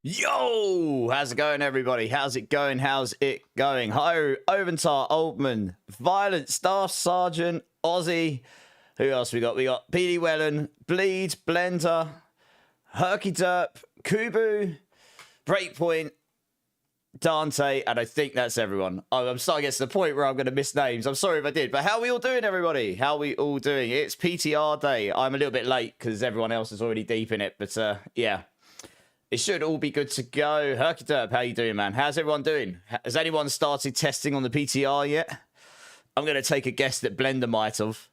Yo! How's it going, everybody? How's it going? How's it going? Hi, Oventar, Oldman, Violent, Staff Sergeant, Aussie. Who else we got? We got PD Wellen, Bleed, Blender, Herky Derp, Kubu, Breakpoint, Dante, and I think that's everyone. I'm starting to get to the point where I'm going to miss names. I'm sorry if I did, but how are we all doing, everybody? How are we all doing? It's PTR day. I'm a little bit late because everyone else is already deep in it, but yeah. It should all be good to go. Herky Derp, how you doing, man? How's everyone doing? Has anyone started testing on the PTR yet? I'm going to take a guess that Blender might have.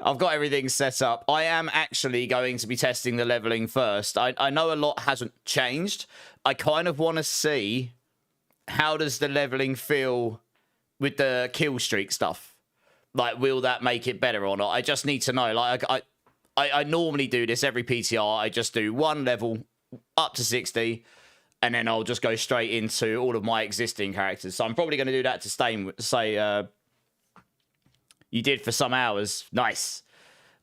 I've got everything set up. I am actually going to be testing the leveling first. I know a lot hasn't changed. I kind of want to see how does the leveling feel with the kill streak stuff. Like, will that make it better or not? I just need to know. Like, I normally do this every PTR. I just do one level up to 60, and then I'll just go straight into all of my existing characters. So I'm probably going to do that to say, you did for some hours. Nice.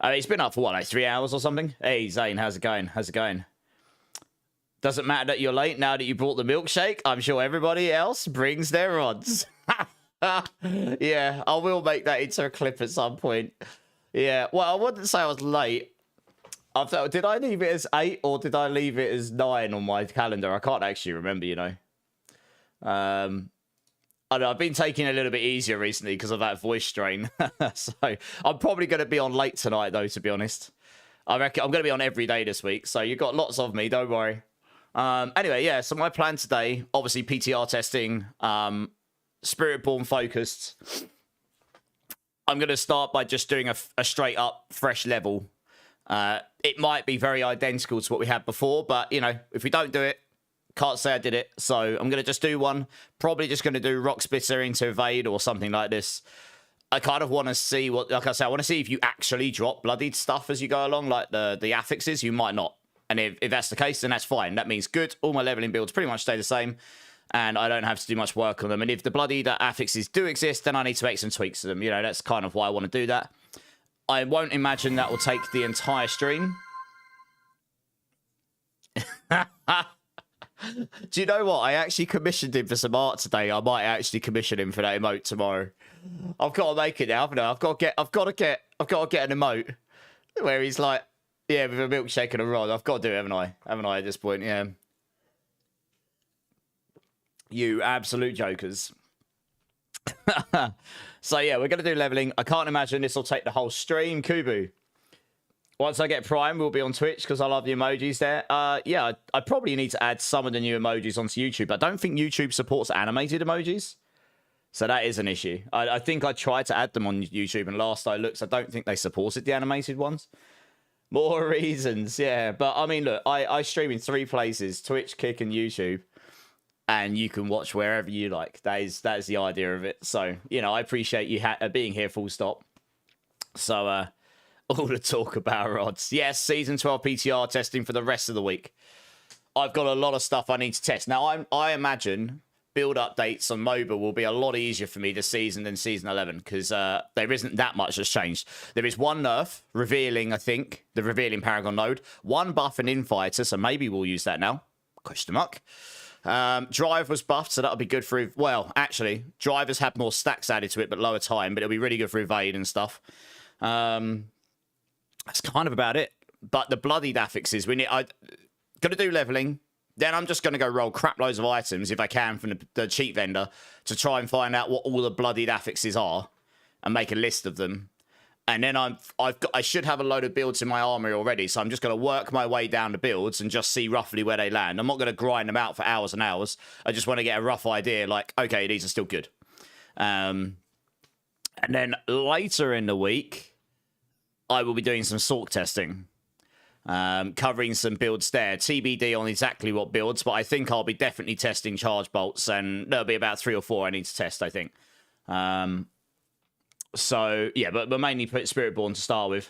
It's been up for, what, like 3 hours or something? Hey, Zane, how's it going? How's it going? Doesn't matter that you're late now that you brought the milkshake. I'm sure everybody else brings their rods. Yeah, I will make that into a clip at some point. Yeah, well, I wouldn't say I was late. Did I leave it as 8 or did I leave it as 9 on my calendar? I can't actually remember, you know. I don't know, I've been taking it a little bit easier recently because of that voice strain. So I'm probably going to be on late tonight, though, to be honest. I reckon I'm going to be on every day this week. So you've got lots of me, don't worry. Anyway, yeah, so my plan today, obviously PTR testing, Spiritborn focused. I'm going to start by just doing a straight up fresh level. It might be very identical to what we had before, but, you know, if we don't do it, can't say I did it. So I'm going to just do one. Probably just going to do Rock Splitter into Evade or something like this. I kind of want to see what, like I said, I want to see if you actually drop bloodied stuff as you go along, like the affixes. You might not. And if that's the case, then that's fine. That means good. All my leveling builds pretty much stay the same. And I don't have to do much work on them. And if the bloody affixes do exist, then I need to make some tweaks to them. You know, that's kind of why I want to do that. I won't imagine that will take the entire stream. Do you know what? I actually commissioned him for some art today. I might actually commission him for that emote tomorrow. I've got to make it now, haven't I? I've got to get an emote where he's like, yeah, with a milkshake and a rod. I've got to do it, haven't I? Haven't I at this point? Yeah. You absolute jokers. So, yeah, we're going to do leveling. I can't imagine this will take the whole stream. Kubu. Once I get Prime, we'll be on Twitch because I love the emojis there. Yeah, I probably need to add some of the new emojis onto YouTube. I don't think YouTube supports animated emojis. So that is an issue. I think I tried to add them on YouTube, and last I looked, I don't think they supported the animated ones. More reasons, yeah. But, I mean, look, I stream in 3 places, Twitch, Kick, and YouTube. And you can watch wherever you like. That is the idea of it. So, you know, I appreciate you being here full stop. So, all the talk about rods. Yes, Season 12 PTR testing for the rest of the week. I've got a lot of stuff I need to test. Now, I imagine build updates on MOBA will be a lot easier for me this season than Season 11 because there isn't that much that's changed. There is one nerf revealing, I think, the revealing Paragon node. One buff and Infighter, so maybe we'll use that now. Question mark. Drive was buffed, so that'll be good for... Well, actually, Drive has had more stacks added to it, but lower time, but it'll be really good for Evade and stuff. That's kind of about it. But the bloodied affixes, I'm going to do leveling, then I'm just going to go roll crap loads of items, if I can, from the cheat vendor, to try and find out what all the bloodied affixes are, and make a list of them. And then I should have a load of builds in my armory already, so I'm just going to work my way down the builds and just see roughly where they land. I'm not going to grind them out for hours and hours. I just want to get a rough idea, like, okay, these are still good. And then later in the week, I will be doing some Sork testing, covering some builds there. TBD on exactly what builds, but I think I'll be definitely testing charge bolts, and there'll be about 3 or 4 I need to test, I think. So, yeah, but mainly put Spiritborn to start with.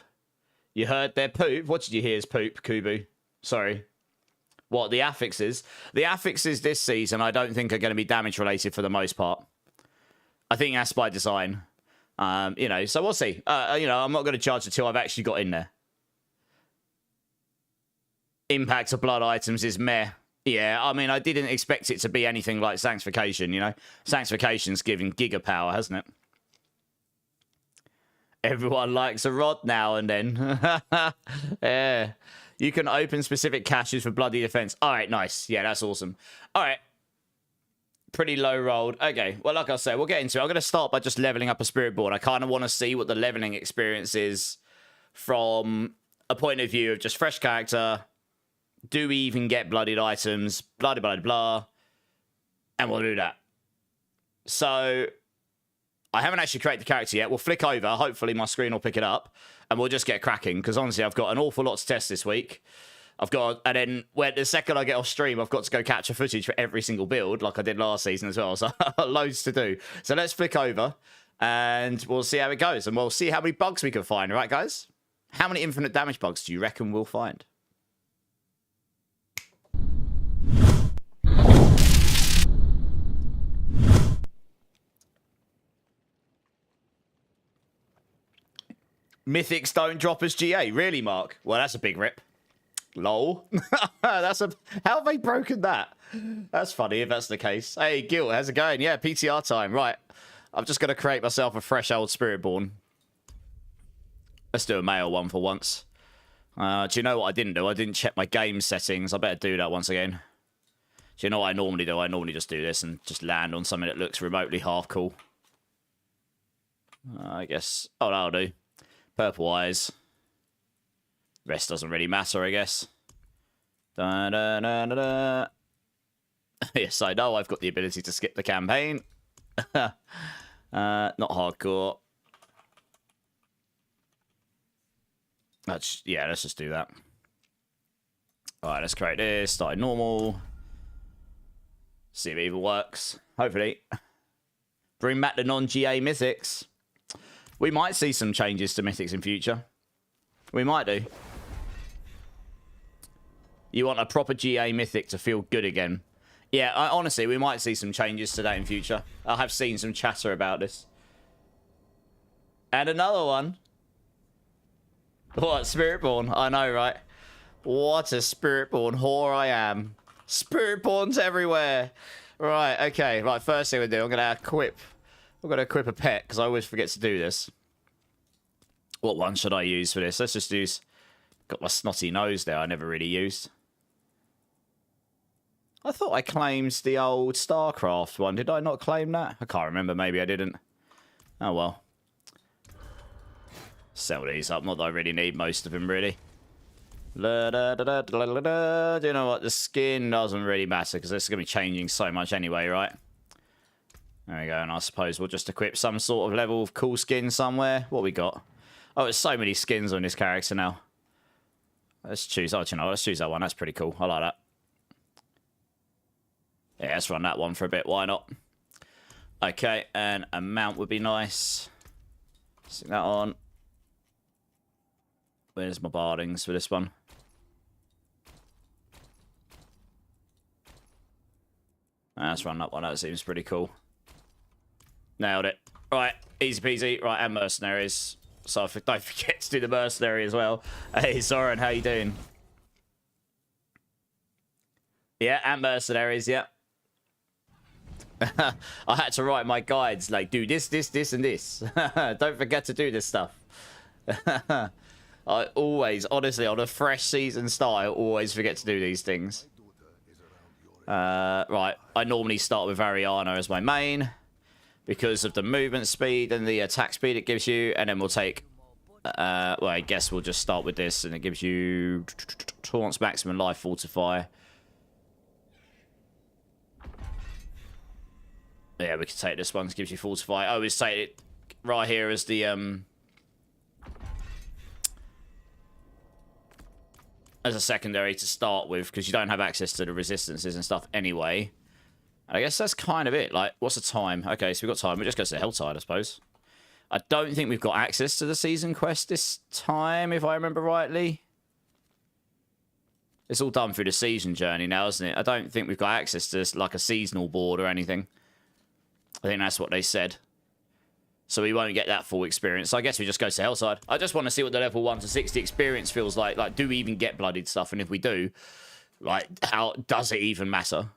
You heard their poop? What did you hear is poop, Kubu? Sorry. What, the affixes? The affixes this season I don't think are going to be damage related for the most part. I think that's by design. You know, so we'll see. You know, I'm not going to judge until I've actually got in there. impact of blood items is meh. Yeah, I mean, I didn't expect it to be anything like Sanctification, you know? Sanctification's giving giga power, hasn't it? Everyone likes a rod now and then. Yeah. You can open specific caches for bloody defense. All right, nice. Yeah, that's awesome. All right. Pretty low rolled. Okay, well, like I said, we'll get into it. I'm going to start by just leveling up a Spiritborn. I kind of want to see what the leveling experience is from a point of view of just fresh character. Do we even get bloodied items? Blah, blah, blah, blah. And we'll do that. So, I haven't actually created the character yet. We'll flick over. Hopefully, my screen will pick it up. And we'll just get cracking. Because honestly, I've got an awful lot to test this week. And then the second I get off stream, I've got to go capture footage for every single build, like I did last season as well. So, loads to do. So, let's flick over. And we'll see how it goes. And we'll see how many bugs we can find. Right, guys? How many infinite damage bugs do you reckon we'll find? Mythics don't drop as GA. Really, Mark? Well, that's a big rip. Lol. How have they broken that? That's funny if that's the case. Hey, Gil, how's it going? Yeah, PTR time. Right. I'm just going to create myself a fresh old Spiritborn. Let's do a male one for once. Do you know what I didn't do? I didn't check my game settings. I better do that once again. Do you know what I normally do? I normally just do this and just land on something that looks remotely half cool. I guess. Oh, that'll do. Purple eyes. Rest doesn't really matter, I guess. Da, da, da, da, da. Yes, I know I've got the ability to skip the campaign. Not hardcore. Yeah, let's just do that. Alright, let's create this. Start normal. See if it even works. Hopefully. Bring back the non-GA mythics. We might see some changes to mythics in future. We might do. You want a proper GA mythic to feel good again. Yeah, honestly, we might see some changes to that in future. I have seen some chatter about this. And another one. What, Spiritborn? I know, right? What a Spiritborn whore I am. Spiritborns everywhere. Right, okay. Right, first thing we do, I'm going to equip a pet, because I always forget to do this. What one should I use for this? Let's just use... Got my snotty nose there I never really used. I thought I claimed the old StarCraft one. Did I not claim that? I can't remember. Maybe I didn't. Oh, well. Sell these up. Not that I really need most of them, really. Do you know what? The skin doesn't really matter, because this is going to be changing so much anyway, right? There we go. And I suppose we'll just equip some sort of level of cool skin somewhere. What we got? Oh, there's so many skins on this character now. Let's choose... Oh, you know, let's choose that one. That's pretty cool. I like that. Yeah, let's run that one for a bit. Why not? Okay, and a mount would be nice. Stick that on. Where's my bardings for this one? Let's run that one. That seems pretty cool. Nailed it. Right, easy peasy. Right, and mercenaries. So don't forget to do the mercenary as well. Hey, Soren, how you doing? Yeah, and mercenaries, yeah. I had to write my guides, like, do this, this, this, and this. Don't forget to do this stuff. I always, honestly, on a fresh season start, I always forget to do these things. Right, I normally start with Ariana as my main, because of the movement speed and the attack speed it gives you, and then we'll take... well, I guess we'll just start with this, and it gives you... Taunts, maximum life, fortify. Yeah, we can take this one. It gives you fortify. I always take it right here as the as a secondary to start with, because you don't have access to the resistances and stuff anyway. And I guess that's kind of it. Like, what's the time? Okay, so we've got time. We just go to the Helltide, I suppose. I don't think we've got access to the season quest this time, if I remember rightly. It's all done through the season journey now, isn't it? I don't think we've got access to, like, a seasonal board or anything. I think that's what they said. So we won't get that full experience. So I guess we just go to Hellside. I just want to see what the level 1 to 60 experience feels like. Like, do we even get bloodied stuff? And if we do, like, how does it even matter?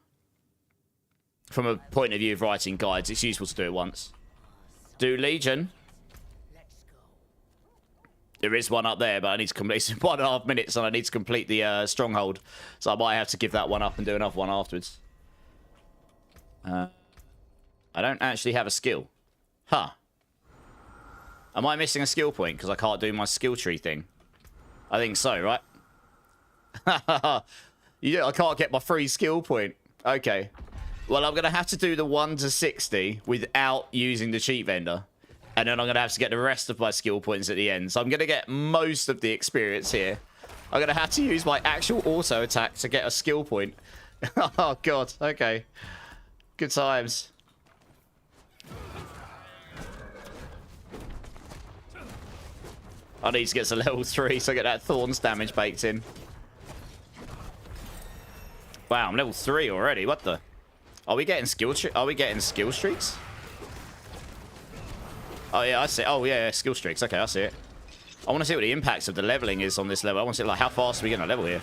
From a point of view of writing guides, it's useful to do it once. Do Legion. There is one up there, but I need to complete 1.5 minutes, and I need to complete the Stronghold. So I might have to give that one up and do another one afterwards. I don't actually have a skill. Huh. Am I missing a skill point because I can't do my skill tree thing? I think so, right? Yeah, I can't get my free skill point. Okay. Well, I'm going to have to do the 1 to 60 without using the cheat vendor. And then I'm going to have to get the rest of my skill points at the end. So I'm going to get most of the experience here. I'm going to have to use my actual auto attack to get a skill point. Oh, God. Okay. Good times. I need to get to level 3 so I get that Thorns damage baked in. Wow, I'm level 3 already. What the? Are we getting skill streaks? Oh yeah, I see. Oh yeah, skill streaks. Okay, I see it. I want to see what the impacts of the leveling is on this level. I want to see like how fast are we getting a level here.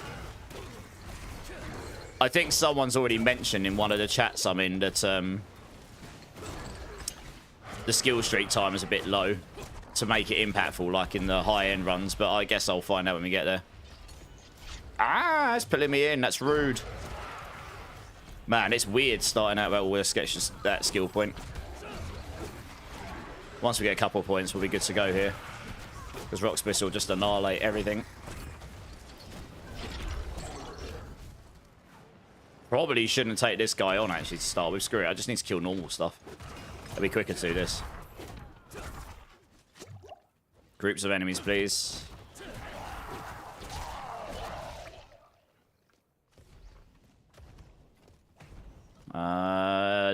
I think someone's already mentioned in one of the chats I'm in that the skill streak time is a bit low to make it impactful like in the high-end runs, but I guess I'll find out when we get there. Ah, it's pulling me in. That's rude. Man, it's weird starting out where we'll get just that skill point. Once we get a couple of points, we'll be good to go here. Because Rocksmith will just annihilate everything. Probably shouldn't take this guy on, actually, to start with. Screw it. I just need to kill normal stuff. It'll be quicker to do this. Groups of enemies, please.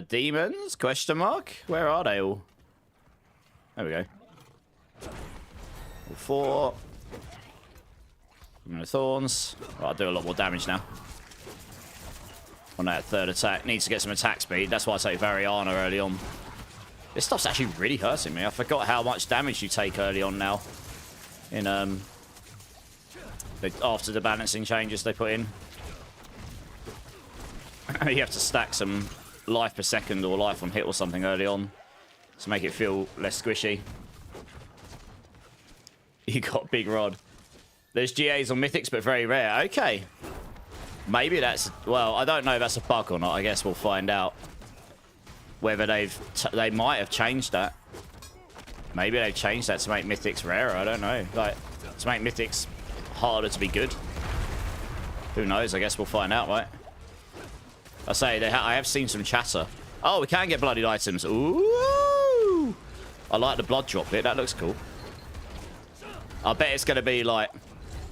Demons? Question mark? Where are they all? There we go. All 4. Thorns. Right, I'll do a lot more damage now. On that third attack. Needs to get some attack speed. That's why I take Variana early on. This stuff's actually really hurting me. I forgot how much damage you take early on now. In, after the balancing changes they put in. You have to stack some life per second or life on hit or something early on to make it feel less squishy. You got Big Rod. There's GAs on Mythics, but very rare. Okay. Maybe that's... Well, I don't know if that's a bug or not. I guess we'll find out. Whether they might have changed that. Maybe they've changed that to make Mythics rarer. I don't know. Like, to make Mythics harder to be good. Who knows? I guess we'll find out, right? I say, I have seen some chatter. Oh, we can get bloodied items. Ooh! I like the blood drop bit. That looks cool. I bet it's going to be, like,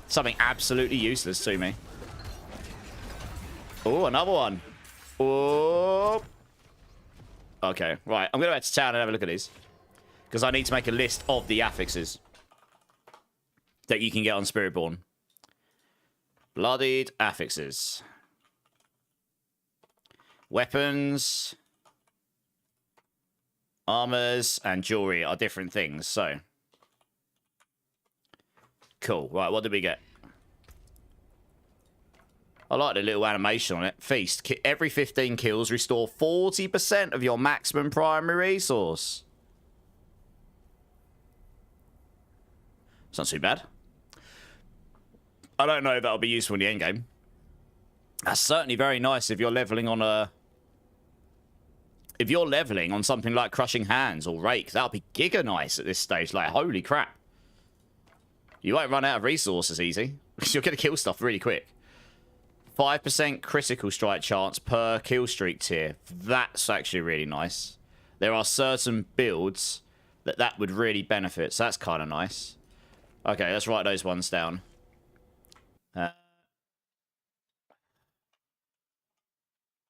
something absolutely useless to me. Oh, another one. Oh. Okay, right. I'm going to head to town and have a look at these. Because I need to make a list of the affixes that you can get on Spiritborn. Bloodied affixes. Weapons, armors, and jewelry are different things, so. Cool. Right, what did we get? I like the little animation on it. Feast. Every 15 kills, restore 40% of your maximum primary resource. It's not too bad. I don't know if that'll be useful in the endgame. That's certainly very nice if you're leveling on a... If you're leveling on something like Crushing Hands or Rake, that'll be giga nice at this stage. Like, holy crap. You won't run out of resources easy. Because you're going to kill stuff really quick. 5% critical strike chance per kill streak tier. That's actually really nice. There are certain builds that would really benefit. So that's kind of nice. Okay, let's write those ones down.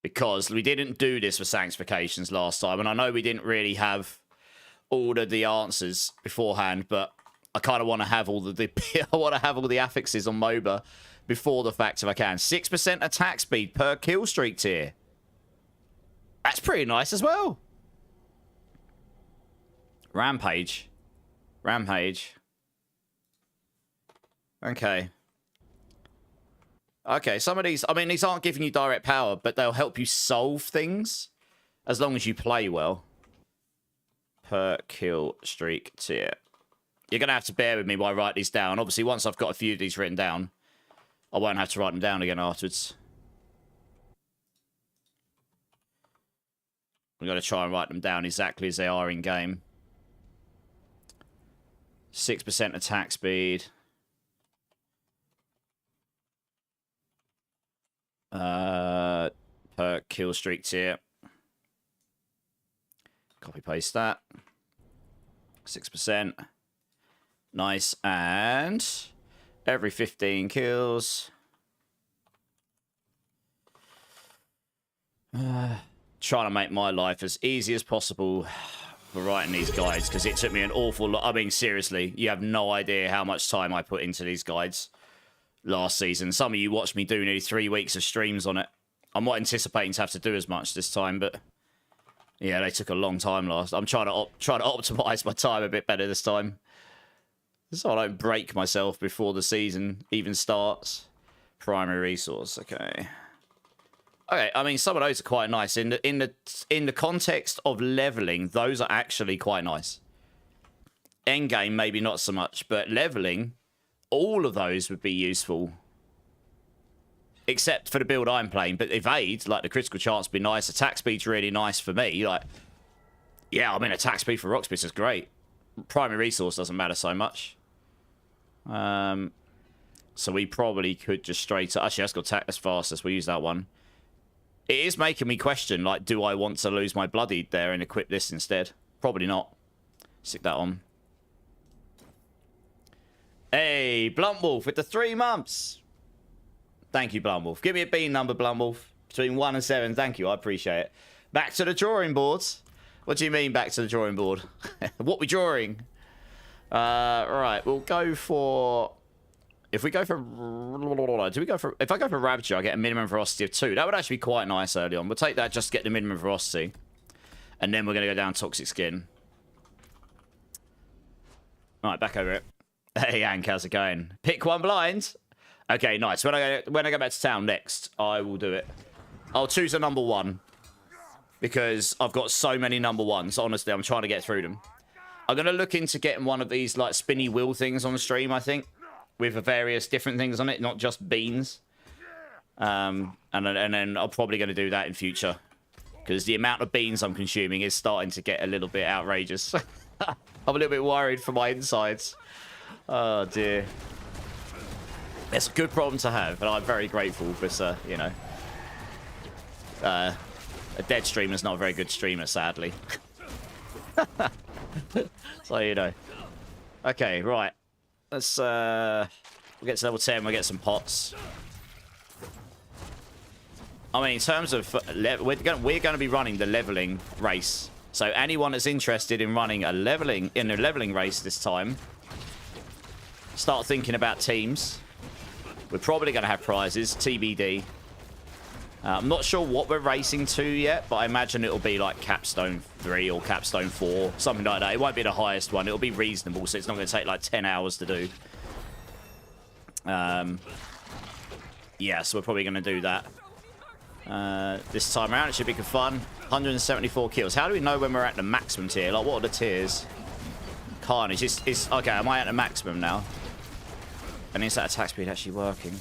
Because we didn't do this for sanctifications last time. And I know we didn't really have all of the answers beforehand. But I kind of want to have all the I want to have all the affixes on MOBA before the fact if I can. 6% attack speed per kill streak tier. That's pretty nice as well. Rampage. Rampage. Okay. Okay, some of these, I mean, these aren't giving you direct power, but they'll help you solve things as long as you play well. Per kill streak tier. You're going to have to bear with me while I write these down. Obviously, once I've got a few of these written down, I won't have to write them down again afterwards. We've got to try and write them down exactly as they are in game. 6% attack speed. Per kill streak tier. Copy paste that. 6%. Nice. And every 15 kills. Trying to make my life as easy as possible for writing these guides, because it took me an awful lot. I mean, seriously, you have no idea how much time I put into these guides last season. Some of you watched me do nearly 3 weeks of streams on it. I'm not anticipating to have to do as much this time, but yeah, they took a long time last. I'm trying to optimize my time a bit better this time, so I don't break myself before the season even starts. Primary resource, okay. Okay, I mean, some of those are quite nice. In the context of leveling, those are actually quite nice. Endgame, maybe not so much, but leveling, all of those would be useful. Except for the build I'm playing. But evade, like the critical chance would be nice. Attack speed's really nice for me. Like, yeah, I mean, attack speed for Rocksmith is great. Primary resource doesn't matter so much. So we probably could just straight up... Actually, let's go attack as fastest. We'll use that one. It is making me question, like, do I want to lose my Bloodied there and equip this instead? Probably not. Stick that on. Hey, Bluntwolf with the 3 months. Thank you, Bluntwolf. Give me a bean number, Bluntwolf. Between 1 and 7. Thank you. I appreciate it. Back to the drawing boards. What do you mean back to the drawing board? What we drawing? Right. We'll go for... If we go for... Do we go for... If I go for Rapture, I get a minimum velocity of 2. That would actually be quite nice early on. We'll take that just to get the minimum velocity. And then we're going to go down Toxic Skin. Right, back over it. Hey, Hank, how's it going? Pick one blind. Okay, nice. When I go back to town next, I will do it. I'll choose a number 1. Because I've got so many number 1s. Honestly, I'm trying to get through them. I'm going to look into getting one of these, like, spinny wheel things on the stream, I think. With various different things on it, not just beans. And then I'm probably going to do that in future. Because the amount of beans I'm consuming is starting to get a little bit outrageous. I'm a little bit worried for my insides. Oh, dear. It's a good problem to have, and I'm very grateful, but, you know. A dead streamer's not a very good streamer, sadly. So, you know. Okay, right. Let's, we'll get to level 10, we'll get some pots. I mean, in terms of, we're going to be running the leveling race. So anyone that's interested in running a leveling race this time, start thinking about teams. We're probably going to have prizes, TBD. I'm not sure what we're racing to yet, but I imagine it'll be like Capstone 3 or Capstone 4, something like that. It won't be the highest one. It'll be reasonable, so it's not going to take like 10 hours to do. Yeah, so we're probably going to do that. This time around, it should be good fun. 174 kills. How do we know when we're at the maximum tier? Like, what are the tiers? Carnage. Okay, am I at the maximum now? And is that attack speed actually working?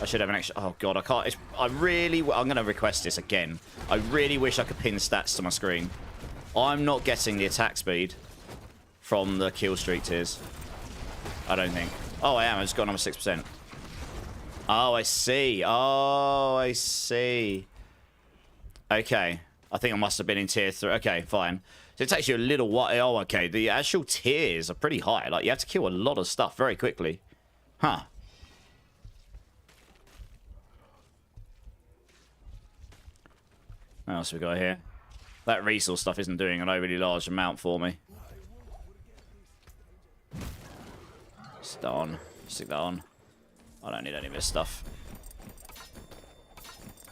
I should have an extra... Oh, God, I can't... I'm going to request this again. I really wish I could pin stats to my screen. I'm not getting the attack speed from the kill streak tiers. I don't think. Oh, I am. I just got number 6%. Oh, I see. Oh, I see. Okay. I think I must have been in tier 3. Okay, fine. So it takes you a little while. Oh, okay. The actual tiers are pretty high. Like, you have to kill a lot of stuff very quickly. Huh. What else we got here? That resource stuff isn't doing an overly large amount for me. Stick that on. Stick that on. I don't need any of this stuff.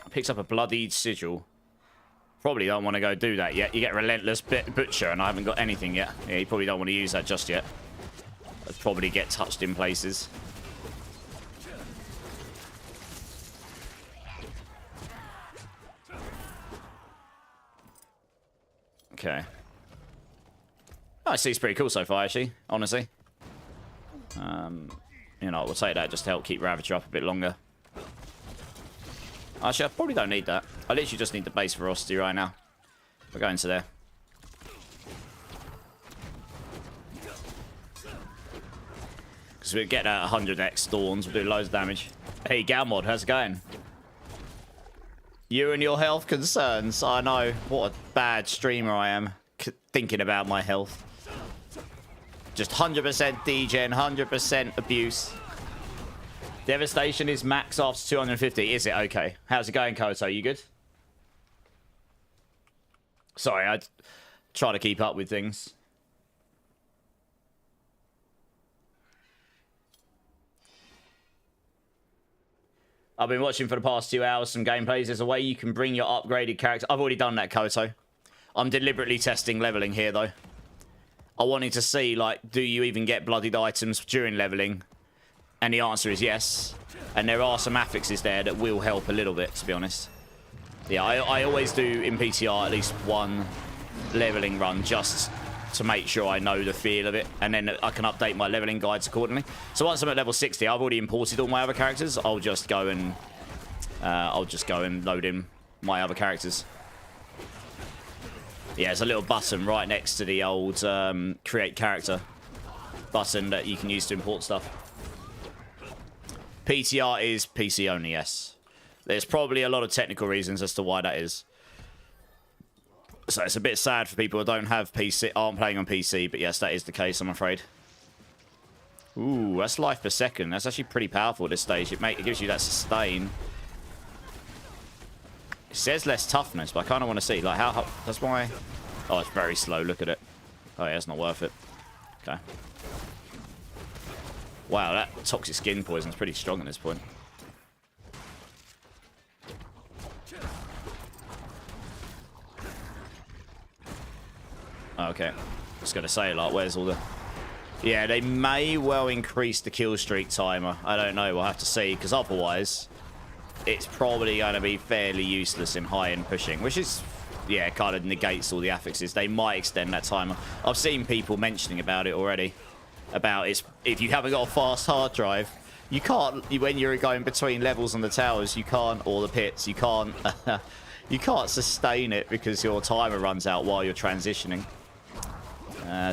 I picked up a bloodied sigil. Probably don't want to go do that yet. You get Relentless Butcher, and I haven't got anything yet. Yeah, you probably don't want to use that just yet. I'd probably get touched in places. Okay. Oh, I see it's pretty cool so far, actually, honestly. You know, we'll take that just to help keep Ravager up a bit longer. Actually, I probably don't need that. I literally just need the base velocity right now. We're going to there. Because we get 100x Thorns, we'll do loads of damage. Hey, Galmod, how's it going? You and your health concerns. I know. What a bad streamer I am. Thinking about my health. Just 100% degen, 100% abuse. Devastation is max after 250. Is it? Okay. How's it going, Koto? You good? Sorry, I try to keep up with things. I've been watching for the past 2 hours some gameplays. There's a way you can bring your upgraded character. I've already done that, Koto. I'm deliberately testing leveling here, though. I wanted to see, like, do you even get bloodied items during leveling? And the answer is yes. And there are some affixes there that will help a little bit, to be honest. Yeah, I always do in PTR at least one leveling run just to make sure I know the feel of it, and then I can update my leveling guides accordingly. So once I'm at level 60, I've already imported all my other characters. I'll just go and load in my other characters. Yeah, there's a little button right next to the old create character button that you can use to import stuff. PTR is PC only, yes. There's probably a lot of technical reasons as to why that is. So it's a bit sad for people who don't have PC, aren't playing on PC, but yes, that is the case, I'm afraid. Ooh, that's life per second. That's actually pretty powerful at this stage. It gives you that sustain. It says less toughness, but I kind of want to see, like, how that's why. Oh, it's very slow. Look at it. Oh, yeah, it's not worth it. Okay. Wow, that toxic skin poison is pretty strong at this point. Okay. I was going to say, like, where's all the... Yeah, they may well increase the kill streak timer. I don't know. We'll have to see, because otherwise, it's probably going to be fairly useless in high-end pushing, which is, yeah, kind of negates all the affixes. They might extend that timer. I've seen people mentioning about it already. About it's, if you haven't got a fast hard drive, you can't, when you're going between levels on the towers, you can't, or the pits, you can't, you can't sustain it because your timer runs out while you're transitioning.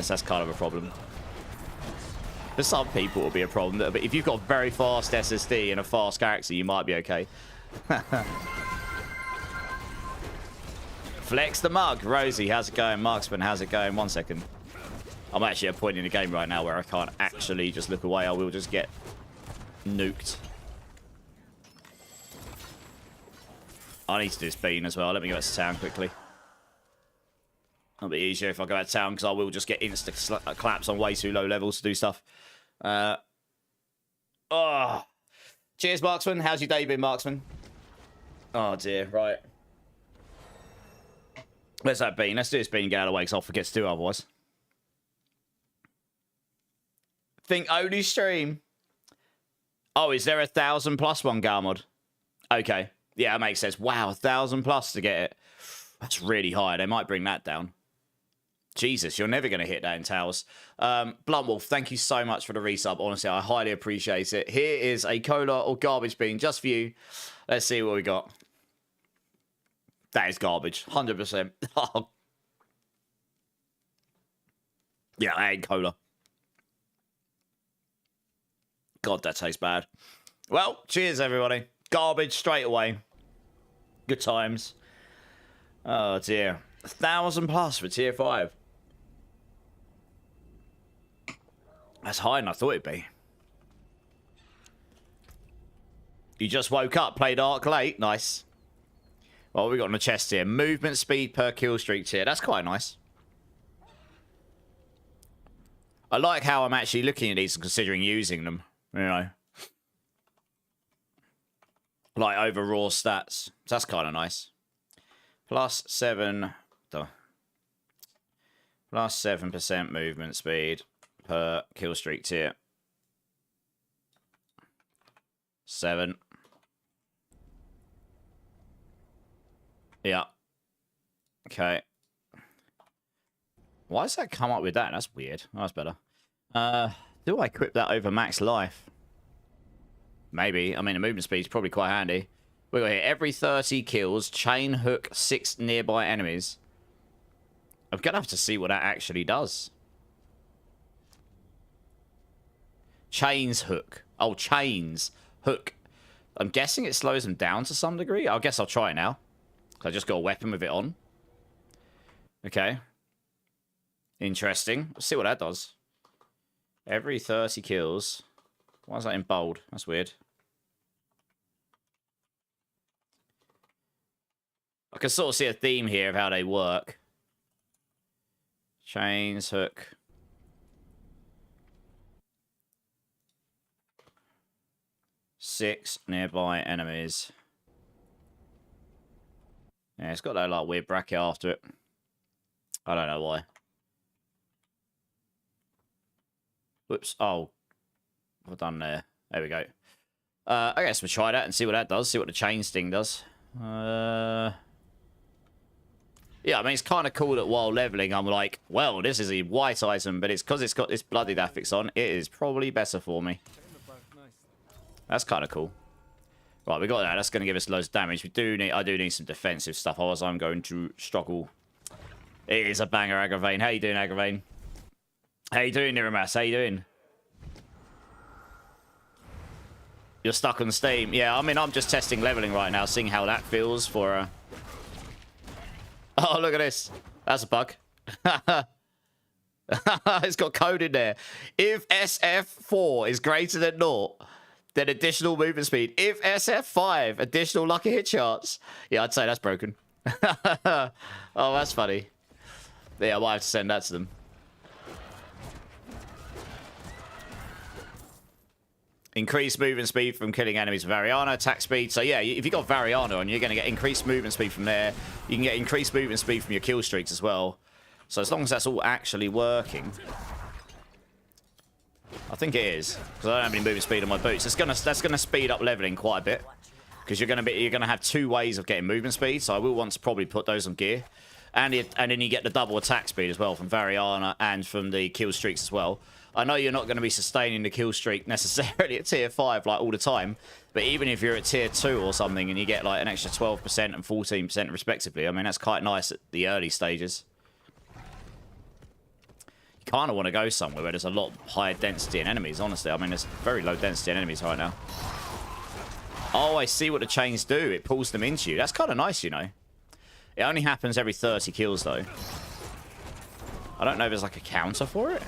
So that's kind of a problem. For some people, it'll be a problem. But if you've got a very fast SSD and a fast character, you might be okay. Flex the mug. Rosie, how's it going? Marksman, how's it going? 1 second. I'm actually at a point in the game right now where I can't actually just look away. I will just get nuked. I need to do this bean as well. Let me go back to town quickly. It'll be easier if I go out of town because I will just get insta claps on way too low levels to do stuff. Oh. Cheers, Marksman. How's your day been, Marksman? Oh, dear. Right. Where's that bean? Let's do this bean and get out of the way because I'll forget to do otherwise. Think only stream. Oh, is there 1,000+ one, Galmod? Okay. Yeah, that makes sense. Wow, 1,000+ to get it. That's really high. They might bring that down. Jesus, you're never going to hit that in towers. Bluntwolf, thank you so much for the resub. Honestly, I highly appreciate it. Here is a cola or garbage bean just for you. Let's see what we got. That is garbage. 100%. Yeah, that ain't cola. God, that tastes bad. Well, cheers, everybody. Garbage straight away. Good times. Oh, dear. 1,000+ for tier 5. That's higher than I thought it'd be. You just woke up, played Ark late. Nice. Well, what we got on the chest here? Movement speed per kill streak tier. That's quite nice. I like how I'm actually looking at these and considering using them. You know. Like over raw stats. So that's kind of nice. Plus 7. Plus 7% movement speed per kill streak tier. 7. Yeah. Okay. Why does that come up with that? That's weird. Oh, that's better. Do I equip that over max life? Maybe. I mean, the movement speed is probably quite handy. We got here every 30 kills, chain hook 6 nearby enemies. I'm gonna have to see what that actually does. Chains hook. Oh, chains hook. I'm guessing it slows them down to some degree. I guess I'll try it now. I just got a weapon with it on. Okay. Interesting. Let's see what that does. Every 30 kills. Why is that in bold? That's weird. I can sort of see a theme here of how they work. Chains, hook. Six nearby enemies. Yeah, it's got that like weird bracket after it. I don't know why. Whoops. Oh. What have I done there? There we go. I guess we'll try that and see what that does. See what the chain sting does. Yeah, I mean, it's kind of cool that while leveling, I'm like, well, this is a white item, but it's because it's got this bloodied affix on, it is probably better for me. That's kind of cool. Right, we got that. That's going to give us loads of damage. I do need some defensive stuff, otherwise I'm going to struggle. It is a banger, Agravane. How you doing, Agravane? How you doing, Niramas? How you doing? You're stuck on Steam. Yeah, I mean, I'm just testing leveling right now, seeing how that feels for... Oh, look at this. That's a bug. It's got code in there. If SF4 is greater than 0, then additional movement speed. If SF5, additional lucky hit chance. Yeah, I'd say that's broken. Oh, that's funny. Yeah, I might have to send that to them. Increased movement speed from killing enemies with Variana, attack speed. So yeah, if you got Variana on, you're going to get increased movement speed from there. You can get increased movement speed from your kill streaks as well. So as long as that's all actually working, I think it is, because I don't have any movement speed on my boots. That's gonna speed up leveling quite a bit, because you're gonna have 2 ways of getting movement speed. So I will want to probably put those on gear, and then you get the double attack speed as well from Variana and from the kill streaks as well. I know you're not going to be sustaining the kill streak necessarily at tier 5 like all the time, but even if you're at tier 2 or something and you get like an extra 12% and 14% respectively, I mean, that's quite nice at the early stages. You kind of want to go somewhere where there's a lot higher density in enemies, honestly. I mean, there's very low density in enemies right now. Oh, I see what the chains do. It pulls them into you. That's kind of nice, you know. It only happens every 30 kills, though. I don't know if there's like a counter for it.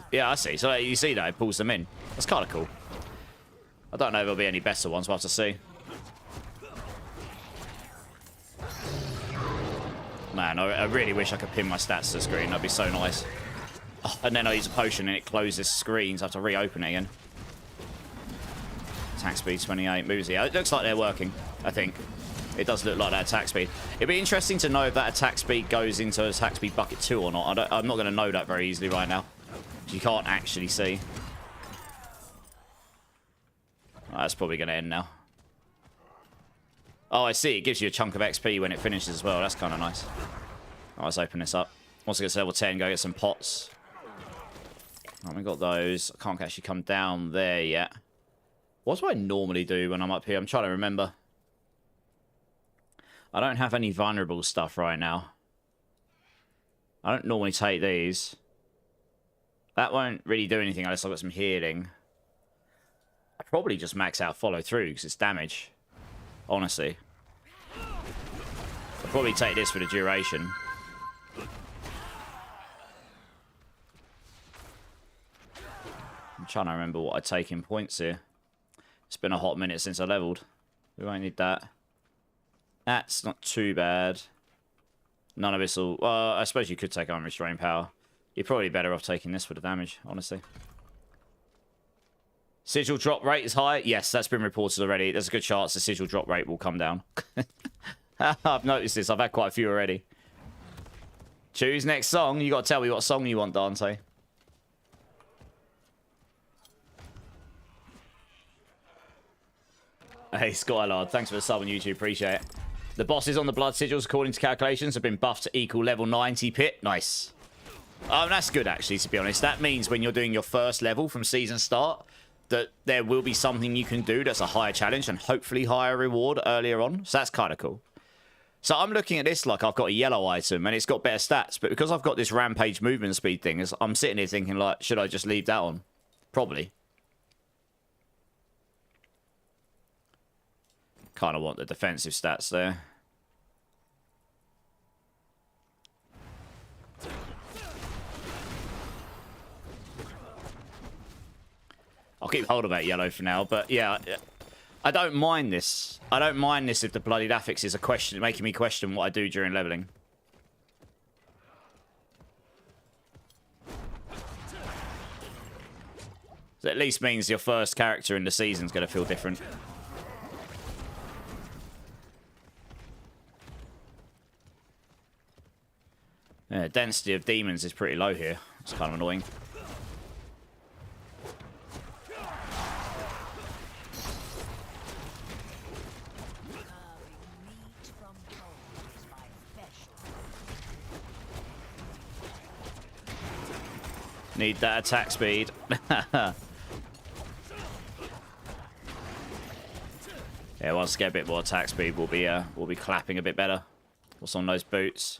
Yeah, I see. So you see that it pulls them in. That's kind of cool. I don't know if there'll be any better ones. We'll have to see. Man, I really wish I could pin my stats to the screen. That'd be so nice. Oh, and then I use a potion and it closes screens. I have to reopen it again. Attack speed 28. Moves. Yeah, it looks like they're working, I think. It does look like that attack speed. It'd be interesting to know if that attack speed goes into attack speed bucket 2 or not. I'm not going to know that very easily right now. You can't actually see. Oh, that's probably going to end now. Oh, I see. It gives you a chunk of XP when it finishes as well. That's kind of nice. Oh, let's open this up. Once it gets to level 10, go get some pots. Oh, we got those. I can't actually come down there yet. What do I normally do when I'm up here? I'm trying to remember. I don't have any vulnerable stuff right now. I don't normally take these. That won't really do anything unless I've got some healing. I probably just max out follow through because it's damage. Honestly. I'll probably take this for the duration. I'm trying to remember what I take in points here. It's been a hot minute since I leveled. We won't need that. That's not too bad. None of this will... Well, I suppose you could take on Restrained Power. You're probably better off taking this for the damage, honestly. Sigil drop rate is high. Yes, that's been reported already. There's a good chance the sigil drop rate will come down. I've noticed this. I've had quite a few already. Choose next song. You got to tell me what song you want, Dante. Hey, Skylord. Thanks for the sub on YouTube. Appreciate it. The bosses on the blood sigils, according to calculations, have been buffed to equal level 90 pit. Nice. Oh, that's good, actually, to be honest. That means when you're doing your first level from season start, that there will be something you can do that's a higher challenge and hopefully higher reward earlier on. So that's kind of cool. So I'm looking at this like I've got a yellow item and it's got better stats. But because I've got this rampage movement speed thing, I'm sitting here thinking, like, should I just leave that on? Probably. Kind of want the defensive stats there. I'll keep hold of that yellow for now, but yeah, I don't mind this. I don't mind this if the bloodied affixes are making me question what I do during leveling. So at least means your first character in the season's going to feel different. Yeah, density of demons is pretty low here. It's kind of annoying. Need that attack speed. Yeah, once we get a bit more attack speed, we'll be clapping a bit better. What's on those boots?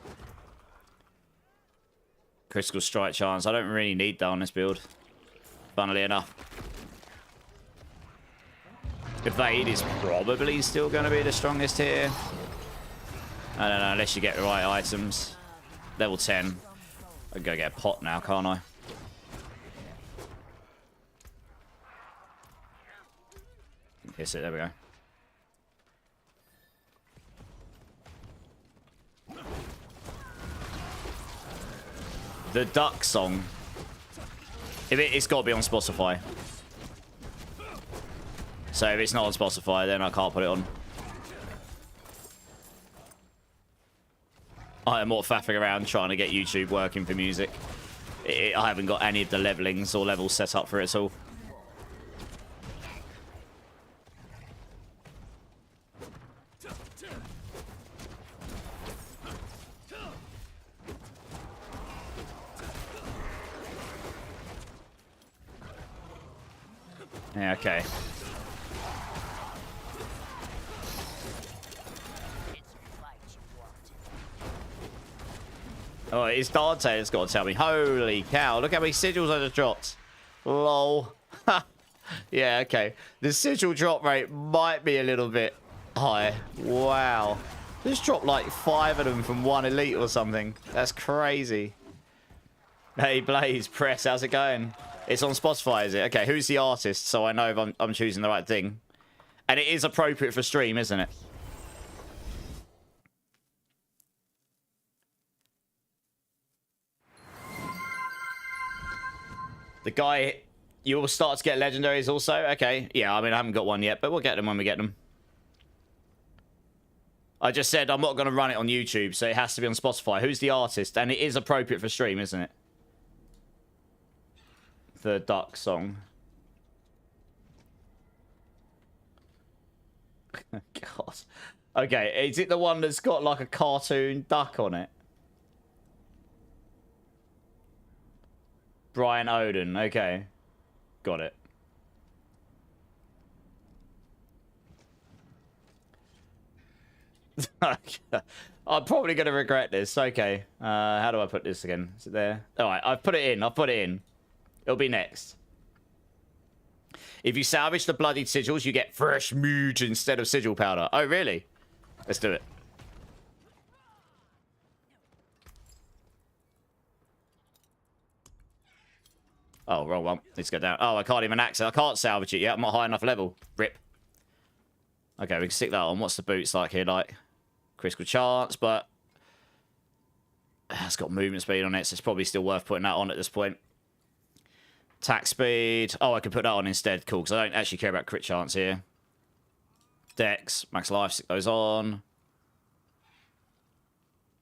Critical strike chance. I don't really need that on this build, funnily enough. Evade is probably still going to be the strongest here. I don't know, unless you get the right items. Level 10. I can go get a pot now, can't I? Yes, there we go. The duck song. It's got to be on Spotify. So if it's not on Spotify, then I can't put it on. I am not faffing around trying to get YouTube working for music. I haven't got any of the levelings or levels set up for it at all. Yeah, okay. Oh, it's Dante that's got to tell me. Holy cow, look how many sigils I just dropped. Lol. Yeah, okay. The sigil drop rate might be a little bit high. Wow. Just dropped like 5 of them from one elite or something. That's crazy. Hey, Blaze, Press, how's it going? It's on Spotify, is it? Okay, who's the artist? So I know if I'm choosing the right thing. And it is appropriate for stream, isn't it? The guy, you will start to get legendaries also? Okay, yeah, I mean, I haven't got one yet, but we'll get them when we get them. I just said I'm not going to run it on YouTube, so it has to be on Spotify. Who's the artist? And it is appropriate for stream, isn't it? The duck song. God. Okay, is it the one that's got like a cartoon duck on it? Brian Odin, okay. Got it. I'm probably going to regret this. Okay. How do I put this again? Is it there? Alright, I've put it in. I've put it in. It'll be next. If you salvage the bloodied sigils, you get fresh mood instead of sigil powder. Oh, really? Let's do it. Oh, wrong one. Let's go down. Oh, I can't even access. I can't salvage it yet. I'm not high enough level. Rip. Okay, we can stick that on. What's the boots like here? Like, critical chance, but it's got movement speed on it, so it's probably still worth putting that on at this point. Attack speed. Oh, I could put that on instead. Cool, because I don't actually care about crit chance here. Dex, max life goes on.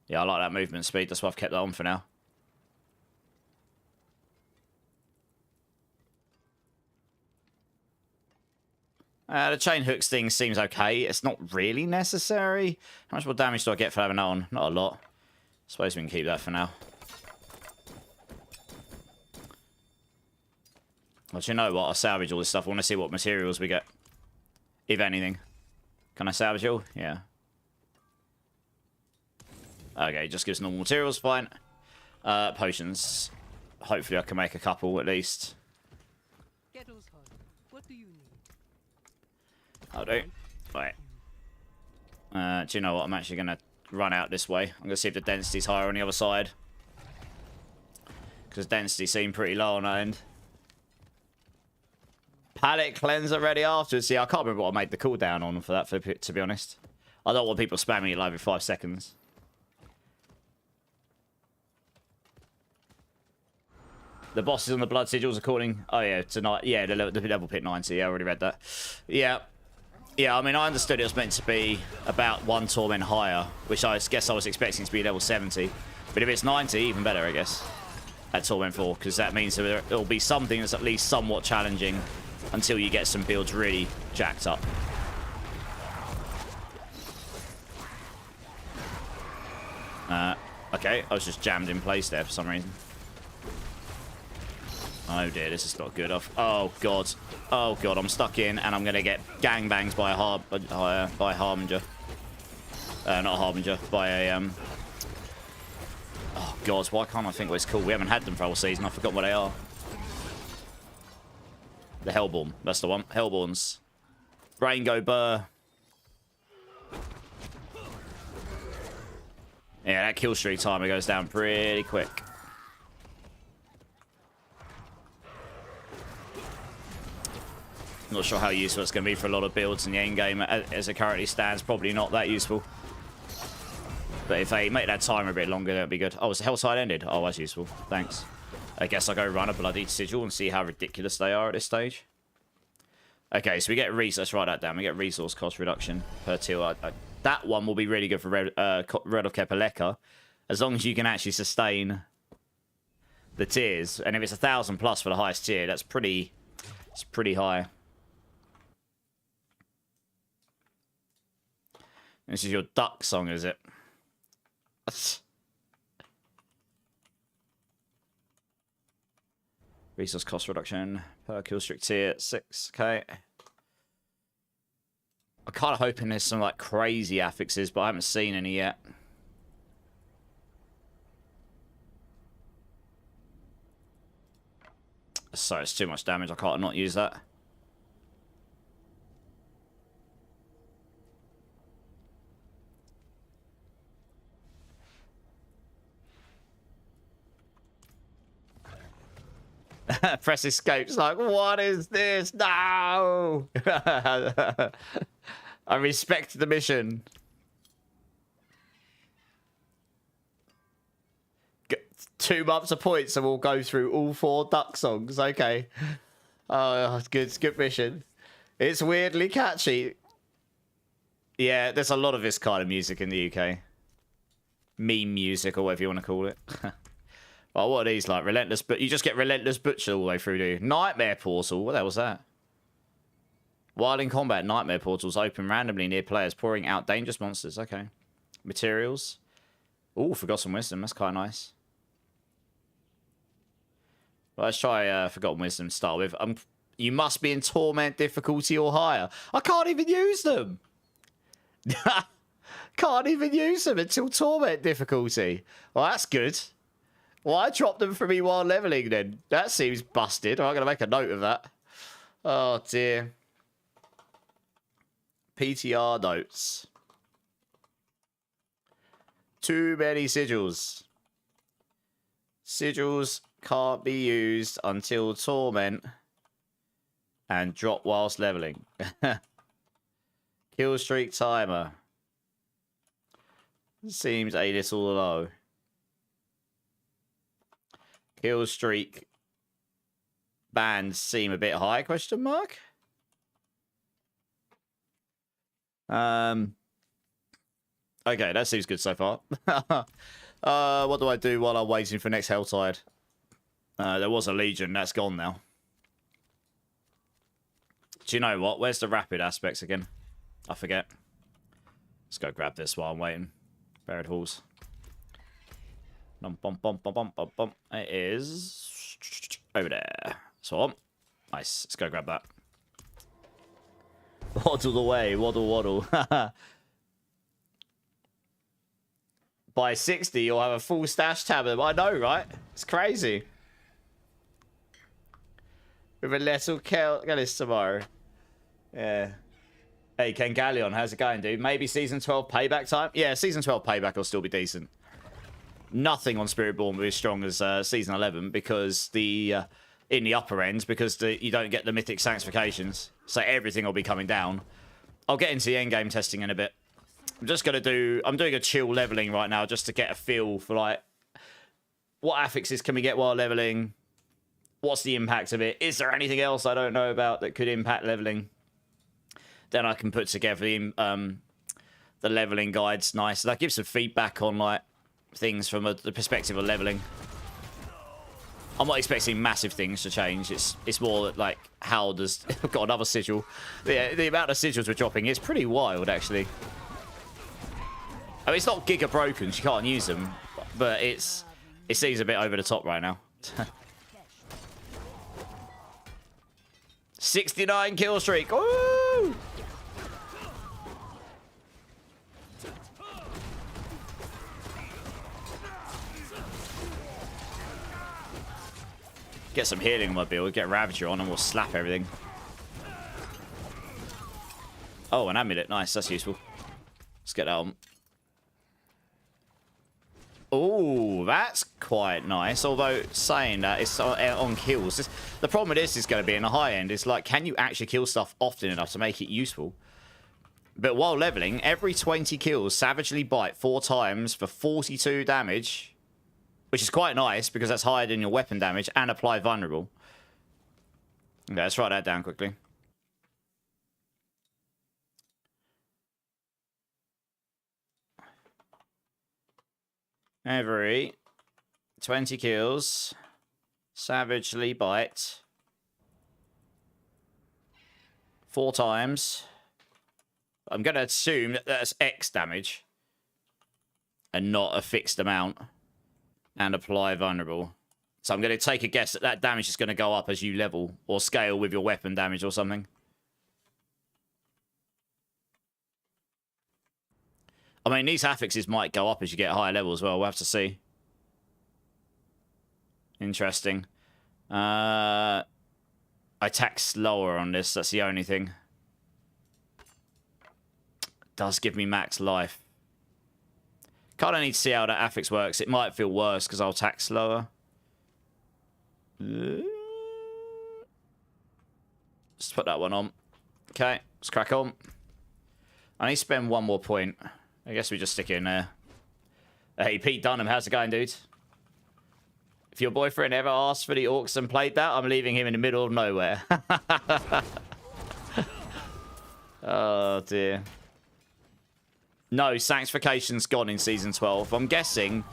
Yeah, I like that movement speed. That's why I've kept that on for now. The chain hooks thing seems okay. It's not really necessary. How much more damage do I get for having that on? Not a lot. Suppose we can keep that for now. Well, do you know what? I'll salvage all this stuff. I want to see what materials we get. If anything. Can I salvage all? Yeah. Okay, just gives normal materials. Fine. Potions. Hopefully I can make a couple at least. What do you need? I'll do. Right. Do you know what? I'm actually going to run out this way. I'm going to see if the density's higher on the other side. Because density seemed pretty low on that end. Palette cleanser ready afterwards. See, I can't remember what I made the cooldown on for that, to be honest. I don't want people spamming it like every 5 seconds. The bosses on the blood sigils according... Oh, yeah, tonight. Yeah, the level pit 90. Yeah, I already read that. Yeah. Yeah, I mean, I understood it was meant to be about 1 torment higher, which I guess I was expecting to be level 70. But if it's 90, even better, I guess. At torment 4, because that means that it'll be something that's at least somewhat challenging until you get some builds really jacked up. Okay, I was just jammed in place there for some reason. Oh dear, this is not good. Oh god. Oh god, I'm stuck in and I'm going to get gangbangs by a by Harbinger. Not Harbinger, by a... Oh god, why can't I think what it's called? We haven't had them for a whole season, I forgot what they are. The Hellborn, that's the one. Hellborns. Brain go burr. Yeah, that kill streak timer goes down pretty quick. Not sure how useful it's going to be for a lot of builds in the end game. As it currently stands, probably not that useful. But if they make that timer a bit longer, that'd be good. Oh, it's the Hellside ended. Oh, that's useful. Thanks. I guess I'll go run a bloody sigil and see how ridiculous they are at this stage. Okay, so we get resource. Let's write that down. We get resource cost reduction per till. That one will be really good for Red of Kepaleka, as long as you can actually sustain the tiers. And if it's 1,000 plus for the highest tier, that's pretty. It's pretty high. This is your duck song, is it? Resource cost reduction per kill streak tier 6. Okay. I'm kind of hoping there's some like crazy affixes, but I haven't seen any yet. So it's too much damage. I can't not use that. Press escape. It's like, what is this? No! I respect the mission. 2 months of points and we'll go through all 4 duck songs. Okay. Oh, good mission. It's weirdly catchy. Yeah, there's a lot of this kind of music in the UK. Meme music, or whatever you want to call it. Well, what are these like? Relentless, but you just get Relentless Butcher all the way through, do you? Nightmare Portal. What the hell was that? While in combat, Nightmare Portals open randomly near players, pouring out dangerous monsters. Okay. Materials. Oh, Forgotten Wisdom. That's quite nice. Well, let's try Forgotten Wisdom to start with. You must be in Torment difficulty or higher. I can't even use them. Can't even use them until Torment difficulty. Well, that's good. Well, I dropped them for me while leveling then. That seems busted. I'm going to make a note of that. Oh, dear. PTR notes. Too many sigils. Sigils can't be used until Torment and drop whilst leveling. Kill streak timer. Seems a little low. Kill streak bands seem a bit high, question mark? Okay, that seems good so far. What do I do while I'm waiting for next Helltide? There was a Legion, that's gone now. Do you know what? Where's the rapid aspects again? I forget. Let's go grab this while I'm waiting. Buried Halls. Bum, bum, bum, bum, bum, bum, bum. It is over there. So, nice. Let's go grab that. Waddle away. Waddle, waddle. By 60, you'll have a full stash tab. I know, right? It's crazy. With a little Kellis tomorrow. Yeah. Hey, Ken Galleon, how's it going, dude? Maybe Season 12 payback time? Yeah, Season 12 payback will still be decent. Nothing on Spiritborn will be as strong as Season 11 because the... in the upper end, because you don't get the mythic sanctifications. So everything will be coming down. I'll get into the endgame testing in a bit. I'm just going to do... I'm doing a chill leveling right now just to get a feel for, like... what affixes can we get while leveling? What's the impact of it? Is there anything else I don't know about that could impact leveling? Then I can put together the leveling guides. Nice. That gives some feedback on, like, things from the perspective of leveling. I'm not expecting massive things to change. It's more like, how does... I've got another sigil. The amount of sigils we're dropping is pretty wild, actually. I mean, it's not giga broken. You can't use them. But it seems a bit over the top right now. 69 kill streak. Woo! Get some healing on my build, get Ravager on, and we'll slap everything. Oh, an amulet. Nice, that's useful. Let's get that on. Oh, that's quite nice. Although, saying that, it's on kills. The problem with this is going to be in the high end. It's like, can you actually kill stuff often enough to make it useful? But while leveling, every 20 kills, Savagely Bite 4 times for 42 damage... which is quite nice, because that's higher than your weapon damage, and apply vulnerable. Okay, let's write that down quickly. Every 20 kills, Savagely Bite 4 times. I'm going to assume that that's X damage, and not a fixed amount. And apply vulnerable. So I'm going to take a guess that that damage is going to go up as you level or scale with your weapon damage or something. I mean, these affixes might go up as you get higher level as well. We'll have to see. Interesting. I attack slower on this. That's the only thing. It does give me max life. Kind of need to see how that affix works. It might feel worse because I'll attack slower. Let's put that one on. Okay, let's crack on. I need to spend 1 more point. I guess we just stick it in there. Hey, Pete Dunham, how's it going, dude? If your boyfriend ever asked for the orcs and played that, I'm leaving him in the middle of nowhere. Oh, dear. No, Sanctification's gone in Season 12. I'm guessing...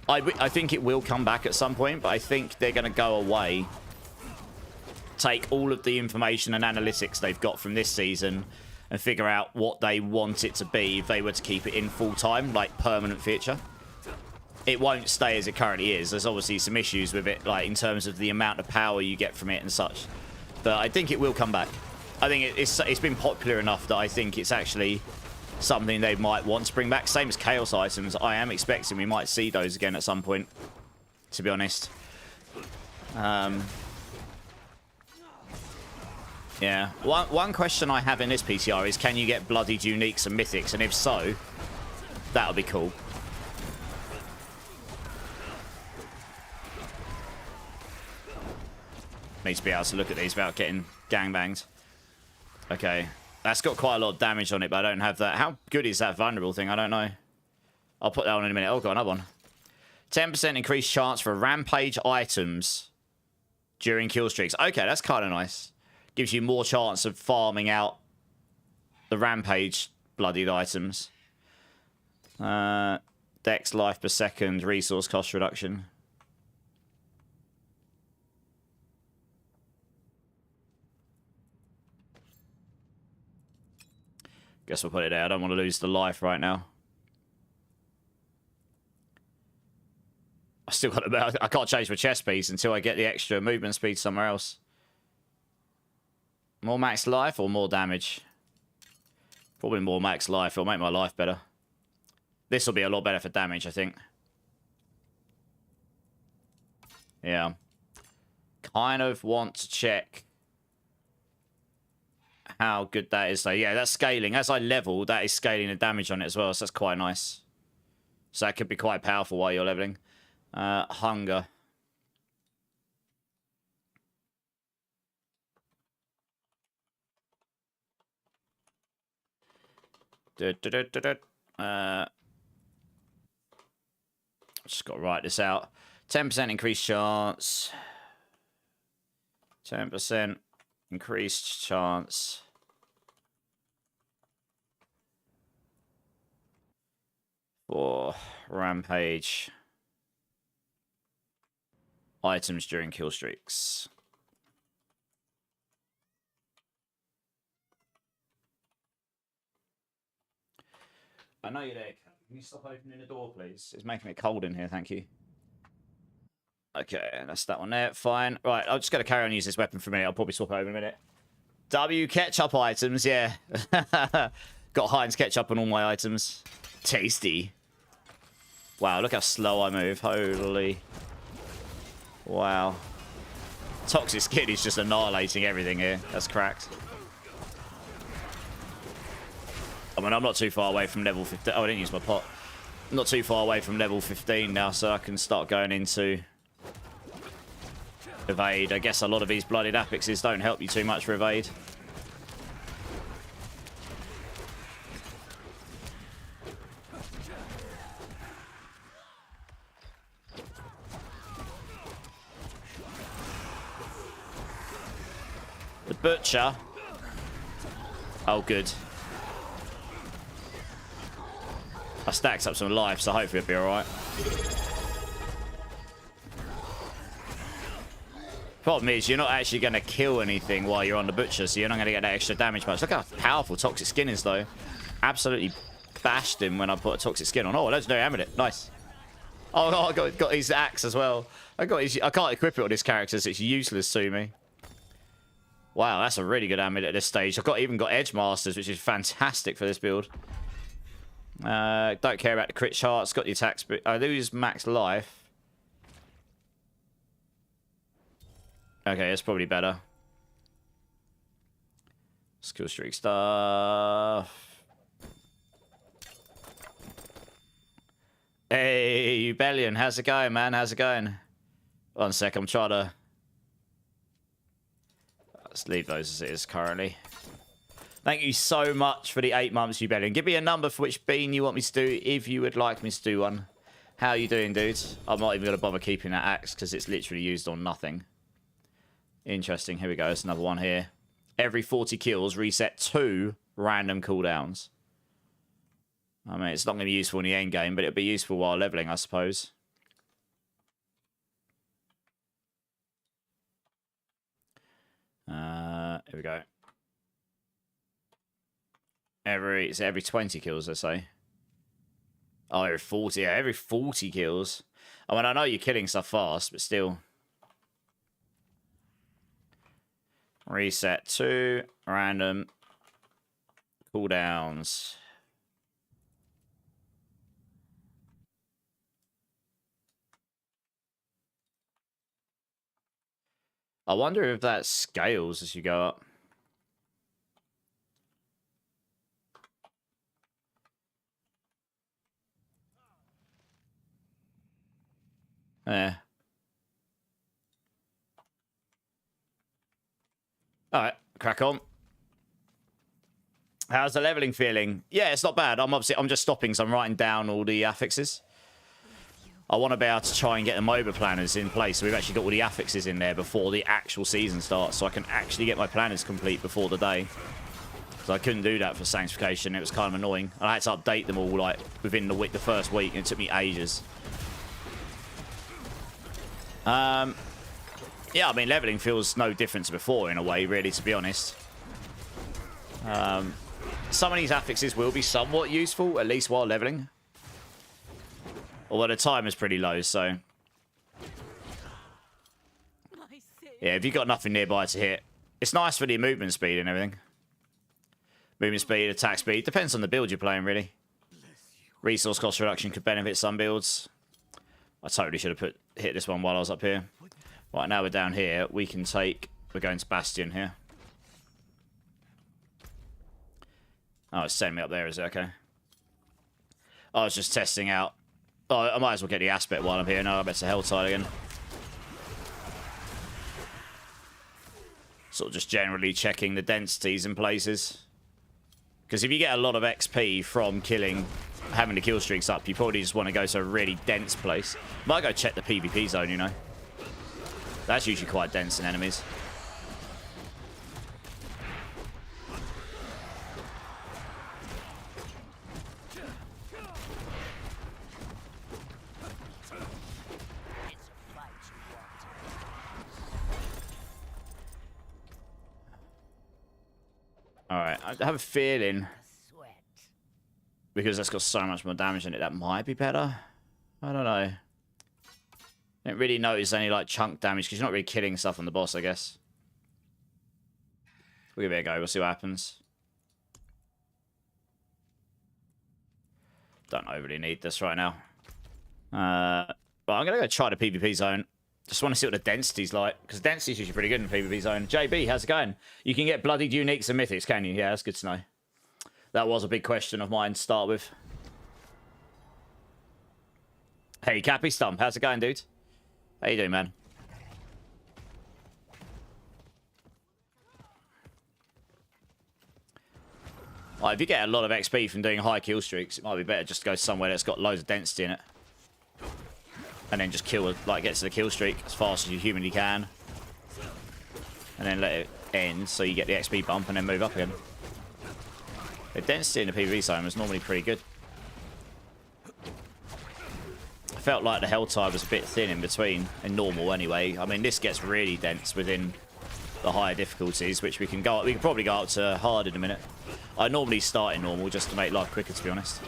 I think it will come back at some point, but I think they're going to go away. Take all of the information and analytics they've got from this season and figure out what they want it to be if they were to keep it in full-time, like permanent feature. It won't stay as it currently is. There's obviously some issues with it, like in terms of the amount of power you get from it and such. But I think it will come back. I think it's been popular enough that I think it's actually something they might want to bring back. Same as Chaos items. I am expecting we might see those again at some point, to be honest. Yeah. One question I have in this PTR is, can you get bloodied uniques and mythics? And if so, that would be cool. Need to be able to look at these without getting gangbanged. Okay. That's got quite a lot of damage on it, but I don't have that. How good is that vulnerable thing? I don't know. I'll put that on in a minute. Oh, got another one. 10% increased chance for rampage items during kill streaks. Okay, that's kind of nice. Gives you more chance of farming out the rampage bloodied items. Dex life per second, resource cost reduction. Guess we'll put it there. I don't want to lose the life right now. I still got I can't change my chest piece until I get the extra movement speed somewhere else. More max life or more damage? Probably more max life. It'll make my life better. This will be a lot better for damage, I think. Yeah. Kind of want to check how good that is, though. Yeah, that's scaling. As I level, that is scaling the damage on it as well, so that's quite nice. So that could be quite powerful while you're leveling. Hunger. Just got to write this out. 10% increased chance. 10% increased chance. For rampage items during kill streaks. I know you're there. Can you stop opening the door, please? It's making it cold in here, thank you. Okay, that's that one there. Fine. Right, I'm just going to carry on using this weapon for a minute. I'll probably swap over in a minute. W ketchup items, yeah. Got Heinz ketchup on all my items. Tasty. Wow, look how slow I move. Holy. Wow. Toxic Skin is just annihilating everything here. That's cracked. I mean, I'm not too far away from level 15. Oh, I didn't use my pot. I'm not too far away from level 15 now, so I can start going into evade. I guess a lot of these blooded apexes don't help you too much for evade. The Butcher. Oh, good. I stacked up some life, so hopefully it'll be alright. Problem is, you're not actually going to kill anything while you're on the Butcher, so you're not going to get that extra damage much. Look how powerful Toxic Skin is, though. Absolutely bashed him when I put a Toxic Skin on. Oh, legendary amulet. Nice. Oh, I got his axe as well. I can't equip it on this character, so it's useless to me. Wow, that's a really good amulet at this stage. I've even got Edge Masters, which is fantastic for this build. Don't care about the crit charts. Got the attacks, but I lose max life. Okay, that's probably better. Skill streak stuff. Hey, Ubellion, how's it going, man? How's it going? One sec, I'm trying to... Let's leave those as it is currently. Thank you so much for the 8 months, Ubellion. Give me a number for which bean you want me to do, if you would like me to do one. How are you doing, dudes? I'm not even going to bother keeping that axe, because it's literally used on nothing. Interesting. Here we go. There's another one here. Every 40 kills, reset 2 random cooldowns. I mean, it's not going to be useful in the end game, but it'll be useful while leveling, I suppose. Here we go. It's every 20 kills, I say. Oh, every 40. Yeah, every 40 kills. I mean, I know you're killing stuff fast, but still. Reset 2 random cooldowns. I wonder if that scales as you go up. Yeah. Alright, crack on. How's the leveling feeling? Yeah, it's not bad. I'm just stopping, so I'm writing down all the affixes. I want to be able to try and get the MOBA planners in place. So we've actually got all the affixes in there before the actual season starts. So I can actually get my planners complete before the day. So I couldn't do that for Sanctification. It was kind of annoying. I had to update them all like within the first week, and it took me ages. Yeah, I mean, leveling feels no different to before in a way, really, to be honest. Some of these affixes will be somewhat useful, at least while leveling. Although the time is pretty low, so... Yeah, if you've got nothing nearby to hit, it's nice for the movement speed and everything. Movement speed, attack speed. Depends on the build you're playing, really. Resource cost reduction could benefit some builds. I totally should have hit this one while I was up here. Right, now we're down here. We can take... We're going to Bastion here. Oh, it's sending me up there, is it? Okay. I was just testing out. Oh, I might as well get the aspect while I'm here. No, I bet it's a Helltide again. Sort of just generally checking the densities in places. Because if you get a lot of XP from having the kill streaks up, you probably just want to go to a really dense place. Might go check the PvP zone, you know. That's usually quite dense in enemies. Alright, I have a feeling, because that's got so much more damage in it, that might be better. I don't know. I didn't really notice any like chunk damage, because you're not really killing stuff on the boss, I guess. We'll give it a go, we'll see what happens. Don't overly need this right now. But I'm going to go try the PvP zone. Just want to see what the density's like, because density's usually pretty good in the PvP zone. JB, how's it going? You can get bloodied uniques and mythics, can you? Yeah, that's good to know. That was a big question of mine to start with. Hey, Cappy Stump, how's it going, dude? How you doing, man? Well, if you get a lot of XP from doing high kill streaks, it might be better just to go somewhere that's got loads of density in it. And then just kill, like, get to the kill streak as fast as you humanly can. And then let it end so you get the XP bump and then move up again. The density in the PvP zone was normally pretty good. I felt like the Helltide was a bit thin in between, in normal anyway. I mean, this gets really dense within the higher difficulties, which we can go up. We can probably go up to hard in a minute. I normally start in normal just to make life quicker, to be honest.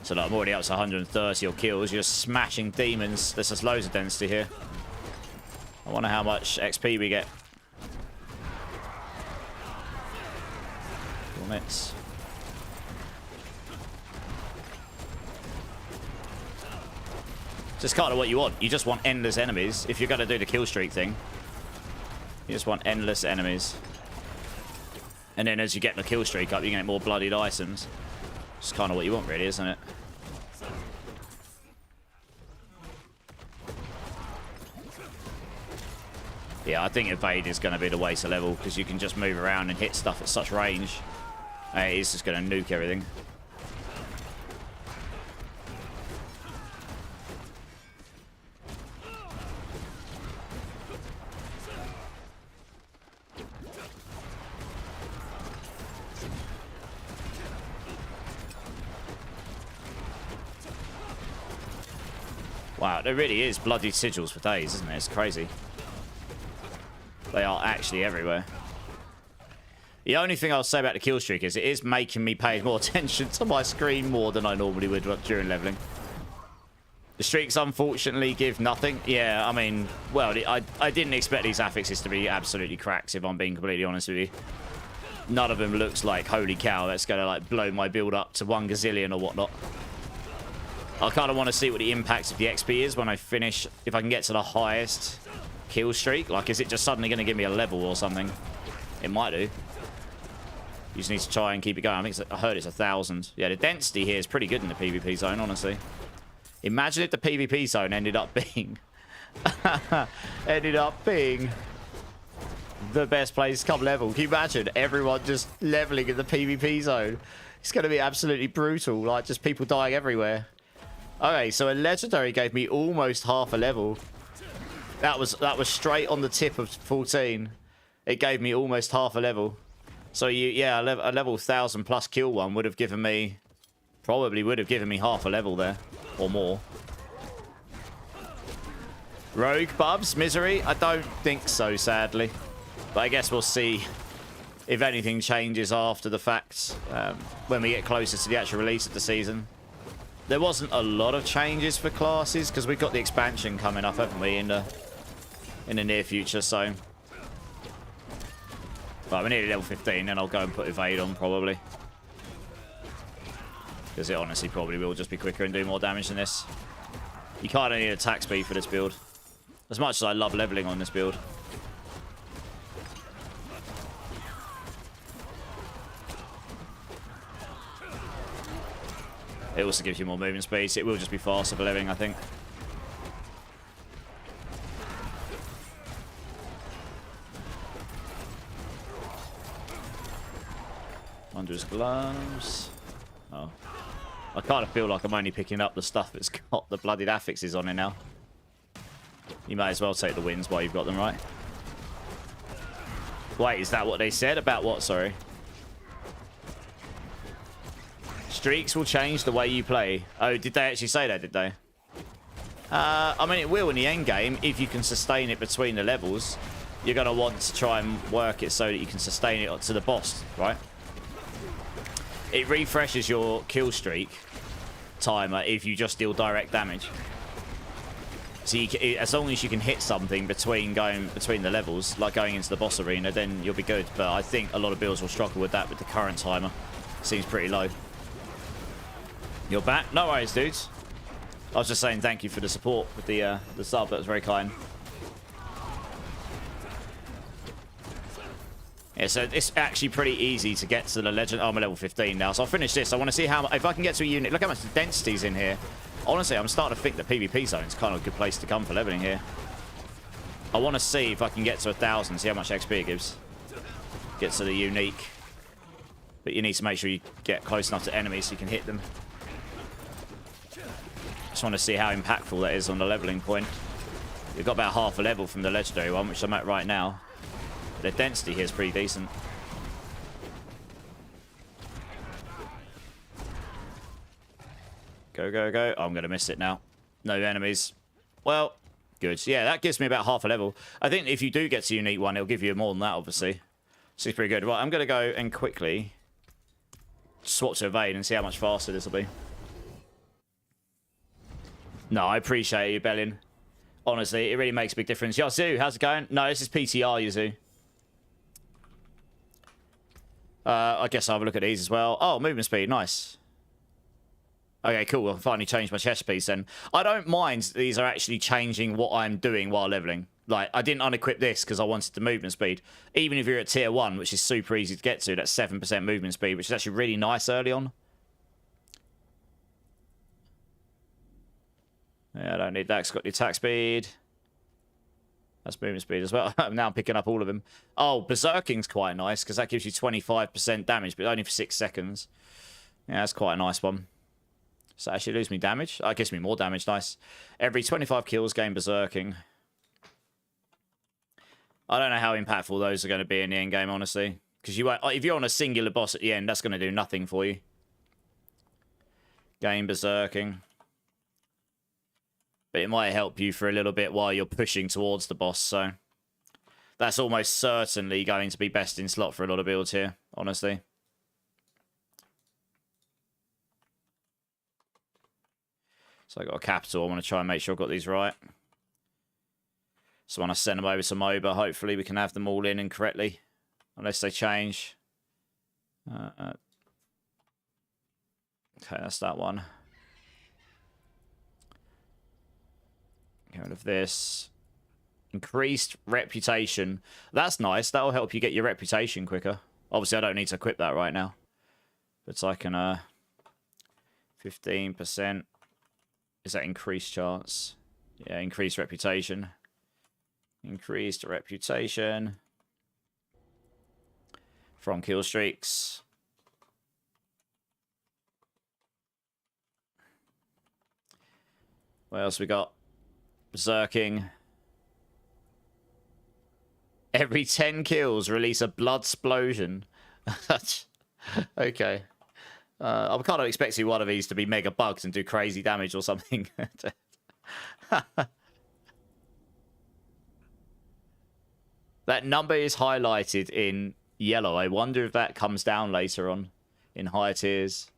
So like, I'm already up to 130 or kills. You're just smashing demons. There's just loads of density here. I wonder how much XP we get. 4 minutes. Just kind of what you want. You just want endless enemies. If you're going to do the kill streak thing, you just want endless enemies. And then as you get the kill streak up, you get more bloodied items. It's kind of what you want, really, isn't it? Yeah, I think Evade is going to be the way to level, because you can just move around and hit stuff at such range. It is just going to nuke everything. Wow, there really is bloody sigils for days, isn't it? It's crazy. They are actually everywhere. The only thing I'll say about the kill streak is it is making me pay more attention to my screen more than I normally would during leveling. The streaks, unfortunately, give nothing. Yeah, I mean, well, I didn't expect these affixes to be absolutely cracked, if I'm being completely honest with you. None of them looks like, holy cow, that's going to like blow my build up to 1 gazillion or whatnot. I kind of want to see what the impact of the XP is when I finish, if I can get to the highest kill streak. Like, is it just suddenly going to give me a level or something? It might do. You just need to try and keep it going. I heard it's 1,000. Yeah, the density here is pretty good in the PvP zone, honestly. Imagine if the PvP zone ended up being... ended up being the best place to come level. Can you imagine everyone just leveling in the PvP zone? It's going to be absolutely brutal. Like, just people dying everywhere. Okay, so a legendary gave me almost half a level. That was straight on the tip of 14. It gave me almost half a level. So yeah, a level 1000 plus kill one would have given me, probably would have given me half a level there or more. Rogue Bubs, Misery? I don't think so, sadly. But I guess we'll see if anything changes after the fact when we get closer to the actual release of the season. There wasn't a lot of changes for classes because we've got the expansion coming up, haven't we, in the near future, so... But we're nearly level 15, and I'll go and put Evade on, probably. Because it honestly probably will just be quicker and do more damage than this. You kind of need attack speed for this build. As much as I love leveling on this build. It also gives you more movement speed. It will just be faster for leveling, I think. Wondrous gloves. Oh. I kind of feel like I'm only picking up the stuff that's got the bloodied affixes on it now. You may as well take the wins while you've got them, right? Wait, is that what they said? About what, sorry? Streaks will change the way you play. Oh, did they actually say that, did they? I mean, it will in the end game if you can sustain it between the levels. You're going to want to try and work it so that you can sustain it to the boss, right? It refreshes your kill streak timer if you just deal direct damage. So as long as you can hit something between the levels, like going into the boss arena, then you'll be good. But I think a lot of builds will struggle with that with the current timer. Seems pretty low. You're back? No worries, dudes. I was just saying thank you for the support with the sub. That was very kind. Yeah, so it's actually pretty easy to get to the legend. Oh, I'm at level 15 now, so I'll finish this. I want to see how if I can get to a unit. Look how much density's in here. Honestly, I'm starting to think the PvP zone is kind of a good place to come for leveling here. I want to see if I can get to 1,000, see how much XP it gives. Get to the unique. But you need to make sure you get close enough to enemies so you can hit them. Just want to see how impactful that is on the leveling point. You've got about half a level from the legendary one, which I'm at right now. The density here is pretty decent. Go, go, go. Oh, I'm going to miss it now. No enemies. Well, good. Yeah, that gives me about half a level. I think if you do get to unique one, it'll give you more than that, obviously. So it's pretty good. Right, I'm going to go and quickly swap to evade and see how much faster this will be. No, I appreciate you, Bellin. Honestly, it really makes a big difference. Yazoo, how's it going? No, this is PTR, Yazoo. I guess I'll have a look at these as well. Oh, movement speed, nice. Okay, cool. I'll finally change my chest piece then. I don't mind these are actually changing what I'm doing while leveling. Like, I didn't unequip this because I wanted the movement speed. Even if you're at tier 1, which is super easy to get to, that's 7% movement speed, which is actually really nice early on. Yeah, I don't need that. It's got the attack speed. That's movement speed as well. Now I'm picking up all of them. Oh, Berserking's quite nice because that gives you 25% damage, but only for 6 seconds. Yeah, that's quite a nice one. So actually lose me damage. That gives me more damage. Nice. Every 25 kills, gain Berserking. I don't know how impactful those are going to be in the end game, honestly. Because if you're on a singular boss at the end, that's going to do nothing for you. Gain Berserking. But it might help you for a little bit while you're pushing towards the boss, so... That's almost certainly going to be best in slot for a lot of builds here, honestly. So I got a capital. I want to try and make sure I've got these right. So when I send them over to MOBA, hopefully we can have them all in and correctly. Unless they change. Okay, that's that one. Get rid of this. Increased reputation. That's nice. That'll help you get your reputation quicker. Obviously, I don't need to equip that right now. But I can... 15%. Is that increased chance? Yeah, increased reputation. Increased reputation. from kill streaks. What else we got? Berserking. Every 10 kills, release a blood explosion. Okay. I'm kind of expecting one of these to be mega bugged and do crazy damage or something. That number is highlighted in yellow. I wonder if that comes down later on in higher tiers.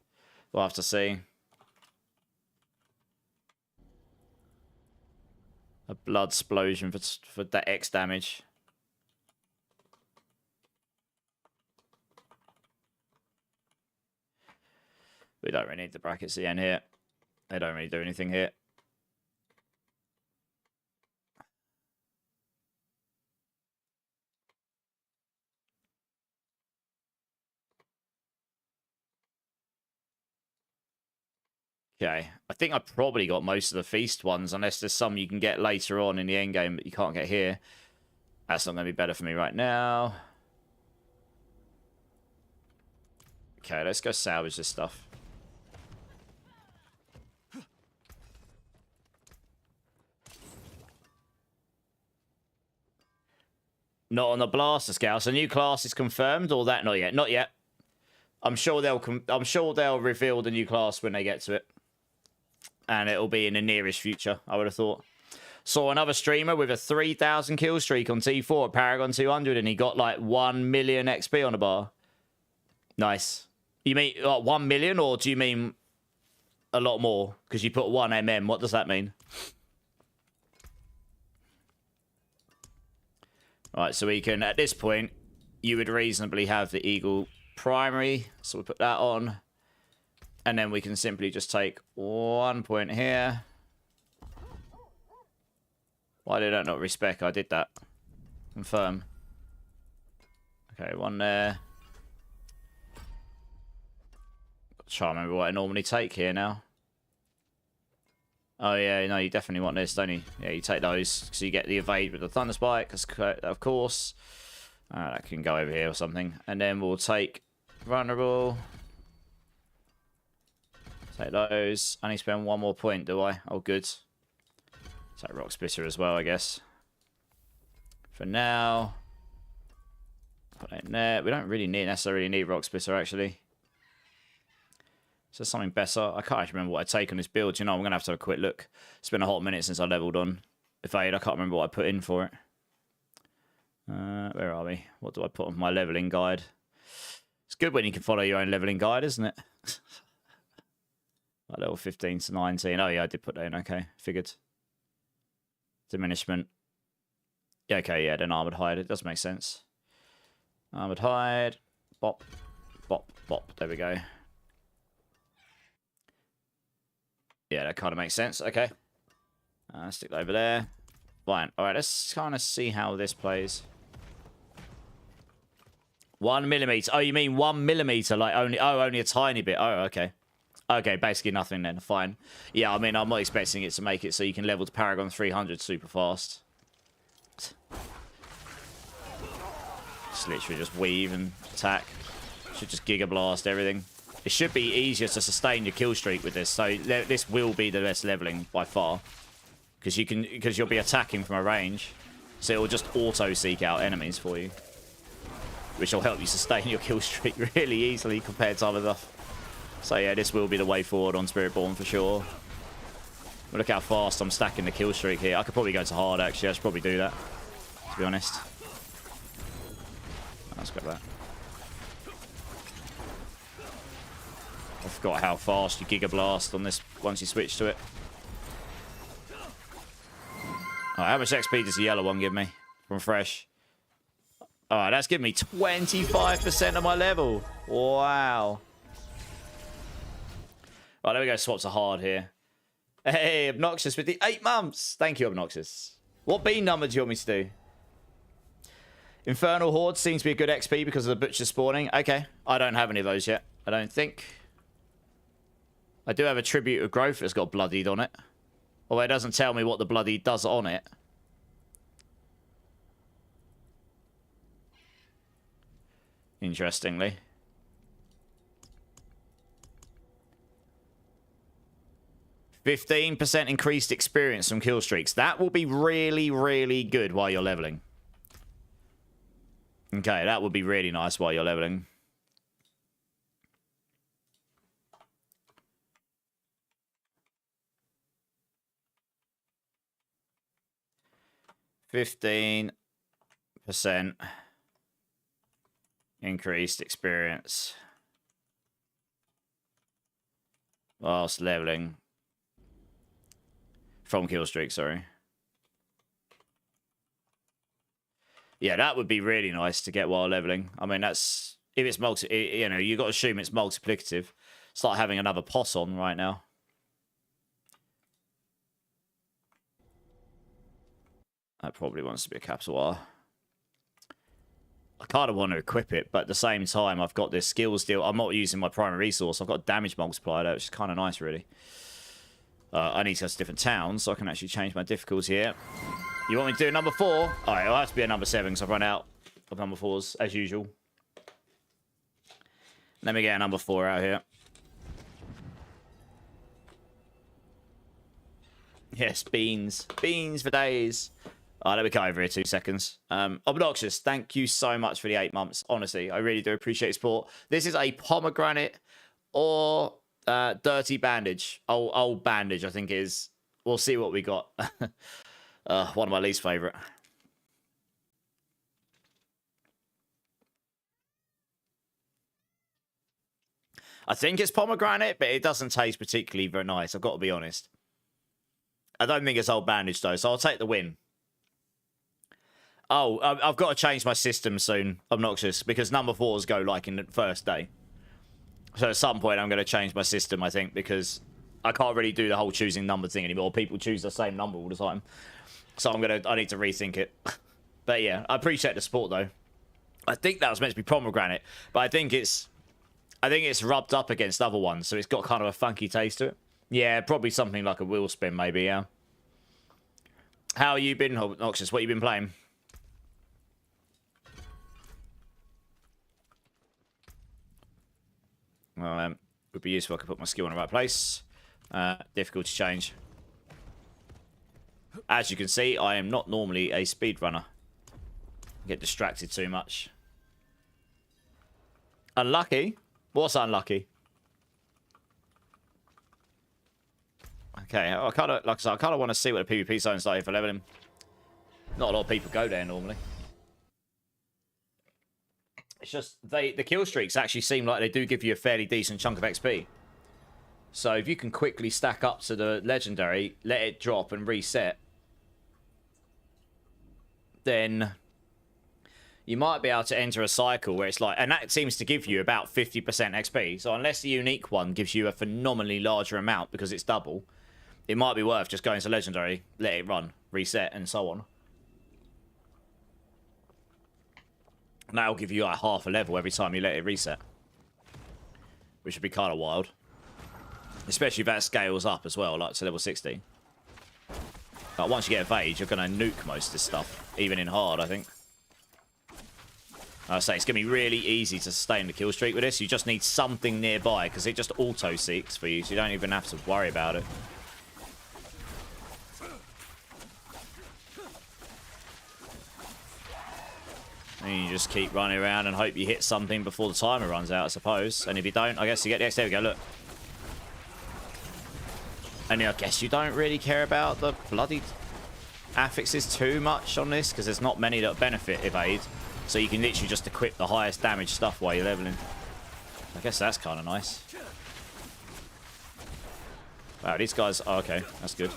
We'll have to see. A blood explosion for that X damage. We don't really need the brackets at the end here. They don't really do anything here. Okay, I think I probably got most of the feast ones, unless there's some you can get later on in the end game that you can't get here. That's not going to be better for me right now. Okay, let's go salvage this stuff. Not on the blaster scale. So new class is confirmed, or that not yet? Not yet. I'm sure they'll reveal the new class when they get to it. And it'll be in the nearest future, I would have thought. Saw another streamer with a 3,000 kill streak on T4 at Paragon 200, and he got like 1 million XP on the bar. Nice. You mean 1 million, or do you mean a lot more? Because you put 1 MM. What does that mean? Right, so we can, at this point, you would reasonably have the Eagle primary. So we put that on. And then we can simply just take 1 point here. Why did that not respec? I did that. Confirm. Okay, 1 there. Try to remember what I normally take here now. Oh yeah, no, you definitely want this, don't you? Yeah, you take those, so you get the evade with the Thunder Spike, of course. That can go over here or something. And then we'll take vulnerable. Take those. I need to spend 1 more point, do I? Oh, good. Take Rock Splitter as well, I guess. For now. Put it in there. We don't really necessarily need Rock Splitter, actually. Is there something better? I can't actually remember what I take on this build. You know, I'm going to have to have a quick look. It's been a hot minute since I leveled on Evade. I can't remember what I put in for it. Where are we? What do I put on my leveling guide? It's good when you can follow your own leveling guide, isn't it? Like level 15 to 19. Oh, yeah, I did put that in. Okay, figured. Diminishment. Yeah, okay, yeah, then Armored Hide. It does make sense. Armored Hide. Bop. Bop. Bop. There we go. Yeah, that kind of makes sense. Okay. Stick that over there. Fine. Alright, let's kind of see how this plays. 1 millimeter. Oh, you mean 1 millimeter? Like only... Oh, only a tiny bit. Oh, okay. Okay, basically nothing then. Fine. Yeah, I mean, I'm not expecting it to make it so you can level to Paragon 300 super fast. Just literally just weave and attack. Should just Giga Blast everything. It should be easier to sustain your kill streak with this, so this will be the best leveling by far, because you'll be attacking from a range, so it will just auto seek out enemies for you, which will help you sustain your kill streak really easily compared to other stuff. So yeah, this will be the way forward on Spiritborn for sure. But look how fast I'm stacking the kill streak here. I could probably go to hard actually. I should probably do that, to be honest. Let's grab that. I forgot how fast you Giga Blast on this once you switch to it. Alright, how much XP does the yellow one give me from fresh? Alright, that's giving me 25% of my level. Wow. Right, there we go. Swap to hard here. Hey, Obnoxious with the 8 months. Thank you, Obnoxious. What bean number do you want me to do? Infernal Horde seems to be a good XP because of the Butcher spawning. Okay, I don't have any of those yet, I don't think. I do have a Tribute of Growth that's got Bloodied on it. Although it doesn't tell me what the Bloodied does on it. Interestingly. %15 increased experience from kill streaks. That will be really, really good while you're leveling. Okay, that would be really nice while you're leveling. %15 increased experience whilst leveling. From kill streak, sorry. Yeah, that would be really nice to get while leveling. I mean, that's... If it's you know, you've got to assume it's multiplicative. It's like having another POS on right now. That probably wants to be a capital R. I kind of want to equip it, but at the same time, I've got this skills deal. I'm not using my primary resource. I've got damage multiplier there, which is kind of nice, really. I need to go to different towns, so I can actually change my difficulty here. You want me to do a number 4? All right, it'll have to be a number 7, because I've run out of number 4s, as usual. Let me get a number 4 out here. Yes, beans. Beans for days. All right, let me go over here 2 seconds. Obnoxious, thank you so much for the 8 months. Honestly, I really do appreciate your support. This is a pomegranate or... dirty bandage. Old bandage, I think is. We'll see what we got. One of my least favorite. I think it's pomegranate, but it doesn't taste particularly very nice. I've got to be honest. I don't think it's old bandage though, so I'll take the win. Oh, I've got to change my system soon, Obnoxious, because number 4s go like in the first day. So at some point, I'm going to change my system, I think, because I can't really do the whole choosing number thing anymore. People choose the same number all the time. So I need to rethink it. But yeah, I appreciate the support, though. I think that was meant to be pomegranate, but I think it's rubbed up against other ones, so it's got kind of a funky taste to it. Yeah, probably something like a wheel spin, maybe, yeah. How you been, Obnoxious? What you been playing? Well, would be useful if I could put my skill in the right place. Difficult to change. As you can see, I am not normally a speedrunner. Get distracted too much. Unlucky? What's unlucky? Okay, I kind of, like I said, I kind of want to see what the PvP zone's like for leveling. Not a lot of people go there normally. It's just, the kill streaks actually seem like they do give you a fairly decent chunk of XP. So if you can quickly stack up to the legendary, let it drop and reset, then you might be able to enter a cycle where it's like, and that seems to give you about 50% XP. So unless the unique one gives you a phenomenally larger amount because it's double, it might be worth just going to legendary, let it run, reset, and so on. And that'll give you like half a level every time you let it reset. Which would be kind of wild. Especially if that scales up as well, like to level 60. But once you get of age, you're going to nuke most of this stuff. Even in hard, I think. I say, it's going to be really easy to sustain the kill streak with this. You just need something nearby, because it just auto-seeks for you, so you don't even have to worry about it. And you just keep running around and hope you hit something before the timer runs out, I suppose. And if you don't, I guess you get the X. There we go, look. And I guess you don't really care about the bloody affixes too much on this, because there's not many that benefit evade. So you can literally just equip the highest damage stuff while you're leveling. I guess that's kind of nice. Wow, these guys... Oh, okay, that's good.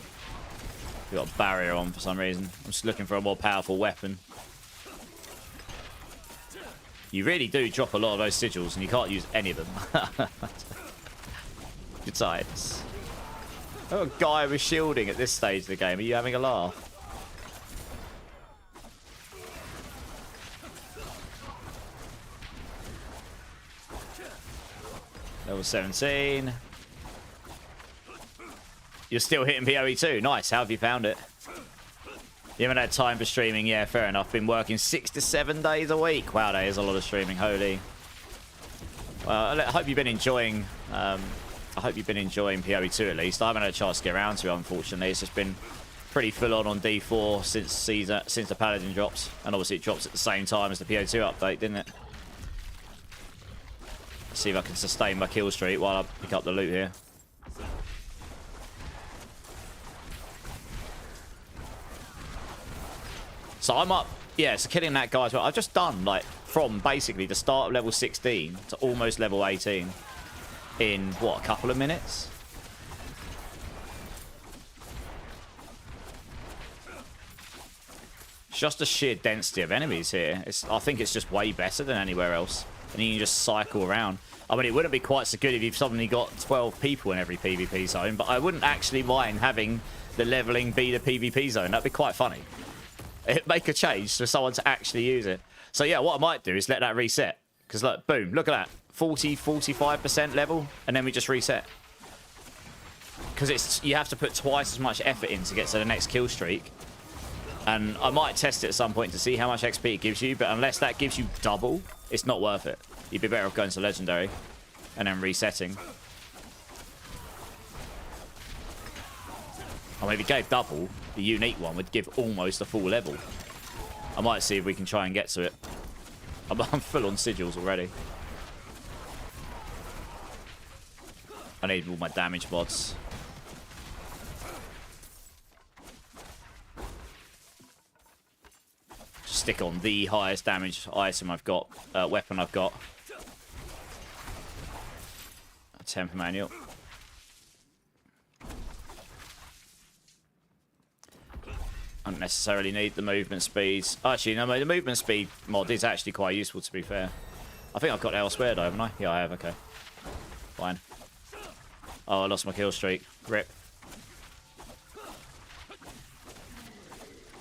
We've got a barrier on for some reason. I'm just looking for a more powerful weapon. You really do drop a lot of those sigils, and you can't use any of them. Good times. Oh, a guy with shielding at this stage of the game. Are you having a laugh? Level 17. You're still hitting PoE too. Nice. How have you found it? You haven't had time for streaming? Yeah, fair enough. Been working 6 to 7 days a week. Wow, that is a lot of streaming. Holy. Well, I hope you've been enjoying. I hope you've been enjoying PoE2 at least. I haven't had a chance to get around to it, unfortunately. It's just been pretty full on D4 since the Paladin drops, and obviously it drops at the same time as the PO2 update, didn't it? Let's see if I can sustain my kill streak while I pick up the loot here. So I'm up, yeah, so killing that guy as well. I've just done, like, from basically the start of level 16 to almost level 18 in, what, a couple of minutes? It's just the sheer density of enemies here. I think it's just way better than anywhere else. And you can just cycle around. I mean, it wouldn't be quite so good if you've suddenly got 12 people in every PvP zone, but I wouldn't actually mind having the leveling be the PvP zone. That'd be quite funny. It'd make a change for someone to actually use it. So yeah, what I might do is let that reset. Because look, boom, look at that. 40-45% level, and then we just reset. Because you have to put twice as much effort in to get to the next kill streak. And I might test it at some point to see how much XP it gives you, but unless that gives you double, it's not worth it. You'd be better off going to Legendary and then resetting. I mean, if it gave double, the unique one would give almost a full level. I might see if we can try and get to it. I'm full on sigils already. I need all my damage mods. Just stick on the highest damage item I've got, weapon I've got. A temper manual. I don't necessarily need the movement speeds. Actually, no, the movement speed mod is actually quite useful, to be fair. I think I've got it elsewhere, though, haven't I? Yeah, I have, okay. Fine. Oh, I lost my kill streak. Rip.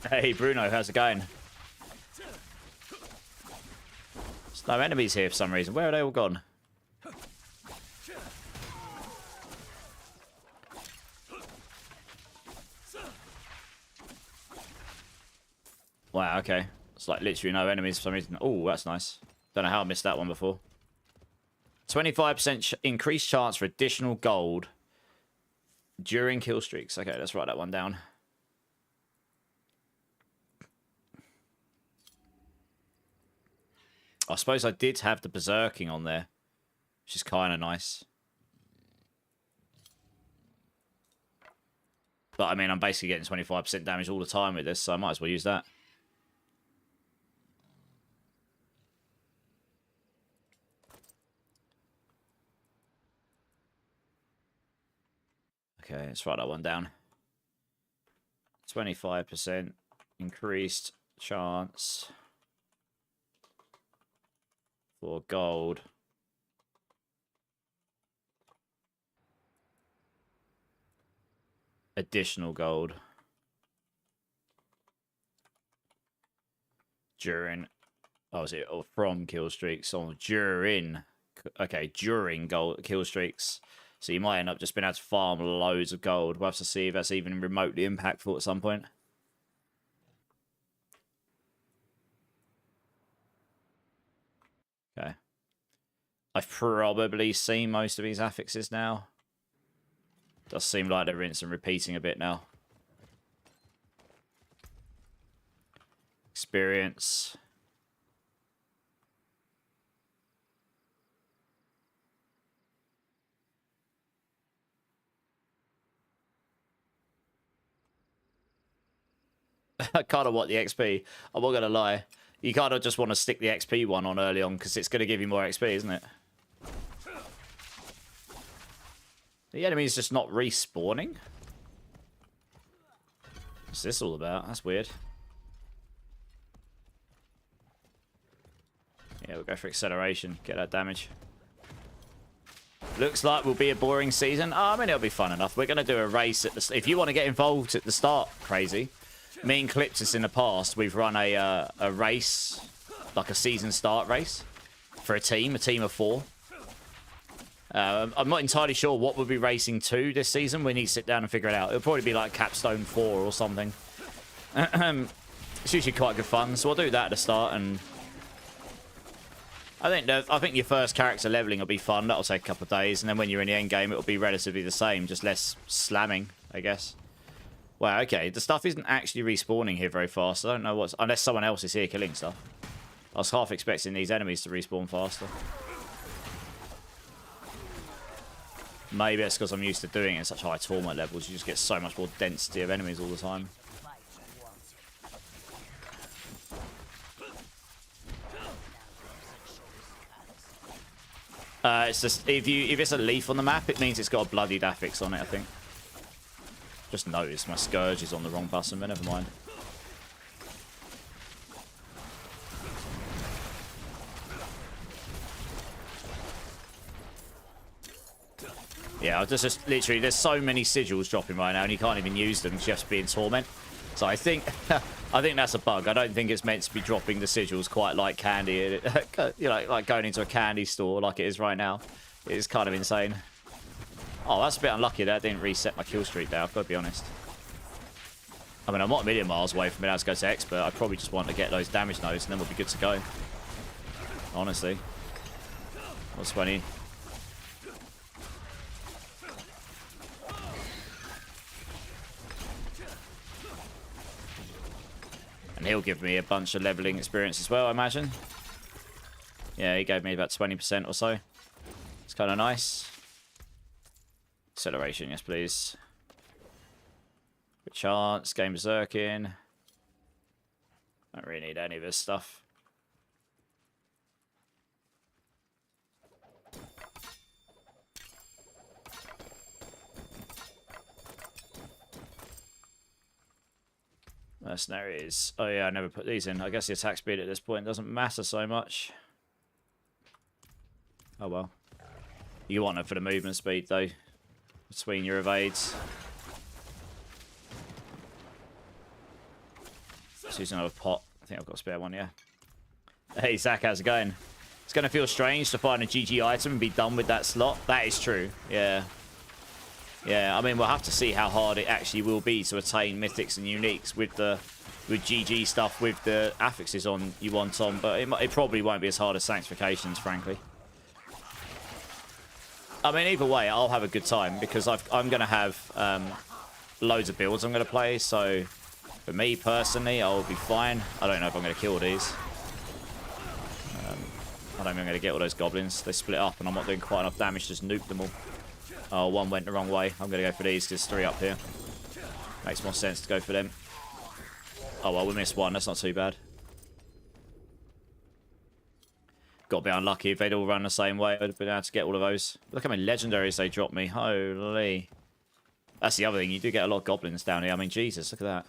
Hey, Bruno, how's it going? There's no enemies here for some reason. Where are they all gone? Wow, okay. It's like literally no enemies for some reason. Oh, that's nice. Don't know how I missed that one before. 25% increased chance for additional gold during kill streaks. Okay, let's write that one down. I suppose I did have the berserking on there, which is kind of nice. But, I mean, I'm basically getting 25% damage all the time with this, so I might as well use that. Okay, let's write that one down. 25% increased chance for gold. Additional gold. During... Oh, is it? Or from kill streaks. Or during... Okay, during gold kill streaks. So you might end up just being able to farm loads of gold. We'll have to see if that's even remotely impactful at some point. Okay. I've probably seen most of these affixes now. Does seem like they're rinsing and repeating a bit now. Experience. I kind of want the XP. I'm not going to lie. You kind of just want to stick the XP one on early on because it's going to give you more XP, isn't it? The enemy's just not respawning? What's this all about? That's weird. Yeah, we'll go for acceleration. Get that damage. Looks like will be a boring season. Oh, I mean, it'll be fun enough. We're going to do a race at the... If you want to get involved at the start, Crazy... Me and Clipsis in the past, we've run a race, like a season start race, for a team of 4. I'm not entirely sure what we'll be racing to this season. We need to sit down and figure it out. It'll probably be like Capstone 4 or something. It's usually quite good fun, so we'll do that at the start, and I think your first character leveling will be fun. That'll take a couple of days, and then when you're in the end game, it'll be relatively the same, just less slamming, I guess. Wow, okay. The stuff isn't actually respawning here very fast. I don't know what's... Unless someone else is here killing stuff. I was half expecting these enemies to respawn faster. Maybe it's because I'm used to doing it at such high torment levels. You just get so much more density of enemies all the time. It's just... If it's a leaf on the map, it means it's got a bloodied affix on it, I think. Just noticed my Scourge is on the wrong button, but never mind. Yeah, I'll just literally, there's so many sigils dropping right now, and you can't even use them because you have to be in torment. So I think, I think that's a bug. I don't think it's meant to be dropping the sigils quite like candy, you know, like going into a candy store like it is right now. It is kind of insane. Oh, that's a bit unlucky that didn't reset my kill streak there, I've got to be honest. I mean, I'm not a million miles away from being able to go to expert. I probably just want to get those damage nodes and then we'll be good to go. Honestly. What's funny? And he'll give me a bunch of leveling experience as well, I imagine. Yeah, he gave me about 20% or so. It's kind of nice. Acceleration, yes please. Good chance, game berserking. Don't really need any of this stuff. Mercenaries. Oh yeah, I never put these in. I guess the attack speed at this point doesn't matter so much. Oh well. You want it for the movement speed though. Between your evades. Let's use another pot. I think I've got a spare one, yeah. Hey Zach, how's it going? It's going to feel strange to find a GG item and be done with that slot. That is true, yeah. Yeah, I mean, we'll have to see how hard it actually will be to attain mythics and uniques with GG stuff, with the affixes on you want on, but it probably won't be as hard as sanctifications, frankly. I mean, either way, I'll have a good time because I'm going to have loads of builds I'm going to play, so for me personally, I'll be fine. I don't know if I'm going to kill these. I don't think I'm going to get all those goblins. They split up and I'm not doing quite enough damage to just nuke them all. Oh, one went the wrong way. I'm going to go for these because there's 3 up here. Makes more sense to go for them. Oh, well, we missed one. That's not too bad. Got to be unlucky. If they'd all run the same way, I'd have been able to get all of those. Look how many legendaries they dropped me. Holy. That's the other thing. You do get a lot of goblins down here. I mean, Jesus, look at that.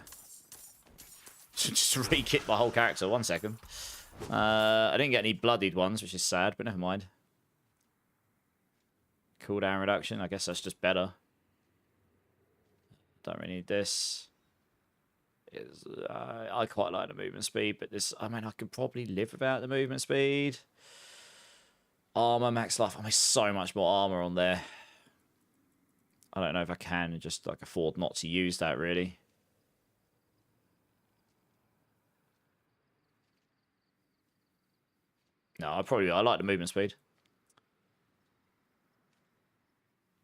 Just re-kit my whole character. 1 second. I didn't get any bloodied ones, which is sad, but never mind. Cooldown reduction. I guess that's just better. Don't really need this. I quite like the movement speed, but this, I mean, I could probably live without the movement speed. Armor, max life. I mean, so much more armor on there. I don't know if I can just like afford not to use that really. No, I like the movement speed.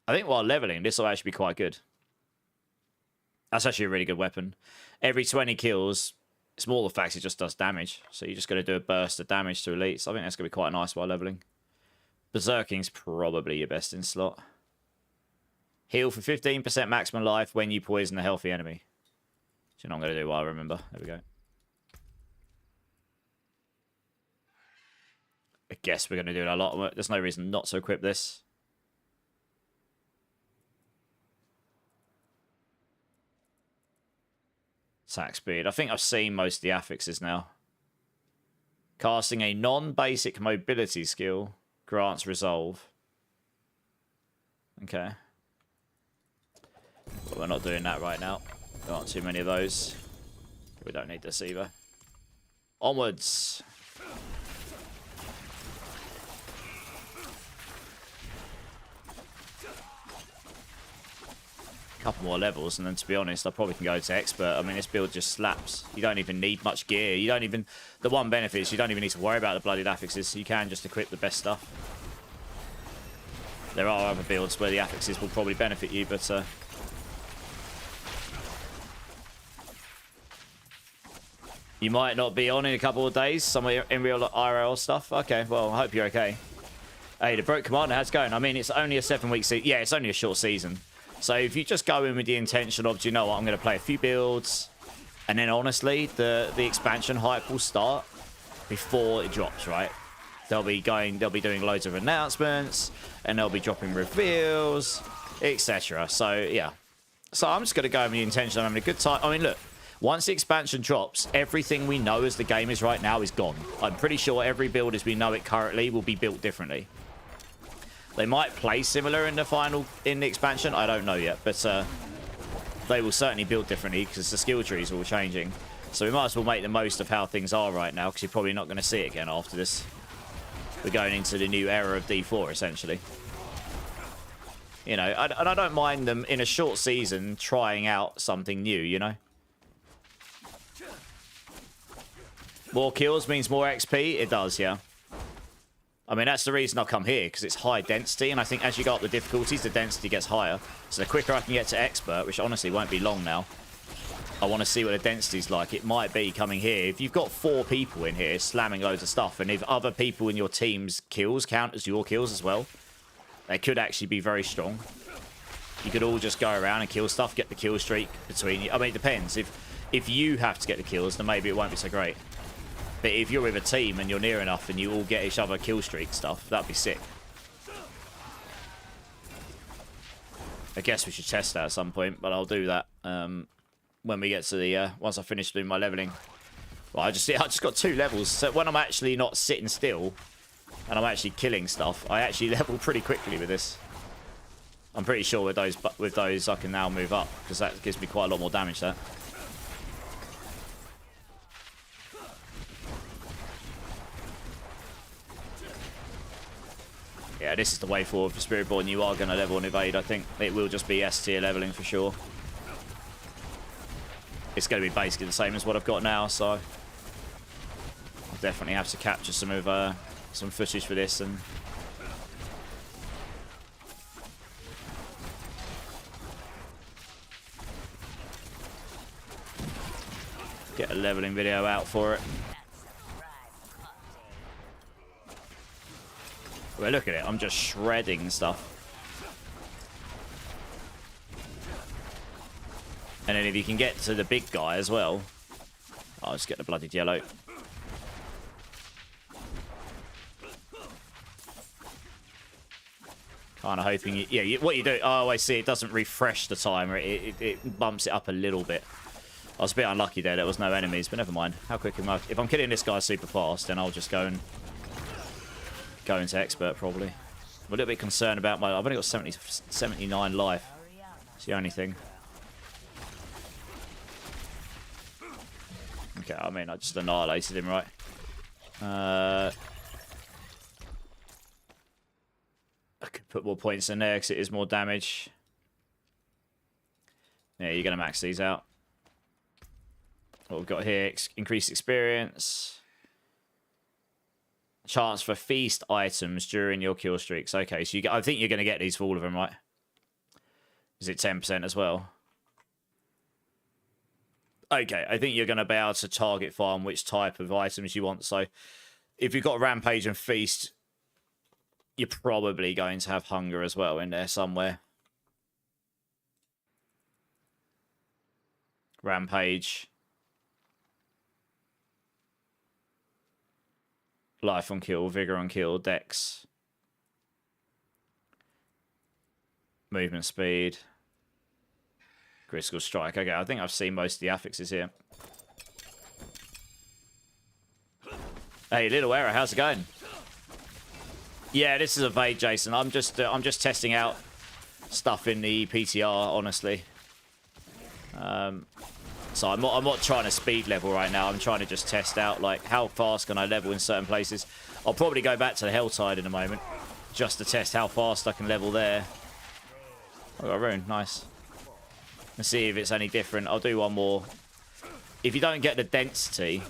I think while leveling, this will actually be quite good. That's actually a really good weapon. Every 20 kills, it's more the fact it just does damage. So you're just going to do a burst of damage to elites. I think that's going to be quite nice while leveling. Berserking's probably your best in slot. Heal for 15% maximum life when you poison a healthy enemy. Which I'm going to do while I remember. There we go. I guess we're going to do it a lot. There's no reason not to equip this. Attack speed. I think I've seen most of the affixes now. Casting a non-basic mobility skill grants resolve. Okay. But we're not doing that right now. There aren't too many of those. We don't need this either. Onwards. couple more levels, and then to be honest, I probably can go to expert. I mean, this build just slaps. You don't even need much gear. You don't even... The one benefit is you don't even need to worry about the bloodied affixes. You can just equip the best stuff. There are other builds where the affixes will probably benefit you, but... you might not be on in a couple of days, somewhere in real IRL stuff. Okay, well, I hope you're okay. Hey, the Broke Commander, how's it going? I mean, it's only a 7-week season. Yeah, it's only a short season. So if you just go in with the intention of, do you know what, I'm going to play a few builds, and then honestly, the expansion hype will start before it drops, right? They'll be doing loads of announcements, and they'll be dropping reveals, etc. So yeah. So I'm just going to go with the intention of having a good time. I mean, look. Once the expansion drops, everything we know as the game is right now is gone. I'm pretty sure every build as we know it currently will be built differently. They might play similar in the expansion. I don't know yet, but they will certainly build differently because the skill trees are all changing. So we might as well make the most of how things are right now, because you're probably not going to see it again after this. We're going into the new era of D4, essentially. You know, and I don't mind them in a short season trying out something new, you know? More kills means more XP? It does, yeah. I mean, that's the reason I come here, because it's high density, and I think as you go up the difficulties, the density gets higher. So the quicker I can get to expert, which honestly won't be long now, I want to see what the density's like. It might be coming here. If you've got 4 people in here slamming loads of stuff, and if other people in your team's kills count as your kills as well, they could actually be very strong. You could all just go around and kill stuff, get the kill streak between you. I mean, it depends. If you have to get the kills, then maybe it won't be so great. But if you're with a team and you're near enough and you all get each other kill streak stuff, that'd be sick. I guess we should test that at some point, but I'll do that when we get to the once I finish doing my leveling. Well, I just got 2 levels, so when I'm actually not sitting still and I'm actually killing stuff, I actually level pretty quickly with this. I'm pretty sure with those I can now move up, because that gives me quite a lot more damage there. Yeah, this is the way forward for Spiritborn. You are going to level and evade. I think it will just be S tier leveling for sure. It's going to be basically the same as what I've got now, so I'll definitely have to capture some of some footage for this and get a leveling video out for it. Well, look at it. I'm just shredding stuff. And then if you can get to the big guy as well... I'll just get the bloodied yellow. Kind of hoping you... Yeah, what you do... Oh, I see. It doesn't refresh the timer. It bumps it up a little bit. I was a bit unlucky there. There was no enemies, but never mind. How quick am I... If I'm killing this guy super fast, then I'll just go into expert, probably. I'm a little bit concerned about my... I've only got 79 life. It's the only thing. Okay, I mean, I just annihilated him, right? I could put more points in there because it is more damage. Yeah, you're going to max these out. What we've got here, increased experience. Chance for feast items during your kill streaks. Okay, so I think you're going to get these for all of them, right? Is it 10% as well? Okay, I think you're going to be able to target farm which type of items you want. So if you've got Rampage and Feast, you're probably going to have Hunger as well in there somewhere. Rampage. Life on kill, Vigor on kill, Dex. Movement speed. Critical strike. Okay, I think I've seen most of the affixes here. Hey, Little Error, how's it going? Yeah, this is evade, Jason. I'm just testing out stuff in the PTR, honestly. So I'm not trying to speed level right now. I'm trying to just test out, like, how fast can I level in certain places. I'll probably go back to the Helltide in a moment, just to test how fast I can level there. I got a rune, nice. Let's see if it's any different. I'll do one more. If you don't get the density,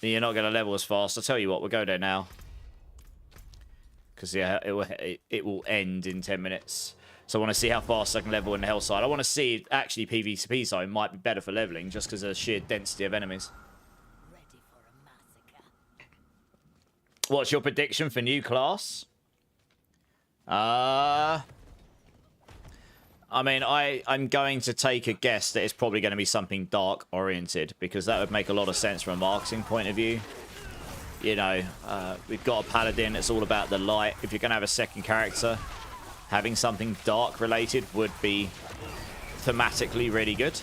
then you're not going to level as fast. I'll tell you what, we'll go there now. Because, yeah, it will end in 10 minutes. So I want to see how fast I can level in the hell side. I want to see if actually PvP zone might be better for leveling just because of the sheer density of enemies. Ready for a massacre. What's your prediction for new class? I mean, I'm going to take a guess that it's probably going to be something dark oriented because that would make a lot of sense from a marketing point of view. You know, we've got a paladin. It's all about the light. If you're going to have a second character, having something dark related would be thematically really good.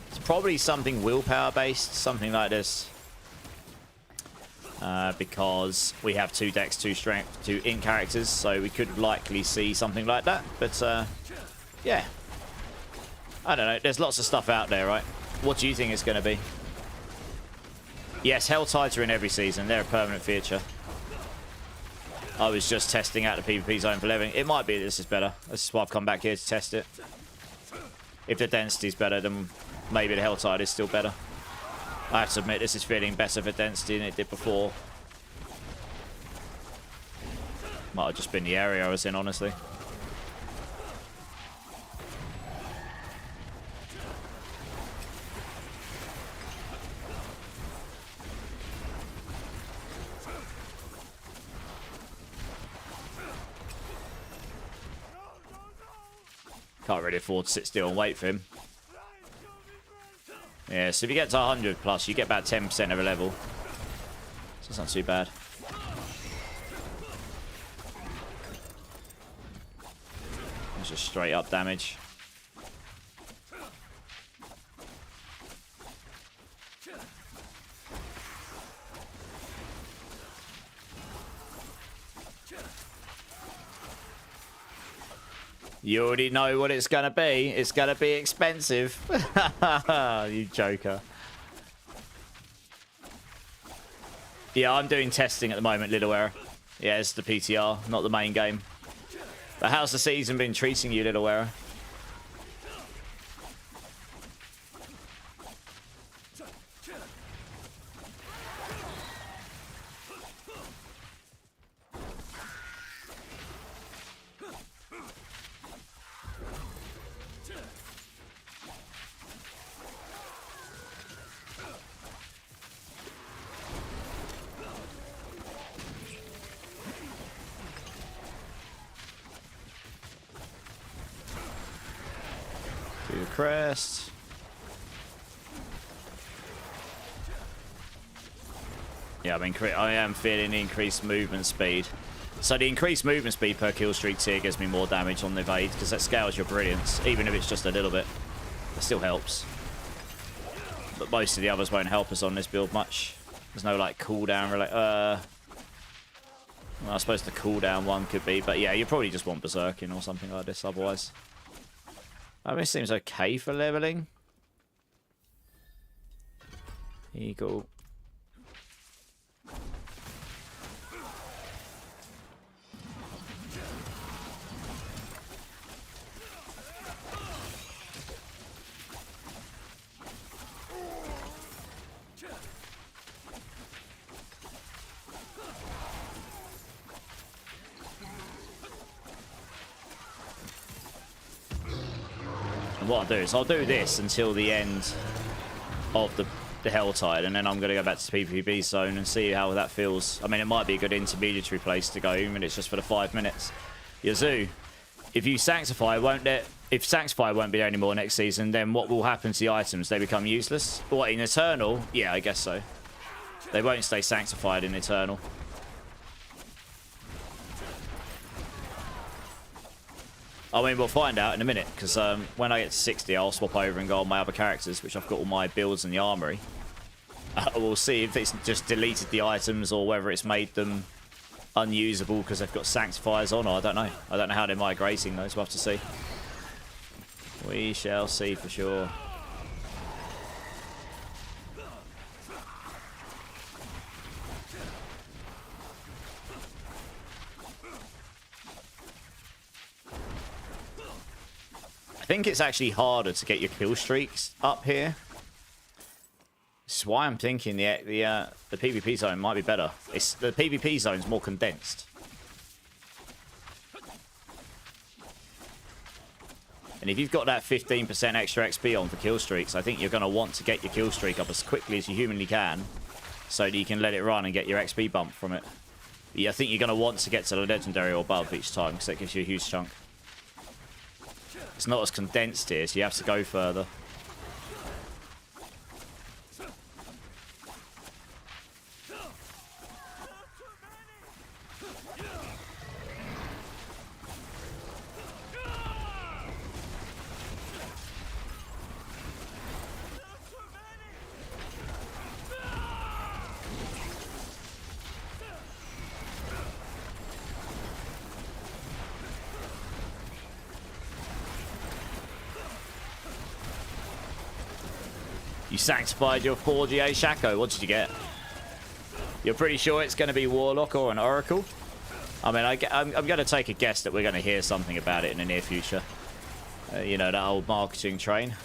It's probably something willpower based, something like this. Because we have 2 dex, 2 strength, 2 int characters, so we could likely see something like that. But yeah, I don't know. There's lots of stuff out there, right? What do you think it's going to be? Yes, Hell Tides are in every season. They're a permanent feature. I was just testing out the PvP zone for leveling. It might be this is better. This is why I've come back here to test it. If the density's better, then maybe the Hell Tide is still better. I have to admit, this is feeling better for density than it did before. Might have just been the area I was in, honestly. Can't really afford to sit still and wait for him. Yeah, so if you get to 100 plus, you get about 10% of a level. So it's not too bad. It's just straight up damage. You already know what it's going to be. It's going to be expensive. You joker. Yeah, I'm doing testing at the moment, Little Error. Yeah, it's the PTR, not the main game. But how's the season been treating you, Little Error? Crest. Yeah, I am feeling increased movement speed. So the increased movement speed per kill streak tier gives me more damage on the evade because that scales your brilliance, even if it's just a little bit. It still helps. But most of the others won't help us on this build much. There's no like cooldown well, I suppose the cooldown one could be, but yeah, you probably just want berserking or something like this otherwise. I mean, it seems okay for leveling. Eagle. What I'll do is I'll do this until the end of the Hell Tide, and then I'm going to go back to the PvP zone and see how that feels. I mean, it might be a good intermediary place to go, even if it's just for the 5 minutes. Yazoo, if you Sanctify, if Sanctify won't be there anymore next season, then what will happen to the items? They become useless? What, in Eternal? Yeah, I guess so. They won't stay Sanctified in Eternal. I mean, we'll find out in a minute, because when I get to 60, I'll swap over and go on my other characters, which I've got all my builds in the armory. We'll see if it's just deleted the items or whether it's made them unusable because they've got Sanctifiers on, or I don't know. I don't know how they're migrating those. We'll have to see. We shall see for sure. I think it's actually harder to get your kill streaks up here. This is why I'm thinking the PvP zone might be better. It's the PvP zone's more condensed. And if you've got that 15% extra XP on for kill streaks, I think you're going to want to get your kill streak up as quickly as you humanly can, so that you can let it run and get your XP bump from it. But I think you're going to want to get to the legendary or above each time, because that gives you a huge chunk. It's not as condensed here, so you have to go further. You sanctified your 4GA Shaco. What did you get? You're pretty sure it's going to be Warlock or an Oracle? I mean, I'm going to take a guess that we're going to hear something about it in the near future. You know, that old marketing train.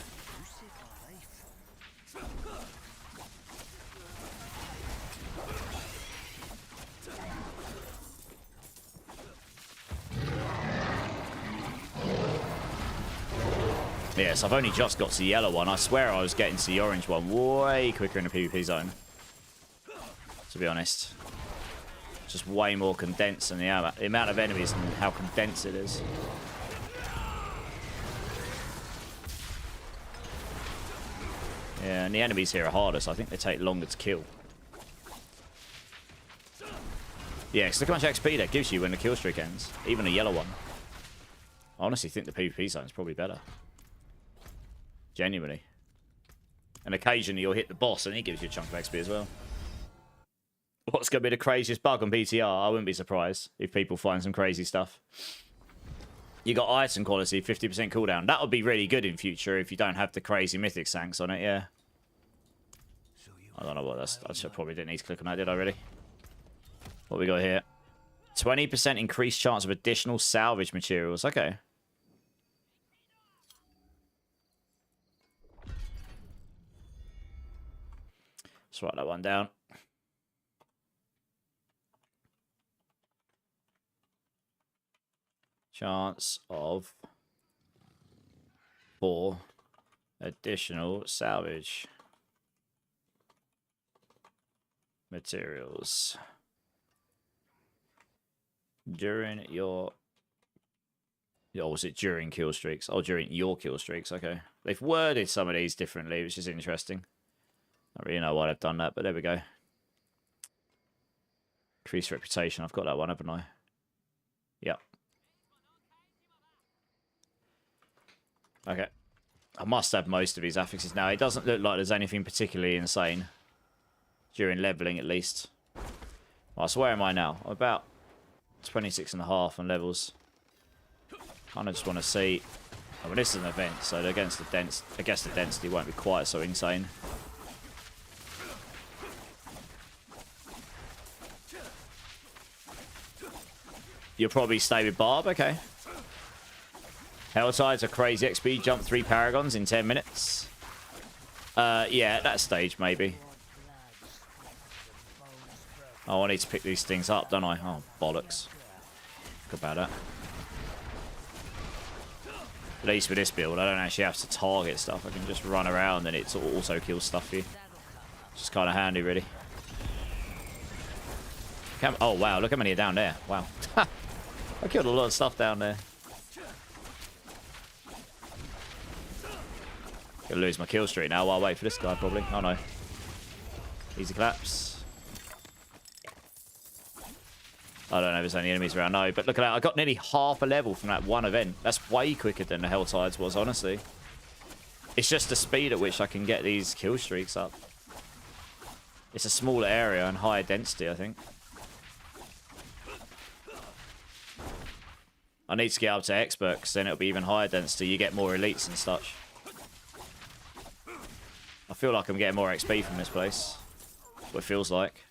Yes, I've only just got to the yellow one. I swear I was getting to the orange one way quicker in the PvP zone. To be honest. Just way more condensed than the amount of enemies and how condensed it is. Yeah, and the enemies here are harder, so I think they take longer to kill. Yeah, because look how much XP that gives you when the kill streak ends. Even a yellow one. I honestly think the PvP zone is probably better. Genuinely. And occasionally you'll hit the boss and he gives you a chunk of XP as well. What's going to be the craziest bug on PTR? I wouldn't be surprised if people find some crazy stuff. You got item quality, 50% cooldown. That would be really good in future if you don't have the crazy mythic sanks on it, yeah. I don't know what that's... I probably didn't need to click on that, did I really? What we got here? 20% increased chance of additional salvage materials. Okay. Let's write that one down. Chance of 4 additional salvage materials during your... Oh, was it during kill streaks? Oh, during your kill streaks. Okay. They've worded some of these differently, which is interesting. I don't really know why they've done that, but there we go. Increased reputation. I've got that one, haven't I? Yep. Okay. I must have most of these affixes now. It doesn't look like there's anything particularly insane. During leveling, at least. Well, so where am I now? I'm about 26.5 on levels. Kind of just want to see... Oh, well, this is an event, so against the I guess the density won't be quite so insane. You'll probably stay with Barb, okay. Helltide's a crazy XP, jump 3 Paragons in 10 minutes. Yeah, at that stage, maybe. Oh, I need to pick these things up, don't I? Oh, bollocks. Look about that. At least with this build, I don't actually have to target stuff. I can just run around and it also kills stuff here. Just kind of handy, really. Oh, wow, look how many are down there. Wow. I killed a lot of stuff down there. Gonna lose my kill streak now while I wait for this guy, probably. Oh, no. Easy claps. I don't know if there's any enemies around. No, but look at that. I got nearly half a level from that one event. That's way quicker than the Helltides was, honestly. It's just the speed at which I can get these kill streaks up. It's a smaller area and higher density, I think. I need to get up to expert, because then it'll be even higher density. You get more elites and such. I feel like I'm getting more XP from this place. That's what it feels like.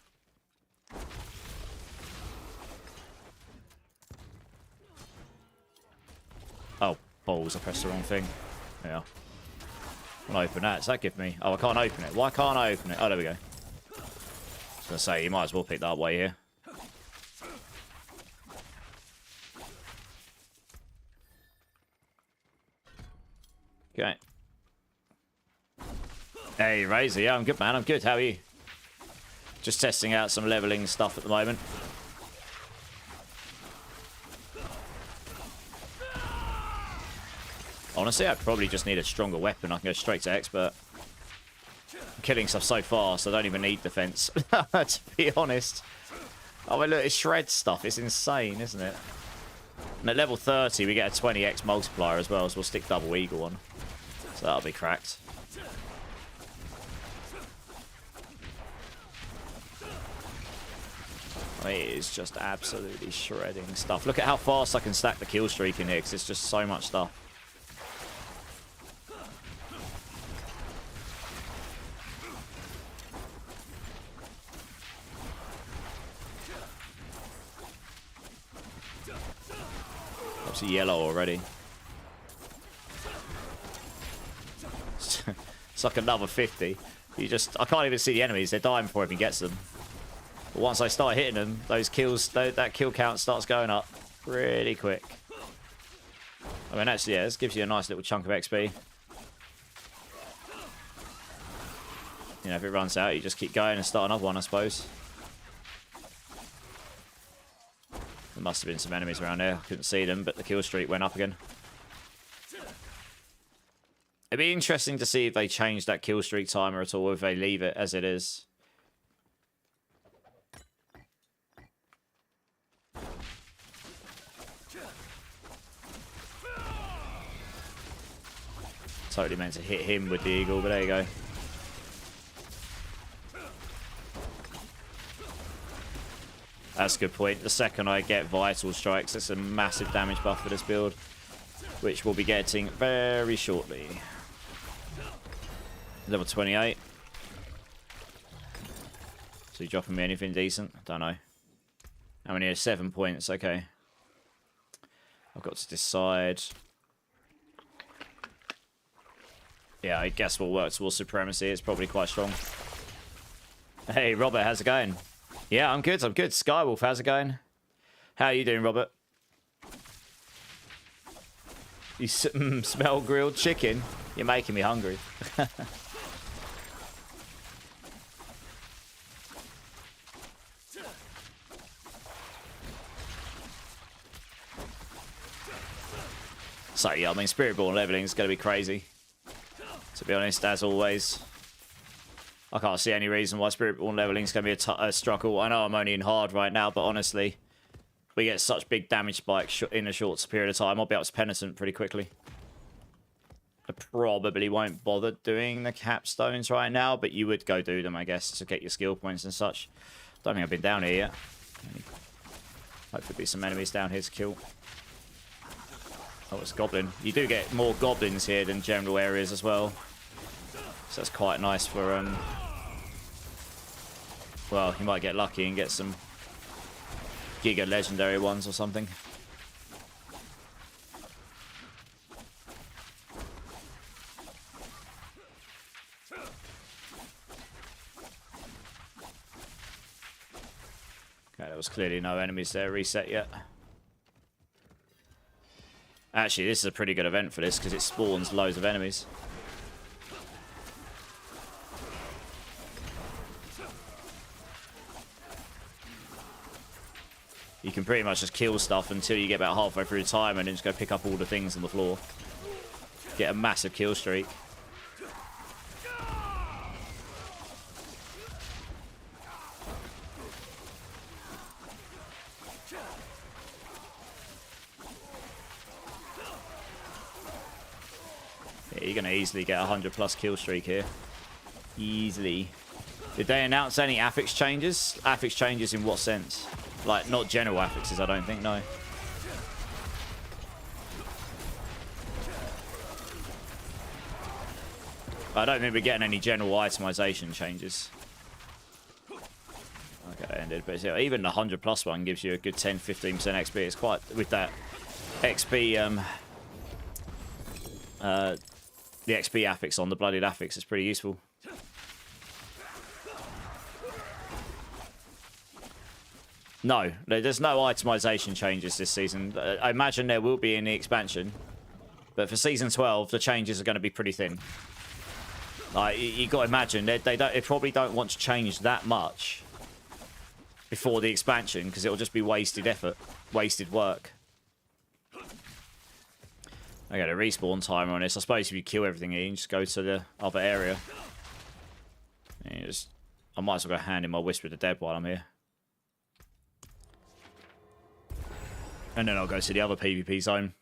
Oh, balls, I pressed the wrong thing. Yeah. I'll open that. Does that give me... Oh, I can't open it. Why can't I open it? Oh, there we go. I was going to say, you might as well pick that up way here. Okay. Hey, Razor. Yeah, I'm good, man. I'm good. How are you? Just testing out some leveling stuff at the moment. Honestly, I probably just need a stronger weapon. I can go straight to expert. I'm killing stuff so fast, I don't even need defense. To be honest. Oh, well, look, it shreds stuff. It's insane, isn't it? And at level 30, we get a 20x multiplier as well, so we'll stick double eagle on. So that'll be cracked. I mean, it is just absolutely shredding stuff. Look at how fast I can stack the kill streak in here, because it's just so much stuff. Obviously yellow already. It's like another 50. I can't even see the enemies. They're dying before he even gets them. But once I start hitting them, those kills, that kill count starts going up pretty quick. I mean, actually, yeah, this gives you a nice little chunk of XP. You know, if it runs out, you just keep going and start another one, I suppose. There must have been some enemies around there. I couldn't see them, but the kill streak went up again. It'd be interesting to see if they change that kill streak timer at all, or if they leave it as it is. Totally meant to hit him with the eagle, but there you go. That's a good point. The second I get vital strikes, it's a massive damage buff for this build, which we'll be getting very shortly. Level 28. So you dropping me anything decent? Don't know. How many are 7 points? Okay. I've got to decide. Yeah, I guess we'll work towards supremacy. It's probably quite strong. Hey, Robert, how's it going? Yeah, I'm good. I'm good. Skywolf, how's it going? How are you doing, Robert? You smell grilled chicken? You're making me hungry. So, yeah, I mean, Spiritborn leveling is going to be crazy. To be honest, as always. I can't see any reason why Spiritborn leveling is going to be a struggle. I know I'm only in hard right now, but honestly, we get such big damage spikes in a short period of time. I'll be up to Penitent pretty quickly. I probably won't bother doing the capstones right now, but you would go do them, I guess, to get your skill points and such. Don't think I've been down here yet. Hopefully there'll be some enemies down here to kill. Oh, it's a goblin. You do get more goblins here than general areas as well. So that's quite nice for, well, you might get lucky and get some Giga Legendary ones or something. Okay, there was clearly no enemies there reset yet. Actually, this is a pretty good event for this because it spawns loads of enemies. You can pretty much just kill stuff until you get about halfway through time and then just go pick up all the things on the floor. Get a massive kill streak. Yeah, you're going to easily get a 100+ kill streak here. Easily. Did they announce any affix changes? Affix changes in what sense? Like, not general affixes, I don't think, no. I don't think we're getting any general itemization changes. Okay, that ended. But yeah, even the 100+ one gives you a good 10-15% XP. It's quite, with that XP the XP affix on the bloodied affix is pretty useful. No, there's no itemization changes this season. I imagine there will be in the expansion, but for season 12, the changes are going to be pretty thin. Like, you got to imagine they probably don't want to change that much before the expansion because it'll just be wasted effort, wasted work. I got a respawn timer on this. I suppose if you kill everything here, you can just go to the other area. I might as well go hand in my Whisper of the Dead while I'm here. And then I'll go to the other PvP zone.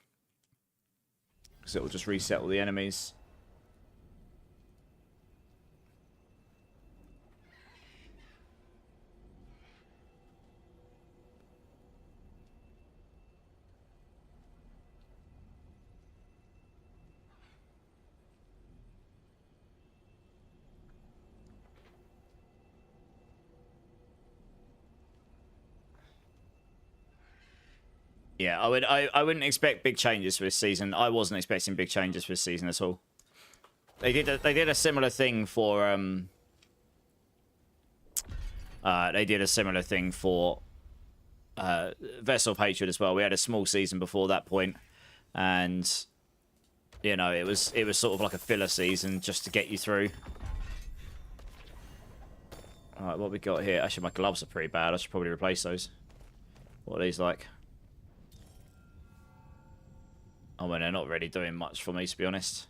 Because it'll just reset all the enemies. Yeah, I wouldn't expect big changes for this season. I wasn't expecting big changes for this season at all. They did a similar thing for Vessel of Hatred as well. We had a small season before that point, and you know it was sort of like a filler season just to get you through. All right, what we got here? Actually, my gloves are pretty bad. I should probably replace those. What are these like? Oh, well, they're not really doing much for me, to be honest.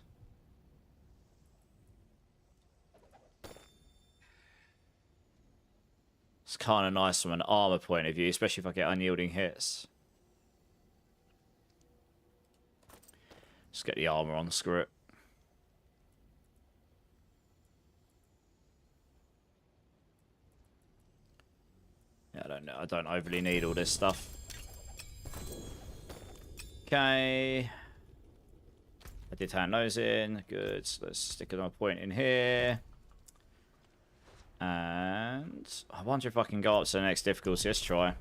It's kind of nice from an armor point of view, especially if I get unyielding hits. Just get the armor on, screw it. Yeah, I don't know. I don't overly need all this stuff. Okay. I did hand those in. Good. So let's stick another point in here. And I wonder if I can go up to the next difficulty. Let's try.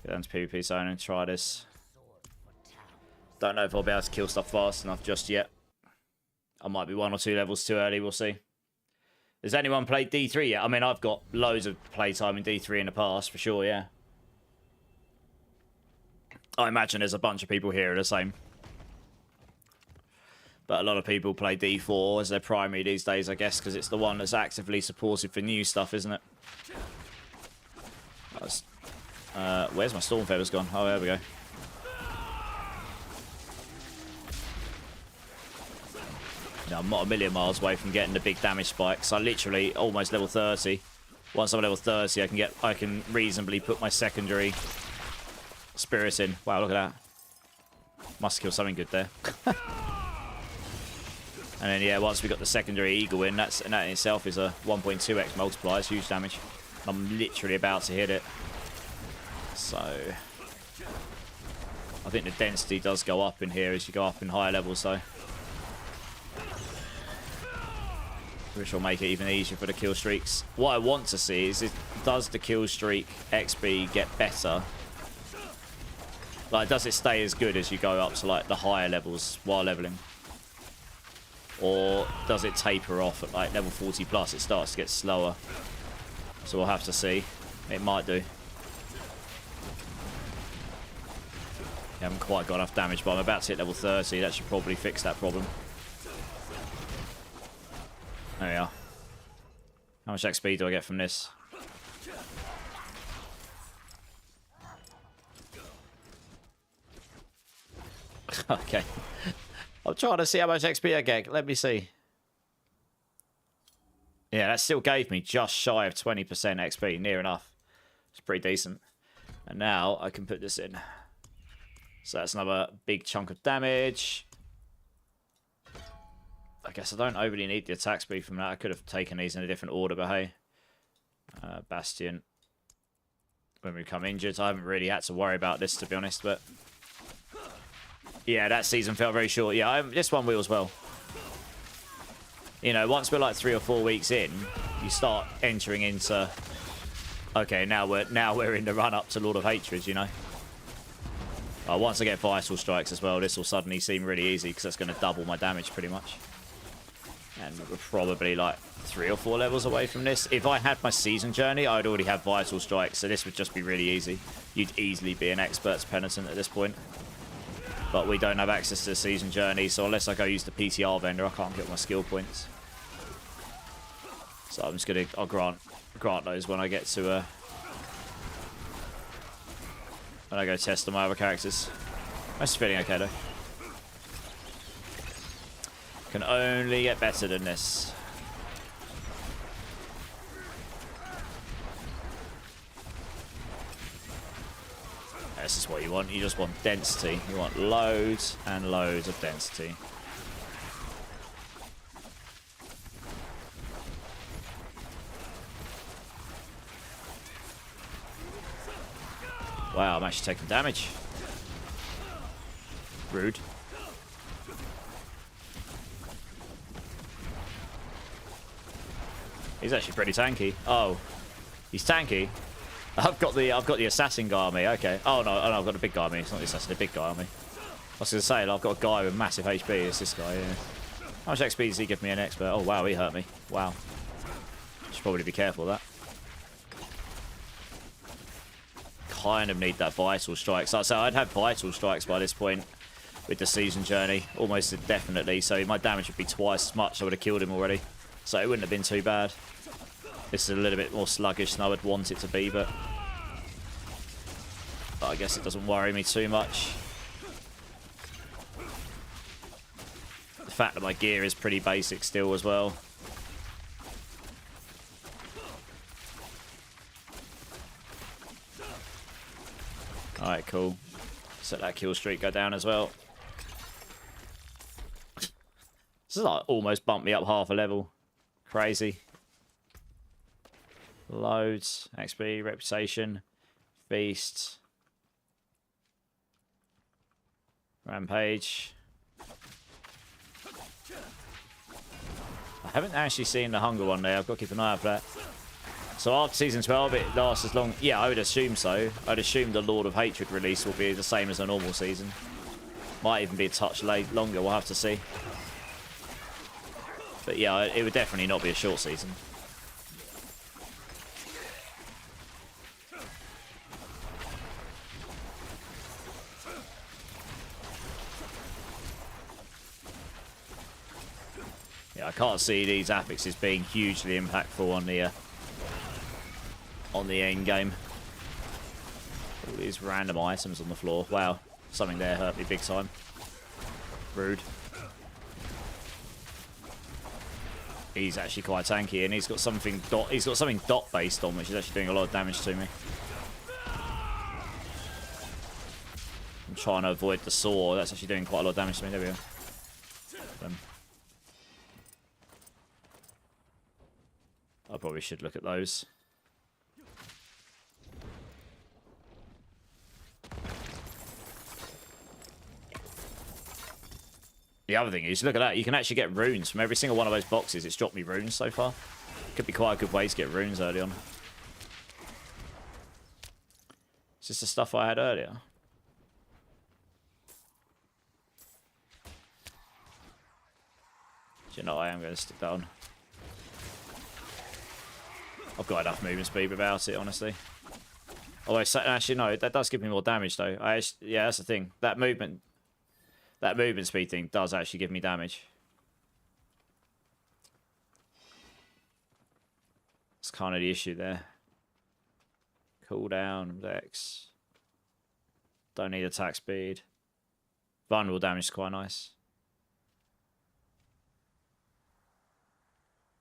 Get down to PvP zone and try this. Don't know if I'll be able to kill stuff fast enough just yet. I might be 1 or 2 levels too early. We'll see. Has anyone played D3 yet? I mean, I've got loads of playtime in D3 in the past, for sure, yeah. I imagine there's a bunch of people here who are the same. But a lot of people play D4 as their primary these days, I guess, because it's the one that's actively supported for new stuff, isn't it? Where's my Storm Feathers gone? Oh, there we go. No, I'm not a million miles away from getting the big damage spikes. I literally almost level 30. Once I'm level 30, I can reasonably put my secondary Spirit in. Wow, look at that. Must kill something good there. And then, yeah, once we got the secondary Eagle in, that in itself is a 1.2x multiplier. It's huge damage. I'm literally about to hit it. So I think the density does go up in here as you go up in higher levels, though. Which will make it even easier for the kill streaks. What I want to see is, does the kill streak XP get better? Like, does it stay as good as you go up to, like, the higher levels while leveling? Or does it taper off at, like, level 40 plus? It starts to get slower. So we'll have to see. It might do. I haven't quite got enough damage, but I'm about to hit level 30. That should probably fix that problem. There we are. How much XP do I get from this? Okay. I'm trying to see how much XP I get. Let me see. Yeah, that still gave me just shy of 20% XP. Near enough. It's pretty decent. And now I can put this in. So that's another big chunk of damage. I guess I don't overly need the attack speed from that. I could have taken these in a different order, but hey. Bastion. When we become injured, I haven't really had to worry about this, to be honest, but yeah, that season felt very short. Yeah, this one will as well. You know, once we're like 3 or 4 weeks in, you start entering into, okay, now we're in the run up to Lord of Hatred, you know. Once I get Vital Strikes as well, this will suddenly seem really easy because that's going to double my damage pretty much. And we're probably like 3 or 4 levels away from this. If I had my Season Journey, I'd already have Vital Strikes, so this would just be really easy. You'd easily be an Expert's Penitent at this point. But we don't have access to the Season Journey, so unless I go use the PTR vendor, I can't get my skill points. So I'm just going to... I'll grant those when I get to... when I go test on my other characters. I'm just feeling okay though. Can only get better than this. This is what you want. You just want density. You want loads and loads of density. Wow, I'm actually taking damage. Rude. He's actually pretty tanky. Oh, he's tanky. I've got the assassin guy on me. Okay. Oh no, I've got a big guy on me. It's not the assassin, the big guy on me. I was gonna say, I've got a guy with massive HP. It's this guy. Yeah. How much XP does he give me an expert? Oh wow, he hurt me. Wow. Should probably be careful of that. Kind of need that Vital Strikes. So I'd have Vital Strikes by this point with the Season Journey, almost definitely. So my damage would be twice as much. I would have killed him already. So it wouldn't have been too bad. This is a little bit more sluggish than I would want it to be, but I guess it doesn't worry me too much. The fact that my gear is pretty basic still as well. Alright, cool. Let that kill streak go down as well. This is like almost bumped me up half a level. Crazy. Loads. XP, reputation, feast, rampage. I haven't actually seen the hunger one there. I've got to keep an eye out for that. So after season 12, it lasts as long. Yeah, I would assume so. I'd assume the Lord of Hatred release will be the same as a normal season. Might even be a touch longer. We'll have to see. But yeah, it would definitely not be a short season. Yeah, I can't see these affixes being hugely impactful on the end game. All these random items on the floor. Wow, something there hurt me big time. Rude. He's actually quite tanky, and he's got something dot based on, which is actually doing a lot of damage to me. I'm trying to avoid the saw. That's actually doing quite a lot of damage to me. There we go. I probably should look at those. The other thing is, look at that. You can actually get runes from every single one of those boxes. It's dropped me runes so far. Could be quite a good way to get runes early on. Is this the stuff I had earlier? Do you know, I am going to stick that on. I've got enough movement speed without it, honestly. Although, actually, no, that does give me more damage, though. Yeah, that's the thing. That movement speed thing does actually give me damage. That's kind of the issue there. Cooldown, Dex. Don't need attack speed. Vulnerable damage is quite nice.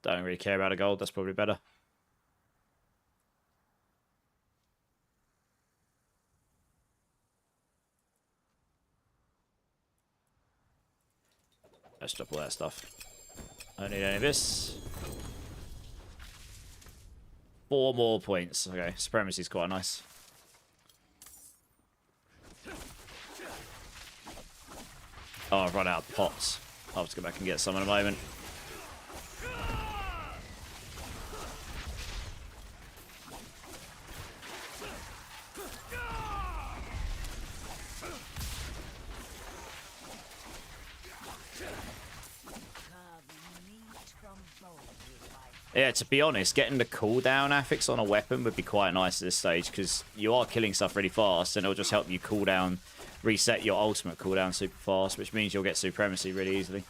Don't really care about a gold, that's probably better. Let's drop all that stuff. I don't need any of this. 4 more points. Okay, Supremacy is quite nice. Oh, I've run out of pots. I'll have to go back and get some in a moment. Yeah, to be honest, getting the cooldown affix on a weapon would be quite nice at this stage, because you are killing stuff really fast, and it'll just help you cool down, reset your ultimate cooldown super fast, which means you'll get supremacy really easily.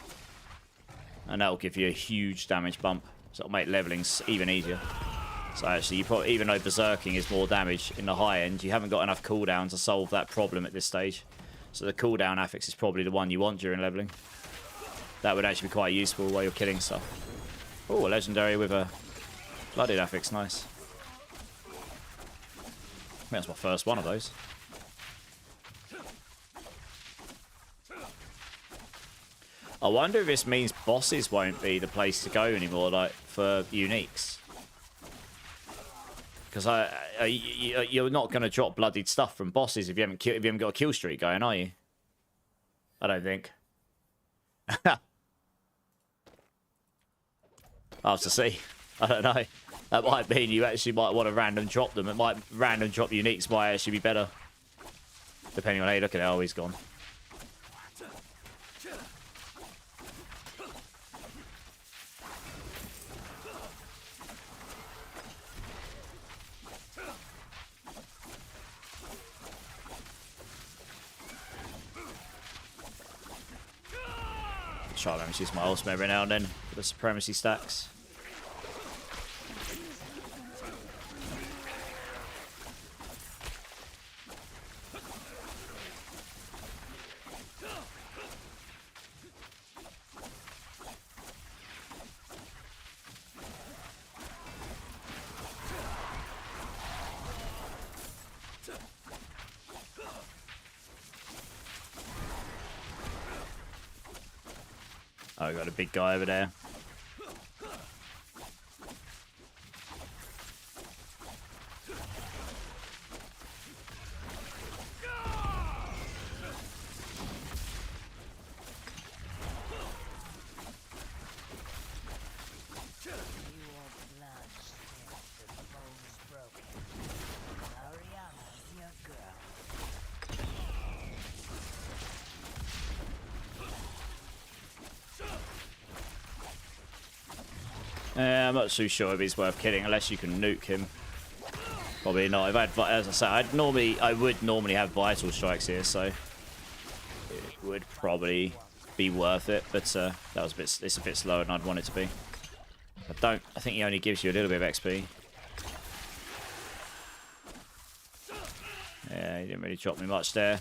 And that'll give you a huge damage bump, so it'll make leveling even easier. So actually, you probably, even though berserking is more damage in the high end, you haven't got enough cooldown to solve that problem at this stage. So the cooldown affix is probably the one you want during leveling. That would actually be quite useful while you're killing stuff. Oh, a legendary with a blooded affix, nice. I think that's my first one of those. I wonder if this means bosses won't be the place to go anymore, like, for uniques. Because you're not going to drop bloodied stuff from bosses if you haven't got a kill streak going, are you? I don't think. I'll have to see. I don't know. That might mean you actually might want to random drop them. It might random drop uniques might actually be better. Depending on how you look at it. Oh, he's gone. Try to use my ultimate every now and then for the supremacy stacks. Oh, we got a big guy over there. I'm not too sure if he's worth killing unless you can nuke him. Probably not. If I had, as I say, I would normally have vital strikes here, so it would probably be worth it. But that was it's a bit slower than I'd want it to be. I think he only gives you a little bit of XP. Yeah, he didn't really drop me much there.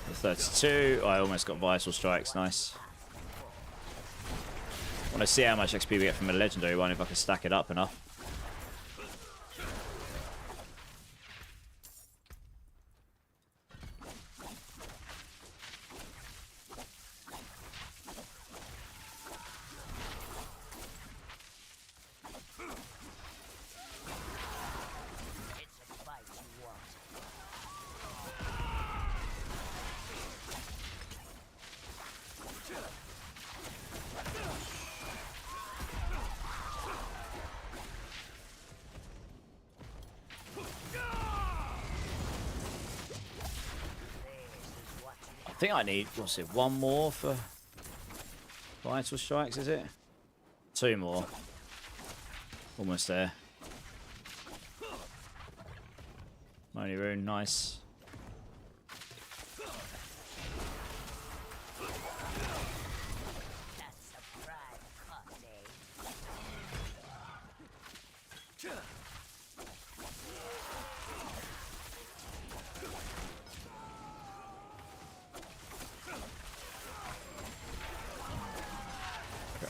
The 32. I almost got vital strikes. Nice. I want to see how much XP we get from a legendary one if I can stack it up enough. I think I need, what's it, one more for vital strikes, is it? Two more. Almost there. Mighty rune, nice.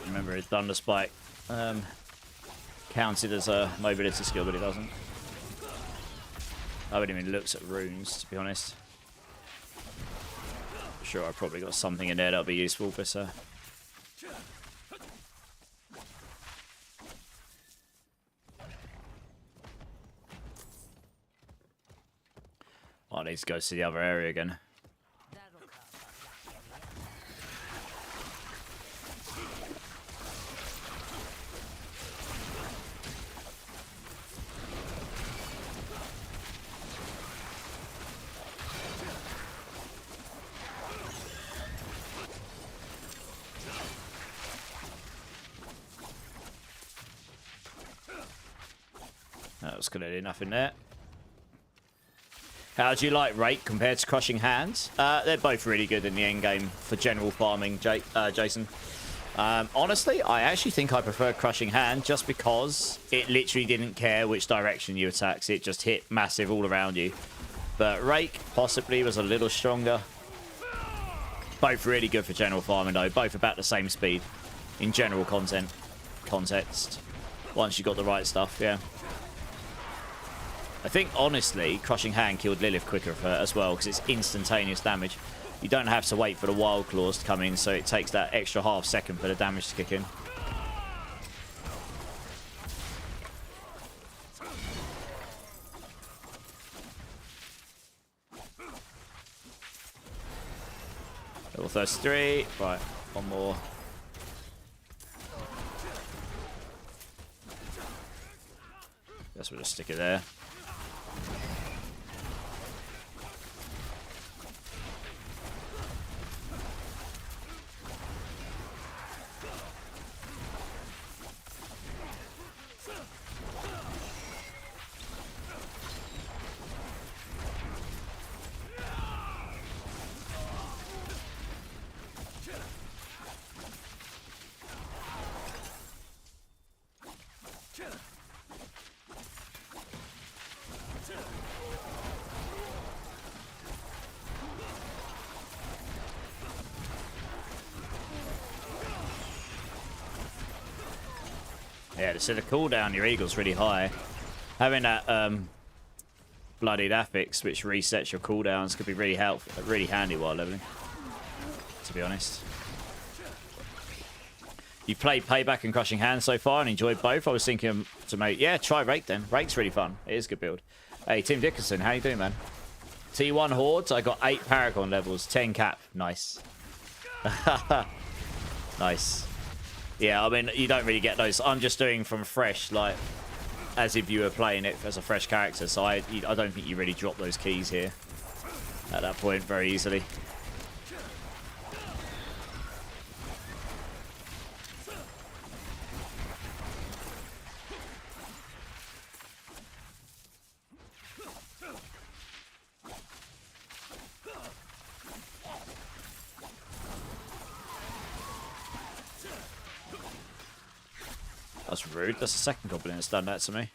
Remember his Thunder Spike counted as a mobility skill, but it doesn't. I haven't even looked at runes, to be honest. Sure, I've probably got something in there that'll be useful, but I need to go to the other area again. That's clearly nothing there. How do you like Rake compared to Crushing Hands? They're both really good in the end game for general farming, Jason. Honestly, I actually think I prefer Crushing Hand just because it literally didn't care which direction you attacked. It just hit massive all around you. But Rake possibly was a little stronger. Both really good for general farming though. Both about the same speed in general context. Once you got the right stuff, yeah. I think, honestly, Crushing Hand killed Lilith quicker as well because it's instantaneous damage. You don't have to wait for the Wild Claws to come in, so it takes that extra half second for the damage to kick in. Level 33. Right, one more. Guess we'll just stick it there. Yeah, so the cooldown your Eagle's really high. Having that bloodied affix which resets your cooldowns could be really helpful, really handy while leveling, to be honest. You've played Payback and Crushing Hand so far and enjoyed both. I was thinking to make, yeah, try Rake then. Rake's really fun. It is a good build. Hey, Tim Dickinson, how you doing, man? T1 Hordes, I got 8 Paragon levels, 10 cap. Nice. Nice. Yeah, I mean, you don't really get those. I'm just doing from fresh, like, as if you were playing it as a fresh character. So I don't think you really drop those keys here at that point very easily. That's rude. That's the second goblin that's done that to me.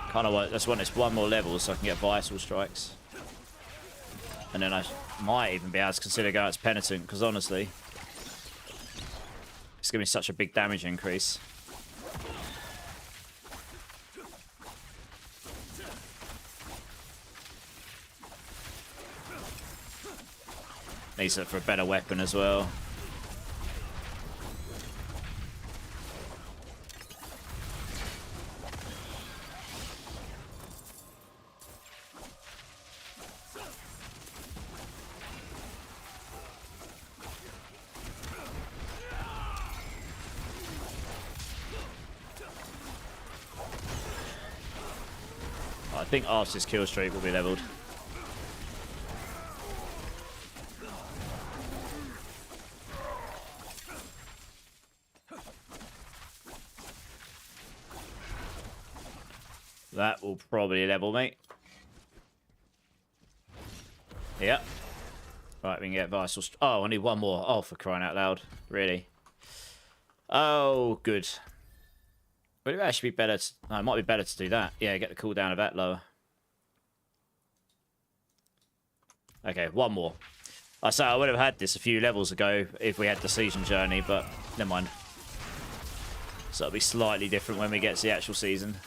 Kind of just want this one more level so I can get vital strikes. And then I might even be able to consider going as Penitent, because honestly, it's going to be such a big damage increase. Needs it for a better weapon as well. I think after this kill streak will be leveled. That will probably level me. Yep. Right, we can get vital. Oh, I need one more. Oh, for crying out loud. Really? Oh, good. Would it actually be better to... No, it might be better to do that. Yeah, get the cooldown of that lower. Okay, one more. I say I would have had this a few levels ago if we had the season journey, but never mind. So it'll be slightly different when we get to the actual season.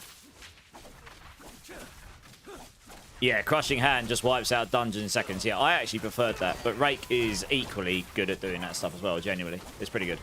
Yeah, Crushing Hand just wipes out dungeons in seconds. Yeah, I actually preferred that. But Rake is equally good at doing that stuff as well, genuinely. It's pretty good.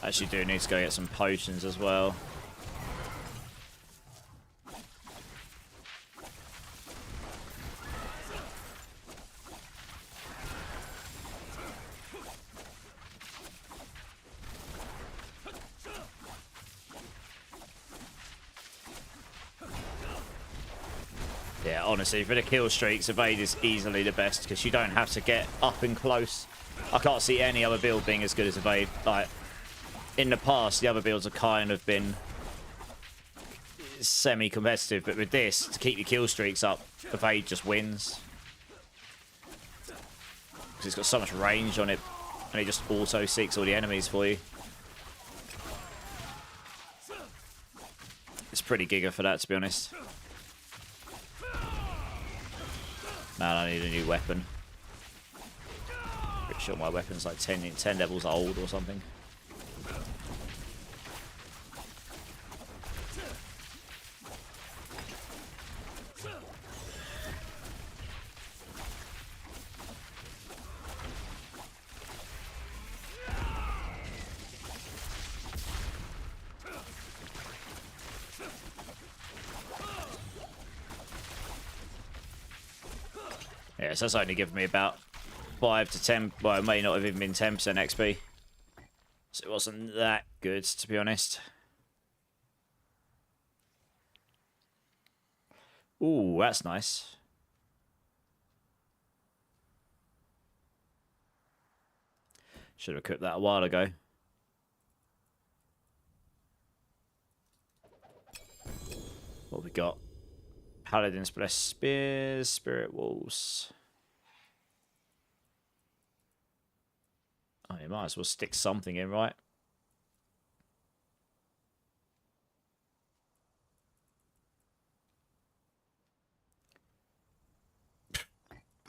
Actually do need to go get some potions as well. Yeah, honestly, for the kill streaks, Evade is easily the best because you don't have to get up and close. I can't see any other build being as good as Evade. Like, in the past, the other builds have kind of been semi-competitive, but with this, to keep your kill streaks up, Evade just wins. Because it's got so much range on it, and it just auto-seeks all the enemies for you. It's pretty giga for that, to be honest. Man, I need a new weapon. Pretty sure my weapon's like 10 levels old or something. Yeah, so that's only given me about 5 to 10, well, it may not have even been 10% XP. So it wasn't that good, to be honest. Ooh, that's nice. Should have equipped that a while ago. What we got? Paladin's Blessed Spears, Spirit Walls. Oh, you might as well stick something in, right?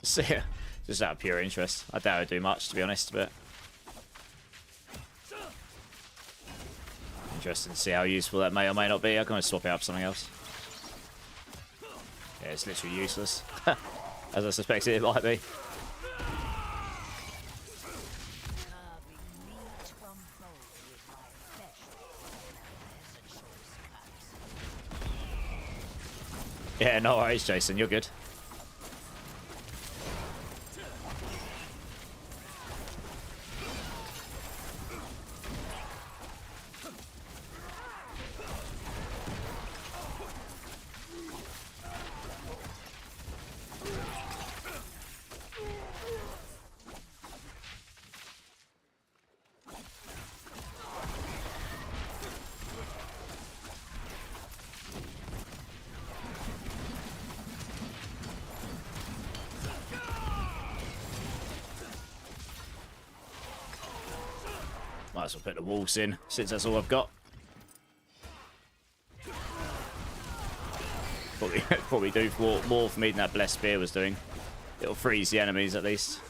So, yeah, just out of pure interest. I doubt it'd do much, to be honest, but interesting to see how useful that may or may not be. I'm going to swap it up for something else. Yeah, it's literally useless. As I suspected it might be. Yeah, no worries, Jason. You're good. Might as well put the walls in, since that's all I've got. Probably do more for me than that Blessed Spear was doing. It'll freeze the enemies at least.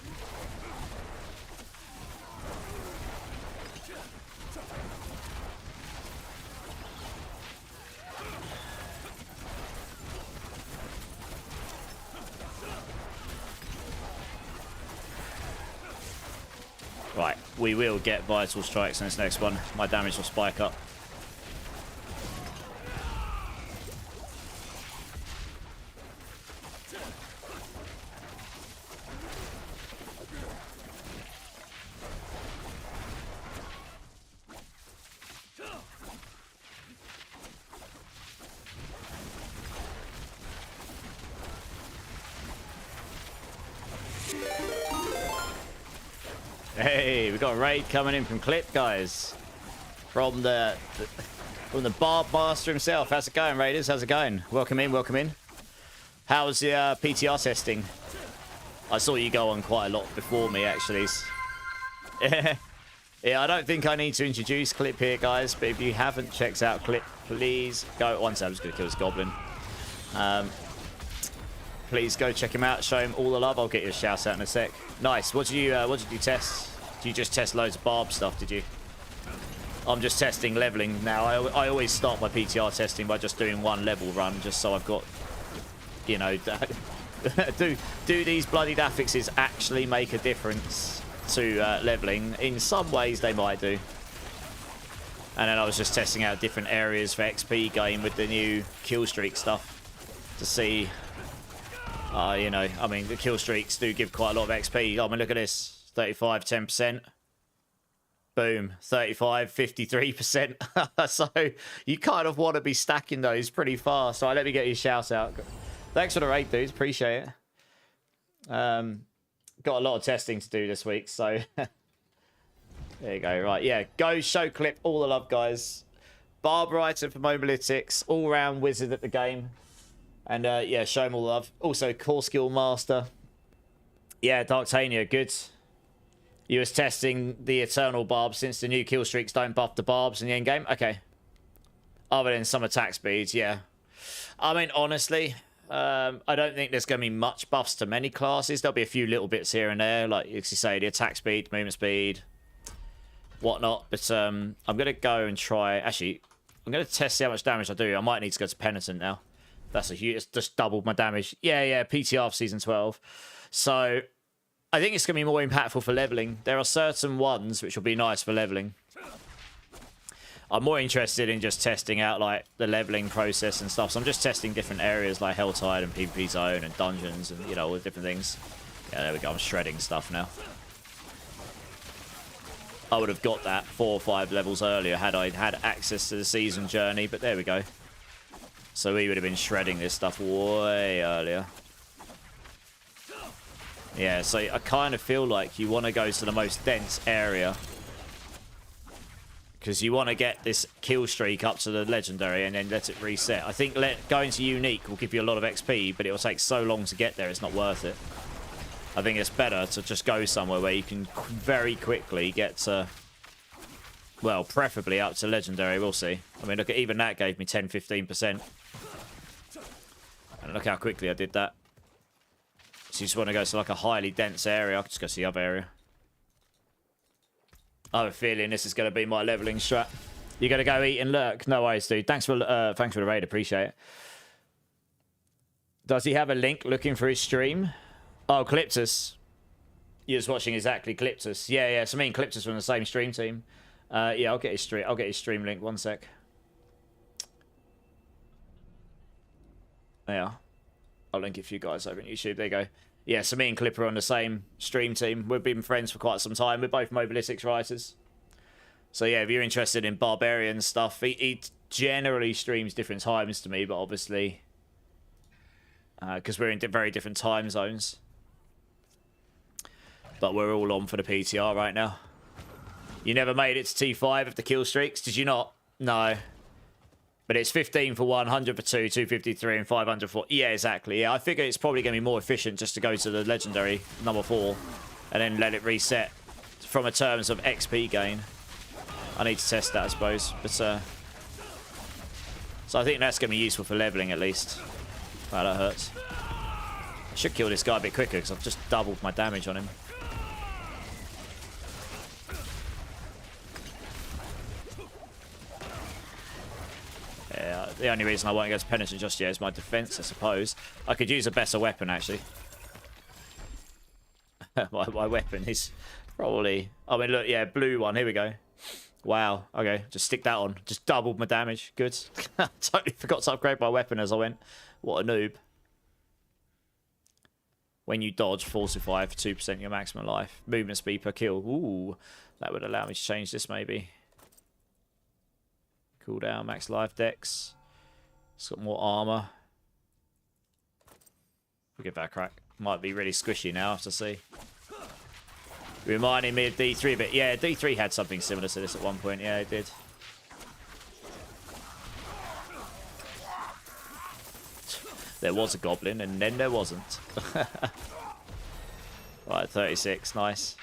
Right, we will get Vital Strikes in this next one. My damage will spike up. Hey, we got a raid coming in from Clip, guys. From the Barb Master himself. How's it going, Raiders? How's it going? Welcome in, welcome in. How's the PTR testing? I saw you go on quite a lot before me, actually. Yeah, I don't think I need to introduce Clip here, guys. But if you haven't checked out Clip, please go. One second, I'm just going to kill this goblin. Please go check him out. Show him all the love. I'll get you a shout out in a sec. Nice. What did you test? Did you just test loads of Barb stuff? Did you? I'm just testing leveling now. I always start my PTR testing by just doing one level run, just so I've got, you know, do these bloody affixes actually make a difference to leveling? In some ways, they might do. And then I was just testing out different areas for XP gain with the new kill streak stuff to see. You know, I mean, the kill streaks do give quite a lot of XP. I mean, look at this. 35, 10%. Boom. 35, 53%. So you kind of want to be stacking those pretty fast. So let me get you a shout out. Thanks for the raid, dudes. Appreciate it. Got a lot of testing to do this week, so there you go. Right, yeah. Go show clip. All the love, guys. Barb writer for Mobalytics. All-round wizard at the game. And yeah, show him all the love. Also, core skill master. Yeah, Darktania, good. You was testing the Eternal Barb since the new kill streaks don't buff the Barbs in the end game. Okay. Other than some attack speeds, yeah. I mean, honestly, I don't think there's going to be much buffs to many classes. There'll be a few little bits here and there, like you say, the attack speed, movement speed, whatnot. But I'm going to go and try. Actually, I'm going to test see how much damage I do. I might need to go to Penitent now. That's a huge. It's just doubled my damage. Yeah, PTR for season 12. So I think it's going to be more impactful for leveling. There are certain ones which will be nice for leveling. I'm more interested in just testing out like the leveling process and stuff. So I'm just testing different areas like Helltide and PvP Zone and dungeons and, you know, all the different things. Yeah, there we go. I'm shredding stuff now. I would have got that 4 or 5 levels earlier had I had access to the season journey, but there we go. So we would have been shredding this stuff way earlier. Yeah, so I kind of feel like you want to go to the most dense area. Because you want to get this kill streak up to the legendary and then let it reset. I think going to unique will give you a lot of XP, but it will take so long to get there, it's not worth it. I think it's better to just go somewhere where you can very quickly get to, well, preferably up to legendary, we'll see. I mean, look, even that gave me 10-15%. And look how quickly I did that. So you just want to go to like a highly dense area. I could just go to the other area. I have a feeling this is going to be my leveling strat. You're going to go eat and lurk? No worries, dude. Thanks for the raid. Appreciate it. Does he have a link looking for his stream? Oh, Cliptus. You're just watching exactly Cliptus. Yeah. So me and Cliptus are on the same stream team. Yeah, I'll get his stream link. One sec. Yeah. I'll link it for you guys over on YouTube. There you go. Yeah, so me and Clipper are on the same stream team. We've been friends for quite some time. We're both Mobalytics writers. So yeah, if you're interested in Barbarian stuff, he generally streams different times to me, but obviously, because we're in very different time zones. But we're all on for the PTR right now. You never made it to T5 of the kill streaks, did you not? No. But it's 15 for 1, 100 for 2, 253, and 500 for... Yeah, exactly. Yeah, I figure it's probably going to be more efficient just to go to the legendary number 4 and then let it reset from a terms of XP gain. I need to test that, I suppose. But so I think that's going to be useful for leveling at least. Wow, that hurts. I should kill this guy a bit quicker because I've just doubled my damage on him. Yeah, the only reason I won't go to Penitent just yet is my defense, I suppose. I could use a better weapon, actually. my weapon is probably... I mean, look, yeah, blue one. Here we go. Wow. Okay, just stick that on. Just doubled my damage. Good. Totally forgot to upgrade my weapon as I went. What a noob. When you dodge, falsify for 2% your maximum life. Movement speed per kill. Ooh, that would allow me to change this, maybe. Cooldown, max life dex. It's got more armor. We'll give that a crack. Might be really squishy now, I have to see. Reminding me of D3 a bit. Yeah, D3 had something similar to this at one point. Yeah, it did. There was a goblin, and then there wasn't. Right, 36. Nice.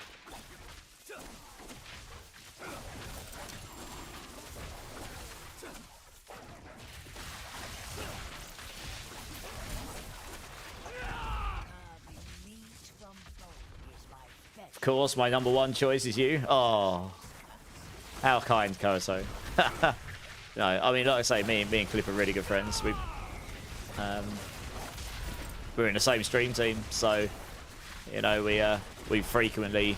Of course, my number 1 choice is you. Oh, how kind, Koso. No, I mean, like I say, me and Clip are really good friends. We're in the same stream team, so you know we frequently.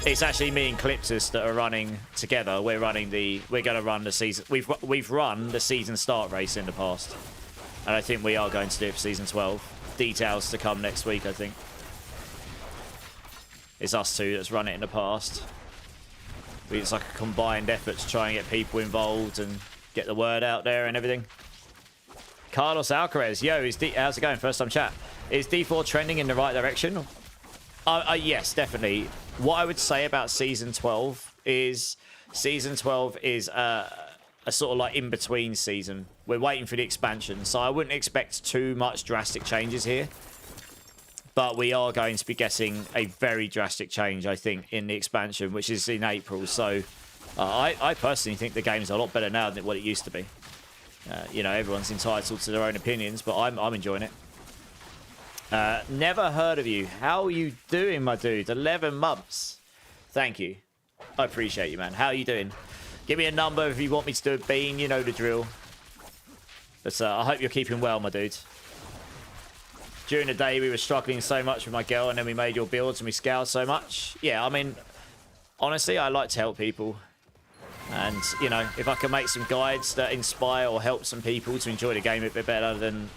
It's actually me and Cliptus that are running together. We're going to run the season. We've run the season start race in the past, and I think we are going to do it for season 12. Details to come next week, I think. It's us two that's run it in the past. It's like a combined effort to try and get people involved and get the word out there and everything. Carlos Alcaraz. Yo, how's it going? First time chat. Is D4 trending in the right direction? Yes, definitely. What I would say about Season 12 is a sort of like in-between season. We're waiting for the expansion, so I wouldn't expect too much drastic changes here. But we are going to be getting a very drastic change, I think, in the expansion, which is in April. So I personally think the game's a lot better now than what it used to be. You know, everyone's entitled to their own opinions, but I'm enjoying it. Never heard of you. How are you doing, my dude? 11 months. Thank you. I appreciate you, man. How are you doing? Give me a number if you want me to do a bean. You know the drill. But I hope you're keeping well, my dude. During the day, we were struggling so much with my girl, and then we made your builds and we scaled so much. Yeah, I mean, honestly, I like to help people. And, you know, if I can make some guides that inspire or help some people to enjoy the game a bit better, then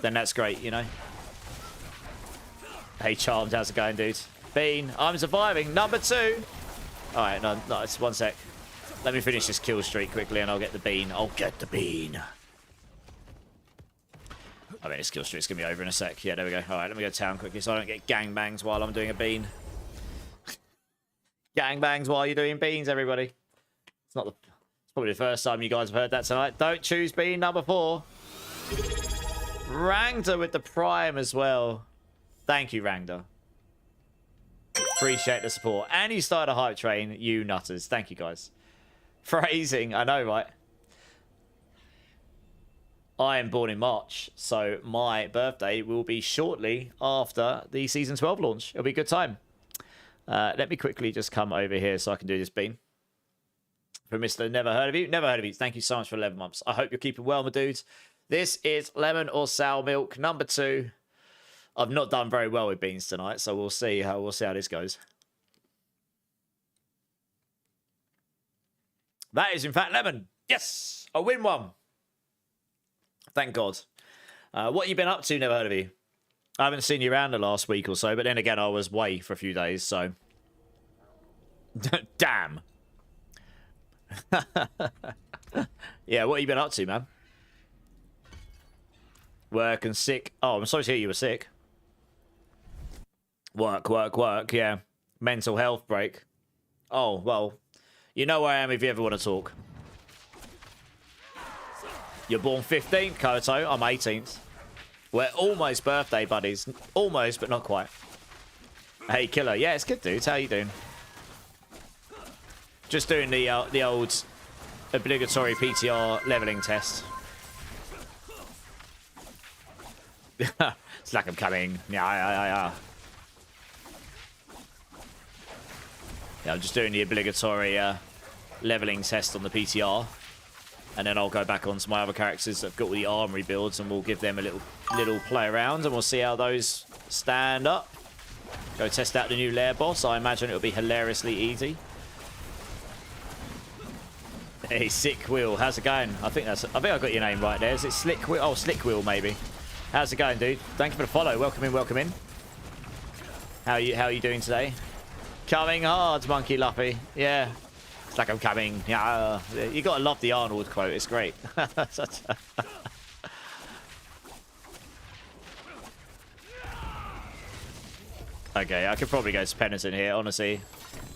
that's great, you know? Hey, Charmed, how's it going, dude? Bean, I'm surviving. Number 2. All right, no, it's 1 sec. Let me finish this kill streak quickly, and I'll get the bean. I'll get the bean. I mean, this kill streak's going to be over in a sec. Yeah, there we go. All right, let me go to town quickly so I don't get gangbangs while I'm doing a bean. Gangbangs while you're doing beans, everybody. It's probably the first time you guys have heard that tonight. Don't choose bean number 4. Rangda with the prime as well. Thank you, Rangda. Appreciate the support. And you started a hype train, you nutters. Thank you, guys. Phrasing, I know, right? I am born in March, so my birthday will be shortly after the Season 12 launch. It'll be a good time. Let me quickly just come over here so I can do this bean. For Mr. Never Heard of You. Never Heard of You. Thank you so much for 11 months. I hope you're keeping well, my dudes. This is lemon or sour milk, number 2. I've not done very well with beans tonight, so we'll see how this goes. That is, in fact, lemon. Yes! I win one. Thank God. What have you been up to, Never Heard of You? I haven't seen you around the last week or so, but then again, I was away for a few days, so... Damn. Yeah, what have you been up to, man? Work and sick. Oh, I'm sorry to hear you were sick. Work, yeah. Mental health break. Oh, well, you know where I am if you ever want to talk. You're born 15th, Koto. I'm 18th. We're almost birthday buddies. Almost, but not quite. Hey, Killer. Yeah, it's good, dudes. How you doing? Just doing the old obligatory PTR leveling test. It's like I'm coming. Yeah. Yeah, I'm just doing the obligatory leveling test on the PTR. And then I'll go back onto my other characters that have got all the armory builds, and we'll give them a little play around, and we'll see how those stand up. Go test out the new lair boss. I imagine it'll be hilariously easy. Hey, Sick Wheel, how's it going? I think I got your name right there. Is it Slick Wheel? Oh, Slick Wheel maybe. How's it going, dude? Thank you for the follow. Welcome in. How are you doing today? Coming hard, Monkey Luffy. Yeah. It's like I'm coming. Yeah. You gotta love the Arnold quote. It's great. Okay, I could probably go to Penitent here, honestly.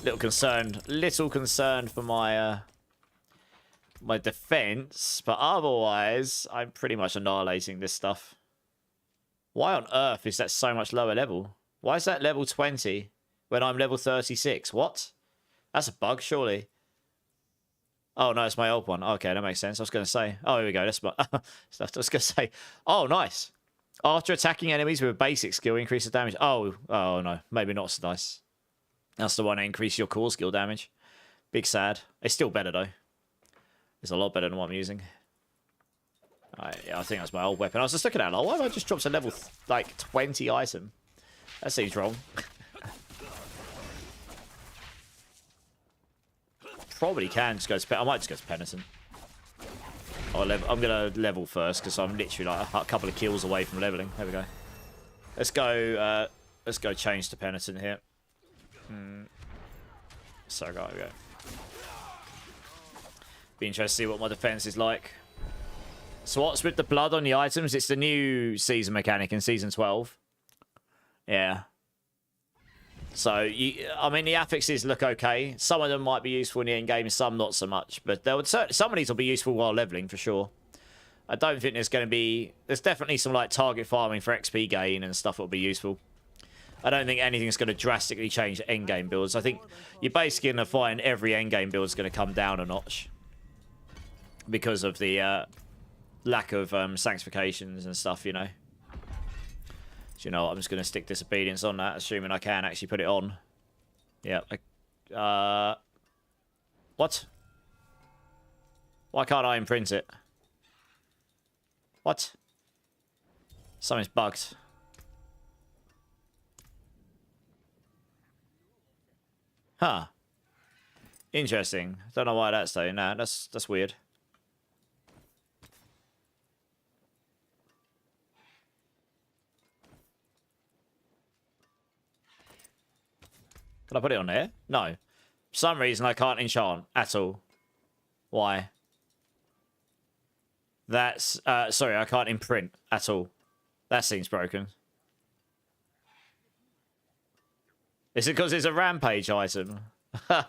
Little concerned for my my defense, but otherwise I'm pretty much annihilating this stuff. Why on earth is that so much lower level? Why is that level 20 when I'm level 36? What? That's a bug, surely. Oh, no, it's my old one. Okay, that makes sense. I was going to say... Oh, here we go. That's my... I was going to say... Oh, nice. After attacking enemies with a basic skill, increase the damage. Oh, no. Maybe not so nice. That's the one that increase your core skill damage. Big sad. It's still better, though. It's a lot better than what I'm using. Yeah, I think that's my old weapon. I was just looking at it. Like, why have I just dropped a level, 20 item? That seems wrong. Probably can just go to... I might just go to Penitent. I'm going to level first because I'm literally a couple of kills away from leveling. There we go. Let's go change to Penitent here. So, there we go. Be interested to see what my defense is like. So what's with the blood on the items? It's the new season mechanic in Season 12. Yeah. So, I mean, the affixes look okay. Some of them might be useful in the end game, some not so much. But there would certainly, some of these will be useful while leveling, for sure. I don't think there's going to be... There's definitely some, like, target farming for XP gain and stuff that will be useful. I don't think anything's going to drastically change endgame builds. I think you're basically going to find every endgame build is going to come down a notch. Because of the lack of sanctifications and stuff, you know. So, you know what, I'm just going to stick disobedience on that, assuming I can actually put it on. Yeah. What? Why can't I imprint it? What? Something's bugged. Huh. Interesting. Don't know why that's though. Nah, that's weird. Can I put it on there? No. For some reason I can't enchant at all. Why? That's sorry, I can't imprint at all. That seems broken. Is it because it's a rampage item? I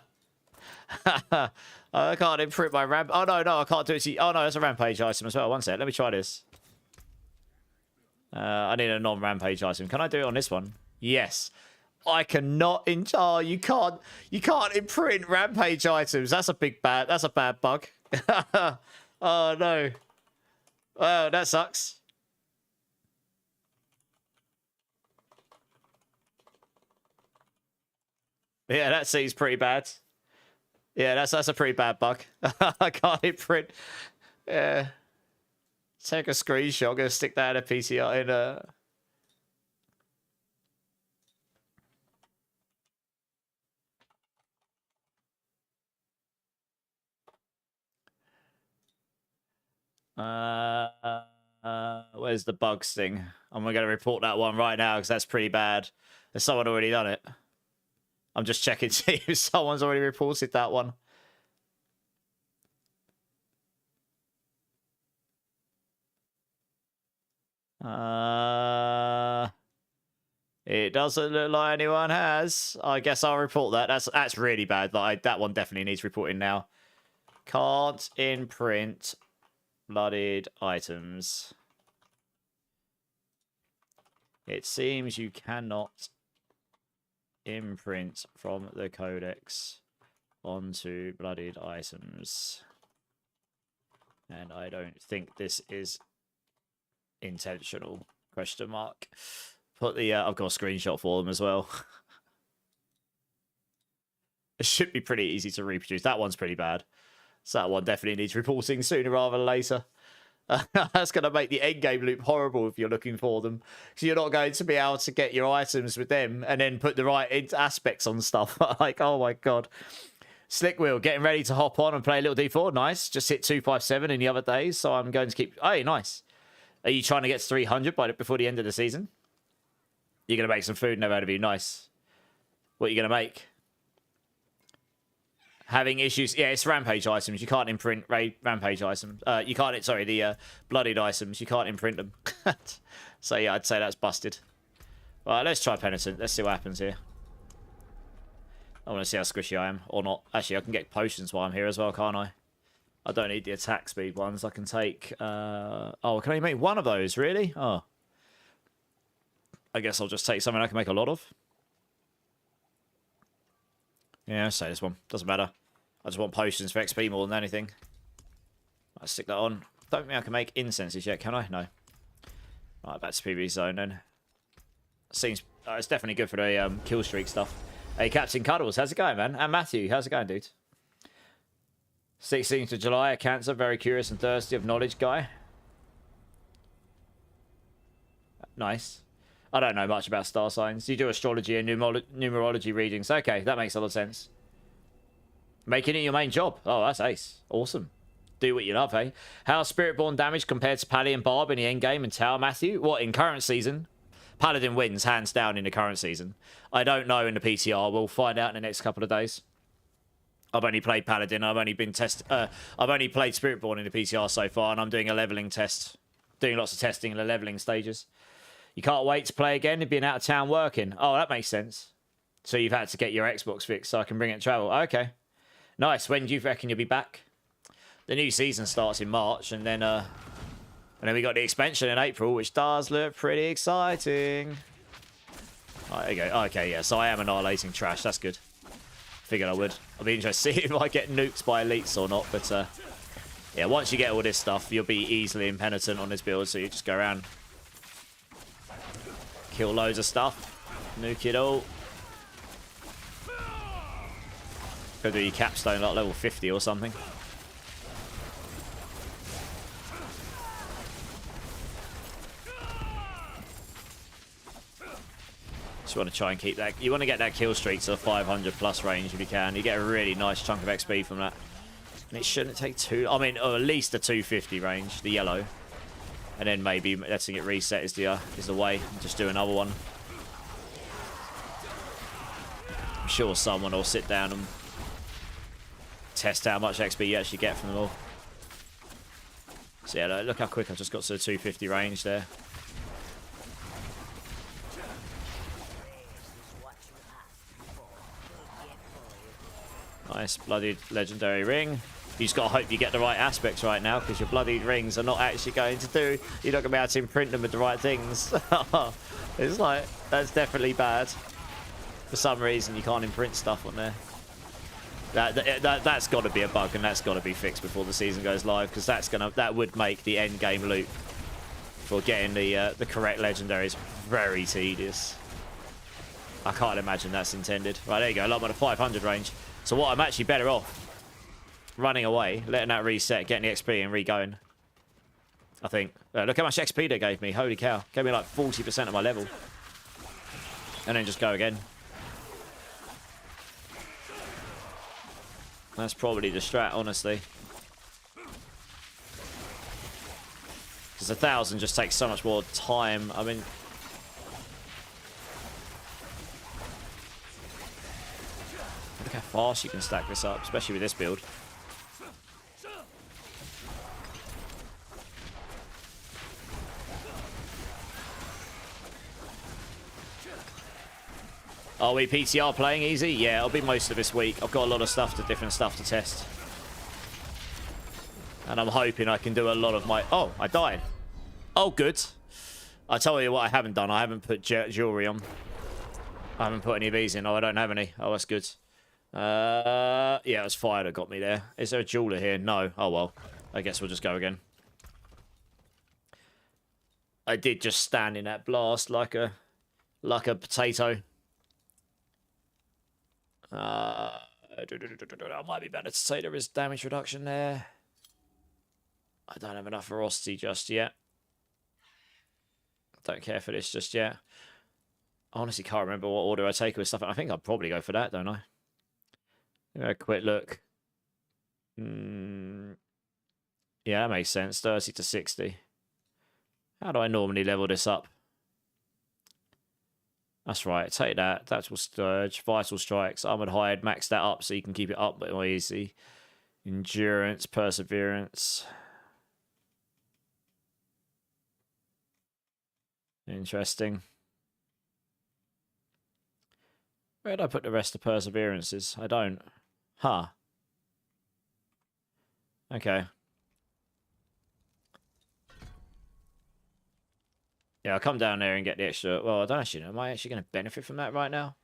can't imprint my ramp. Oh no, I can't do it. Oh no, it's a rampage item as well. One sec, let me try this. I need a non-rampage item. Can I do it on this one? Yes. I cannot. Oh, you can't imprint rampage items. That's a bad bug. Oh no. Oh, that sucks. Yeah, that seems pretty bad. Yeah, that's a pretty bad bug. I can't imprint. Yeah. Take a screenshot. I'm gonna stick that in a PTR in a. Where's the bugs thing? I'm gonna report that one right now because that's pretty bad. Has someone already done it? I'm just checking to see if someone's already reported that one. It doesn't look like anyone has. I guess I'll report that. That's really bad. That one definitely needs reporting now. Can't imprint blooded items. It seems you cannot imprint from the codex onto blooded items. And I don't think this is intentional. Question mark. Put the I've got a screenshot for them as well. It should be pretty easy to reproduce. That one's pretty bad. So that one definitely needs reporting sooner rather than later. That's going to make the endgame loop horrible if you're looking for them. So you're not going to be able to get your items with them and then put the right aspects on stuff. Like, oh my god. Slick Wheel, getting ready to hop on and play a little D4. Nice. Just hit 257 in the other days, so I'm going to keep... Hey, nice. Are you trying to get to 300 before the end of the season? You're going to make some food and out of you. Nice. What are you going to make? Having issues. Yeah, it's rampage items. You can't imprint rampage items. You can't, sorry, the blooded items. You can't imprint them. So yeah, I'd say that's busted. All right, let's try Penitent. Let's see what happens here. I want to see how squishy I am or not. Actually, I can get potions while I'm here as well, can't I? I don't need the attack speed ones. I can take... Oh, can I make one of those? Really? Oh. I guess I'll just take something I can make a lot of. Yeah, say this one. Doesn't matter. I just want potions for XP more than anything. I'll stick that on. Don't think I can make incenses yet, can I? No. Right, back to PB zone then. Seems... it's definitely good for the kill streak stuff. Hey, Captain Cuddles, how's it going, man? And Matthew, how's it going, dude? 16th of July, a Cancer, very curious and thirsty of knowledge guy. Nice. I don't know much about star signs. You do astrology and numerology readings. Okay, that makes a lot of sense. Making it your main job. Oh, that's ace. Awesome. Do what you love, eh? How's Spiritborn damage compared to Pally and Barb in the endgame and Tower, Matthew? What, in current season? Paladin wins, hands down, in the current season. I don't know in the PTR. We'll find out in the next couple of days. I've only played Paladin. I've only been I've only played Spiritborn in the PTR so far, and I'm doing a leveling test. Doing lots of testing in the leveling stages. You can't wait to play again. You've been out of town working. Oh, that makes sense. So you've had to get your Xbox fixed so I can bring it to travel. Okay. Nice. When do you reckon you'll be back? The new season starts in March, and then we got the expansion in April, which does look pretty exciting. Oh, there you go. Okay, yeah. So I am annihilating trash. That's good. Figured I would. I'll be interested to see if I get nuked by elites or not. But yeah, once you get all this stuff, you'll be easily impenitent on this build. So you just go around, kill loads of stuff, nuke it all. Go do your capstone like level 50 or something. Just want to try and keep that. You want to get that kill streak to the 500 plus range if you can. You get a really nice chunk of XP from that. And it shouldn't take too. I mean, or at least the 250 range, the yellow, and then maybe letting it reset is the way. Just do another one. I'm sure someone will sit down and test how much XP you actually get from them all. So yeah, look how quick I just got to the 250 range there. Nice bloodied legendary ring. You just got to hope you get the right aspects right now, because your bloodied rings are not actually going to do. You're not going to be able to imprint them with the right things. It's like, that's definitely bad. For some reason, you can't imprint stuff on there. That's got to be a bug, and that's got to be fixed before the season goes live, because that would make the end game loop for getting the correct legendaries very tedious. I can't imagine that's intended. Right, there you go. I'm at a 500 range. So what? I'm actually better off running away, letting that reset, getting the XP, and re-going. I think. Look how much XP they gave me. Holy cow! Gave me like 40% of my level, and then just go again. That's probably the strat, honestly. Because 1,000 just takes so much more time. I mean, look how fast you can stack this up, especially with this build. Are we PTR playing easy? Yeah, it'll be most of this week. I've got a lot of different stuff to test. And I'm hoping I can do a lot of my... Oh, I died. Oh, good. I tell you what I haven't done. I haven't put jewelry on. I haven't put any of these in. Oh, I don't have any. Oh, that's good. Yeah, it was fire that got me there. Is there a jeweler here? No. Oh, well. I guess we'll just go again. I did just stand in that blast like a potato. I might be better to say there is damage reduction there. I don't have enough ferocity just yet. Don't care for this just yet. I honestly can't remember what order I take with stuff. I think I'd probably go for that, don't I? A quick look. Yeah, that makes sense. 30 to 60. How do I normally level this up? That's right. Take that. Tactical Scourge, Vital Strikes, Armored Hide. Max that up so you can keep it up more easy. Endurance, Perseverance. Interesting. Where did I put the rest of Perseverances? I don't. Huh. Okay. Yeah, I'll come down there and get the extra... Well, I don't actually know. Am I actually going to benefit from that right now?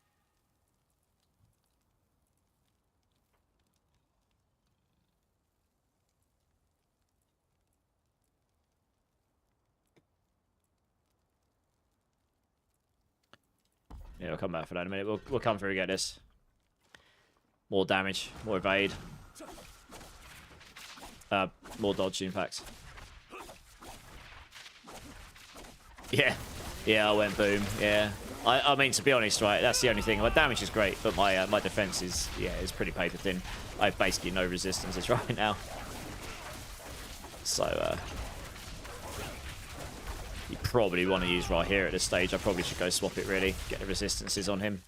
Yeah, I'll come back for that in a minute. We'll come through and get this. More damage, more evade. More dodge, in fact. Yeah. Yeah, I went boom. Yeah. I mean, to be honest, right, that's the only thing. My damage is great, but my my defense is, yeah, is pretty paper thin. I have basically no resistances right now. So, you probably want to use right here at this stage. I probably should go swap it, really. Get the resistances on him.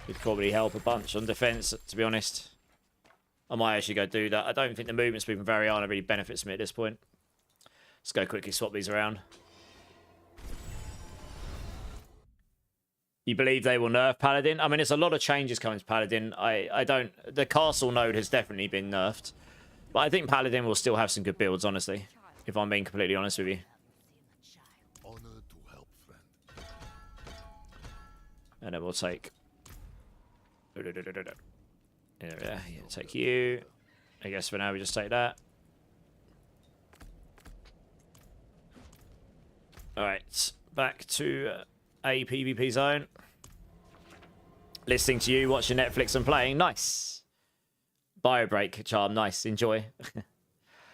It'd probably help a bunch on defense, to be honest. I might actually go do that. I don't think the movement speed from Variana really benefits me at this point. Let's go quickly swap these around. You believe they will nerf Paladin? I mean, there's a lot of changes coming to Paladin. I don't... The castle node has definitely been nerfed. But I think Paladin will still have some good builds, honestly. If I'm being completely honest with you. Honor to help, friend. And then we'll take... Yeah, take you. I guess for now we just take that. Alright, back to a PvP zone. Listening to you, watching Netflix and playing. Nice. Bio break, Charm. Nice. Enjoy.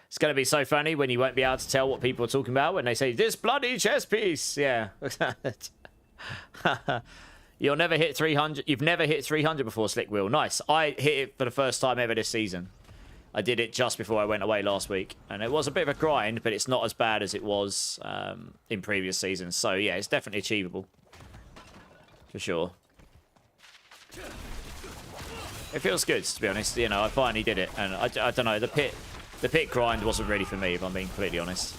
It's going to be so funny when you won't be able to tell what people are talking about when they say, this bloody chess piece. Yeah. You'll never hit 300. You've never hit 300 before, Slick Wheel. Nice. I hit it for the first time ever this season. I did it just before I went away last week. And it was a bit of a grind, but it's not as bad as it was in previous seasons. So, yeah, it's definitely achievable. For sure. It feels good, to be honest. You know, I finally did it. And I don't know, the pit grind wasn't really for me, if I'm being completely honest.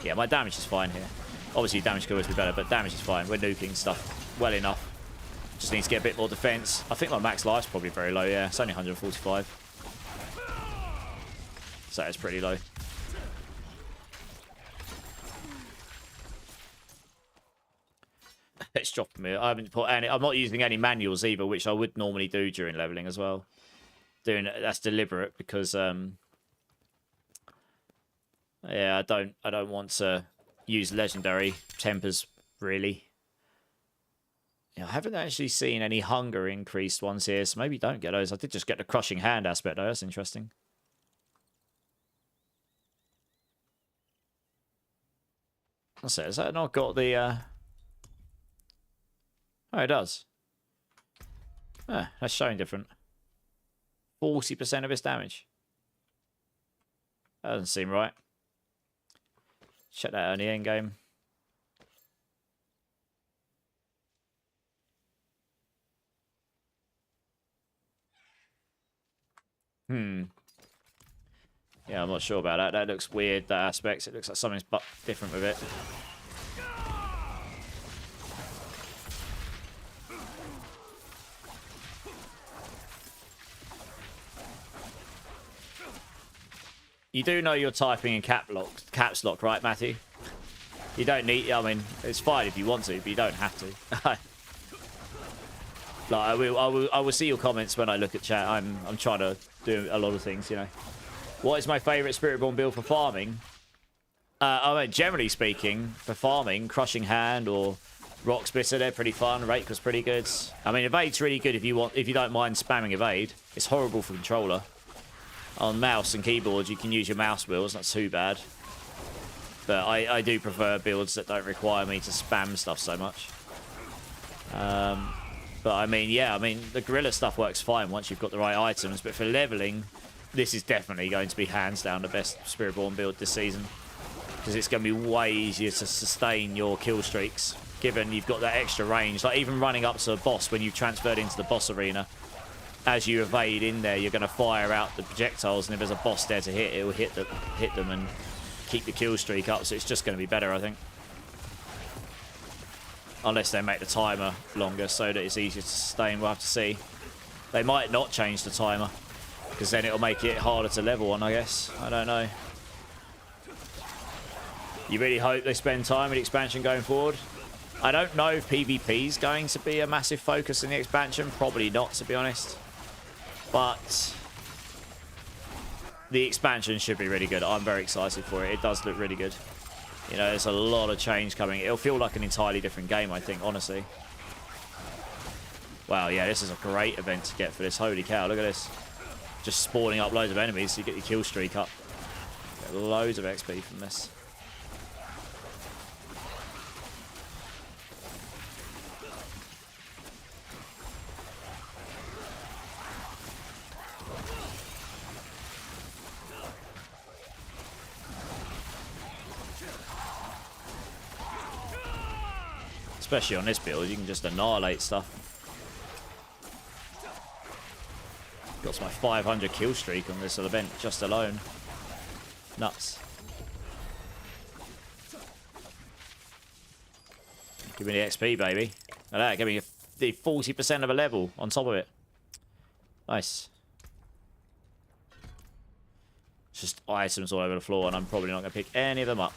Yeah, my damage is fine here. Obviously, damage could always be better, but damage is fine. We're nuking stuff well enough. Just need to get a bit more defense. I think my max life's probably very low, yeah. It's only 145. So it's pretty low. It's dropping me. I haven't put any. I'm not using any manuals either, which I would normally do during leveling as well. That's deliberate because yeah, I don't want to use legendary tempers really. Yeah, I haven't actually seen any hunger increased ones here, so maybe don't get those. I did just get the crushing hand aspect though. That's interesting. What's that? Has that not got the Oh, it does. Ah, that's showing different. 40% of its damage. That doesn't seem right. Check that out in the end game. Yeah, I'm not sure about that. That looks weird, that aspect. It looks like something's different with it. You do know you're typing in caps lock, right, Matthew? You don't need... I mean, it's fine if you want to, but you don't have to. Like, I will see your comments when I look at chat. I'm trying to do a lot of things, you know. What is my favourite Spiritborn build for farming? I mean, generally speaking, for farming, Crushing Hand or Rock Splitter, they're pretty fun. Rake was pretty good. I mean, Evade's really good if you don't mind spamming Evade. It's horrible for controller. On mouse and keyboard, you can use your mouse wheels. Not too bad. But I do prefer builds that don't require me to spam stuff so much. But I mean, yeah, I mean, the gorilla stuff works fine once you've got the right items. But for leveling, this is definitely going to be hands down the best Spiritborn build this season. Because it's going to be way easier to sustain your kill streaks, given you've got that extra range. Like, even running up to a boss when you've transferred into the boss arena, as you evade in there, you're going to fire out the projectiles, and if there's a boss there to hit, it will hit them and keep the kill streak up. So it's just going to be better, I think. Unless they make the timer longer so that it's easier to sustain. We'll have to see. They might not change the timer, because then it'll make it harder to level on, I guess. I don't know. You really hope they spend time with the expansion going forward? I don't know if PvP is going to be a massive focus in the expansion. Probably not, to be honest. But the expansion should be really good. I'm very excited for it. It does look really good. You know, there's a lot of change coming. It'll feel like an entirely different game, I think, honestly. Wow, yeah, this is a great event to get for this. Holy cow, look at this. Just spawning up loads of enemies so you get your kill streak up. Get loads of XP from this. Especially on this build, you can just annihilate stuff. Got to my 500 kill streak on this event just alone. Nuts. Give me the XP, baby. Like that, give me the 40% of a level on top of it. Nice. It's just items all over the floor, and I'm probably not going to pick any of them up.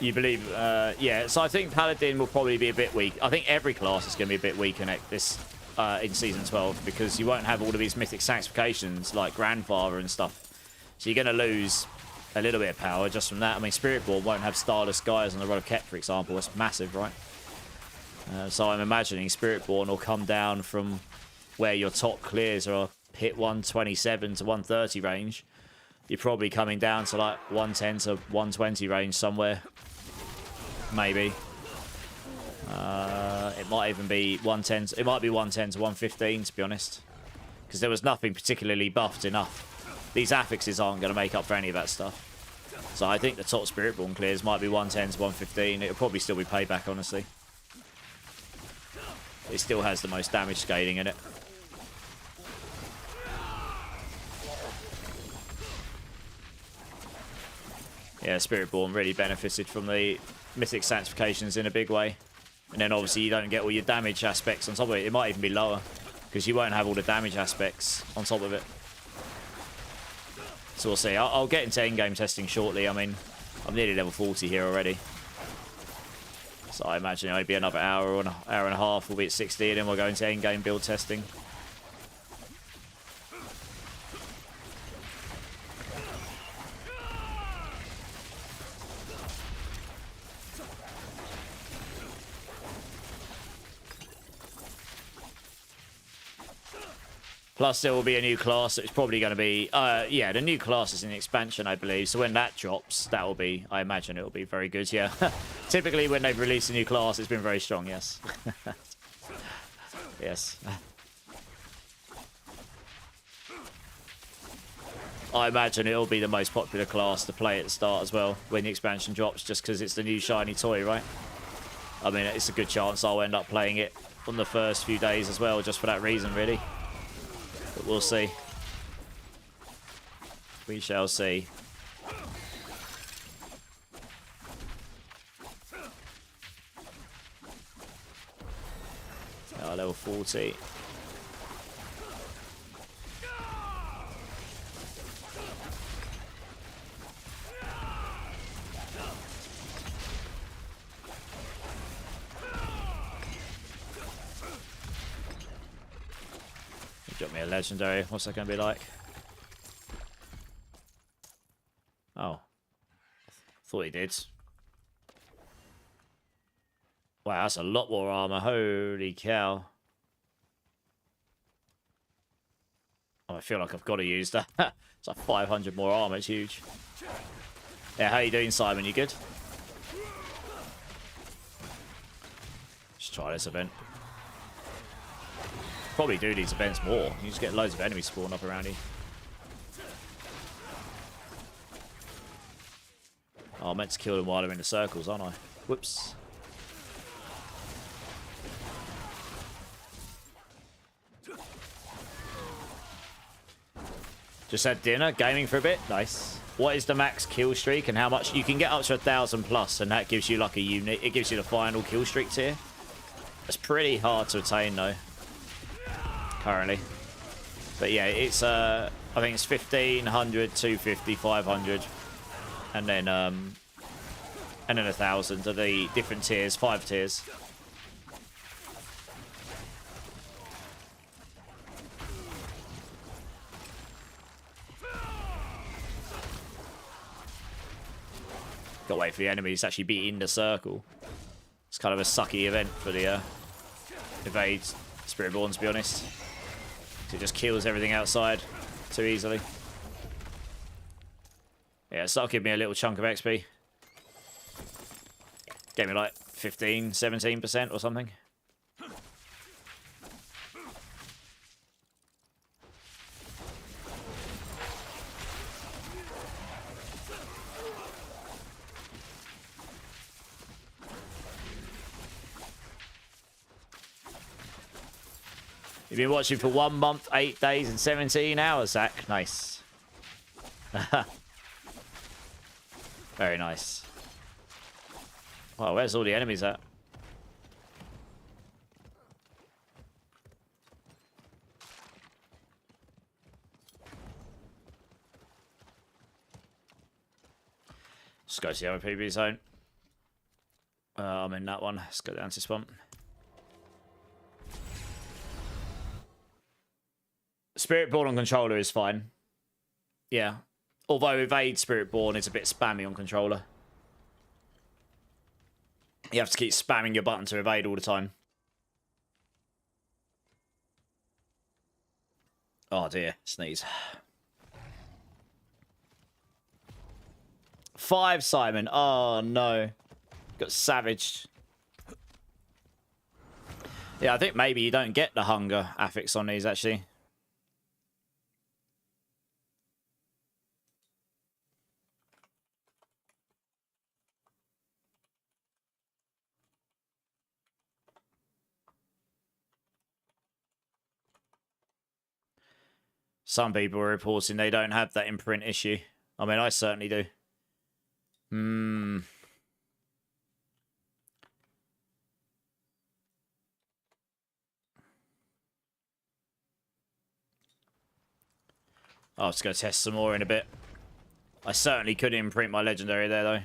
You believe, yeah, so I think Paladin will probably be a bit weak. I think every class is going to be a bit weak in Season 12 because you won't have all of these mythic sanctifications like Grandfather and stuff. So you're going to lose a little bit of power just from that. I mean, Spiritborn won't have Starless Skies on the Rod of Ket, for example. That's massive, right? So I'm imagining Spiritborn will come down from where your top clears are hit 127 to 130 range. You're probably coming down to like 110 to 120 range somewhere. Maybe. It might even be 110. It might be 110 to 115, to be honest. Because there was nothing particularly buffed enough. These affixes aren't going to make up for any of that stuff. So I think the top Spiritborn clears might be 110 to 115. It'll probably still be payback, honestly. It still has the most damage scaling in it. Yeah, Spiritborn really benefited from the mythic sanctifications in a big way. And then obviously you don't get all your damage aspects on top of it. It might even be lower because you won't have all the damage aspects on top of it. So we'll see. I'll get into in-game testing shortly. I mean, I'm nearly level 40 here already. So I imagine it'll be another hour or an hour and a half. We'll be at 60 and then we'll go into in-game build testing. Plus, there will be a new class. It's probably going to be... yeah, the new class is an expansion, I believe. So when that drops, that will be... I imagine it will be very good, yeah. Typically, when they've released a new class, it's been very strong, yes. Yes. I imagine it will be the most popular class to play at the start as well, when the expansion drops, just because it's the new shiny toy, right? I mean, it's a good chance I'll end up playing it on the first few days as well, just for that reason, really. But we'll see. We shall see. Oh, level 40. Got me a legendary. What's that going to be like? Oh. Thought he did. Wow, that's a lot more armor. Holy cow. Oh, I feel like I've got to use that. It's like 500 more armor. It's huge. Yeah, how you doing, Simon? You good? Let's try this event. Probably do these events more. You just get loads of enemies spawn up around you. Oh, I meant to kill them while they're in the circles, aren't I? Whoops. Just had dinner, gaming for a bit. Nice. What is the max kill streak and how much? You can get up to 1,000 plus, and that gives you like a unit. It gives you the final kill streak tier. It's pretty hard to attain though. Currently, but yeah, it's I think it's 1,500, 250, 500, and then 1,000 are the different tiers, 5 tiers. Gotta wait for the enemies to actually be in the circle. It's kind of a sucky event for the evade Spiritborn, to be honest. It just kills everything outside too easily. Yeah, so that'll give me a little chunk of XP. Gave me like 15, 17% or something. You've been watching for 1 month, 8 days, and 17 hours, Zach. Nice. Very nice. Wow, where's all the enemies at? Let's go to the other PB zone. I'm in that one. Let's go down to this one. Spiritborn on controller is fine. Yeah. Although evade Spiritborn is a bit spammy on controller. You have to keep spamming your button to evade all the time. Oh dear, sneeze. 5, Simon. Oh no. Got savaged. Yeah, I think maybe you don't get the hunger affix on these actually. Some people are reporting they don't have that imprint issue. I mean, I certainly do. I'll just go test some more in a bit. I certainly could imprint my legendary there, though.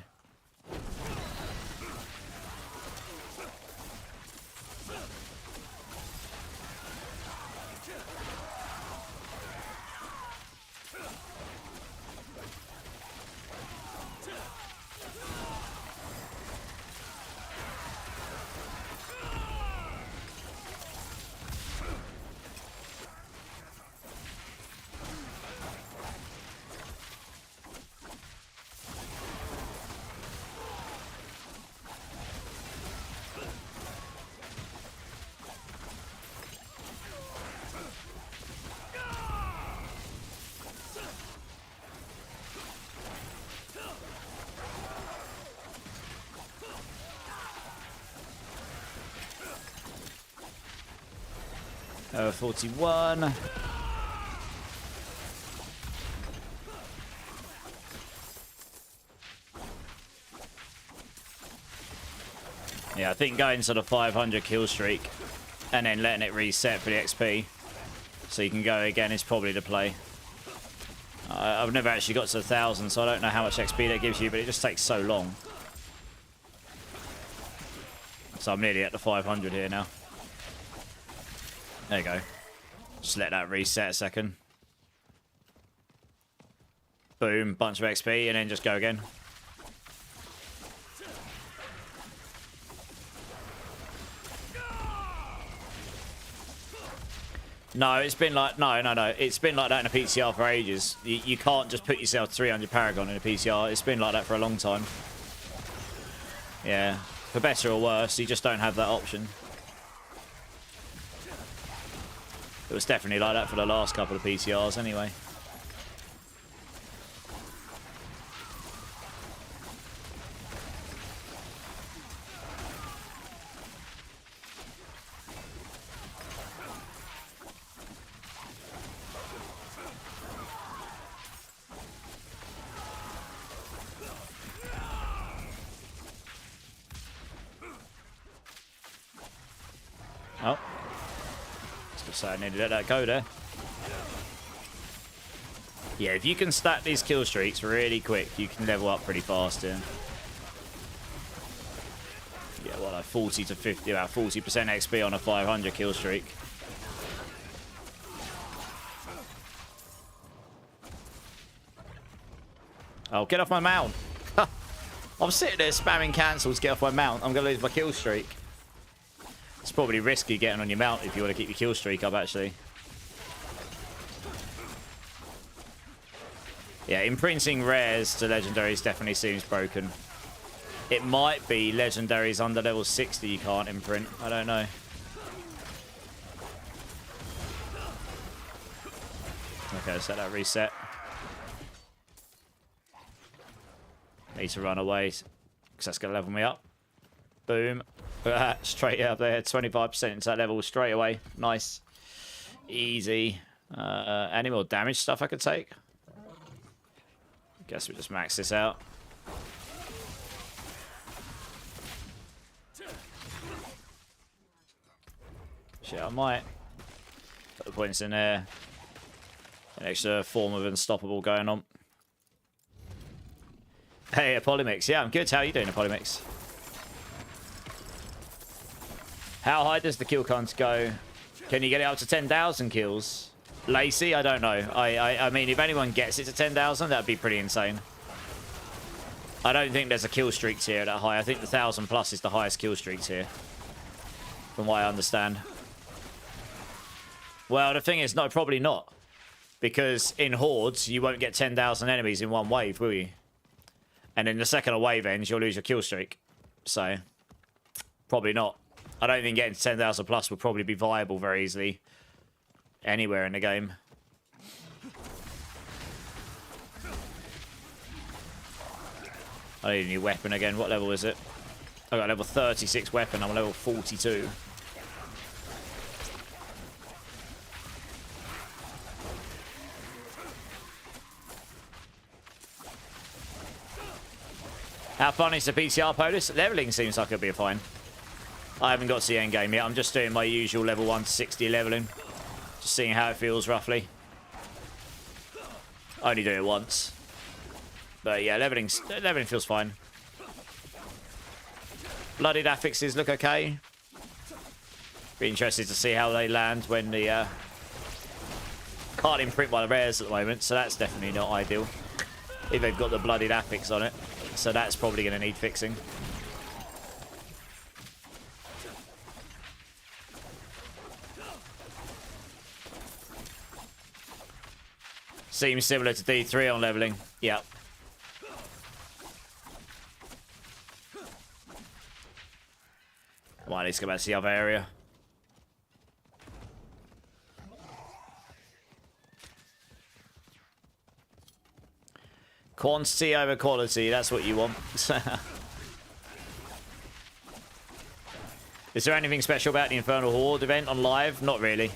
Over 41. Yeah, I think going to the 500 kill streak and then letting it reset for the XP so you can go again is probably the play. I've never actually got to 1,000, so I don't know how much XP that gives you, but it just takes so long. So I'm nearly at the 500 here now. There you go. Just let that reset a second. Boom, bunch of XP, and then just go again. No, it's been like... No. It's been like that in a PTR for ages. You can't just put yourself 300 Paragon in a PTR. It's been like that for a long time. Yeah. For better or worse, you just don't have that option. It was definitely like that for the last couple of PTRs anyway. Oh. So I need to let that go there. Yeah, if you can stack these kill streaks really quick, you can level up pretty fast here. Yeah, well, like 40 to 50, about 40% XP on a 500 kill streak. Oh, get off my mount. I'm sitting there spamming cancels, get off my mount. I'm going to lose my kill streak. It's probably risky getting on your mount if you want to keep your kill streak up, actually. Yeah, imprinting rares to legendaries definitely seems broken. It might be legendaries under level 60 you can't imprint. I don't know. Okay, let's let that reset. Need to run away because that's going to level me up. Boom. Straight up there, 25% into that level straight away. Nice. Easy. Any more damage stuff I could take? Guess we just max this out. Shit, I might put the points in there. An extra form of unstoppable going on. Hey, Polymix. Yeah, I'm good. How are you doing, Polymix? How high does the kill count go? Can you get it up to 10,000 kills? Lacey? I don't know. I mean, if anyone gets it to 10,000, that'd be pretty insane. I don't think there's a kill streak tier that high. I think the 1,000 plus is the highest kill streak tier, from what I understand. Well, the thing is, no, probably not. Because in hordes, you won't get 10,000 enemies in one wave, will you? And then the second a wave ends, you'll lose your kill streak. So, probably not. I don't think getting 10,000 plus would probably be viable very easily anywhere in the game. I need a new weapon again. What level is it? I got a level 36 weapon. I'm level 42. How fun is the PTR POTUS? Leveling seems like it'll be fine. I haven't got to the end game yet. I'm just doing my usual level 1 to 60 leveling. Just seeing how it feels roughly. I only do it once. But yeah, leveling feels fine. Bloodied affixes look okay. Be interested to see how they land when the... Can't imprint by the rares at the moment, so that's definitely not ideal. If they've got the bloodied affix on it. So that's probably going to need fixing. Seems similar to D3 on leveling. Yep. Well, let's go back to the other area. Quantity over quality, that's what you want. Is there anything special about the Infernal Horde event on live? Not really.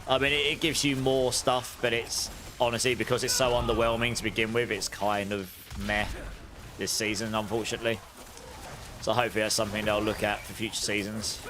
I mean, it gives you more stuff, but it's honestly, because it's so underwhelming to begin with, it's kind of meh this season, unfortunately. So hopefully that's something they'll look at for future seasons.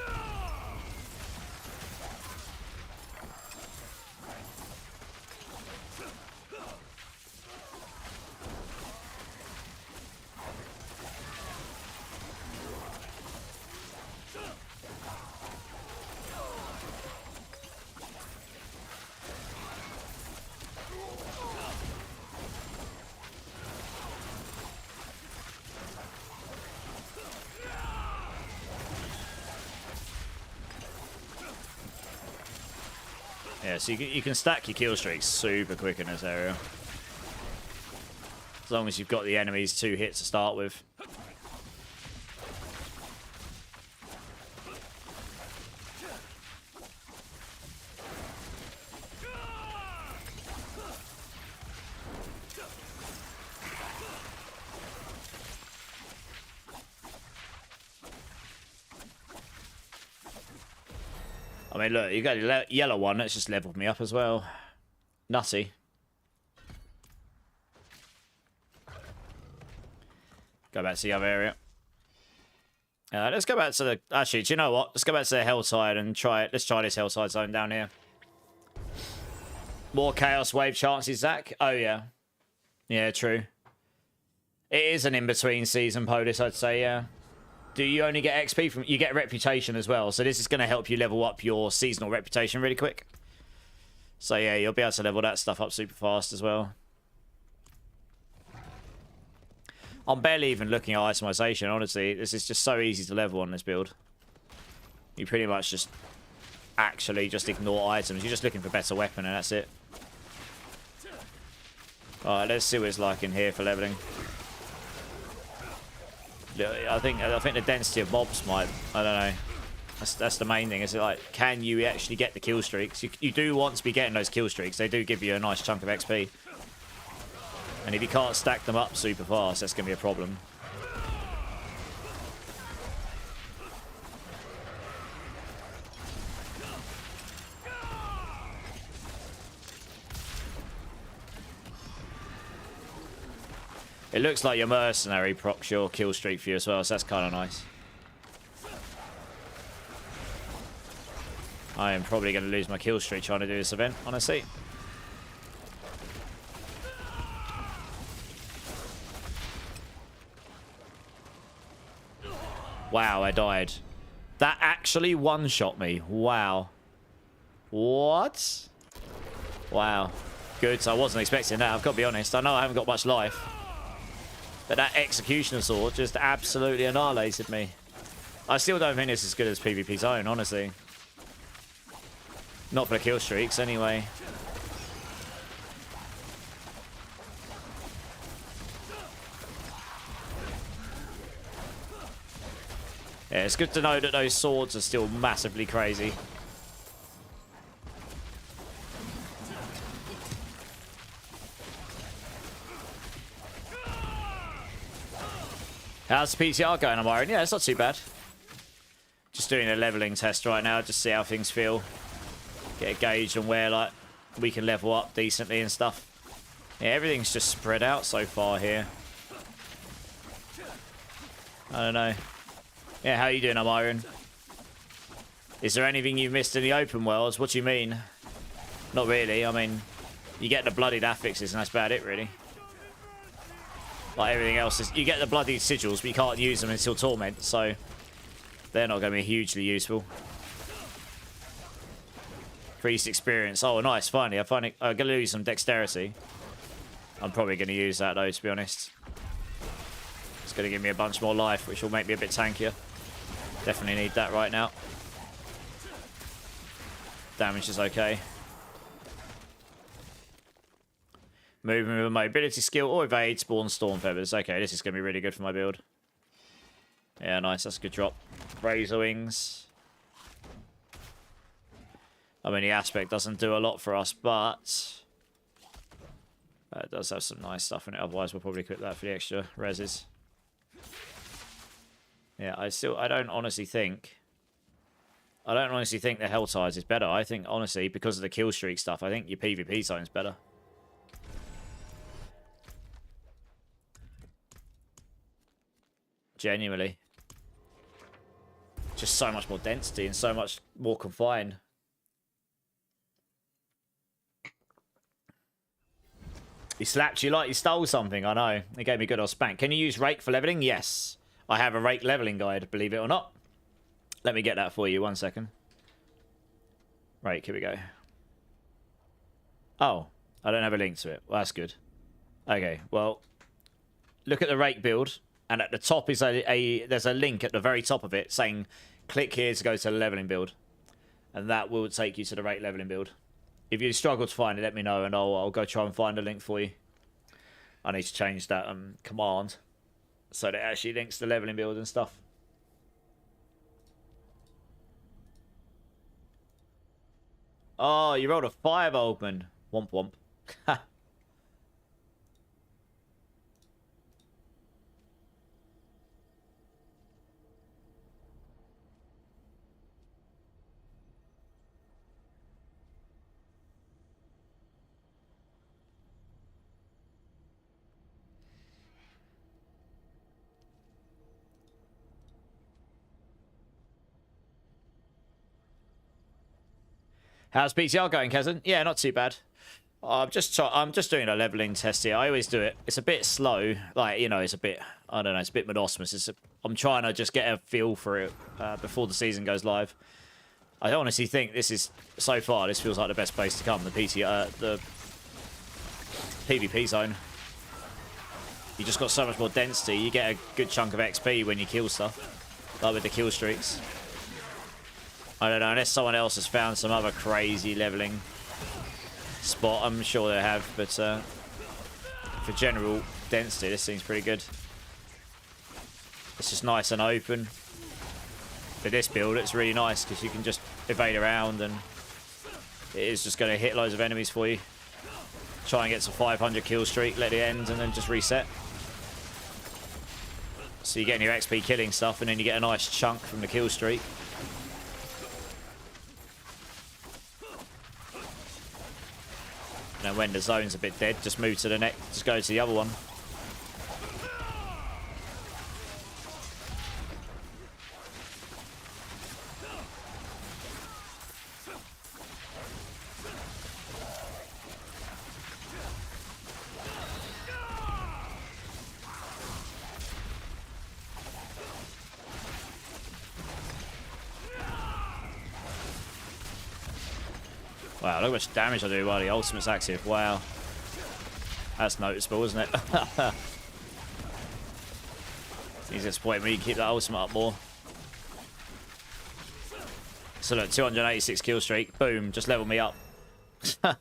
Yeah, so you can stack your kill streaks super quick in this area. As long as you've got the enemies 2 hits to start with. I mean, look, you got a yellow one that's just leveled me up as well. Nutty. Go back to the other area. Let's go back to the... Actually, do you know what? Let's go back to the Helltide and try it. Let's try this Helltide zone down here. More Chaos Wave chances, Zach? Oh, yeah. Yeah, true. It is an in-between season, POTUS, I'd say, yeah. Do you only get XP from... You get reputation as well. So this is going to help you level up your seasonal reputation really quick. So yeah, you'll be able to level that stuff up super fast as well. I'm barely even looking at itemization, honestly. This is just so easy to level on this build. You pretty much just... Actually just ignore items. You're just looking for better weapon and that's it. Alright, let's see what it's like in here for leveling. I think the density of mobs might... I don't know. That's the main thing. Is it like, can you actually get the kill streaks? You do want to be getting those kill streaks. They do give you a nice chunk of XP. And if you can't stack them up super fast, that's going to be a problem. It looks like your mercenary procs your kill streak for you as well, so that's kind of nice. I am probably going to lose my kill streak trying to do this event, honestly. Wow, I died. That actually one-shot me. Wow. What? Wow. Good, I wasn't expecting that, I've got to be honest. I know I haven't got much life. But that executioner sword just absolutely annihilated me. I still don't think it's as good as PvP's own, honestly. Not for the kill streaks, anyway. Yeah, it's good to know that those swords are still massively crazy. How's the PTR going, Amarian? Yeah, it's not too bad. Just doing a leveling test right now, just see how things feel. Get a gauge on where like we can level up decently and stuff. Yeah, everything's just spread out so far here. I don't know. Yeah, how you doing, Amarian? Is there anything you missed in the open worlds? What do you mean? Not really. I mean, you get the bloodied affixes and that's about it, really. Like everything else is, you get the bloodied sigils, but you can't use them until Torment, so they're not going to be hugely useful. Increased experience. Oh, nice. Finally, I'm going to lose some dexterity. I'm probably going to use that, though, to be honest. It's going to give me a bunch more life, which will make me a bit tankier. Definitely need that right now. Damage is okay. Moving with a mobility skill or evade, spawn storm feathers. Okay, this is going to be really good for my build. Yeah, nice. That's a good drop. Razor wings. I mean, the aspect doesn't do a lot for us, but it does have some nice stuff in it. Otherwise, we'll probably quit that for the extra reses. Yeah, I don't honestly think the Helltides is better. I think, honestly, because of the kill streak stuff, I think your PvP zone's better. Genuinely. Just so much more density and so much more confined. He slapped you like you stole something, I know. He gave me good old spank. Can you use Rake for leveling? Yes. I have a Rake leveling guide, believe it or not. Let me get that for you, 1 second. Right, here we go. Oh, I don't have a link to it. Well, that's good. Okay, well, look at the Rake build, and at the top is there's a link at the very top of it saying, click here to go to the leveling build. And that will take you to the Rake leveling build. If you struggle to find it, let me know, and I'll go try and find a link for you. I need to change that command so that it actually links the leveling build and stuff. Oh, you rolled a 5, Oldman. Womp womp. How's PTR going, Kazan? Yeah, not too bad. I'm just doing a leveling test here. I always do it. It's a bit slow, like, you know, it's a bit, I don't know, it's a bit monotonous. I'm trying to just get a feel for it before the season goes live. I honestly think this is, so far, this feels like the best place to come. The PvP zone. You just got so much more density. You get a good chunk of XP when you kill stuff, like with the kill streaks. I don't know, unless someone else has found some other crazy leveling spot. I'm sure they have, but for general density, this seems pretty good. It's just nice and open. For this build, it's really nice because you can just evade around and it is just going to hit loads of enemies for you. Try and get to 500 kill streak, let it end, and then just reset. So you're getting your XP killing stuff, and then you get a nice chunk from the kill streak. And then when the zone's a bit dead, just move to the next, just go to the other one. Wow, look how much damage I do while the ultimate's active. Wow. That's noticeable, isn't it? He's disappointed when you keep that ultimate up more. So look, 286 kill streak. Boom, just leveled me up. It's going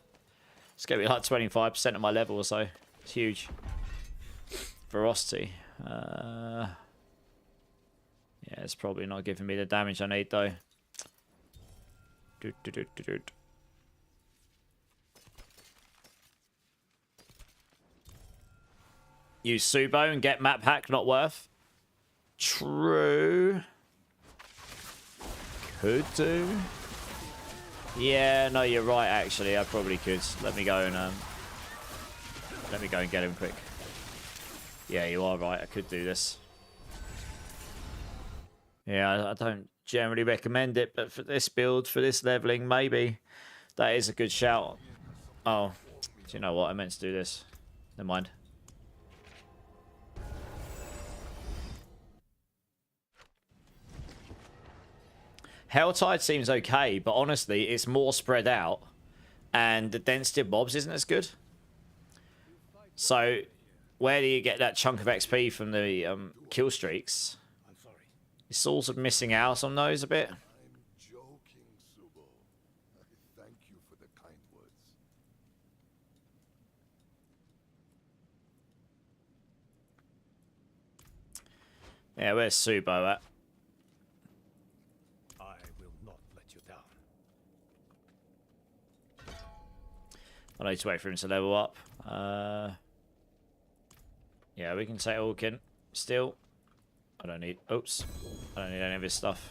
to be like 25% of my level or so. It's huge. Ferocity. Yeah, it's probably not giving me the damage I need though. Use Subo and get map hack, not worth. True. Could do. Yeah, no, you're right. Actually, I probably could. Let me go and get him quick. Yeah, you are right. I could do this. Yeah, I don't generally recommend it, but for this build, for this leveling, maybe that is a good shout. Oh, do you know what? I meant to do this. Never mind. Helltide seems okay, but honestly, it's more spread out, and the density of mobs isn't as good. So, where do you get that chunk of XP from the kill streaks? You're sort of missing out on those a bit. I'm joking, Subo. Thank you for the kind words. Yeah, where's Subo at? I will not let you down. I need to wait for him to level up. Yeah, we can take Orkin. Still. I don't need... Oops. I don't need any of his stuff.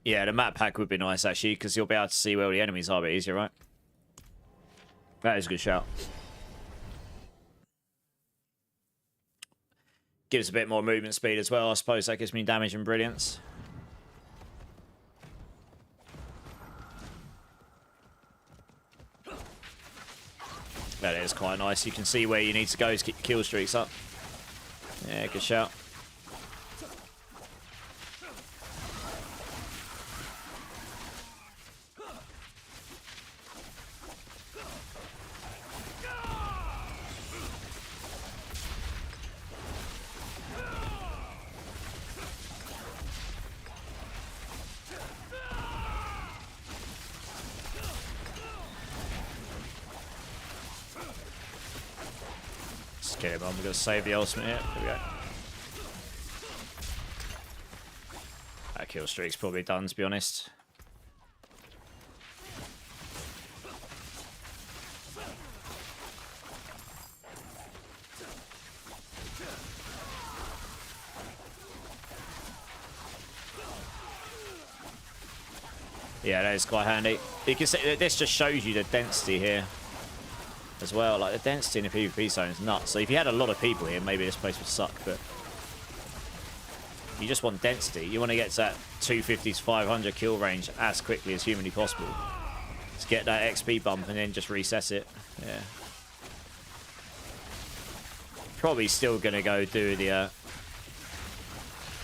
Yeah, the map pack would be nice, actually, because you'll be able to see where all the enemies are a bit easier, right? That is a good shout. Gives a bit more movement speed as well. I suppose that gives me damage and brilliance. That is quite nice. You can see where you need to go to get your kill streaks up. Yeah, good shout. Get him on. We're going to save the ultimate here. There we go. That kill streak's probably done, to be honest. Yeah, that is quite handy. You can see that this just shows you the density here as well. Like, the density in the PvP zone is nuts. So if you had a lot of people here, maybe this place would suck, but you just want density. You want to get to that 250 to 500 kill range as quickly as humanly possible to get that XP bump and then just reset it. Yeah. Probably still going to go do the...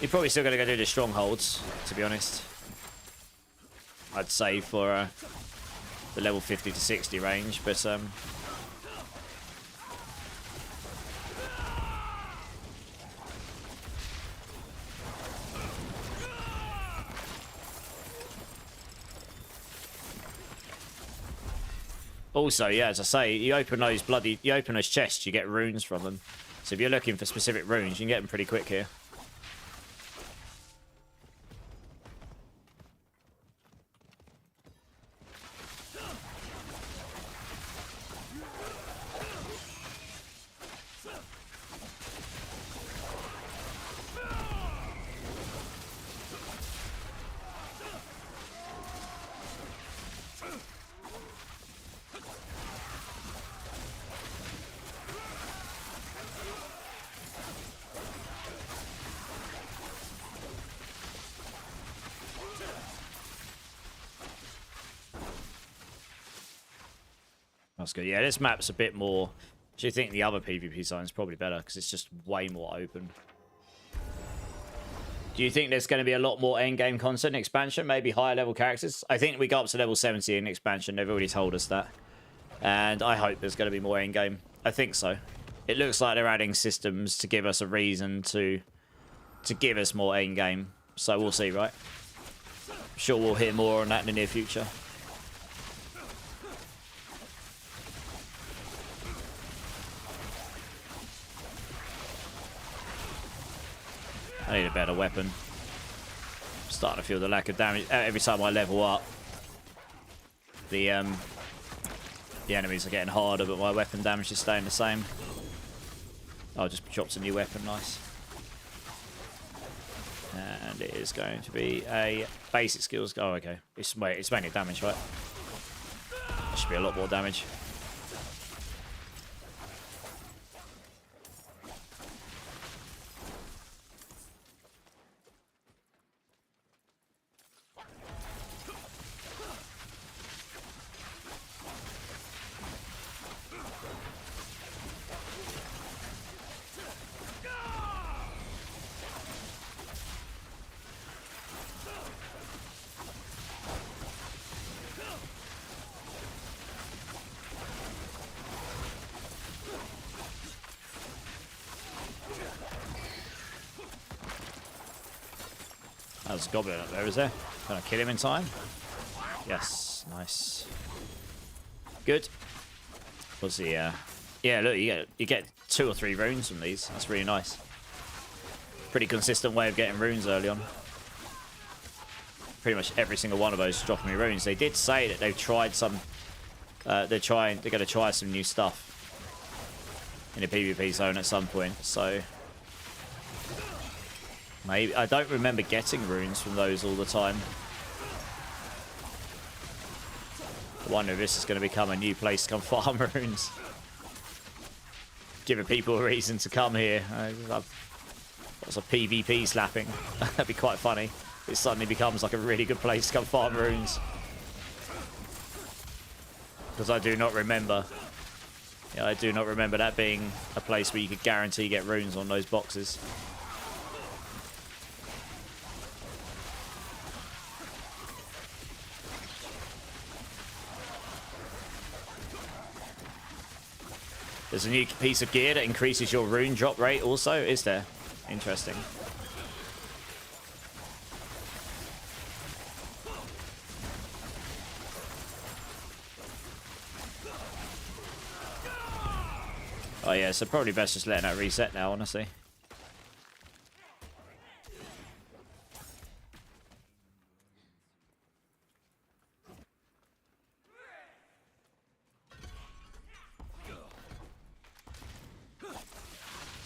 You're probably still going to go do the strongholds, to be honest. I'd say for the level 50 to 60 range, but... Also, yeah, as I say, you open those chests, you get runes from them. So if you're looking for specific runes, you can get them pretty quick here. That's good. Yeah, this map's a bit more Do you think the other PvP zone is probably better because it's just way more open? Do you think there's going to be a lot more endgame content in expansion? Maybe higher level characters? I think we got up to level 70 in expansion. They've already told us that. And I hope there's going to be more endgame. I think so. It looks like they're adding systems to give us a reason to give us more endgame. So we'll see, right? Sure we'll hear more on that in the near future. I need a better weapon. I'm starting to feel the lack of damage. Every time I level up, the enemies are getting harder, but my weapon damage is staying the same. Oh, just dropped a new weapon, nice. And it is going to be a basic skills. Oh, okay. It's mainly damage, right? That should be a lot more damage. There's a goblin up there, is there? Can I kill him in time? Yes, nice. Good. What's the yeah, look, you get 2 or 3 runes from these. That's really nice. Pretty consistent way of getting runes early on. Pretty much every single one of those is dropping me runes. They did say that they've tried some they're going to try some new stuff in the PvP zone at some point, so maybe. I don't remember getting runes from those all the time. I wonder if this is going to become a new place to come farm runes. Giving people a reason to come here. Lots of PvP slapping. That'd be quite funny. It suddenly becomes like a really good place to come farm runes. Because I do not remember. Yeah, I do not remember that being a place where you could guarantee get runes on those boxes. There's a new piece of gear that increases your rune drop rate also, is there? Interesting. Oh yeah, so probably best just letting that reset now, honestly.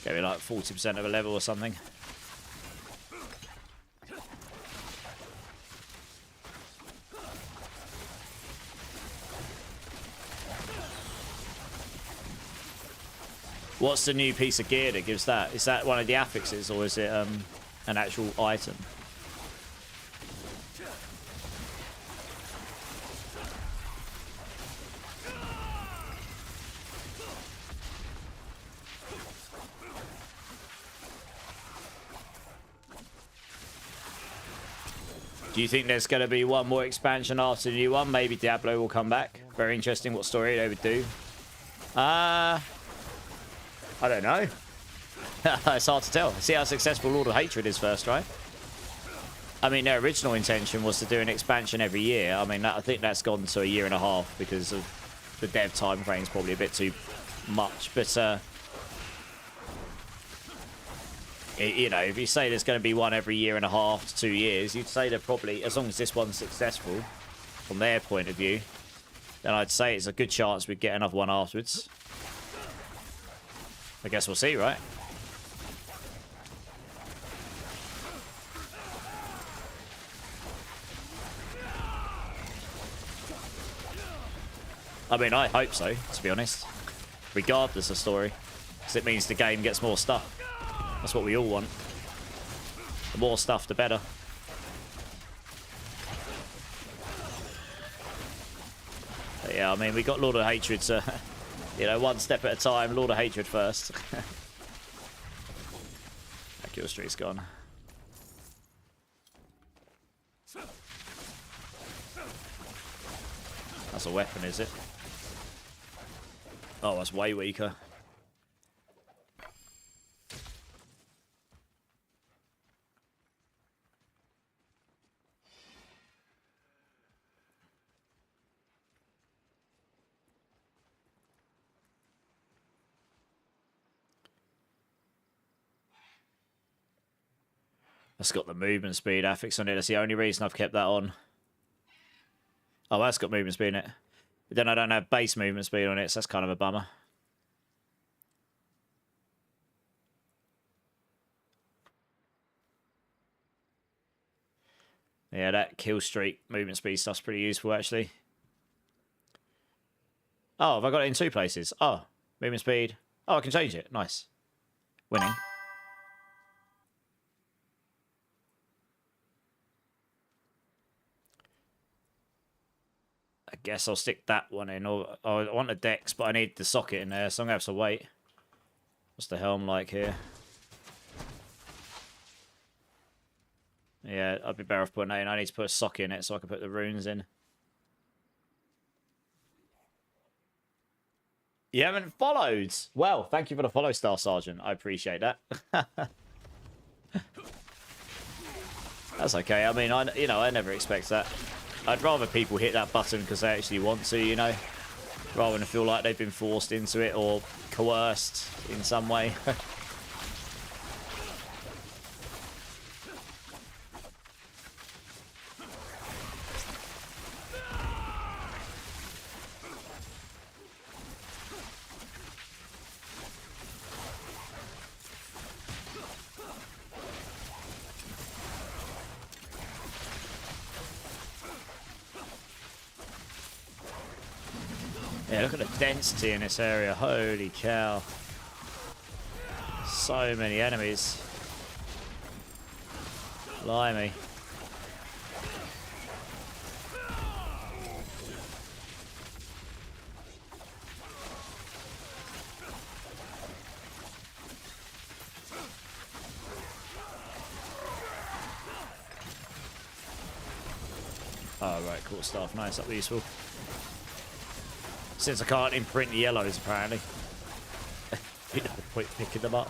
Get me like 40% of a level or something. What's the new piece of gear that gives that? Is that one of the affixes or is it an actual item? Do you think there's going to be one more expansion after the new one? Maybe Diablo will come back. Very interesting what story they would do. I don't know. It's hard to tell. See how successful Lord of Hatred is first, right? I mean, their original intention was to do an expansion every year. I mean, I think that's gone to 1.5 years because of the dev time frame's probably a bit too much. But, you know, if you say there's going to be one every 1.5 to 2 years, you'd say they're probably, as long as this one's successful from their point of view, then I'd say it's a good chance we'd get another one afterwards. I guess we'll see, right? I mean, I hope so, to be honest. Regardless of story. Because it means the game gets more stuff. That's what we all want. The more stuff, the better. But yeah, I mean, we got Lord of Hatred to... You know, one step at a time. Lord of Hatred first. That kill streak's gone. That's a weapon, is it? Oh, that's way weaker. That's got the movement speed affix on it. That's the only reason I've kept that on. Oh, that's got movement speed in it. But then I don't have base movement speed on it, so that's kind of a bummer. Yeah, that kill streak movement speed stuff's pretty useful, actually. Oh, have I got it in 2 places? Oh, movement speed. Oh, I can change it. Nice. Winning. I guess I'll stick that one in. Or I want the dex, but I need the socket in there, so I'm going to have to wait. What's the helm like here? Yeah, I'd be better off putting that in. I need to put a socket in it so I can put the runes in. You haven't followed? Well, thank you for the follow, Star Sergeant. I appreciate that. That's okay. I mean, I never expect that. I'd rather people hit that button because they actually want to, you know, rather than feel like they've been forced into it or coerced in some way. Yeah, look at the density in this area. Holy cow. So many enemies. Blimey. Oh, right, cool stuff. Nice, that'll be useful. Since I can't imprint the yellows, apparently. You know, point picking them up.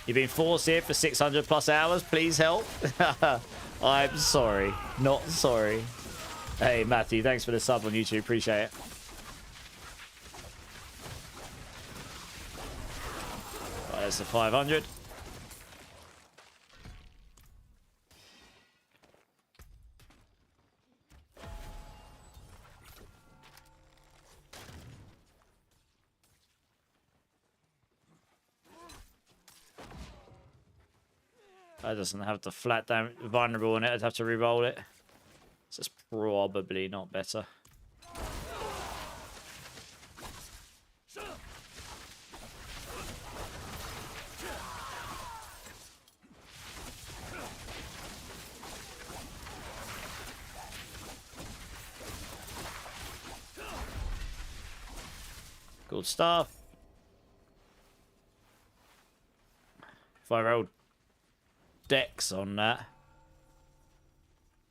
You've been forced here for 600 plus hours. Please help. I'm sorry. Not sorry. Hey, Matthew, thanks for the sub on YouTube. Appreciate it. Right, there's the 500. That doesn't have the flat down vulnerable on it. I'd have to re-roll it. So it's probably not better. Good stuff. If I rolled Dex on that,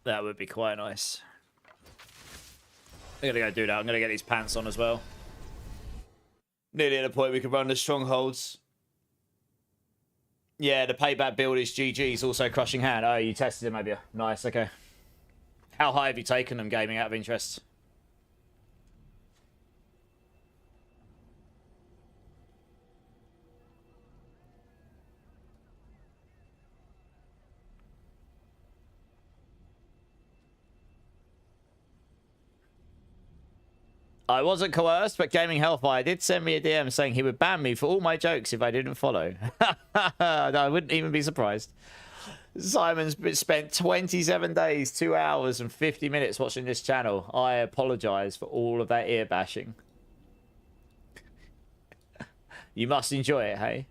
that would be quite nice. I'm gonna go do that. I'm gonna get these pants on as well. Nearly at a point we can run the strongholds. Yeah, the payback build is GG's, also crushing hand. Oh, you tested it, maybe. Nice, okay. How high have you taken them, gaming, out of interest? I wasn't coerced, but Gaming Hellfire did send me a DM saying he would ban me for all my jokes if I didn't follow. I wouldn't even be surprised. Simon's spent 27 days, 2 hours and 50 minutes watching this channel. I apologise for all of that ear bashing. You must enjoy it, hey?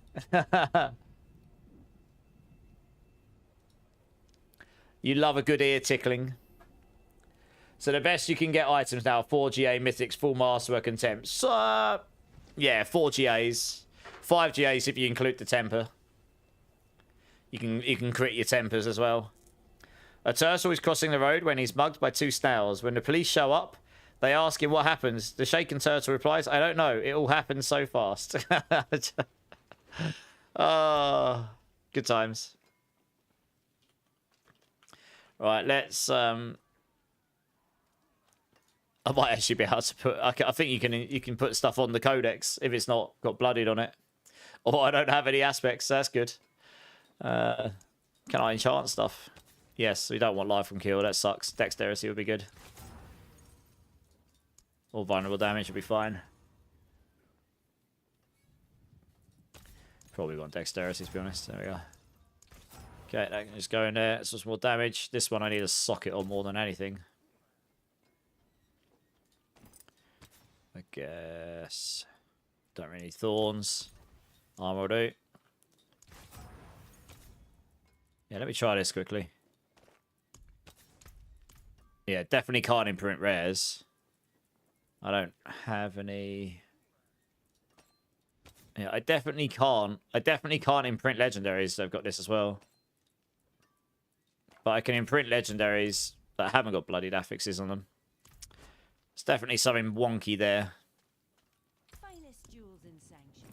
You love a good ear tickling. So the best you can get items now: 4 GA, mythics, full masterwork, and temps. Yeah, 4 GAs, 5 GAs if you include the temper. You can crit your tempers as well. A turtle is crossing the road when he's mugged by 2 snails. When the police show up, they ask him what happens. The shaken turtle replies, "I don't know. It all happened so fast." Oh, good times. Right, let's I might actually be able to put. I think you can put stuff on the codex if it's not got bloodied on it. Although I don't have any aspects, so that's good. Can I enchant stuff? Yes, we don't want life from kill. That sucks. Dexterity would be good. Or vulnerable damage would be fine. Probably want dexterity, to be honest. There we go. Okay, that can just go in there. It's just more damage. This one I need a socket on more than anything. I guess. Don't really need thorns. Armor will do. Yeah, let me try this quickly. Yeah, definitely can't imprint rares. I don't have any. Yeah, I definitely can't. I definitely can't imprint legendaries. So I've got this as well. But I can imprint legendaries that haven't got bloodied affixes on them. There's definitely something wonky there. Finest jewels in sanction.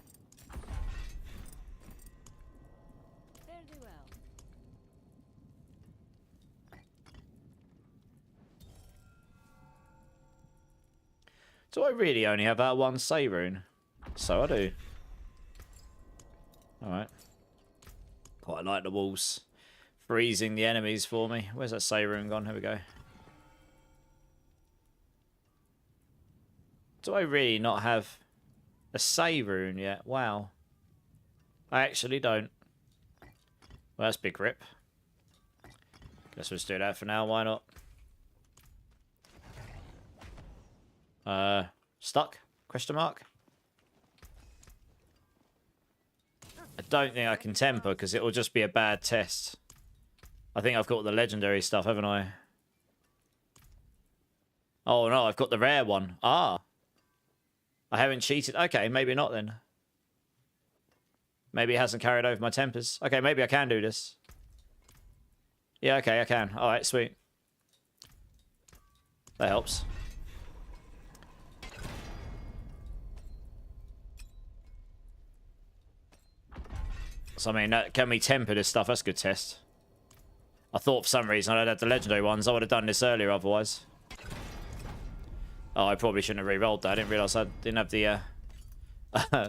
Fairly well. Do I really only have that one save rune? So I do. Alright. Quite like the walls freezing the enemies for me. Where's that save rune gone? Here we go. Do I really not have a save rune yet? Wow. I actually don't. Well, that's big rip. Guess we'll just do that for now. Why not? Stuck? Question mark? I don't think I can temper because it will just be a bad test. I think I've got the legendary stuff, haven't I? Oh no, I've got the rare one. Ah. I haven't cheated. Okay, maybe not then. Maybe it hasn't carried over my tempers. Okay, maybe I can do this. Yeah, okay, I can. Alright, sweet. That helps. So, I mean, can we temper this stuff? That's a good test. I thought for some reason I'd had the legendary ones. I would have done this earlier otherwise. Oh, I probably shouldn't have re-rolled that. I didn't realise I didn't have the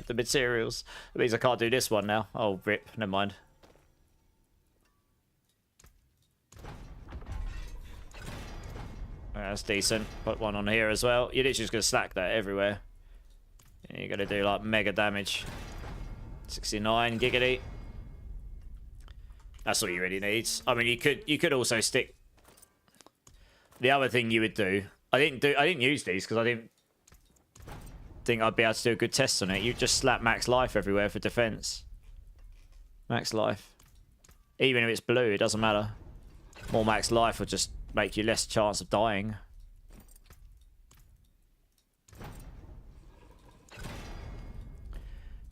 the materials. It means I can't do this one now. Oh, rip. Never mind. That's decent. Put one on here as well. You're literally just going to stack that everywhere. And you're going to do, like, mega damage. 69 giggity. That's all you really need. I mean, you could also stick. The other thing you would do. I didn't use these because I didn't think I'd be able to do a good test on it. You just slap max life everywhere for defense. Max life. Even if it's blue, it doesn't matter. More max life will just make you less chance of dying.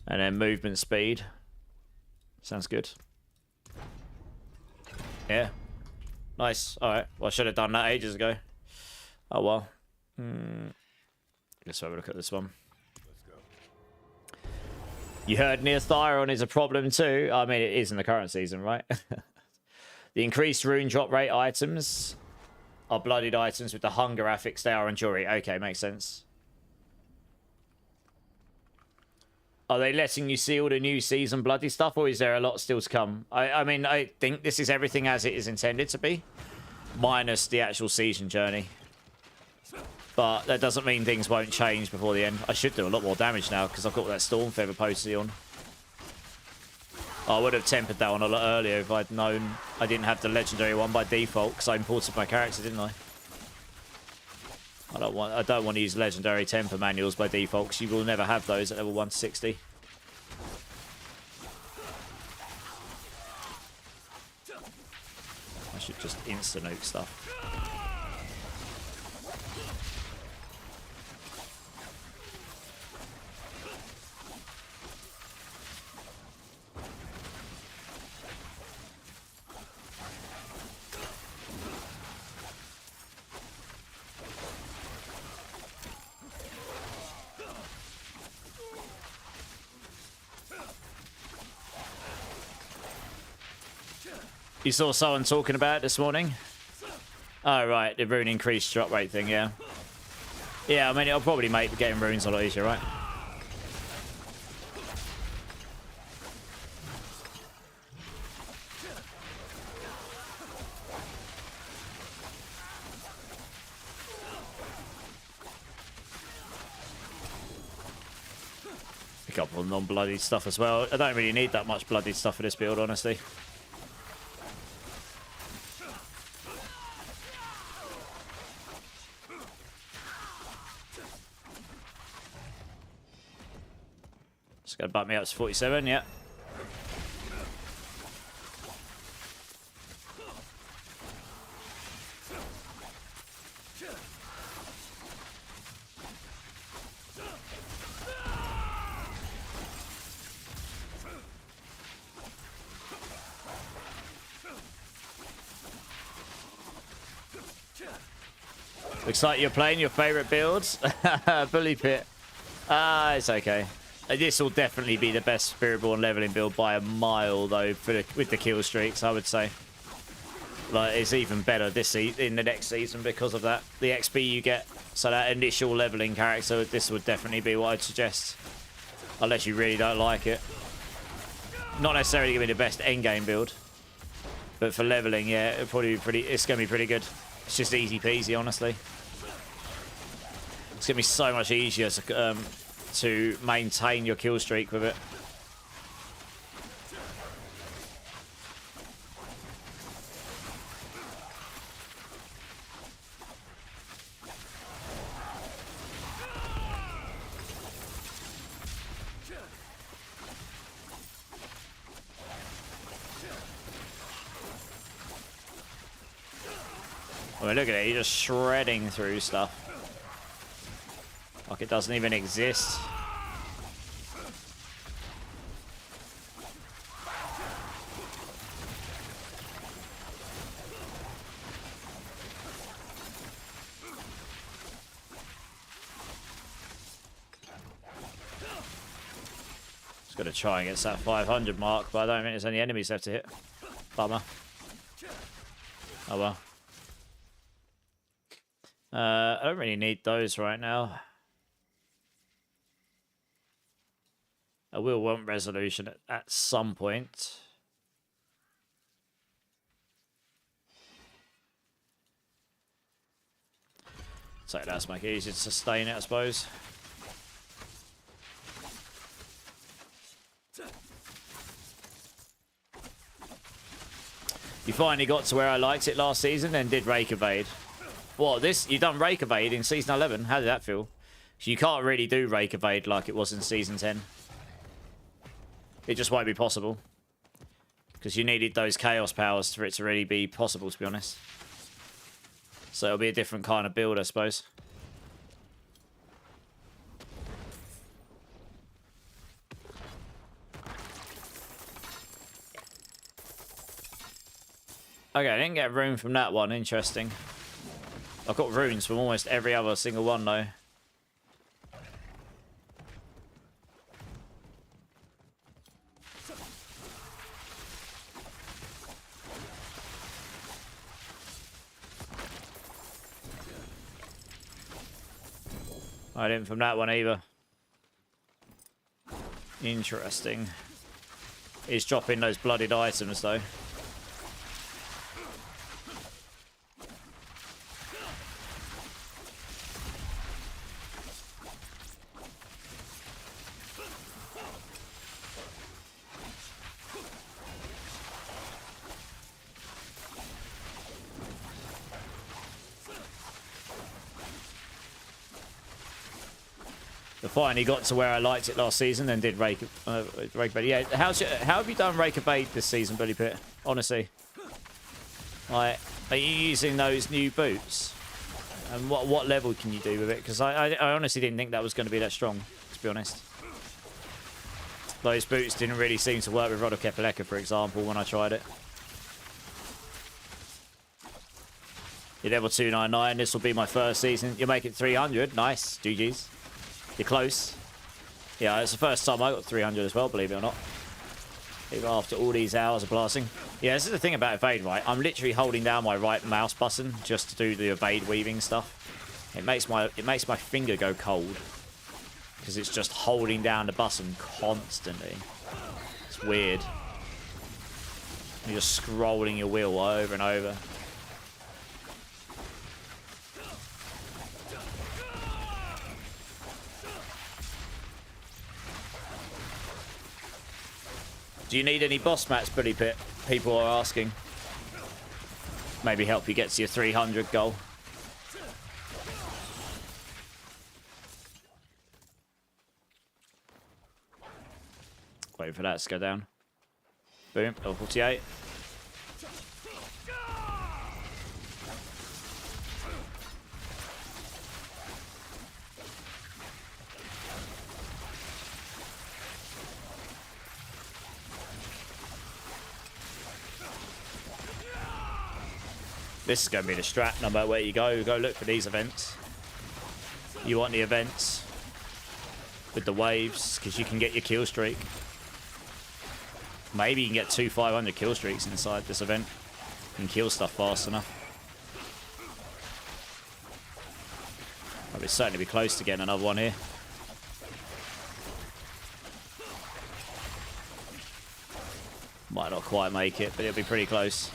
And then movement speed. Sounds good. Yeah. Nice. Alright. Well, I should have done that ages ago. Oh, well. Let's have a look at this one. You heard Neothyron is a problem too. I mean, it is in the current season, right? The increased rune drop rate items are bloodied items with the hunger affix. They are enduring. Okay, makes sense. Are they letting you see all the new season bloody stuff, or is there a lot still to come? I mean, I think this is everything as it is intended to be, minus the actual season journey. But that doesn't mean things won't change before the end. I should do a lot more damage now because I've got that Storm Feather posted on. I would have tempered that one a lot earlier if I'd known I didn't have the legendary one by default because I imported my character, didn't I? I don't want to use legendary temper manuals by default because you will never have those at level 160. I should just insta-nuke stuff. You saw someone talking about it this morning? Oh, right. The rune increased drop rate thing, yeah. Yeah, I mean, it'll probably make getting runes a lot easier, right? A couple of non-bloodied stuff as well. I don't really need that much bloodied stuff for this build, honestly. It's going to bump me up to 47, yeah. Looks like you're playing your favourite builds. Bully Pit. Ah, it's okay. This will definitely be the best Spiritborn leveling build by a mile, though, with the kill streaks, I would say. Like, it's even better this in the next season because of that. The XP you get, so that initial leveling character, this would definitely be what I'd suggest. Unless you really don't like it. Not necessarily going to be the best endgame build. But for leveling, yeah, it'll probably be it's going to be pretty good. It's just easy peasy, honestly. It's going to be so much easier to maintain your kill streak with it. I mean, look at it, he's just shredding through stuff. Like it doesn't even exist. Just gotta try and get that 500 mark, but I don't think there's any enemies left to hit. Bummer. Oh well. I don't really need those right now. I will want resolution at some point. So that's make it easier to sustain it, I suppose. You finally got to where I liked it last season and did Rake Evade. What, this? You done Rake Evade in Season 11? How did that feel? You can't really do Rake Evade like it was in Season 10. It just won't be possible. Because you needed those Chaos powers for it to really be possible, to be honest. So it'll be a different kind of build, I suppose. Okay, I didn't get a rune from that one. Interesting. I've got runes from almost every other single one, though. I didn't from that one either. Interesting. He's dropping those blooded items, though. Finally got to where I liked it last season, then did Rake Evade. Yeah, how have you done Rake Evade this season, Bully Pit? Honestly, like, are you using those new boots? And what level can you do with it? Because I honestly didn't think that was going to be that strong, to be honest. Those boots didn't really seem to work with Rod of Kepaleka, for example, when I tried it. You're level 299. This will be my first season. You'll make it 300. Nice. GG's. You're close. Yeah, it's the first time I got 300 as well, believe it or not. Even after all these hours of blasting. Yeah, this is the thing about evade, right? I'm literally holding down my right mouse button just to do the evade weaving stuff. It makes my finger go cold because it's just holding down the button constantly. It's weird. You're just scrolling your wheel over and over. Do you need any boss mats, Bully Pit? People are asking. Maybe help you get to your 300 goal. Wait for that to go down. Boom, level 48. This is going to be the strat, no matter where you go look for these events. You want the events with the waves, because you can get your kill streak. Maybe you can get 2 500 kill streaks inside this event. You can kill stuff fast enough. I'll certainly be close to getting another one here. Might not quite make it, but it'll be pretty close.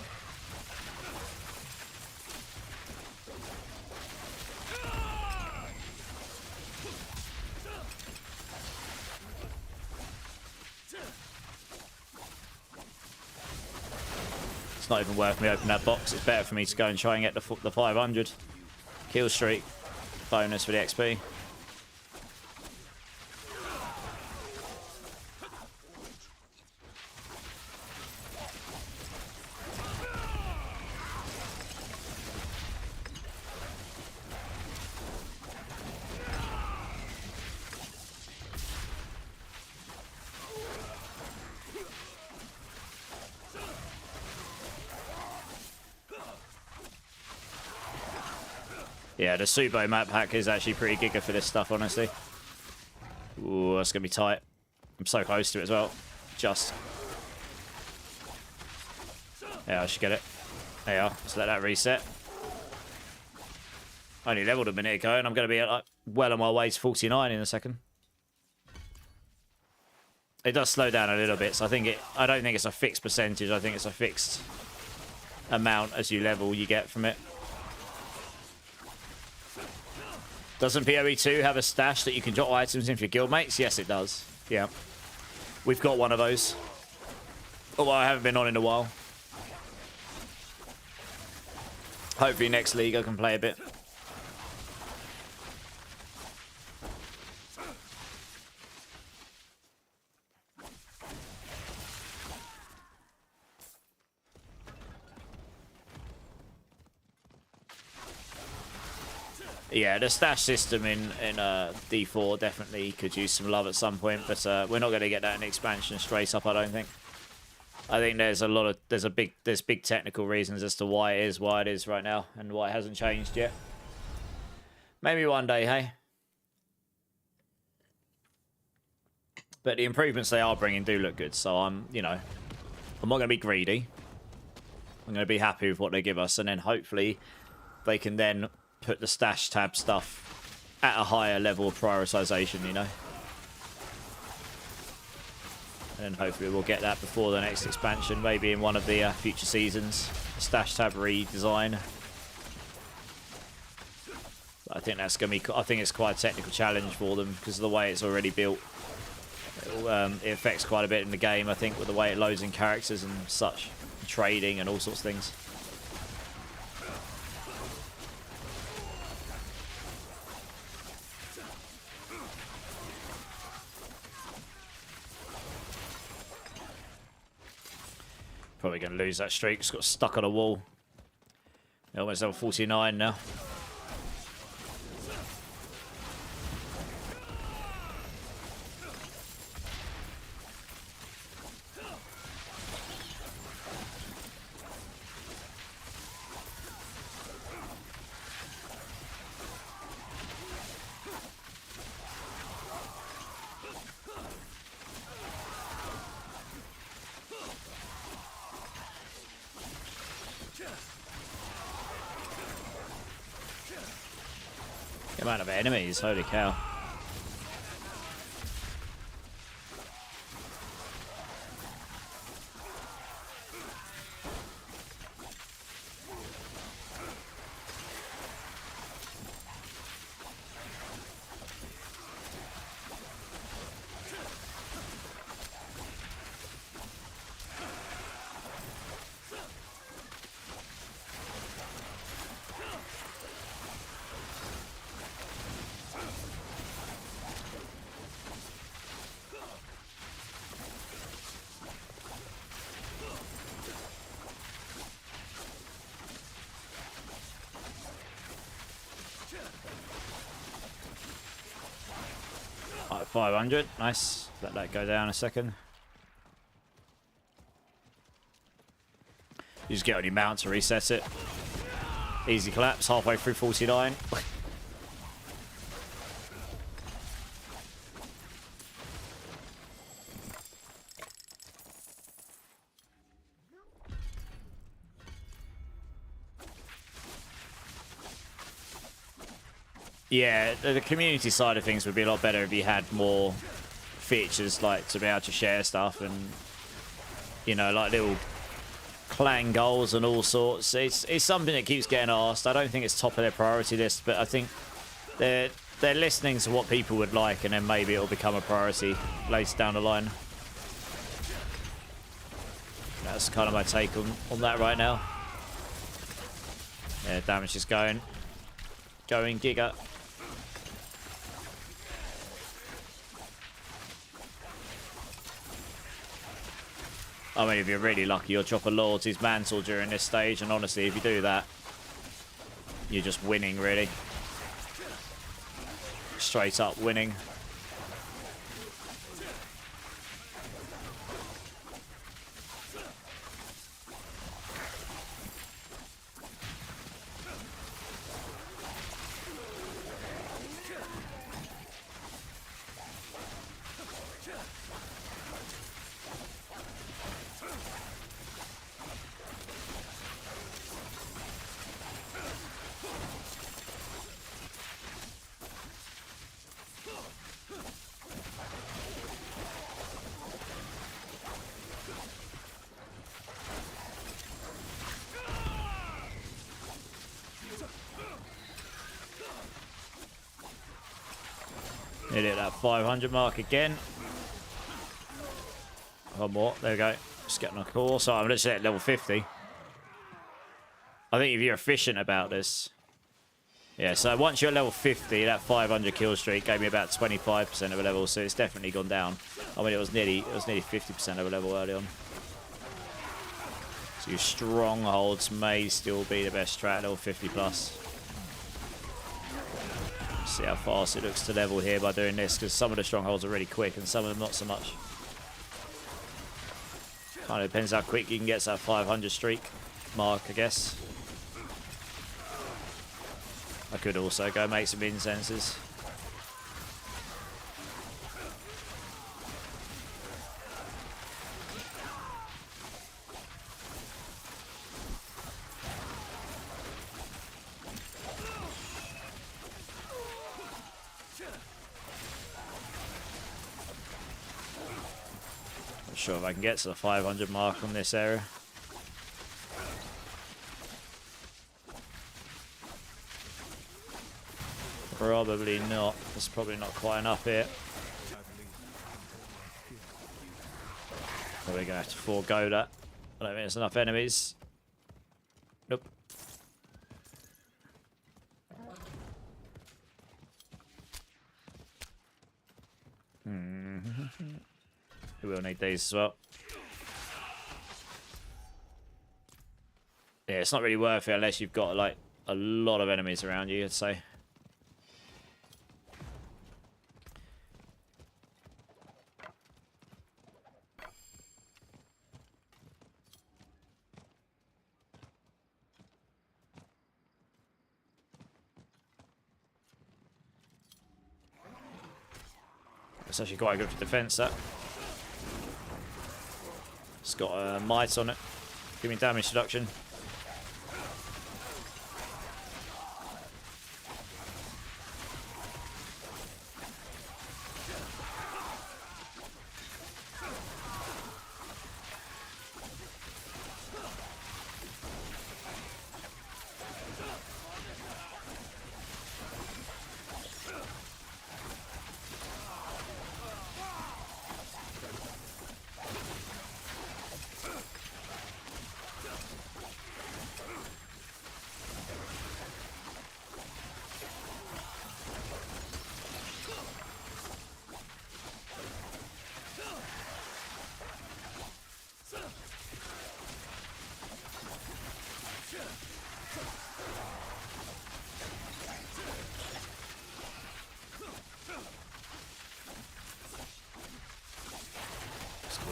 It's not even worth me opening that box. It's better for me to go and try and get the 500 kill streak bonus for the XP. Yeah, the Subo map hack is actually pretty giga for this stuff, honestly. Ooh, that's going to be tight. I'm so close to it as well. Just. Yeah, I should get it. There you are. Just let that reset. Only leveled a minute ago, and I'm going to be like, well on my way to 49 in a second. It does slow down a little bit, so I don't think it's a fixed percentage. I think it's a fixed amount as you level you get from it. Doesn't PoE 2 have a stash that you can drop items in for your guildmates? Yes, it does. Yeah. We've got one of those. Although I haven't been on in a while. Hopefully next league I can play a bit. Yeah, the stash system in D4 definitely could use some love at some point, but we're not going to get that in expansion straight up, I don't think. I think there's big technical reasons as to why it is right now and why it hasn't changed yet. Maybe one day, hey. But the improvements they are bringing do look good, so I'm not going to be greedy. I'm going to be happy with what they give us, and then hopefully they can then put the stash tab stuff at a higher level of prioritization, you know. And hopefully we'll get that before the next expansion, maybe in one of the future seasons. Stash tab redesign. I think that's going to be. I think it's quite a technical challenge for them because of the way it's already built. It affects quite a bit in the game, I think, with the way it loads in characters and such, trading and all sorts of things. Probably going to lose that streak. Just got stuck on a wall. They're almost level 49 now. The amount of enemies, holy cow. Alright, 500. Nice. Let that go down a second. You just get on your mount to reset it. Easy collapse, halfway through 49. Yeah, the community side of things would be a lot better if you had more features, like to be able to share stuff and, you know, like little clan goals and all sorts. It's something that keeps getting asked. I don't think it's top of their priority list, but I think they're listening to what people would like, and then maybe it'll become a priority later down the line. That's kind of my take on that right now. Yeah, damage is going giga. I mean, if you're really lucky, you'll drop a loyalty's mantle during this stage, and honestly, if you do that, you're just winning, really. Straight up winning. Hit it at 500 mark again. One more. There we go. Just getting a call. So I'm literally at level 50. I think if you're efficient about this. Yeah, so once you're at level 50, that 500 kill streak gave me about 25% of a level, so it's definitely gone down. I mean, it was nearly 50% of a level early on. So your strongholds may still be the best strat at level 50 plus. See how fast it looks to level here by doing this, because some of the strongholds are really quick and some of them not so much. Kind of depends how quick you can get to that 500 streak mark, I guess. I could also go make some incenses. Not sure if I can get to the 500 mark on this area. Probably not. There's probably not quite enough here. So we're going to have to forego that. I don't think there's enough enemies. Nope. We will need these as well. Yeah, it's not really worth it unless you've got like a lot of enemies around you, I'd say. It's actually quite good for defense, that. It's got a might on it. Give me damage reduction.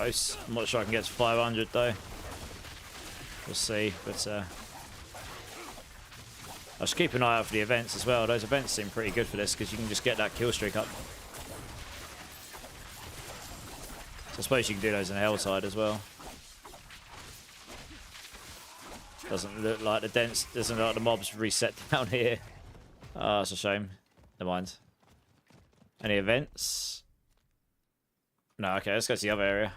close. I'm not sure I can get to 500 though. We'll see, but I'll just keep an eye out for the events as well. Those events seem pretty good for this because you can just get that kill streak up. So I suppose you can do those in the Hellside as well. Doesn't look like the mobs reset down here. Oh, that's a shame. Never mind. Any events? No, okay, let's go to the other area.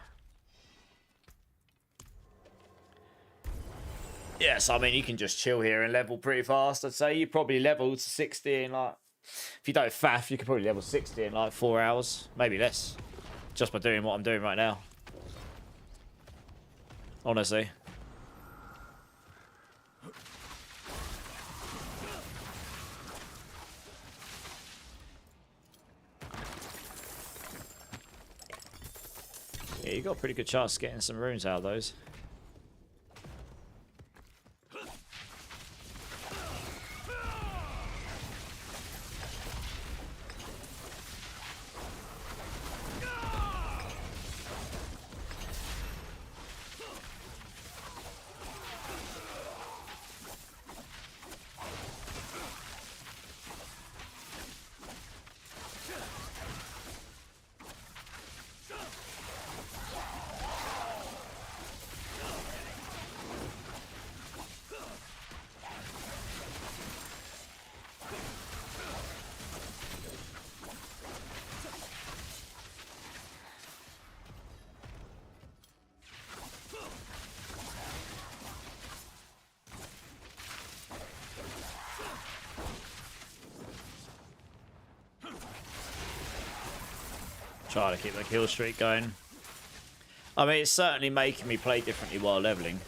Yes, I mean, you can just chill here and level pretty fast. I'd say you probably level to 60 in like... If you don't faff, you could probably level 60 in like 4 hours. Maybe less. Just by doing what I'm doing right now. Honestly. Yeah, you got a pretty good chance of getting some runes out of those. Try to keep the kill streak going. I mean, it's certainly making me play differently while leveling.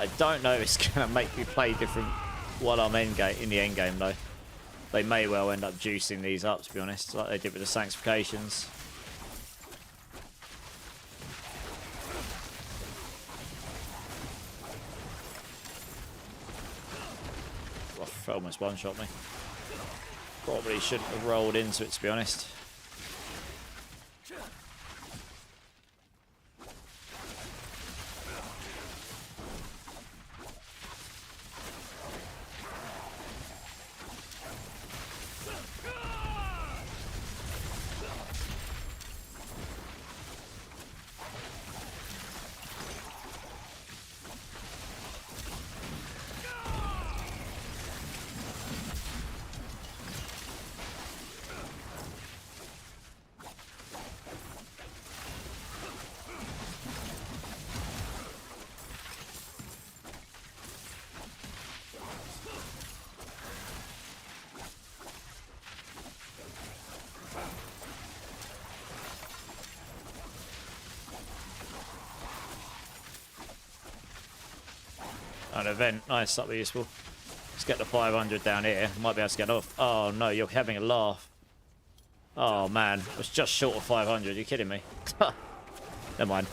I don't know if it's going to make me play different while I'm in the end game though. They may well end up juicing these up, to be honest, like they did with the sanctifications. Oh, almost one-shot me. Probably shouldn't have rolled into it, to be honest. An event, nice, that'll be useful. Let's get the 500 down here. Might be able to get off. Oh no, you're having a laugh. Oh man, it was just short of 500. You're kidding me. Never mind.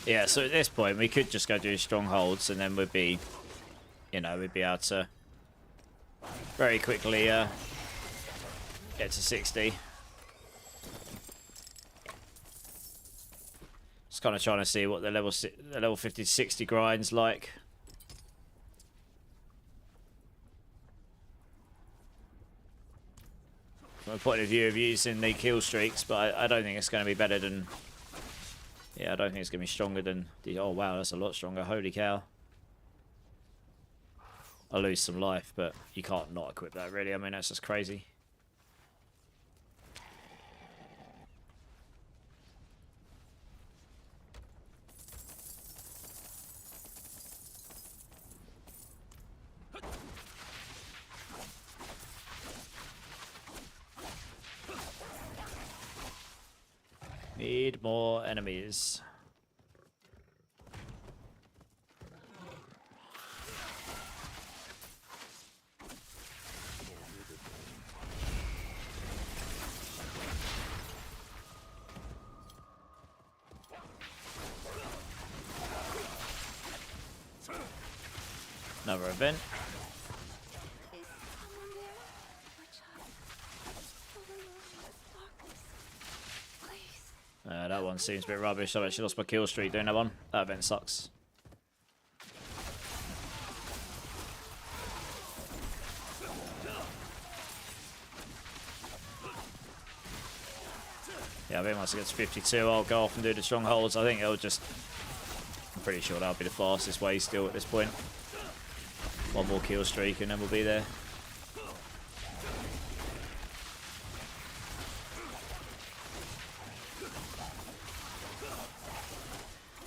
Yeah, so at this point we could just go do strongholds and then we'd be, you know, we'd be able to very quickly get to 60. Just kind of trying to see what the level 50 to 60 grind's like. From a point of view of using the kill streaks, but I don't think it's going to be better than... Yeah, I don't think it's going to be stronger than the... Oh, wow, that's a lot stronger. Holy cow. I lose some life, but you can't not equip that, really. I mean, that's just crazy. need more enemies. Another event. Is someone there? My child. Overwhelmed with darkness. Please. That one seems a bit rubbish. I actually lost my kill streak doing that one. That event sucks. Yeah, I think once it gets 52, I'll go off and do the strongholds. I think it'll just... I'm pretty sure that'll be the fastest way still at this point. One more kill streak and then we'll be there.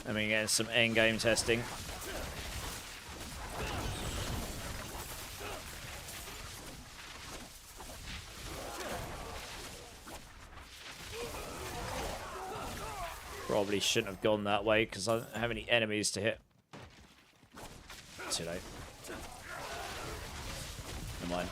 And we get some end game testing. Probably shouldn't have gone that way because I don't have any enemies to hit. Too late. Never mind.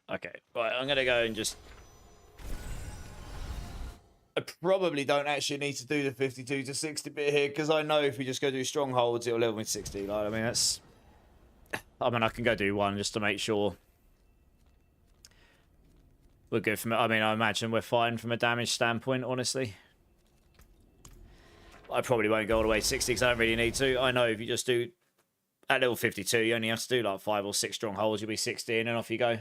Okay, right, I'm gonna go and just... I probably don't actually need to do the 52 to 60 bit here, because I know if we just go do strongholds, it'll level me to 60. Like, I mean, that's... I mean, I can go do one just to make sure we're good from it. I mean, I imagine we're fine from a damage standpoint, honestly. I probably won't go all the way to 60 because I don't really need to. I know if you just do... At level 52, you only have to do like 5 or 6 strongholds, you'll be 60 and off you go.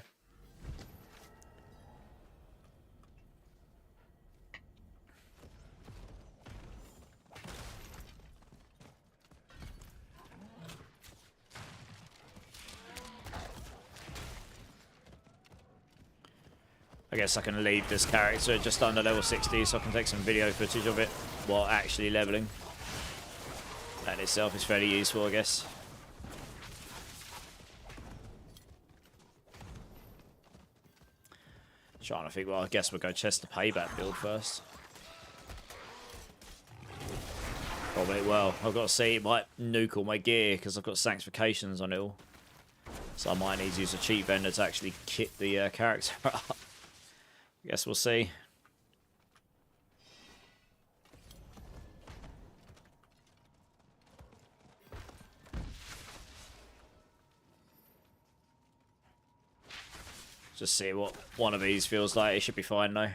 I guess I can leave this character just under level 60 so I can take some video footage of it while actually leveling. That in itself is fairly useful, I guess. Trying to think, well, I guess we'll go chest the payback build first. Probably, well, I've got to see, it might nuke all my gear because I've got sanctifications on it all. So I might need to use a cheat vendor to actually kit the character up. Guess we'll see. Just see what one of these feels like. It should be fine though.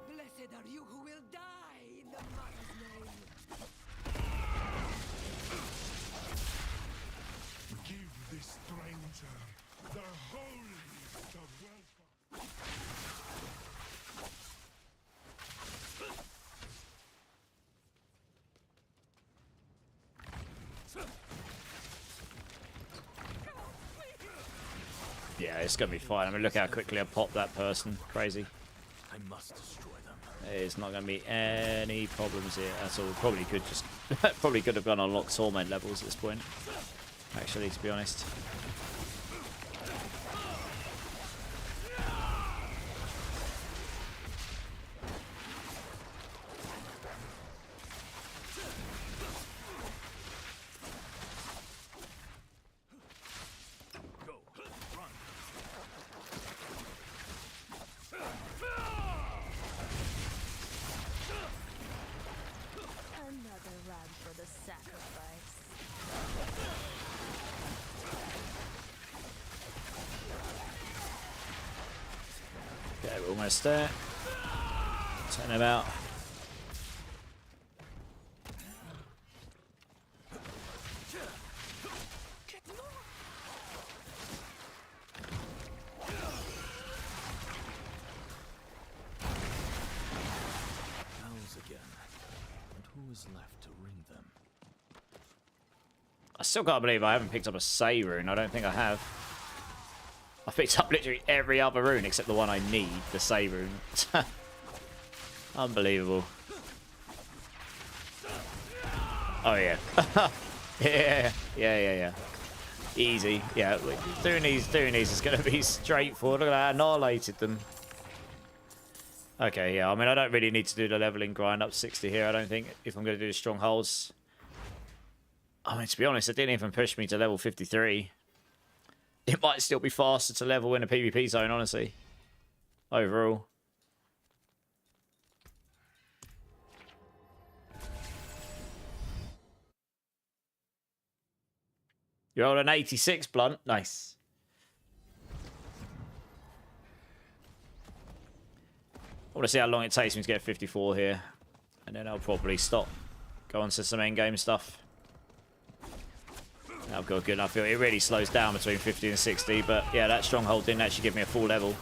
Blessed are you who will die in the Mother's name. Give this stranger the holiest of welcome. Yeah, it's gonna be fine. I mean, look how quickly I popped that person. Crazy. I must destroy them. There's not gonna be any problems here at all. Probably could just probably could have gone on lock torment levels at this point. Actually, to be honest. Go, run. Another run for the sacrifice. Okay, we're almost there. Turn him out. is left to ring them. I still can't believe I haven't picked up a Say rune. I don't think I have. I picked up literally every other rune except the one I need, the Say rune. Unbelievable. Oh, yeah. Yeah. Easy. Yeah, doing these is going to be straightforward. Look at that, annihilated them. Okay, yeah, I mean, I don't really need to do the leveling grind up 60 here, I don't think, if I'm going to do the strongholds. I mean, to be honest, it didn't even push me to level 53. It might still be faster to level in a PvP zone, honestly. Overall. You're on an 86 blunt. Nice. I want to see how long it takes me to get 54 here. And then I'll probably stop. Go on to some endgame stuff. I've got a good enough feel. It really slows down between 50 and 60. But yeah, that stronghold didn't actually give me a full level.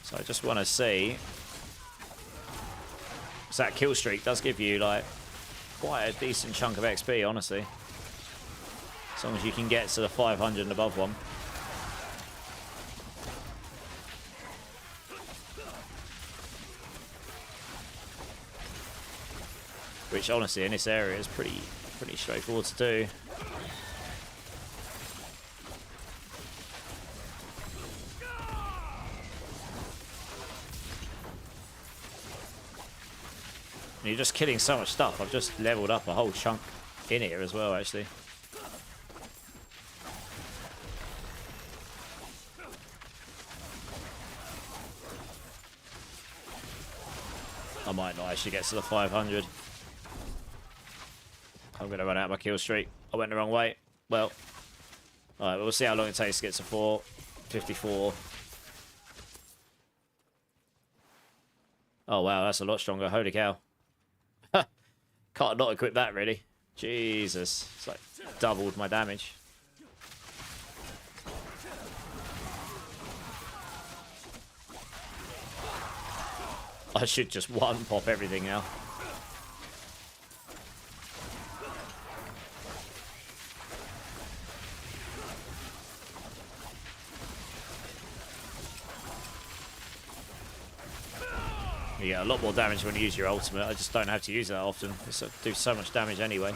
So I just want to see. So that kill streak does give you like quite a decent chunk of XP, honestly. As long as you can get to the 500 and above one. Which honestly in this area is pretty straightforward to do. And you're just killing so much stuff. I've just leveled up a whole chunk in here as well, actually. I might not actually get to the 500. I'm going to run out of my kill streak. I went the wrong way. Well, alright, we'll see how long it takes to get to 454. Oh, wow, that's a lot stronger. Holy cow. Can't not equip that, really. Jesus. It's like doubled my damage. I should just one-pop everything now. You get a lot more damage when you use your ultimate. I just don't have to use that often. It's do so much damage anyway.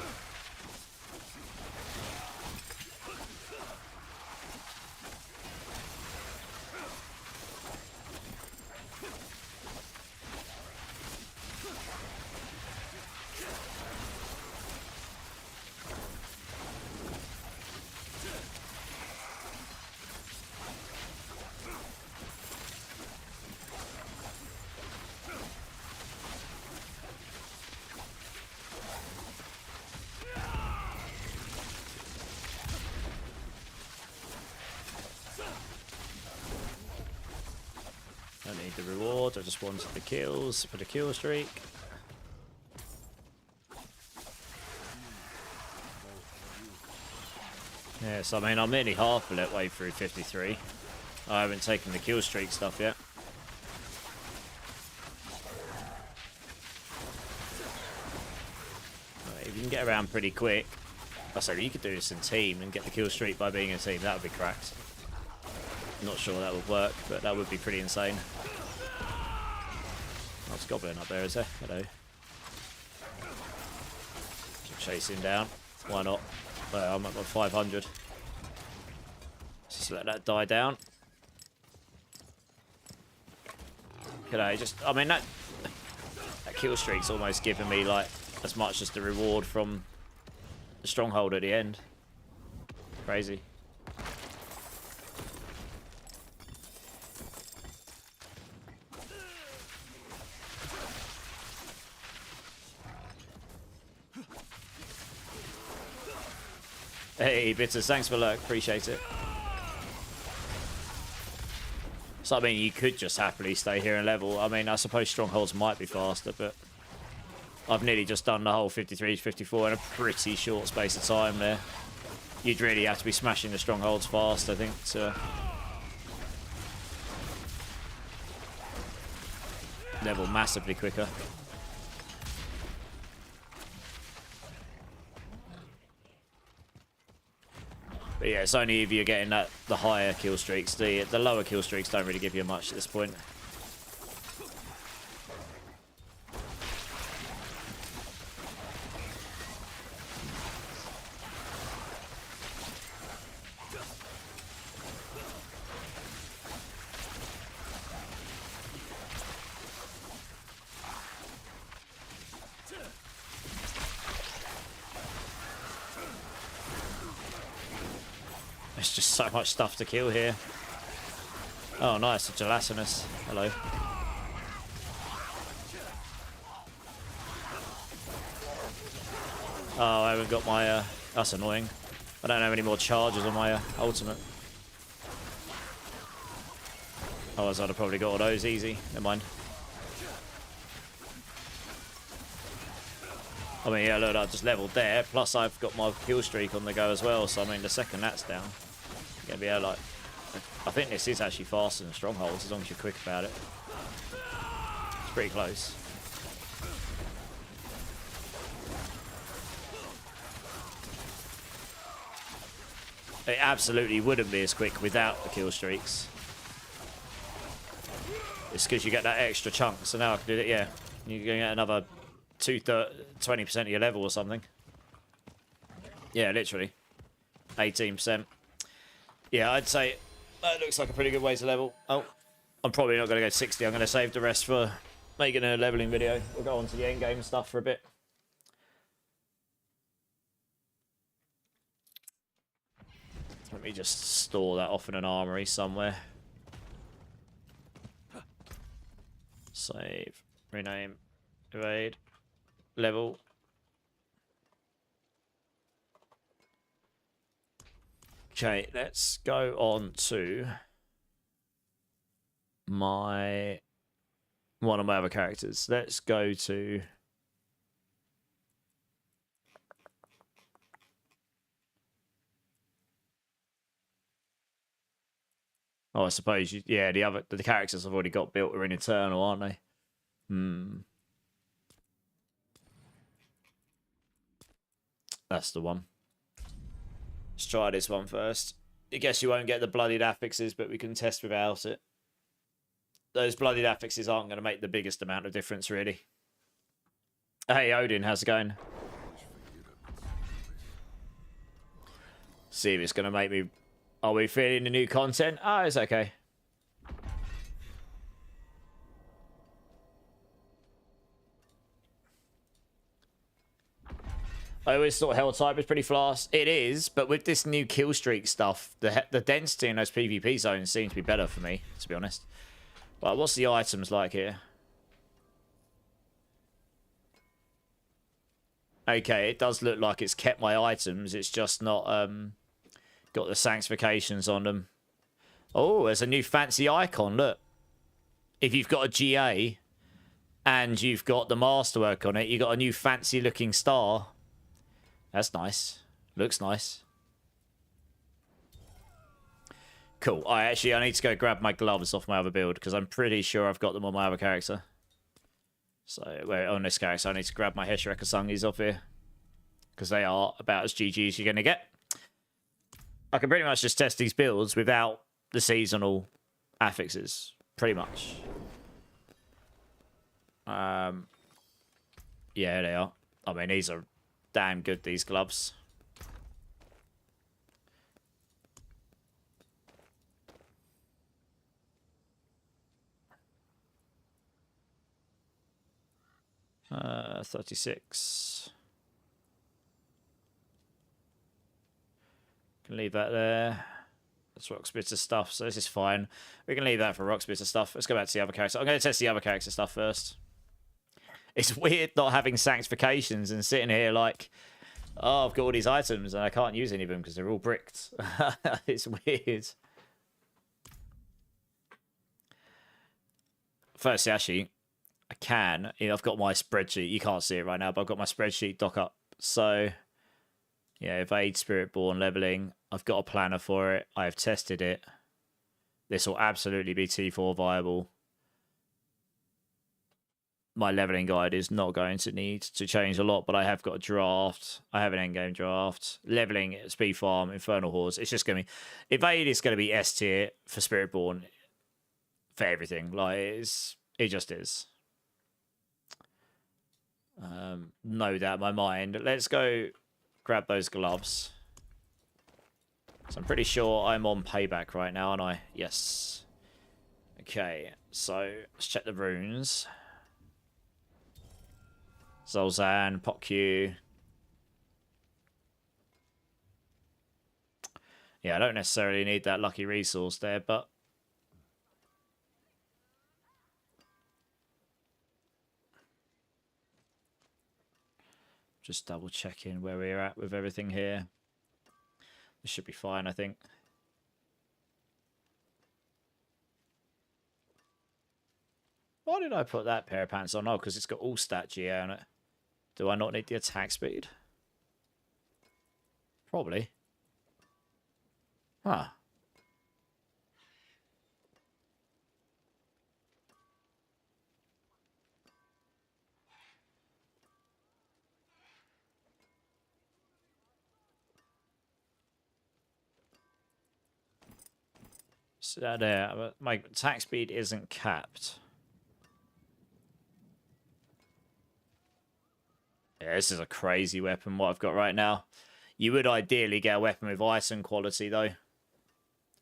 Don't need the reward, I just wanted the kills for the kill streak. Yes, I mean, I'm nearly half of it way through 53. I haven't taken the kill streak stuff yet. Right, if you can get around pretty quick, I say you could do this in team and get the kill streak by being in a team, that would be cracked. Not sure that would work, but that would be pretty insane. That's Goblin up there, is there? Hello. Just chase him down. Why not? Well, I'm at my 500. Just let that die down. Could I just... I mean, that kill streak's almost giving me, like, as much as the reward from the stronghold at the end. Crazy. Hey, Bitters, thanks for luck. Appreciate it. So, I mean, you could just happily stay here and level. I mean, I suppose strongholds might be faster, but I've nearly just done the whole 53 to 54 in a pretty short space of time there. You'd really have to be smashing the strongholds fast, I think, to level massively quicker. But yeah, it's only if you're getting the higher kill streaks. The lower kill streaks don't really give you much at this point. There's just so much stuff to kill here. Oh, nice. A gelatinous. Hello. Oh, I haven't got my... that's annoying. I don't have any more charges on my ultimate. Otherwise, I'd have probably got all those easy. Never mind. I mean, yeah, look, I just leveled there. Plus, I've got my kill streak on the go as well. So, I mean, the second that's down, you're going to be able, like... I think this is actually faster than Strongholds, as long as you're quick about it. It's pretty close. It absolutely wouldn't be as quick without the kill streaks. It's because you get that extra chunk. So now I can do it, yeah. You're going to get another 20% of your level or something. Yeah, literally. 18%. Yeah, I'd say that looks like a pretty good way to level. Oh, I'm probably not going to go 60. I'm going to save the rest for making a leveling video. We'll go on to the end game stuff for a bit. Let me just store that off in an armory somewhere. Save. Rename. Evade. Level. Okay, let's go on to one of my other characters. Let's go to... Oh, I suppose, yeah, the characters I've already got built are in Eternal, aren't they? That's the one. Let's try this one first. I guess you won't get the bloodied affixes, but we can test without it. Those bloodied affixes aren't going to make the biggest amount of difference, really. Hey, Odin, how's it going? See if it's going to make me... Are we feeling the new content? Oh, it's okay. I always thought Hell type was pretty fast. It is, but with this new kill streak stuff, the density in those PvP zones seems to be better for me, to be honest. But what's the items like here? Okay, it does look like it's kept my items. It's just not got the sanctifications on them. Oh, there's a new fancy icon. Look. If you've got a GA and you've got the masterwork on it, you've got a new fancy looking star. That's nice. Looks nice. Cool. I need to go grab my gloves off my other build because I'm pretty sure I've got them on my other character. So, on this character, I need to grab my Heshireka Sungis off here because they are about as GG as you're going to get. I can pretty much just test these builds without the seasonal affixes. Pretty much. Yeah, they are. I mean, these are damn good, these gloves. Uh, 36. Can leave that there. That's Rocksplitter stuff, so this is fine. We can leave that for Rocksplitter stuff. Let's go back to the other character. I'm going to test the other character stuff first. It's weird not having sanctifications and sitting here like, oh, I've got all these items and I can't use any of them because they're all bricked. It's weird. Firstly, actually, I can. You know, I've got my spreadsheet. You can't see it right now, but I've got my spreadsheet dock up. So, yeah, evade Spiritborn leveling. I've got a planner for it. I've tested it. This will absolutely be T4 viable. my leveling guide is not going to need to change a lot, but I have got a draft. I have an endgame draft. Leveling, speed farm, infernal hordes. It's just going to be... Evade is going to be S tier for Spiritborn for everything. Like, it just is. No doubt in my mind. Let's go grab those gloves. So I'm pretty sure I'm on payback right now, aren't I? Yes. Okay, so let's check the runes. Zolzan, Pokyu. Yeah, I don't necessarily need that lucky resource there, but... Just double checking where we're at with everything here. This should be fine, I think. Why did I put that pair of pants on? Oh, because it's got all stat GA on it. Do I not need the attack speed? Probably. Huh. So there, my attack speed isn't capped. Yeah, this is a crazy weapon, what I've got right now. You would ideally get a weapon with item quality, though.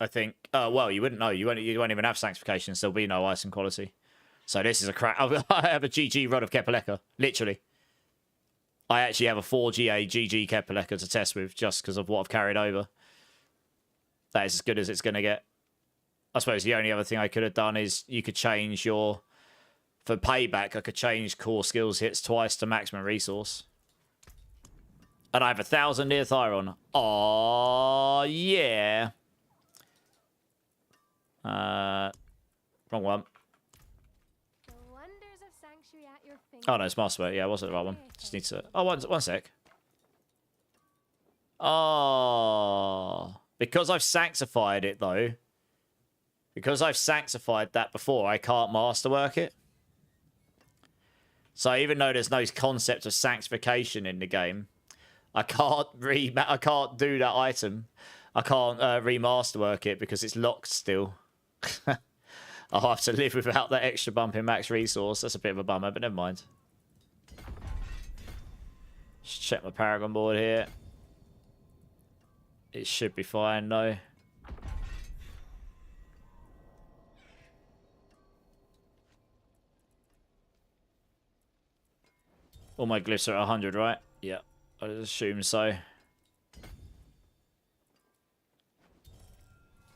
I think. Well, you wouldn't know. You won't even have sanctification, so there'll be no item quality. So this is a crap. I have a GG rod of Kepaleka, literally. I actually have a 4GA GG Kepaleka to test with, just because of what I've carried over. That is as good as it's going to get. I suppose the only other thing I could have done is you could change your... For payback, I could change core skills hits twice to maximum resource. And I have 1,000 near Thyron. Oh yeah. Wrong one. The wonders of sanctuary at your Oh no, it's Masterwork. Yeah, it wasn't the right one. Just need to... Oh, one sec. Oh. Because I've sanctified it, though. Because I've sanctified that before, I can't masterwork it. So even though there's no concept of sanctification in the game, I can't do that item. I can't remasterwork it because it's locked still. I'll have to live without that extra bump in max resource. That's a bit of a bummer, but never mind. Just check my Paragon board here. It should be fine, though. All my glyphs are at 100, right? Yeah, I assume so.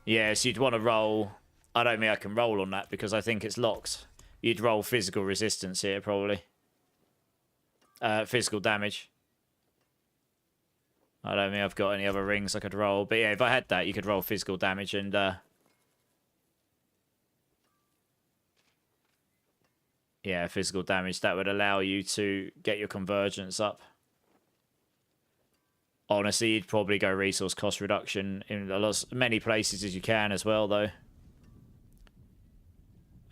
Yeah, so you'd want to roll... I don't mean I can roll on that because I think it's locked. You'd roll physical resistance here, probably. Physical damage. I don't think I've got any other rings I could roll. But yeah, if I had that, you could roll physical damage and... Yeah, physical damage. That would allow you to get your convergence up. Honestly, you'd probably go resource cost reduction in many places as you can as well, though.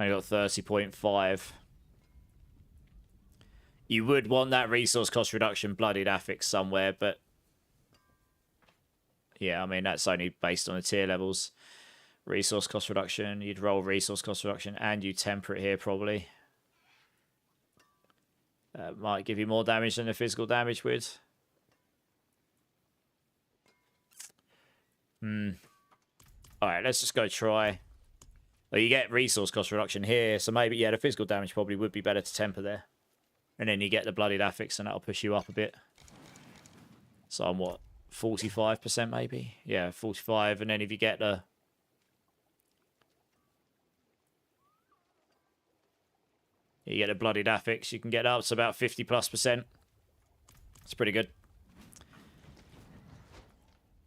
Only got 30.5. You would want that resource cost reduction bloodied affix somewhere, but... Yeah, I mean, that's only based on the tier levels. Resource cost reduction. You'd roll resource cost reduction and you temper it here, probably. Might give you more damage than the physical damage would. Alright, let's just go try. Well, you get resource cost reduction here, so maybe, yeah, the physical damage probably would be better to temper there. And then you get the bloodied affix, and that'll push you up a bit. So I'm, what, 45% maybe? Yeah, 45, and then if you get the... You get a bloodied affix, you can get up to about 50+%. It's pretty good.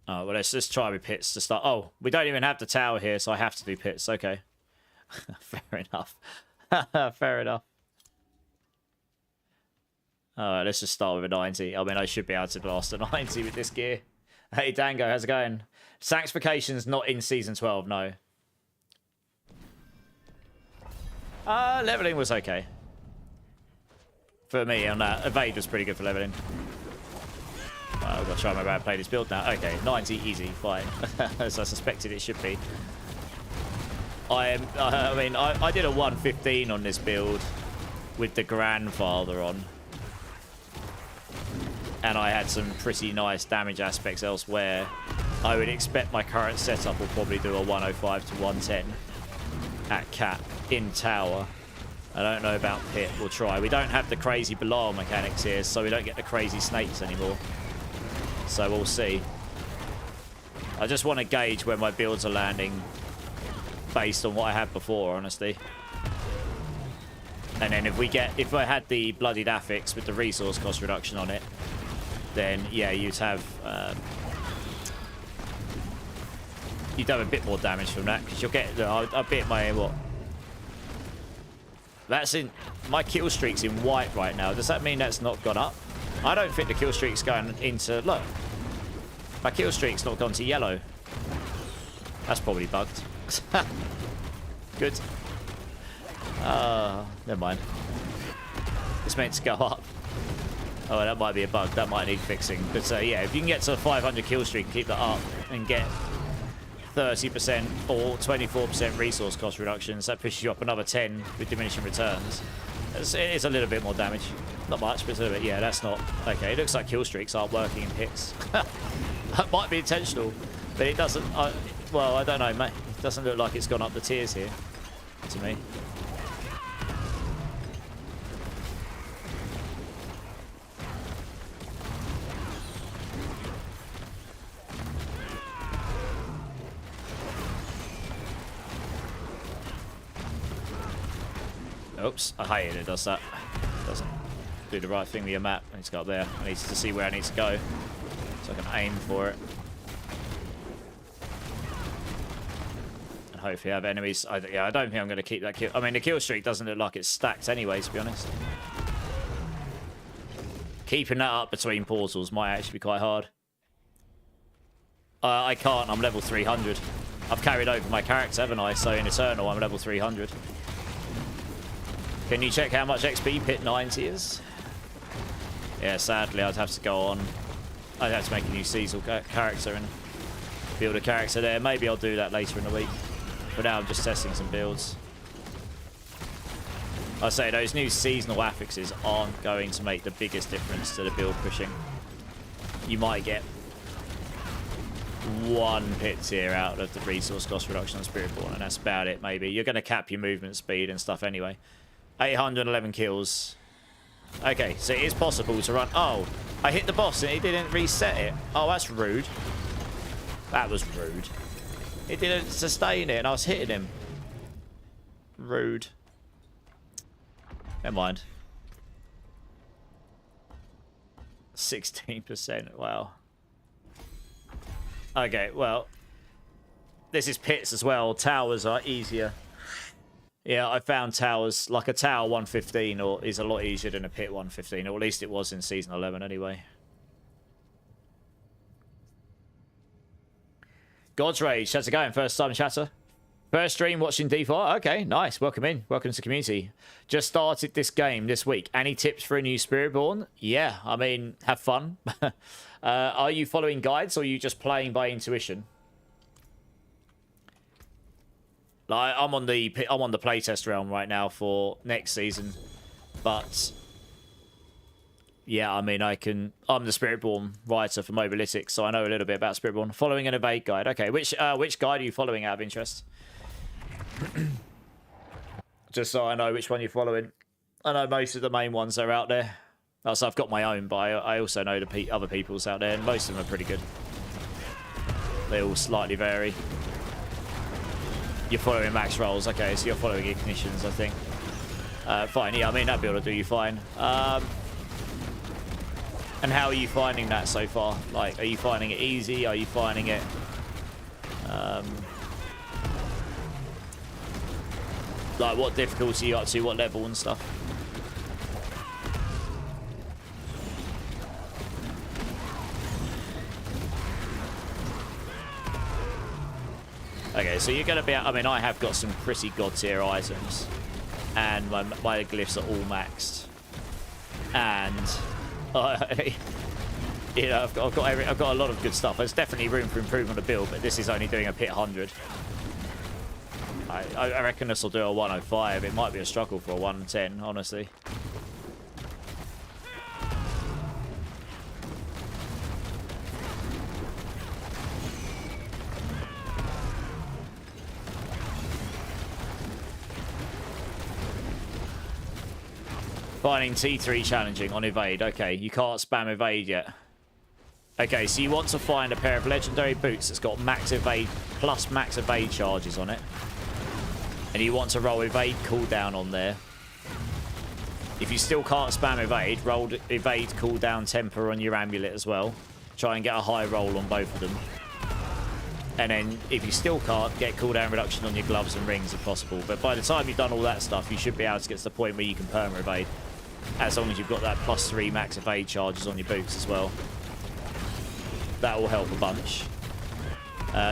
Oh, well, let's just try with pits to start. Oh, we don't even have the tower here, so I have to do pits. Okay. Fair enough. Fair enough. Alright, let's just start with a 90. I mean, I should be able to blast a 90 with this gear. Hey, Dango, how's it going? Sanctification's not in Season 12, no. Leveling was okay. for me on that. Evade was pretty good for leveling. I've got to try my way to play this build now. Okay, 90 easy, fine. As I suspected it should be. I mean, I did a 115 on this build with the grandfather on. And I had some pretty nice damage aspects elsewhere. I would expect my current setup will probably do a 105 to 110 at cap in tower. I don't know about pit. We'll try. We don't have the crazy Belial mechanics here, so we don't get the crazy snakes anymore. So we'll see. I just want to gauge where my builds are landing based on what I had before, honestly. And then if I had the bloodied affix with the resource cost reduction on it, then yeah, you'd have a bit more damage from that, because you'll get I bit my what? That's in my kill streak's in white right now. Does that mean that's not gone up? I don't think the kill streak's going into look. My kill streak's not gone to yellow. That's probably bugged. Good. Never mind. It's meant to go up. Oh, that might be a bug. That might need fixing. But yeah, if you can get to a 500 kill streak and keep that up and get 30% or 24% resource cost reductions, that pushes you up another 10 with diminishing returns. It's a little bit more damage. Not much, but it's a little bit. Yeah, that's not... Okay, it looks like kill streaks aren't working in pits. That might be intentional, but it doesn't... well, I don't know, mate. It doesn't look like it's gone up the tiers here, to me. Oops, I hate it. It does that. It doesn't do the right thing with your map. I need to go up there. I need to see where I need to go so I can aim for it. And hopefully have enemies. Yeah, I don't think I'm going to keep that kill. I mean, the kill streak doesn't look like it's stacked anyway, to be honest. Keeping that up between portals might actually be quite hard. I can't. I'm level 300. I've carried over my character, haven't I? So in Eternal, I'm level 300. Can you check how much XP pit 90 is? Yeah, sadly, I'd have to go on. I'd have to make a new seasonal character and build a character there. Maybe I'll do that later in the week. For now, I'm just testing some builds. I say those new seasonal affixes aren't going to make the biggest difference to the build pushing. You might get one pit tier out of the resource cost reduction on Spiritborn, and that's about it, maybe. You're going to cap your movement speed and stuff anyway. 811 kills. Okay, so it is possible to run... Oh, I hit the boss and it didn't reset it. Oh, that's rude. That was rude. It didn't sustain it and I was hitting him. Rude. Never mind. 16%. Wow. Okay, well. This is pits as well. Towers are easier. Yeah, I found towers, like a tower 115 is a lot easier than a pit 115, or at least it was in Season 11 anyway. God's Rage, how's it going? First time chatter? First stream watching D4? Okay, nice. Welcome in. Welcome to the community. Just started this game this week. Any tips for a new Spiritborn? Yeah, I mean, have fun. Are you following guides or are you just playing by intuition? Like, I'm on the playtest realm right now for next season, but yeah, I mean, I'm the Spiritborn writer for Mobalytics, so I know a little bit about Spiritborn. Following an evade guide. Okay, which guide are you following out of interest? Just so I know which one you're following. I know most of the main ones are out there. So I've got my own, but I also know the other people's out there, and most of them are pretty good. They all slightly vary. You're following max rolls. Okay, so you're following ignitions, I think. Fine, yeah, I mean, that build will do you fine. And how are you finding that so far? Like, are you finding it easy? Are you finding it... like, what difficulty are you up to? What level and stuff? Okay, so you're going to be... I mean, I have got some pretty god tier items. And my glyphs are all maxed. And you know, I've got a lot of good stuff. There's definitely room for improvement on the build, but this is only doing a pit 100. I reckon this will do a 105. It might be a struggle for a 110, honestly. Finding T3 challenging on evade. Okay, you can't spam evade yet. Okay, so you want to find a pair of legendary boots that's got max evade plus max evade charges on it. And you want to roll evade cooldown on there. If you still can't spam evade, roll evade cooldown temper on your amulet as well. Try and get a high roll on both of them. And then if you still can't, get cooldown reduction on your gloves and rings if possible. But by the time you've done all that stuff, you should be able to get to the point where you can perma evade. As long as you've got that +3 max evade charges on your boots as well. That will help a bunch.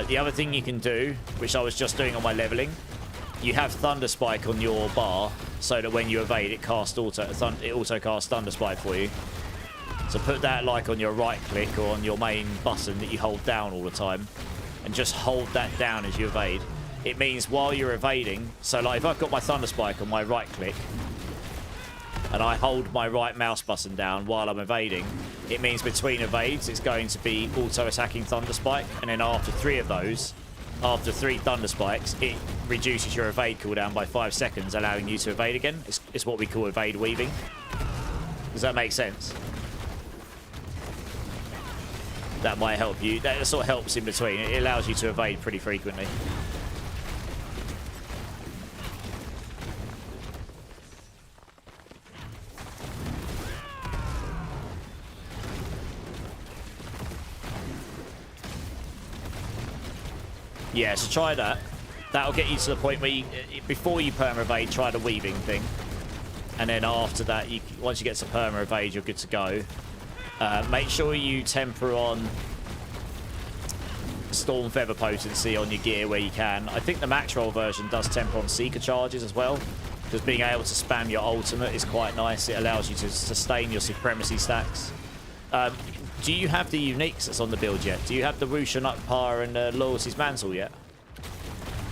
The other thing you can do, which I was just doing on my leveling, you have Thunder Spike on your bar, so that when you evade, it auto casts Thunder Spike for you. So put that like on your right click or on your main button that you hold down all the time, and just hold that down as you evade. It means while you're evading, so like if I've got my Thunder Spike on my right click, and I hold my right mouse button down while I'm evading, it means between evades it's going to be auto-attacking Thunder Spike, and then after 3 of those, after 3 Thunder Spikes, it reduces your evade cooldown by 5 seconds, allowing you to evade again. It's what we call evade weaving. Does that make sense? That might help you. That sort of helps in between. It allows you to evade pretty frequently. Yeah, so try that. That'll get you to the point where you, before you perma evade, try the weaving thing. And then after that, once you get to perma evade, you're good to go. Make sure you temper on Storm Feather potency on your gear where you can. I think the max roll version does temper on Seeker charges as well. Because being able to spam your ultimate is quite nice. It allows you to sustain your supremacy stacks. Do you have the uniques that's on the build yet? Do you have the Wusha Nutpar and Loyalty's Mantle yet?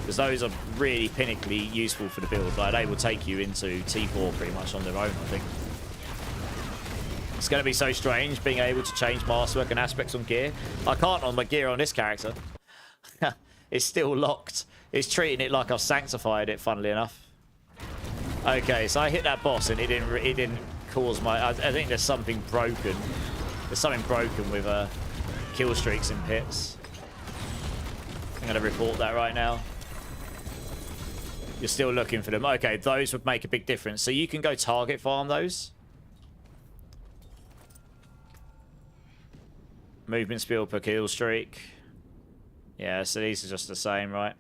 Because those are really pinnacly useful for the build. Like, they will take you into T4 pretty much on their own, I think. It's going to be so strange being able to change masterwork and aspects on gear. I can't on my gear on this character. It's still locked. It's treating it like I've sanctified it, funnily enough. Okay, so I hit that boss and it didn't cause my... I think there's something broken. There's something broken with kill streaks in pits. I'm going to report that right now. You're still looking for them. Okay, those would make a big difference. So you can go target farm those. Movement speed per kill streak. Yeah, so these are just the same, right?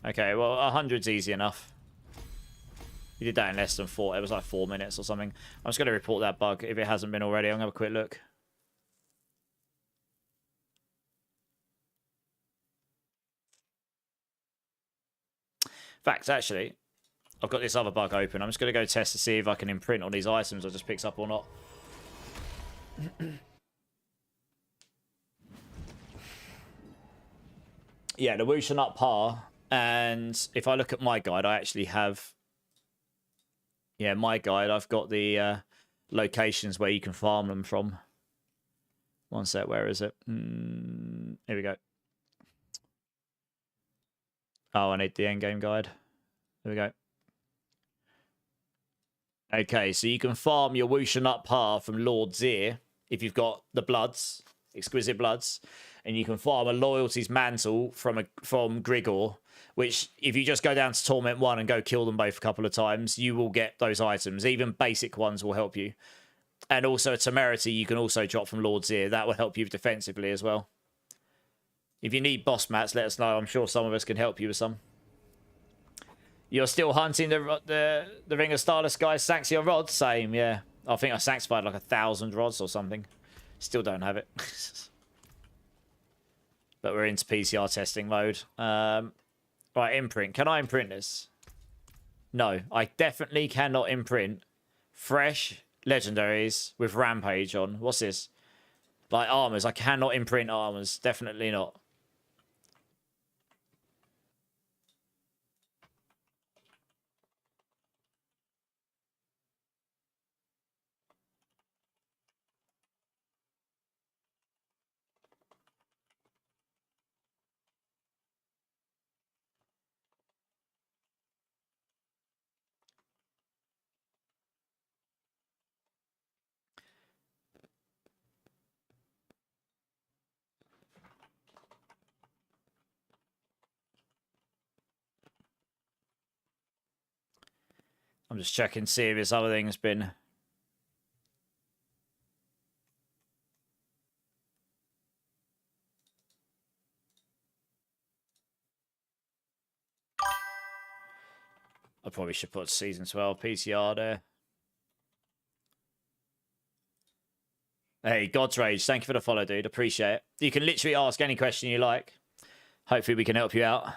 Okay, well, 100's easy enough. You did that in less than 4. It was like 4 minutes or something. I'm just going to report that bug if it hasn't been already. I'm going to have a quick look. Fact, actually, I've got this other bug open. I'm just going to go test to see if I can imprint on these items I just picked up or not. Yeah, the Wusha Nut Par. And if I look at my guide, I actually have... Yeah, my guide, I've got the locations where you can farm them from. One sec, where is it? Here we go. Oh, I need the endgame guide. There we go. Okay, so you can farm your Wusha Nut Par from Lord Zir if you've got the Bloods, Exquisite Bloods. And you can farm a Loyalty's Mantle from Grigor, which if you just go down to Torment 1 and go kill them both a couple of times, you will get those items. Even basic ones will help you. And also a Temerity you can also drop from Lord Zir. That will help you defensively as well. If you need boss mats, let us know. I'm sure some of us can help you with some. You're still hunting the Ring of Starless guys. Sanctia rods? Same, yeah. I think I sanctified like 1,000 rods or something. Still don't have it. But we're into PCR testing mode. Right, imprint. Can I imprint this? No, I definitely cannot imprint fresh legendaries with Rampage on. What's this? Like armors. I cannot imprint armors. Definitely not. I'm just checking, see if this other thing's been... I probably should put Season 12 PTR there. Hey, God's Rage, thank you for the follow, dude. Appreciate it. You can literally ask any question you like. Hopefully we can help you out.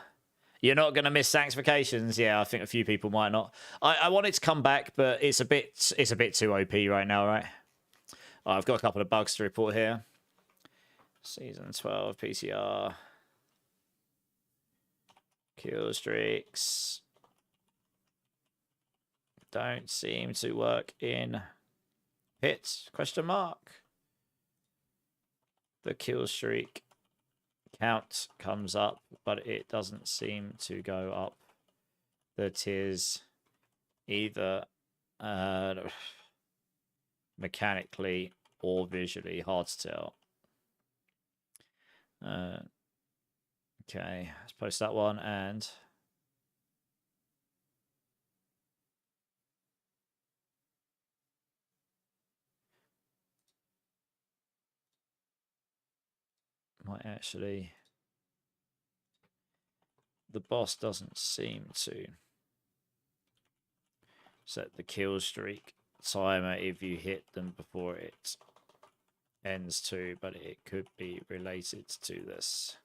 You're not going to miss sanctifications. Yeah, I think a few people might not. I want it to come back, but it's a bit too OP right now, right? Oh, I've got a couple of bugs to report here. Season 12 PCR. Kill streaks. Don't seem to work in hits. Question mark. The kill streak count comes up, but it doesn't seem to go up the tiers either mechanically or visually. Hard to tell. Okay, let's post that one and might actually, the boss doesn't seem to set the kill streak timer if you hit them before it ends too, but it could be related to this.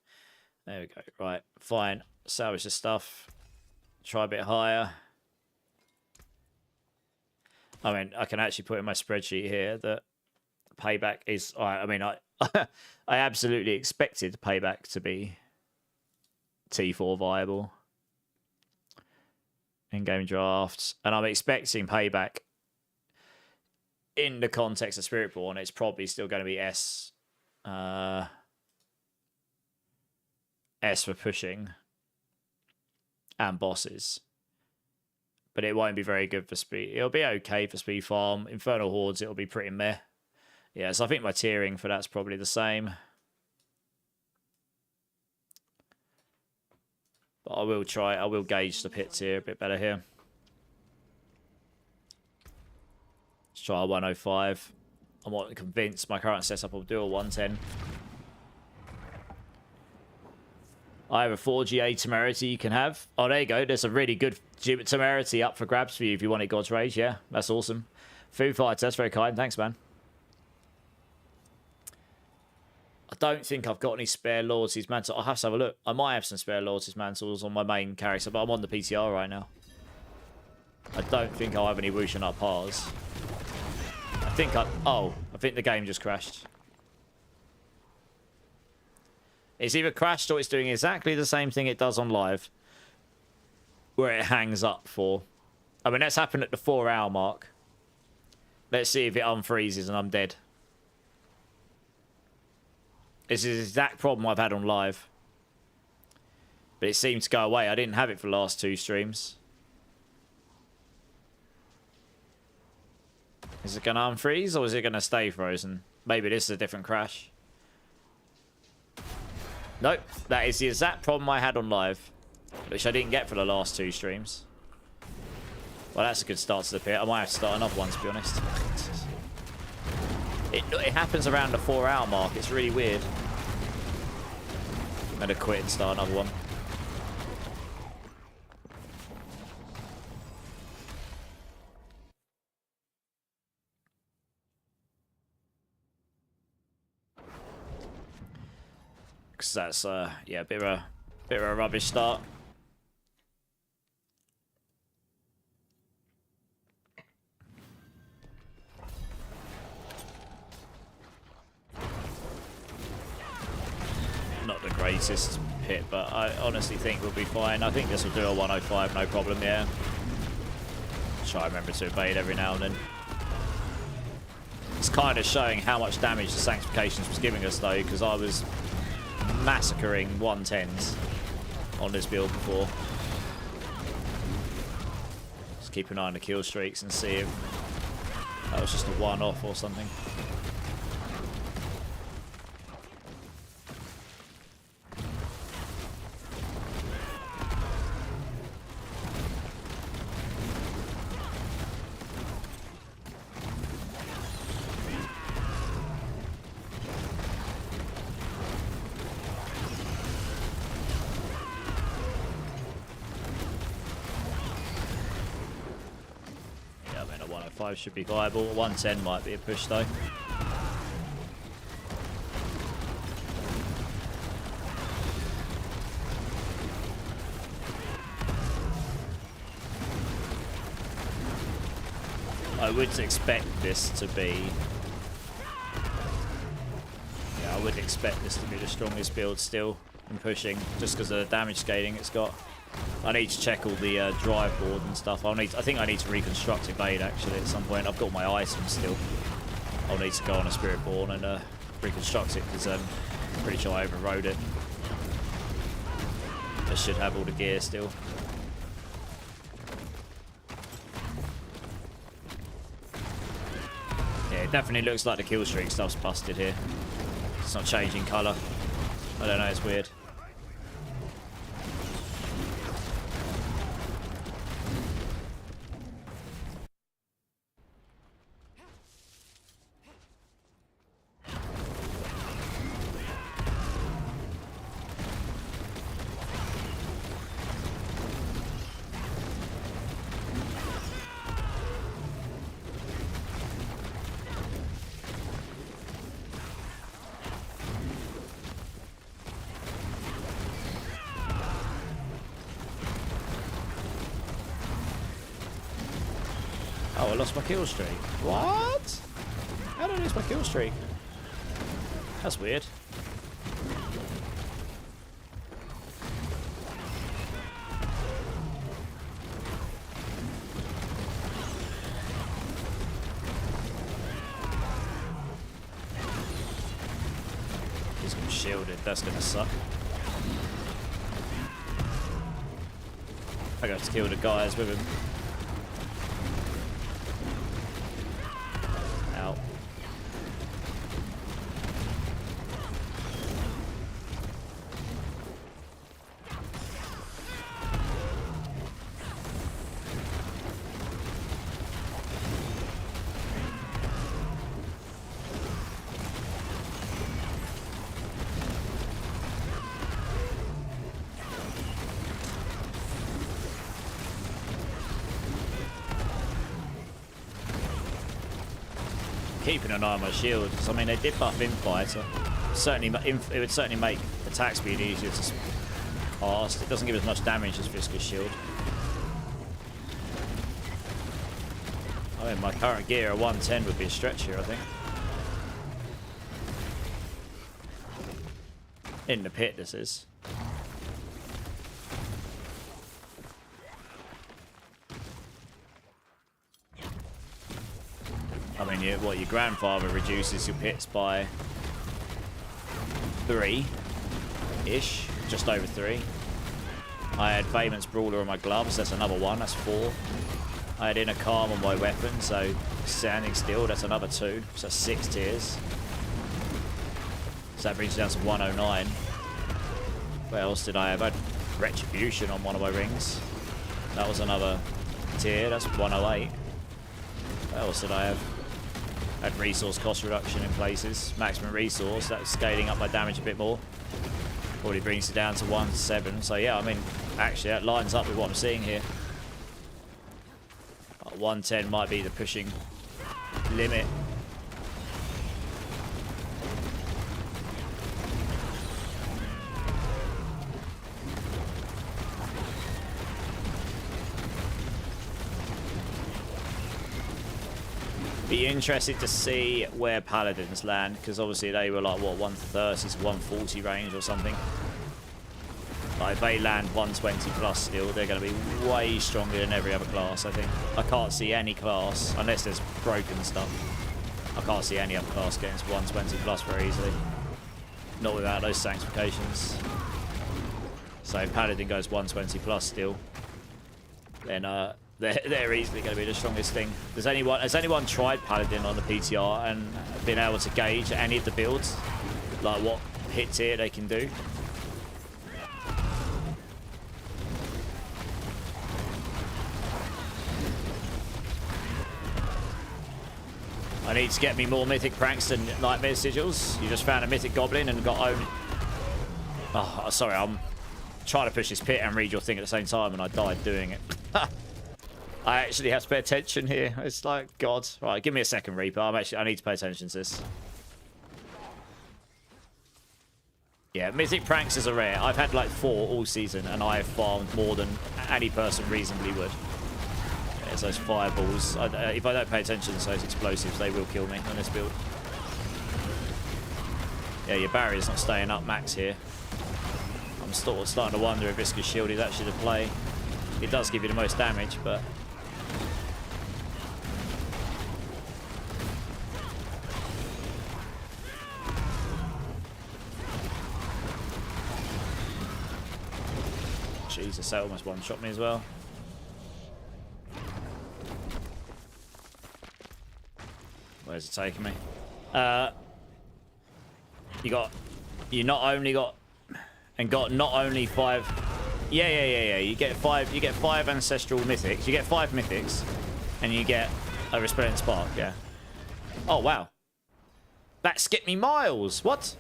There we go. Right, fine. Salvage the stuff. Try a bit higher. I mean, I can actually put in my spreadsheet here that payback is... I mean, I I absolutely expected payback to be T4 viable in-game drafts. And I'm expecting payback in the context of Spiritborn. It's probably still going to be S. S for pushing and bosses. But it won't be very good for speed. It'll be okay for speed farm. Infernal Hordes, it'll be pretty meh. Yeah, so I think my tiering for that's probably the same. But I will gauge the pits here a bit better here. Let's try a 105. I'm not convinced my current setup will do a 110. I have a 4GA temerity you can have. Oh, there you go. There's a really good temerity up for grabs for you if you want it, God's Rage. Yeah, that's awesome. Food Fighter, that's very kind. Thanks, man. I don't think I've got any spare loyalties mantles. I'll have to have a look. I might have some spare loyalties mantles on my main character, but I'm on the PTR right now. I don't think I'll have any whooshing up pars. I think the game just crashed. It's either crashed or it's doing exactly the same thing it does on live. Where it hangs up for... I mean, that's happened at the 4-hour mark. Let's see if it unfreezes and I'm dead. This is the exact problem I've had on live. But it seemed to go away. I didn't have it for the last 2 streams. Is it going to unfreeze or is it going to stay frozen? Maybe this is a different crash. Nope, that is the exact problem I had on live, which I didn't get for the last 2 streams. Well, that's a good start to the pit. I might have to start another one, to be honest. It happens around the 4-hour mark. It's really weird. I'm going to quit and start another one. Because that's, yeah, a bit of a rubbish start. racist pit, but I honestly think we'll be fine. I think this will do a 105, no problem, yeah. Try to remember to evade every now and then. It's kind of showing how much damage the Sanctifications was giving us, though, because I was massacring 110s on this build before. Just keep an eye on the kill streaks and see if that was just a one-off or something. Should be viable. 110 might be a push though. I would expect this to be... Yeah, I would expect this to be the strongest build still in pushing, just because of the damage scaling it's got. I need to check all the drive board and stuff. I think I need to reconstruct Evade actually at some point. I've got my items still. I'll need to go on a Spiritborn and reconstruct it because I'm pretty sure I overrode it. I should have all the gear still. Yeah, it definitely looks like the kill streak stuff's busted here. It's not changing colour. I don't know, it's weird. Oh, I lost my kill streak. What? How did I lose my kill streak? That's weird. He's gonna shield it. That's gonna suck. I got to kill the guys with him. Keeping an eye on my shield, because I mean they did buff Infighter. It would certainly make attack speed easier to cast. It doesn't give as much damage as Viscous Shield. I mean my current gear, a 110 would be a stretch here, I think. In the pit, this is. I mean, your grandfather reduces your pits by 3-ish, just over 3. I had Vaymant's Brawler on my gloves, that's another 1, that's 4. I had Inner Calm on my weapon, so Standing Still, that's another 2, so that's 6 tiers. So that brings it down to 109. What else did I have? I had Retribution on one of my rings. That was another tier, that's 108. What else did I have? I had resource cost reduction in places. Maximum resource, that's scaling up my damage a bit more. Probably brings it down to 1-7. So yeah, I mean, actually that lines up with what I'm seeing here. 110 might be the pushing limit. Be interested to see where Paladins land, because obviously they were like, what, 130 to 140 range or something. Like, if they land 120 plus still, they're going to be way stronger than every other class, I think. I can't see any class, unless there's broken stuff. I can't see any other class getting to 120 plus very easily. Not without those sanctifications. So if Paladin goes 120 plus still, then they're easily going to be the strongest thing. Has anyone tried Paladin on the PTR and been able to gauge any of the builds? Like what hit tier they can do? I need to get me more mythic pranks than nightmare sigils. You just found a mythic goblin and got owned. Oh, sorry, I'm trying to push this pit and read your thing at the same time, and I died doing it. I actually have to pay attention here. It's like, God. Right, give me a second, Reaper. I need to pay attention to this. Yeah, mythic pranks is a rare. I've had like 4 all season, and I have farmed more than any person reasonably would. It's those fireballs. If I don't pay attention to those explosives, they will kill me on this build. Yeah, your barrier's not staying up max here. I'm still starting to wonder if Viscous Shield is actually the play. It does give you the most damage, but... Jesus, that almost one-shot me as well. Where's it taking me? You not only got 5. Yeah. You get 5 ancestral mythics. You get 5 mythics, and you get a Resplendent Spark. Yeah. Oh wow. That skipped me miles. What?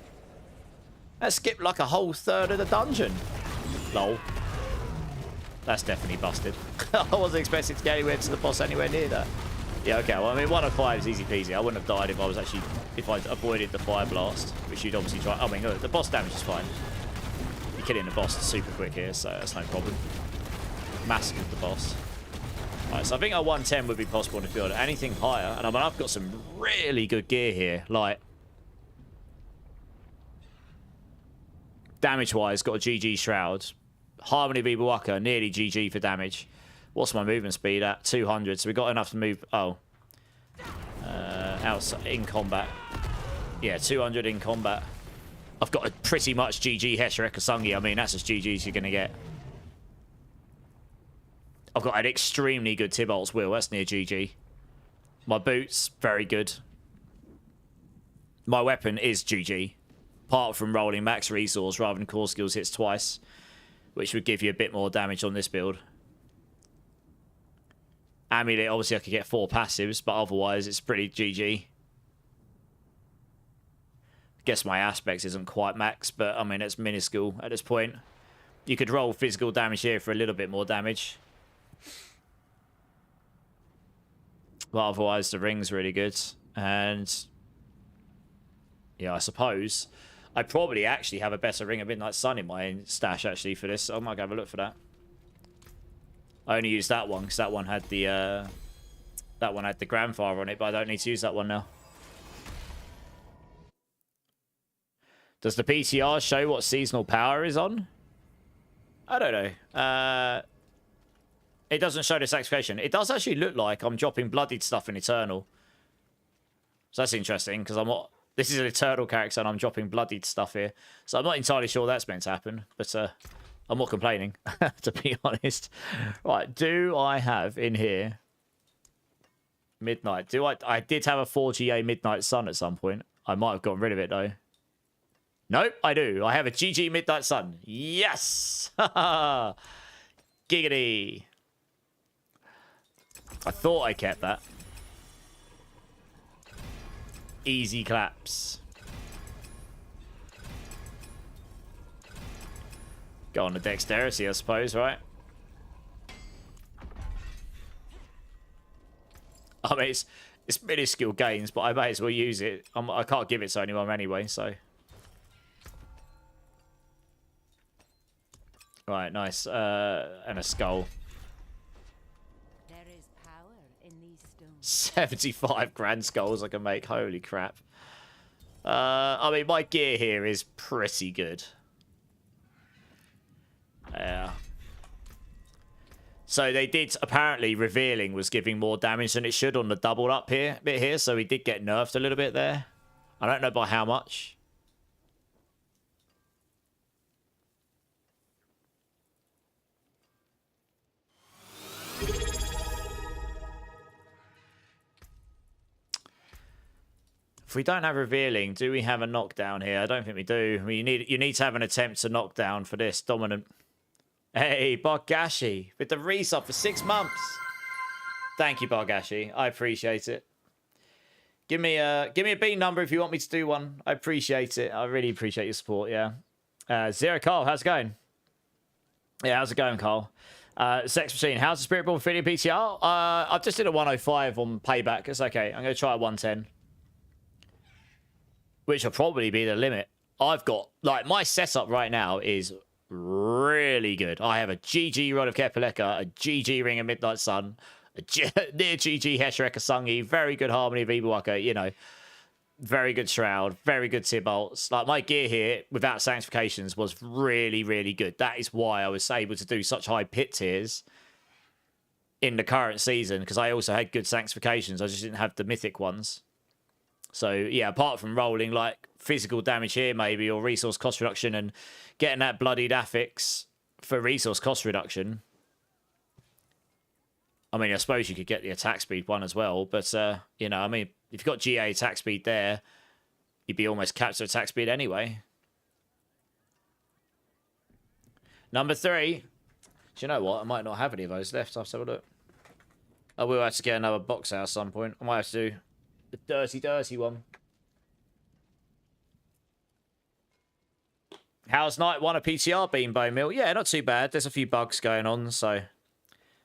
That skipped like a whole third of the dungeon. Lol. That's definitely busted. I wasn't expecting to get anywhere to the boss anywhere near that. Yeah, okay, well, I mean, 1 of 5 is easy peasy. I wouldn't have died if I avoided the fire blast, which you'd obviously try. I mean, look, the boss damage is fine. You're killing the boss super quick here, so that's no problem. Massacred the boss. Alright, so I think a 110 would be possible in the field. Anything higher, and I mean, I've got some really good gear here. Like, damage-wise, got a GG Shroud. Harmony of Evil Walker, nearly GG for damage. What's my movement speed at? 200. So we got enough to move. Oh, outside in combat. Yeah, 200 in combat. I've got a pretty much GG Hesher Kasungi. I mean, that's as GG as you're gonna get. I've got an extremely good Tybalt's Will. That's near GG. My boots, very good. My weapon is GG. Apart from rolling max resource rather than core skills hits twice, which would give you a bit more damage on this build. Amulet, obviously I could get 4 passives, but otherwise it's pretty GG. Guess my aspects isn't quite max, but I mean, it's minuscule at this point. You could roll physical damage here for a little bit more damage. But otherwise the ring's really good. And yeah, I suppose I probably actually have a better Ring of Midnight Sun in my stash actually for this. I might have a look for that. I only used that one because that one had the grandfather on it, but I don't need to use that one now. Does the PTR show what seasonal power is on? I don't know. It doesn't show the sanctification. It does actually look like I'm dropping bloodied stuff in Eternal. So that's interesting because I'm not... This is an Eternal character and I'm dropping bloodied stuff here. So I'm not entirely sure that's meant to happen, but I'm not complaining, to be honest. Right, do I have in here Midnight? I did have a 4GA Midnight Sun at some point. I might have gotten rid of it though. Nope, I do. I have a GG Midnight Sun. Yes! Giggity. I thought I kept that. Easy claps. Go on the dexterity, I suppose, right? I mean, it's minuscule gains, but I may as well use it. I can't give it to anyone anyway, so... Right, nice. And a skull. There is power in these stones. 75 grand skulls I can make. Holy crap. I mean, my gear here is pretty good. Yeah. So they did, apparently revealing was giving more damage than it should on the double up bit here, so he did get nerfed a little bit there. I don't know by how much. If we don't have revealing, do we have a knockdown here? I don't think we do. I mean, you need to have an attempt to knockdown for this dominant. Hey, Bargashi, with the resub for 6 months. Thank you, Bargashi. I appreciate it. Give me a B number if you want me to do one. I appreciate it. I really appreciate your support, yeah. Zero Carl, how's it going? Yeah, how's it going, Carl? Sex Machine, how's the Spiritborn feeling PTR? I've just did a 105 on payback. It's okay. I'm going to try a 110. Which will probably be the limit. I've got, like, my setup right now is really good. I have a GG Rod of Kepaleka, a GG Ring of Midnight Sun, a near GG Heshereka Sungi, very good Harmony of Ibuwaka, you know, very good Shroud, very good Tibolts. Like, my gear here, without Sanctifications, was really, really good. That is why I was able to do such high pit tiers in the current season, because I also had good Sanctifications. I just didn't have the mythic ones. So, yeah, apart from rolling, like, physical damage here, maybe, or resource cost reduction, and getting that bloodied affix for resource cost reduction. I mean, I suppose you could get the attack speed one as well, but, you know, I mean, if you've got GA attack speed there, you'd be almost capped to attack speed anyway. Number 3. Do you know what? I might not have any of those left. I'll have to have a look. I will have to get another box out at some point. I might have to do the dirty one. How's night 1 of PTR been, Bone Mill? Yeah, not too bad. There's a few bugs going on, so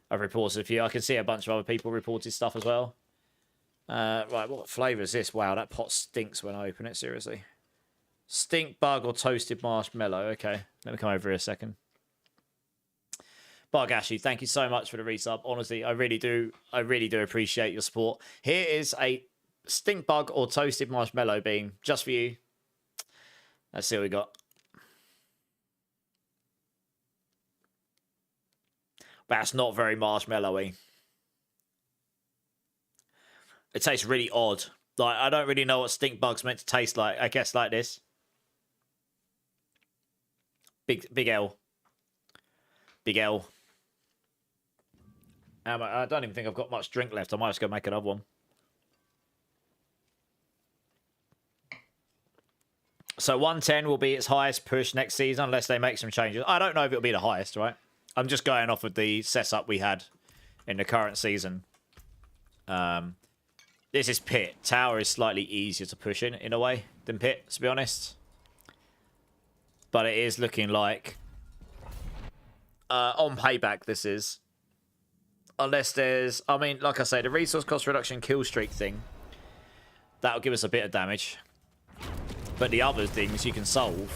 I've reported a few. I can see a bunch of other people reported stuff as well. Right, what flavour is this? Wow, that pot stinks when I open it, seriously. Stink bug or toasted marshmallow. Okay, let me come over here a second. Bargashi, thank you so much for the resub. Honestly, I really do appreciate your support. Here is a stink bug or toasted marshmallow bean just for you. Let's see what we got. That's not very marshmallowy. It tastes really odd. Like, I don't really know what stink bug's meant to taste like. I guess like this. Big L. Big L. I don't even think I've got much drink left. I might just go make another one. So 110 will be its highest push next season unless they make some changes. I don't know if it'll be the highest, right? I'm just going off of the setup we had in the current season. This is Pit. Tower is slightly easier to push in a way than Pit, to be honest. But it is looking like on payback this is. Unless there's, I mean, like I say, the resource cost reduction kill streak thing, that'll give us a bit of damage. But the other things you can solve.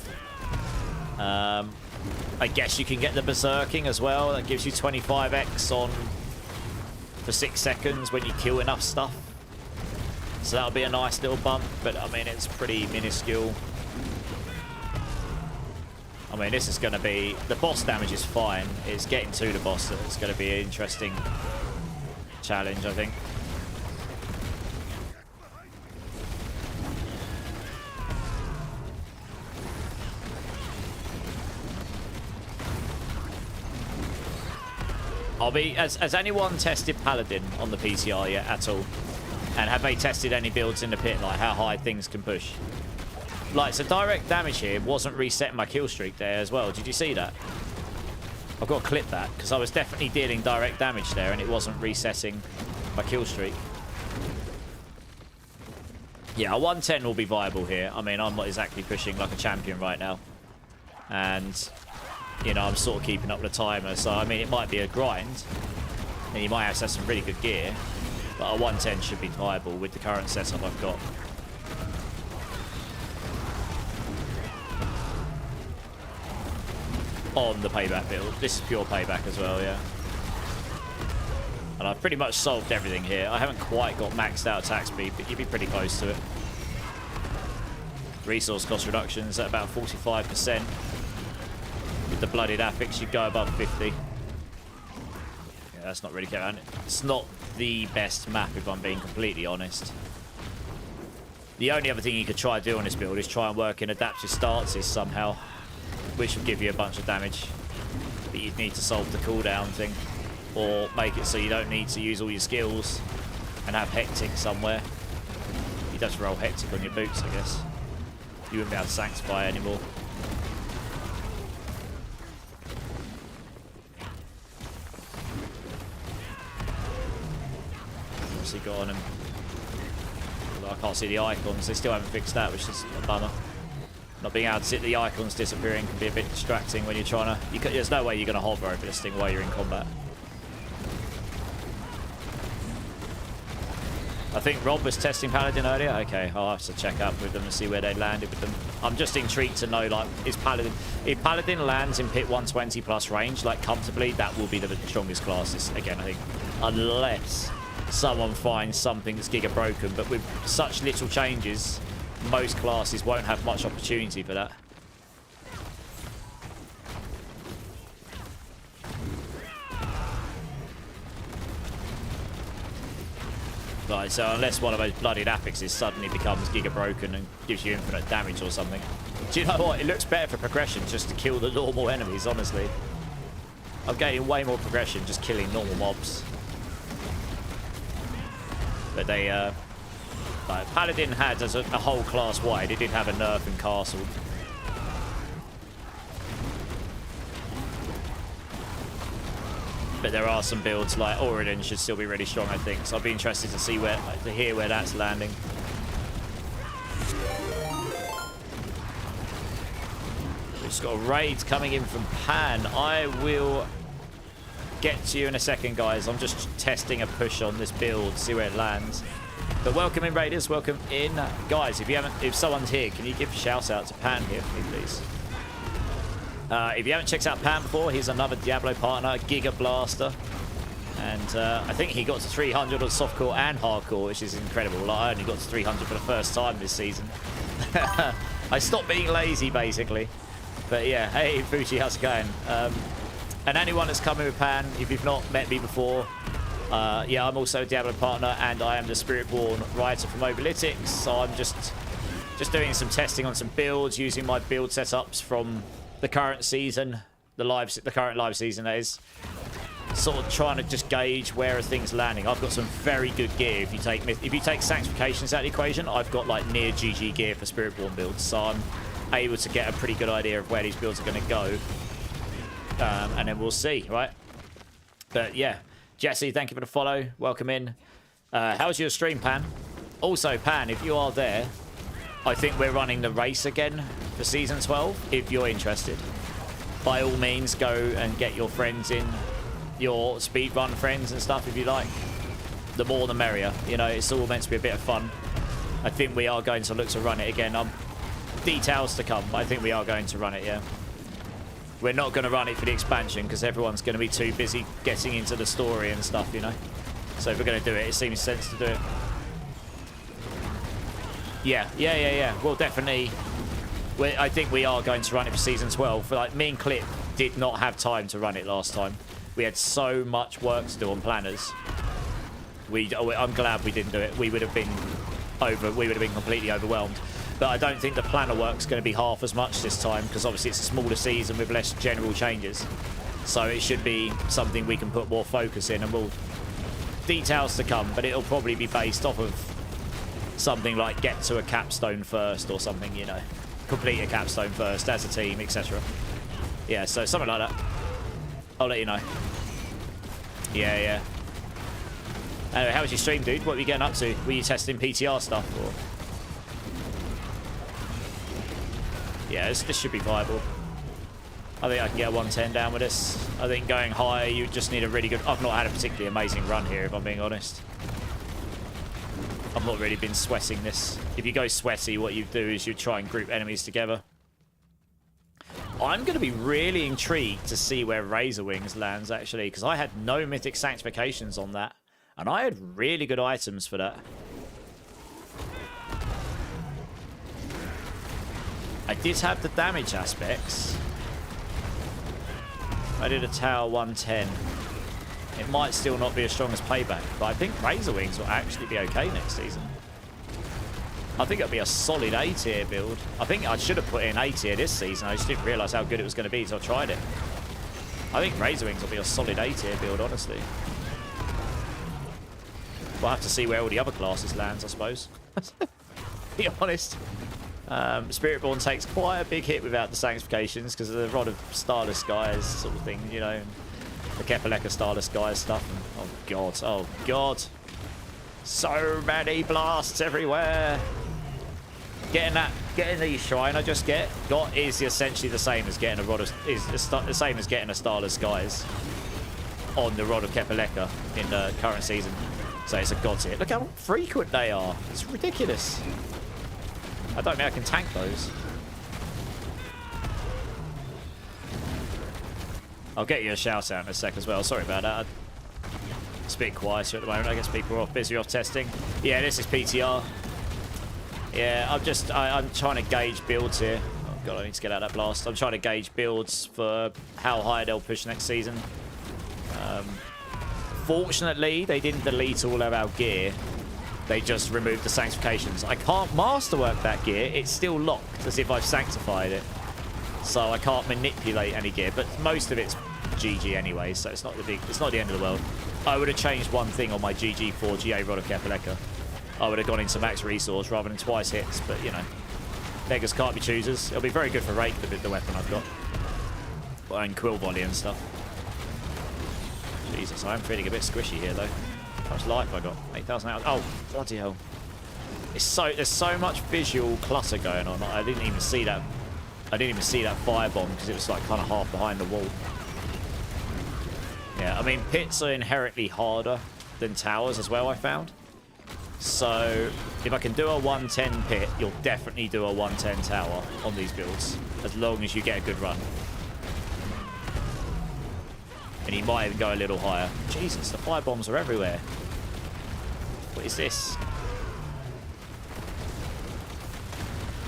I guess you can get the berserking as well. That gives you 25x on for 6 seconds when you kill enough stuff. So that'll be a nice little bump, but I mean, it's pretty minuscule. I mean, this is going to be... The boss damage is fine. It's getting to the boss that's going to be an interesting challenge, I think. Has anyone tested Paladin on the PTR yet at all? And have they tested any builds in the pit, like how high things can push? Like, so direct damage here wasn't resetting my kill streak there as well. Did you see that? I've got to clip that, because I was definitely dealing direct damage there and it wasn't resetting my kill streak. Yeah, a 110 will be viable here. I mean, I'm not exactly pushing like a champion right now. And, you know, I'm sort of keeping up the timer. So, I mean, it might be a grind. And you might have to have some really good gear. But a 110 should be viable with the current setup I've got. On the payback build. This is pure payback as well, yeah. And I've pretty much solved everything here. I haven't quite got maxed out attack speed, but you'd be pretty close to it. Resource cost reductions at about 45% with the bloodied affix, you go above 50. Yeah, that's not really good. It's not the best map, if I'm being completely honest. The only other thing you could try to do on this build is try and work in adaptive stances somehow, which will give you a bunch of damage. But you'd need to solve the cooldown thing, or make it so you don't need to use all your skills and have Hectic somewhere. You just roll Hectic on your boots, I guess. You wouldn't be able to Sanctify anymore. What's he got on him? Although I can't see the icons. They still haven't fixed that, which is a bummer. Not being able to see the icons disappearing can be a bit distracting when you're trying to... there's no way you're going to hover over this thing while you're in combat. I think Rob was testing Paladin earlier. Okay, I'll have to check up with them and see where they landed with them. I'm just intrigued to know, like, is Paladin... If Paladin lands in pit 120 plus range, like, comfortably, that will be the strongest classes. Again, I think, unless someone finds something that's giga broken. But with such little changes, most classes won't have much opportunity for that. Right, so unless one of those bloodied affixes suddenly becomes giga broken and gives you infinite damage or something. Do you know what? It looks better for progression just to kill the normal enemies, honestly. I'm getting way more progression just killing normal mobs. But they, like, Paladin had as a whole class wide, it did have a nerf in Castle. But there are some builds like Oridon should still be really strong, I think. So I'll be interested to see to hear where that's landing. We've just got a raid coming in from Pan. I will get to you in a second, guys. I'm just testing a push on this build, see where it lands. But welcome in, raiders. Welcome in, guys. If someone's here, can you give a shout out to Pan here for me, please? If you haven't checked out Pan before, he's another Diablo partner, Giga Blaster. And I think he got to 300 on softcore and hardcore, which is incredible. Like, I only got to 300 for the first time this season. I stopped being lazy, basically. But yeah, hey, Fuji, how's it going? And anyone that's coming with Pan, if you've not met me before, yeah, I'm also a Diablo partner, and I am the Spiritborn writer from Oberlytics. So I'm just doing some testing on some builds, using my build setups from the current season, the current live season, that is. Sort of trying to just gauge where are things landing. I've got some very good gear. If you take sanctifications out of the equation, I've got like near GG gear for Spiritborn builds, so I'm able to get a pretty good idea of where these builds are going to go. And then we'll see, right? But yeah, Jesse, thank you for the follow. Welcome in. How's your stream, Pan? Also, Pan, if you are there, I think we're running the race again for Season 12, if you're interested. By all means, go and get your friends in, your speedrun friends and stuff, if you like. The more the merrier. You know, it's all meant to be a bit of fun. I think we are going to look to run it again. Details to come, but I think we are going to run it, yeah. We're not going to run it for the expansion, because everyone's going to be too busy getting into the story and stuff, you know. So if we're going to do it, it seems sense to do it. Yeah. Well, definitely. I think we are going to run it for Season 12. Like, me and Clip did not have time to run it last time. We had so much work to do on planners. I'm glad we didn't do it. We would have been completely overwhelmed. But I don't think the planner work's going to be half as much this time, because obviously it's a smaller season with less general changes. So it should be something we can put more focus in, and we'll details to come. But it'll probably be based off of something like get to a capstone first or something, you know. Complete a capstone first as a team, etc. Yeah, so something like that. I'll let you know. Yeah. Anyway, how was your stream, dude? What were you getting up to? Were you testing PTR stuff? Or... yeah, this should be viable. I think I can get a 110 down with this. I think going higher, you just need a really good... I've not had a particularly amazing run here, if I'm being honest. I've not really been sweating this. If you go sweaty, what you do is you try and group enemies together. I'm going to be really intrigued to see where Razor Wings lands, actually, because I had no Mythic Sanctifications on that, and I had really good items for that. I did have the damage aspects, I did a tower 110. It might still not be as strong as Payback, but I think Razor Wings will actually be okay next season. I think it'll be a solid A tier build. I think I should have put in A tier this season. I just didn't realise how good it was going to be, so I tried it. I think Razor Wings will be a solid A tier build, honestly. We'll have to see where all the other classes lands, I suppose. Be honest. Spiritborn takes quite a big hit without the Sanctifications because of the Rod of Starless Skies sort of thing, you know. The Kepaleka Starless Skies stuff. And, oh, God. Oh, God. So many blasts everywhere. Getting the shrine I just got is essentially the same as getting a Rod of... is the same as getting a Starless Skies on the Rod of Kepaleka in the current season. So it's a god's hit. Look how frequent they are. It's ridiculous. I don't think I can tank those. I'll get you a shout out in a sec as well. Sorry about that. It's a bit quieter at the moment. I guess people are busy off testing. Yeah, this is PTR. Yeah, I'm trying to gauge builds here. Oh god, I need to get out that blast. I'm trying to gauge builds for how high they'll push next season. Fortunately, they didn't delete all of our gear. They just removed the sanctifications. I can't masterwork that gear. It's still locked as if I've sanctified it. So I can't manipulate any gear, but most of it's GG anyway, so it's not the end of the world. I would have changed one thing on my GG4 GA Rod of Kepaleka. I would have gone into max resource rather than twice hits, but you know. Beggars can't be choosers. It'll be very good for rake, the weapon I've got. And quill volley and stuff. Jesus, I am feeling a bit squishy here though. How much life I got? 8,000 hours. Oh, bloody hell. There's so much visual clutter going on. I didn't even see that. I didn't even see that firebomb because it was like kind of half behind the wall. Yeah, I mean, pits are inherently harder than towers as well, I found. So if I can do a 110 pit, you'll definitely do a 110 tower on these builds, as long as you get a good run. And he might even go a little higher. Jesus, the fire bombs are everywhere. What is this?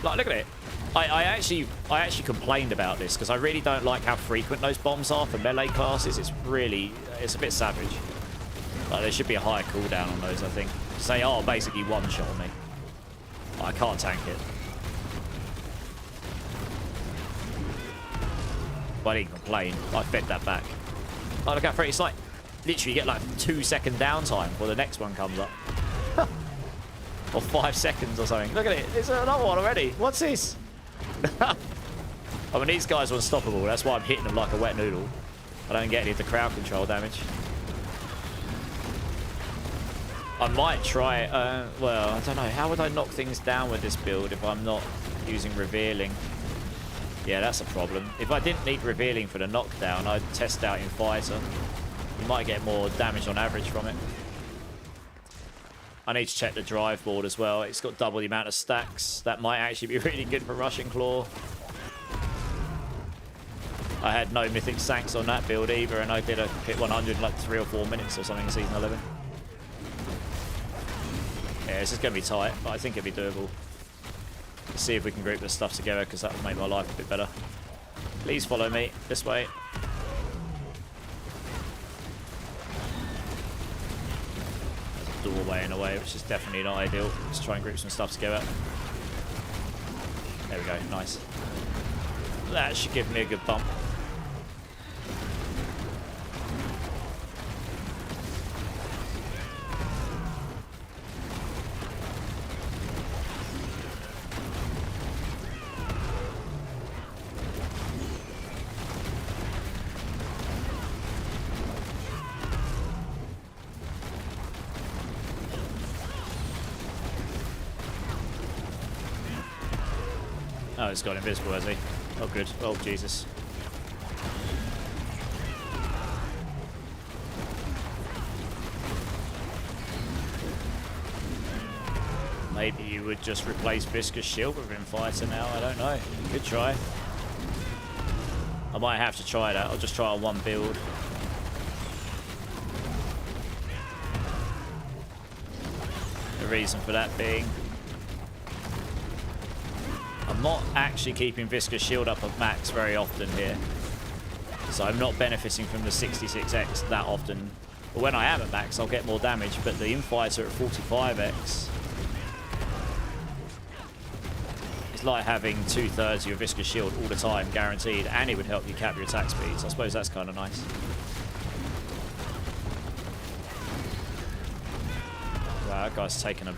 Like, look at it. I actually complained about this because I really don't like how frequent those bombs are for melee classes. It's a bit savage. Like, there should be a higher cooldown on those, I think. They are basically one-shot me. I can't tank it. But I didn't complain. I fed that back. Oh, look how free. It's like, literally you get like 2-second downtime before the next one comes up. Or 5 seconds or something. Look at it. There's another one already. What's this? I mean, these guys are unstoppable. That's why I'm hitting them like a wet noodle. I don't get any of the crowd control damage. I might try, well, I don't know. How would I knock things down with this build if I'm not using revealing? Yeah, that's a problem. If I didn't need revealing for the knockdown, I'd test out in fighter. You might get more damage on average from it. I need to check the drive board as well. It's got double the amount of stacks. That might actually be really good for Russian Claw. I had no Mythic Sanks on that build either, and I did a hit 100 in like 3 or 4 minutes or something in Season 11. Yeah, this is going to be tight, but I think it'll be doable. Let's see if we can group this stuff together, because that will make my life a bit better. Please follow me this way. There's a doorway in a way, which is definitely not ideal. Let's try and group some stuff together. There we go, nice. That should give me a good bump. Oh, he's got invisible, has he? Oh, good. Oh, Jesus. Maybe you would just replace Viscous Shield with Infighter now. I don't know. Good try. I might have to try that. I'll just try on one build. The reason for that being, I'm not actually keeping Viscous Shield up at max very often here. So I'm not benefiting from the 66x that often. But when I am at max, I'll get more damage. But the infighter at 45x... it's like having 2/3 of your viscous shield all the time, guaranteed. And it would help you cap your attack speeds. I suppose that's kind of nice. Wow, that guy's taken an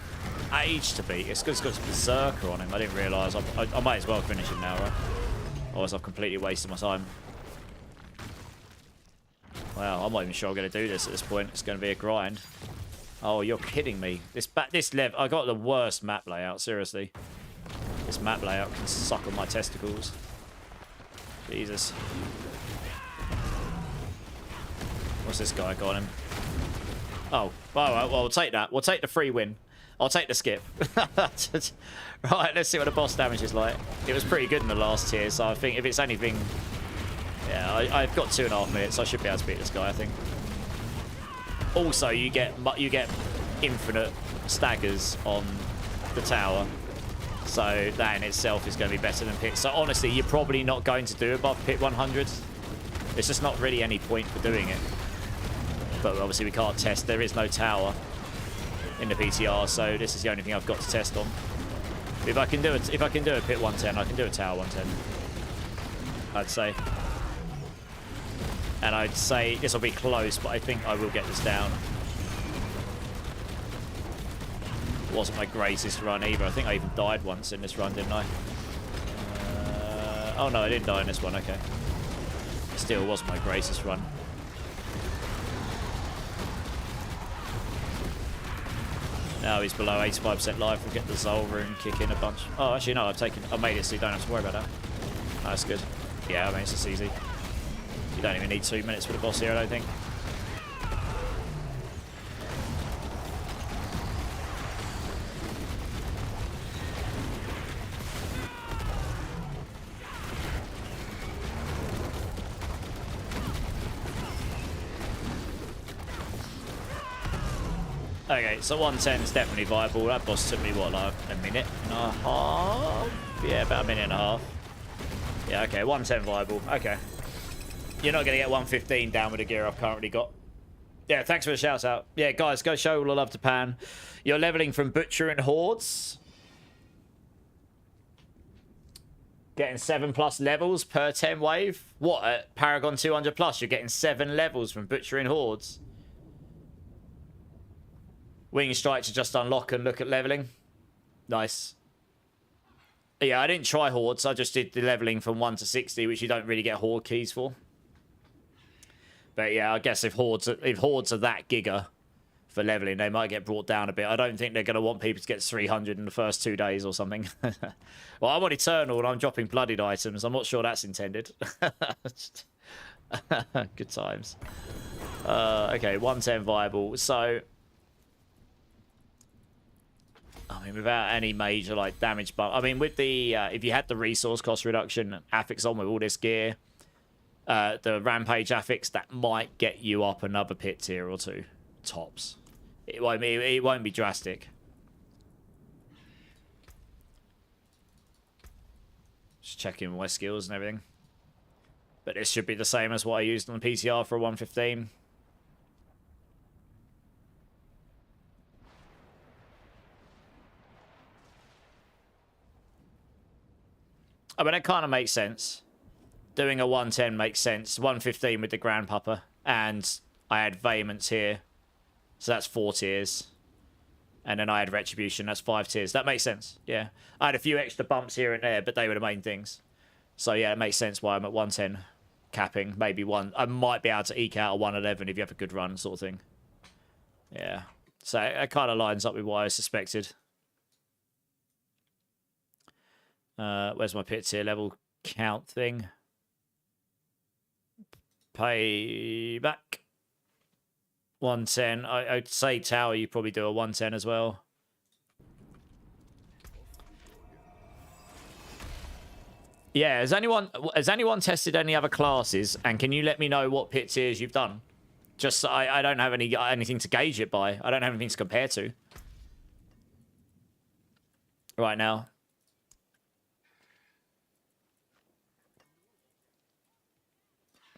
age to beat. It's got a berserker on him. I didn't realise. I might as well finish him now, right? Otherwise I've completely wasted my time. Wow, I'm not even sure I'm going to do this at this point. It's going to be a grind. Oh, you're kidding me. This level, I got the worst map layout, seriously. This map layout can suck on my testicles. Jesus. What's this guy got him? Oh, well, we'll take that. We'll take the free win. I'll take the skip. Right, let's see what the boss damage is like. It was pretty good in the last tier, so I think if it's anything... yeah, I've got 2.5 minutes. I should be able to beat this guy, I think. Also, you get infinite staggers on the tower. So that in itself is going to be better than pit. So honestly, you're probably not going to do above pit 100. There's just not really any point for doing it. But obviously we can't test. There is no tower in the PTR, so this is the only thing I've got to test on. If I can do it, if I can do a pit 110, I can do a tower 110. I'd say. And I'd say this will be close, but I think I will get this down. It wasn't my greatest run either. I think I even died once in this run, didn't I? Oh no, I didn't die in this one. Okay. Still wasn't my greatest run. Now he's below 85% life. We'll get the Zolra and kick in a bunch. Oh, actually, no, I made it so you don't have to worry about that. That's good. Yeah, I mean, it's just easy. You don't even need 2 minutes for the boss here, I don't think. Okay, so 110 is definitely viable. That boss took me, what, like a minute and a half? Yeah, about a minute and a half. Yeah, okay, 110 viable. Okay. You're not going to get 115 down with the gear I've currently got. Yeah, thanks for the shout out. Yeah, guys, go show all the love to Pan. You're leveling from Butcher and Hordes. Getting 7+ levels per 10 wave. What, at Paragon 200+, you're getting 7 levels from Butcher and Hordes. Wing strike to just unlock and look at leveling. Nice. Yeah, I didn't try Hordes. I just did the leveling from 1 to 60, which you don't really get Horde keys for. But yeah, I guess if Hordes are that giga for leveling, they might get brought down a bit. I don't think they're going to want people to get 300 in the first 2 days or something. Well, I'm on Eternal and I'm dropping bloodied items. I'm not sure that's intended. Good times. Okay, 110 viable. So... I mean, without any major, like, damage bump. I mean, with the, if you had the resource cost reduction affix on with all this gear, the Rampage affix, that might get you up another pit tier or 2. Tops. It won't be drastic. Just checking my skills and everything. But this should be the same as what I used on the PTR for a 115. I mean, it kind of makes sense. Doing a 110 makes sense. 115 with the Grandpapa. And I had Vehemence here. So that's 4 tiers. And then I had Retribution. That's 5 tiers. That makes sense. Yeah. I had a few extra bumps here and there, but they were the main things. So yeah, it makes sense why I'm at 110 capping. Maybe one. I might be able to eke out a 111 if you have a good run sort of thing. Yeah. So it kind of lines up with what I suspected. Where's my pit tier level count thing? Payback. 110. I'd say tower, you probably do a 110 as well. Yeah, has anyone tested any other classes? And can you let me know what pit tiers you've done? Just I don't have anything to gauge it by. I don't have anything to compare to right now.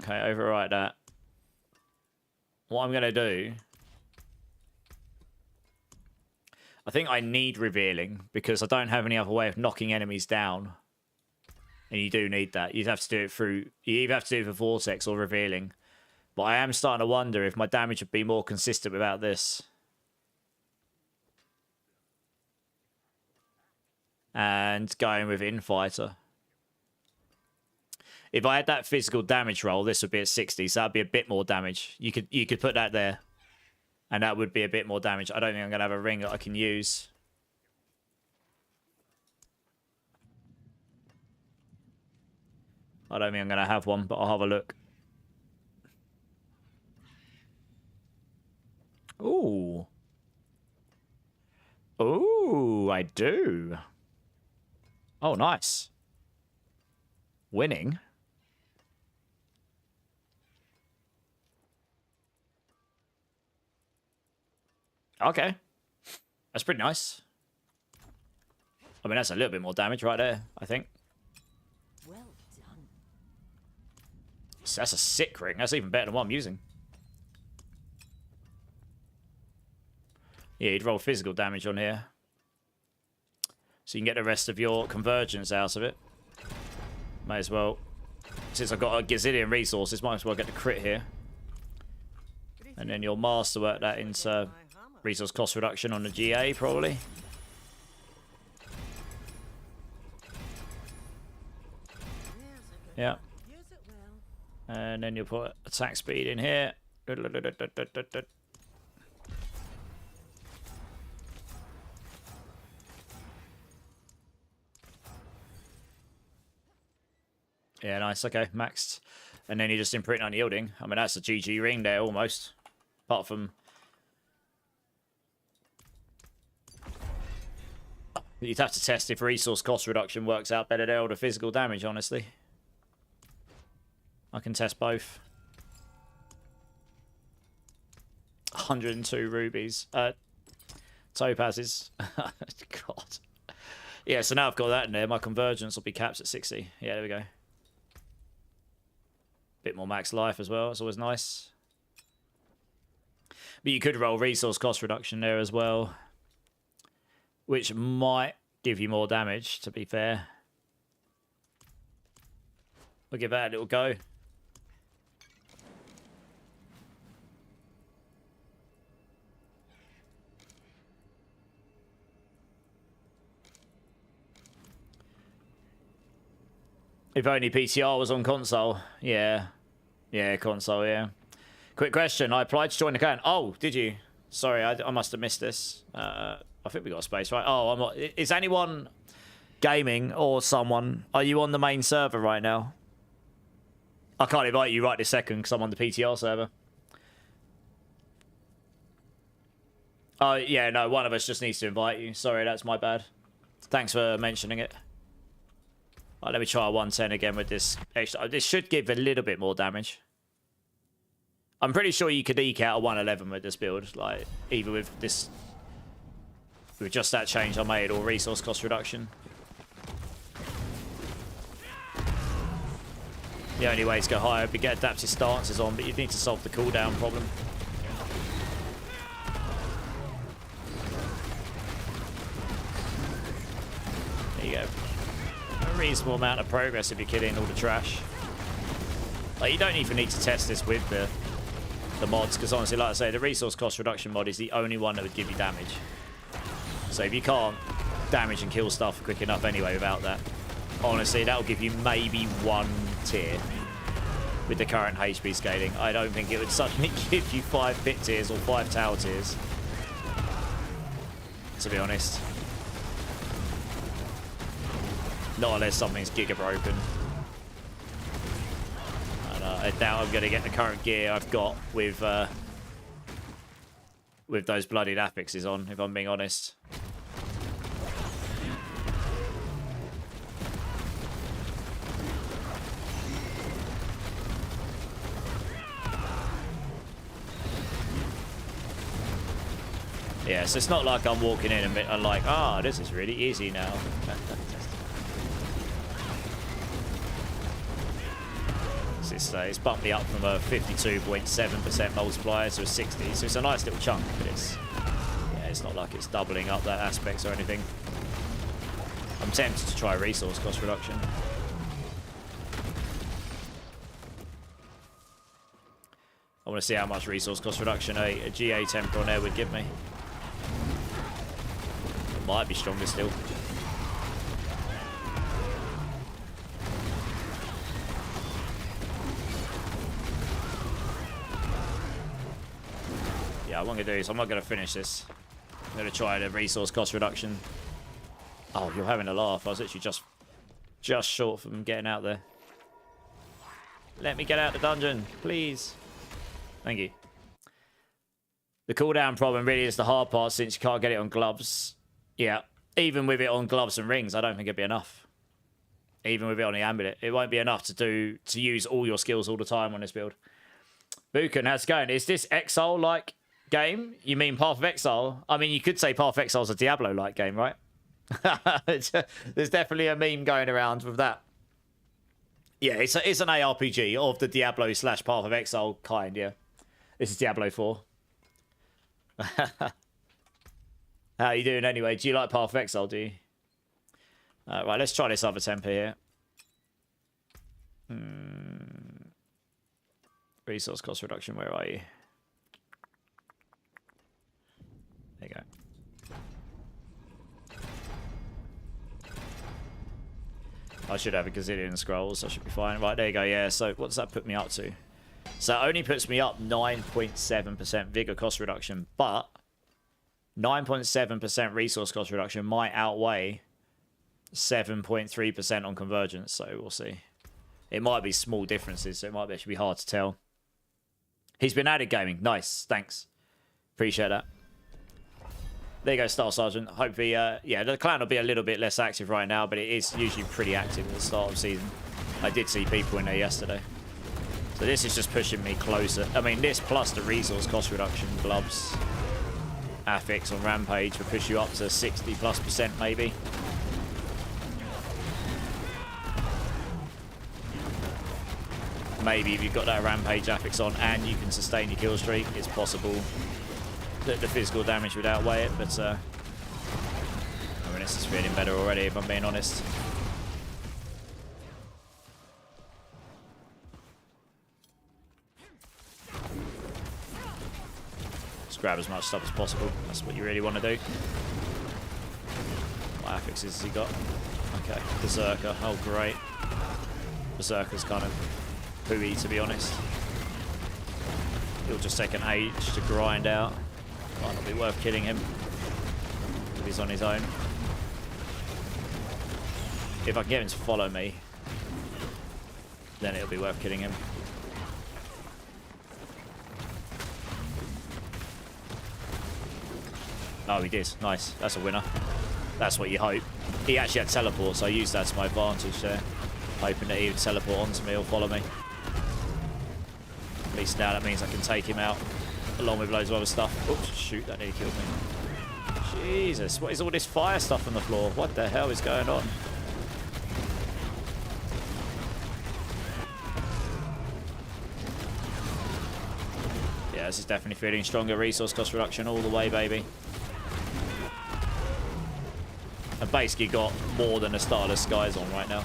Okay, overwrite that. What I'm going to do... I think I need revealing because I don't have any other way of knocking enemies down. And you do need that. You'd have to do it through... You either have to do it for Vortex or revealing. But I am starting to wonder if my damage would be more consistent without this. And going with Infighter. If I had that physical damage roll, this would be at 60, so that'd be a bit more damage. You could put that there. And that would be a bit more damage. I don't think I'm going to have a ring that I can use. I don't think I'm going to have one, but I'll have a look. Ooh. Ooh, I do. Oh, nice. Winning. Okay. That's pretty nice. I mean, that's a little bit more damage right there, I think. Well done. So that's a sick ring. That's even better than what I'm using. Yeah, you'd roll physical damage on here. So you can get the rest of your convergence out of it. Might as well. Since I've got a gazillion resources, might as well get the crit here. And then you'll masterwork that into resource cost reduction on the GA, probably. Yeah. And then you'll put attack speed in here. Yeah, nice. Okay, maxed. And then you just imprint unyielding. I mean, that's a GG ring there, almost. Apart from... You'd have to test if resource cost reduction works out better there or the physical damage, honestly. I can test both. 102 rubies. Topazes. God. Yeah, so now I've got that in there. My convergence will be capped at 60. Yeah, there we go. Bit more max life as well. It's always nice. But you could roll resource cost reduction there as well. Which might give you more damage, to be fair. We'll give that a little go. If only PTR was on console. Yeah. Yeah, console, yeah. Quick question. I applied to join the clan. Oh, did you? Sorry, I must have missed this. I think we got a space, right? Oh, I'm not... Is anyone gaming or someone... Are you on the main server right now? I can't invite you right this second because I'm on the PTR server. Oh, yeah, no, one of us just needs to invite you. Sorry, that's my bad. Thanks for mentioning it. Right, let me try 110 again with this extra. This should give a little bit more damage. I'm pretty sure you could eke out a 111 with this build, like either with this, with just that change I made, or resource cost reduction. The only way to go higher would be get adaptive stances on, but you need to solve the cooldown problem. There you go. A reasonable amount of progress if you're killing all the trash. Like, you don't even need to test this with the mods, because honestly, like I say, the resource cost reduction mod is the only one that would give you damage. So if you can't damage and kill stuff quick enough anyway without that, honestly, that'll give you maybe 1 tier with the current HP scaling. I don't think it would suddenly give you 5 pit tiers or 5 tower tiers, to be honest. Not unless something's giga broken. And I doubt I'm going to get the current gear I've got with those bloodied affixes on, if I'm being honest. Yeah, so it's not like I'm walking in and I'm like, ah, this is really easy now. it's bumped me up from a 52.7% multiplier to a 60, so it's a nice little chunk, but it's not like it's doubling up that aspects or anything. I'm tempted to try resource cost reduction. I want to see how much resource cost reduction a GA temper on air would give me. It might be stronger still. Yeah, what I'm going to do is I'm not going to finish this. I'm going to try the resource cost reduction. Oh, you're having a laugh. I was literally just short from getting out there. Let me get out the dungeon, please. Thank you. The cooldown problem really is the hard part since you can't get it on gloves. Yeah, even with it on gloves and rings, I don't think it'd be enough. Even with it on the amulet, it won't be enough to use all your skills all the time on this build. Buchan, how's it going? Is this Exile-like game? You mean Path of Exile? I mean, you could say Path of Exile is a Diablo-like game, right? There's definitely a meme going around with that. Yeah, it's an ARPG of the Diablo / Path of Exile kind, yeah. This is Diablo 4. How are you doing anyway? Do you like Path of Exile, do you? Right, let's try this other temper here. Resource cost reduction, where are you? There you go. I should have a gazillion scrolls. I should be fine. Right, there you go. Yeah, so what does that put me up to? So it only puts me up 9.7% vigor cost reduction, but 9.7% resource cost reduction might outweigh 7.3% on convergence, so we'll see. It might be small differences, so it might actually be hard to tell. He's been added gaming. Nice, thanks. Appreciate that. There you go, Star Sergeant. Hopefully, yeah, the clan will be a little bit less active right now, but it is usually pretty active at the start of the season. I did see people in there yesterday. So this is just pushing me closer. I mean, this plus the resource cost reduction, gloves, affix on Rampage will push you up to 60+% maybe. Maybe if you've got that Rampage affix on and you can sustain your kill streak, it's possible that the physical damage would outweigh it, but I mean, this is feeling better already, if I'm being honest. Just grab as much stuff as possible. That's what you really want to do. What affixes has he got? Okay, Berserker. Oh, great. Berserker's kind of pooey, to be honest. He'll just take an age to grind out. Might not be worth killing him if he's on his own. If I can get him to follow me, then it'll be worth killing him. Oh, he did. Nice. That's a winner. That's what you hope. He actually had teleport, so I used that to my advantage there. Hoping that he would teleport onto me or follow me. At least now that means I can take him out along with loads of other stuff. Oops, shoot, that nearly killed me. Jesus, what is all this fire stuff on the floor? What the hell is going on? Yeah, this is definitely feeling stronger. Resource cost reduction all the way, baby. I've basically got more than the Starless Skies on right now.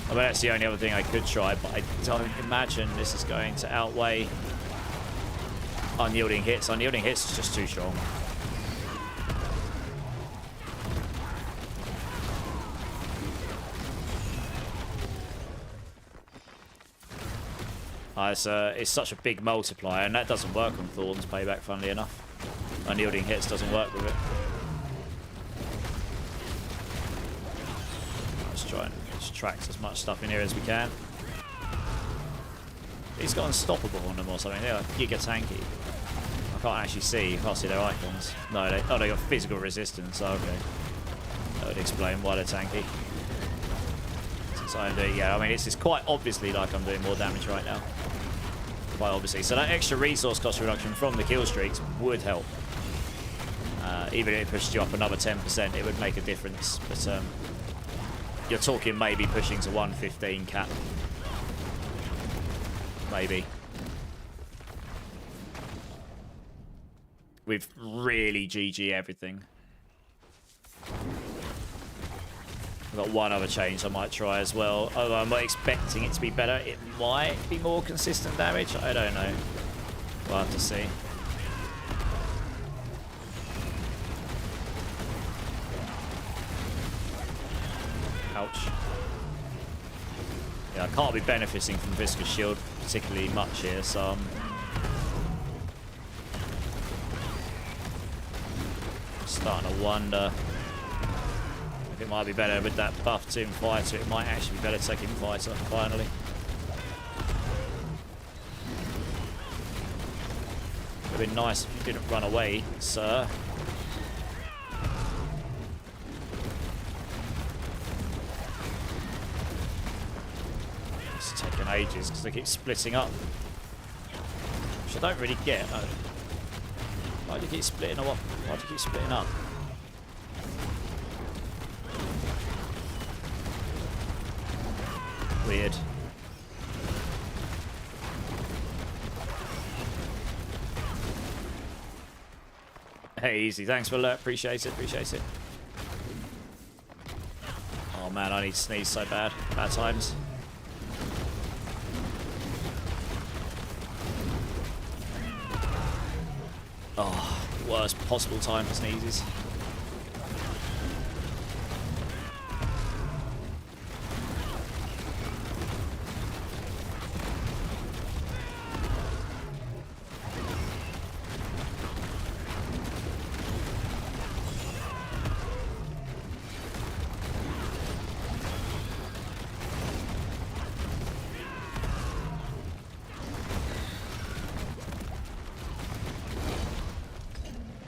I mean, that's the only other thing I could try, but I don't imagine this is going to outweigh unyielding hits. Unyielding hits is just too strong. It's such a big multiplier, and that doesn't work on Thorn's Payback, funnily enough. Unyielding hits doesn't work with it. Let's try and extract as much stuff in here as we can. He's got Unstoppable on them or something. They're like giga tanky. I can't actually see. You can't see their icons. No, they got physical resistance. Oh, okay. That would explain why they're tanky. Since I'm doing, yeah, I mean, it's quite obviously like I'm doing more damage right now. quite obviously. So that extra resource cost reduction from the kill streaks would help. Even if it pushed you up another 10%, it would make a difference. But you're talking maybe pushing to 115 cap. Maybe. With really GG everything. I've got one other change I might try as well. Although I'm not expecting it to be better. It might be more consistent damage. I don't know. We'll have to see. Ouch. Yeah, I can't be benefiting from Viscous Shield particularly much here, so I'm starting to wonder if it might be better with that buff Team Fighter. It might actually be better taking Fighter, finally. It would have been nice if you didn't run away, sir. It's taking ages because they keep splitting up. Which I don't really get. Why do you keep splitting up? Why do you keep splitting up? Weird. Hey, easy. Thanks for alert. Appreciate it. Appreciate it. Oh man, I need to sneeze so bad. Bad times. Oh, worst possible time for sneezes.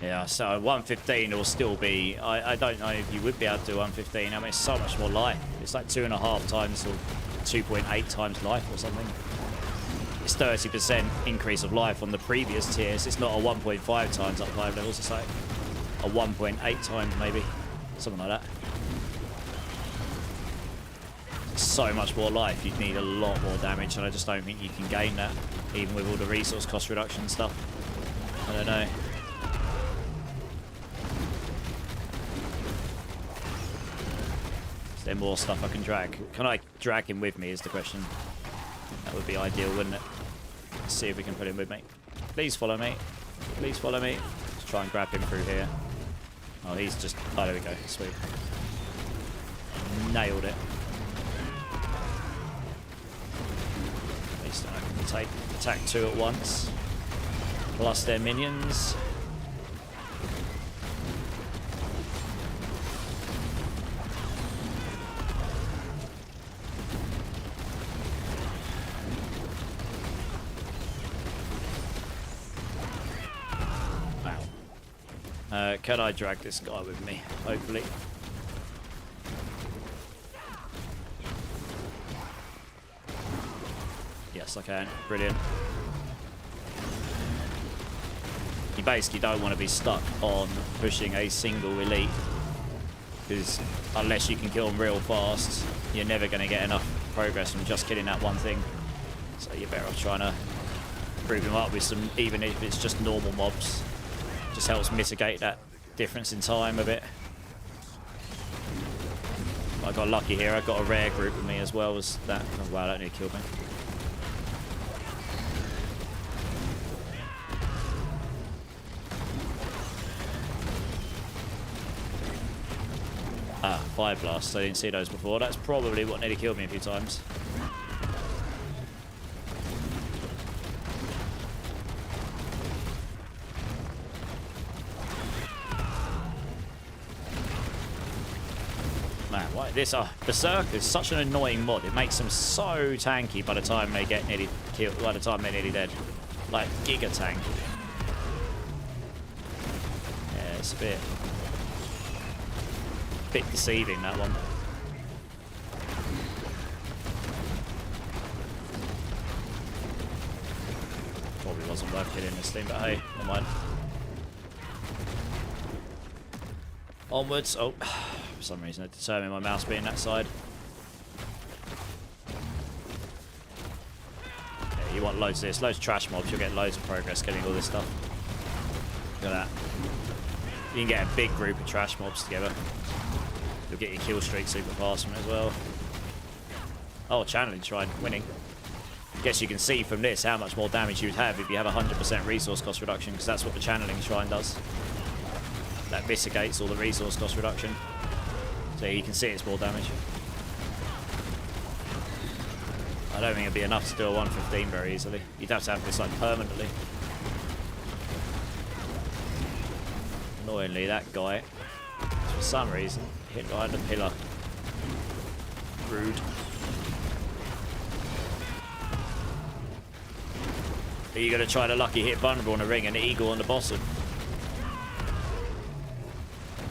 Yeah, so 115 will still be... I don't know if you would be able to do 115. I mean, it's so much more life. It's like 2.5 times or 2.8 times life or something. It's 30% increase of life on the previous tiers. It's not a 1.5 times up 5 levels. It's like a 1.8 times maybe. Something like that. It's so much more life. You'd need a lot more damage, and I just don't think you can gain that, even with all the resource cost reduction stuff. I don't know. Is there more stuff I can drag? Can I drag him with me is the question. That would be ideal, wouldn't it? Let's see if we can put him with me. Please follow me. Please follow me. Let's try and grab him through here. Oh, he's just... Oh, there we go. Sweet. Nailed it. At least I can take attack 2 at once. Plus their minions. Can I drag this guy with me? Hopefully. Yes, I can. Brilliant. You basically don't want to be stuck on pushing a single elite, because unless you can kill them real fast, you're never going to get enough progress from just killing that one thing. So you're better off trying to prove him up with some, even if it's just normal mobs. Just helps mitigate that difference in time a bit. I got lucky here. I got a rare group with me as well as that. Oh wow, that nearly killed me. Ah, fire blasts. I didn't see those before. That's probably what nearly killed me a few times. This Berserk is such an annoying mod. It makes them so tanky by the time they get nearly killed. By the time they're nearly dead, like giga tank. Yeah, it's a bit deceiving, that one. wasn't worth killing this thing, but hey, never mind. Onwards. Oh, for some reason I determined my mouse being that side. Yeah, you want loads of this, loads of trash mobs, you'll get loads of progress killing all this stuff. Look at that. You can get a big group of trash mobs together. You'll get your kill streak super fast from it as well. Oh, channeling shrine, winning. Guess you can see from this how much more damage you'd have if you have 100% resource cost reduction, because that's what the channeling shrine does. That mitigates all the resource cost reduction. So you can see it's more damage. I don't think it'd be enough to do a 115 very easily. You'd have to have this like permanently. Annoyingly, that guy, for some reason, hit behind a pillar. Rude. Are you going to try to lucky hit vulnerable on a ring and eagle on the bottom?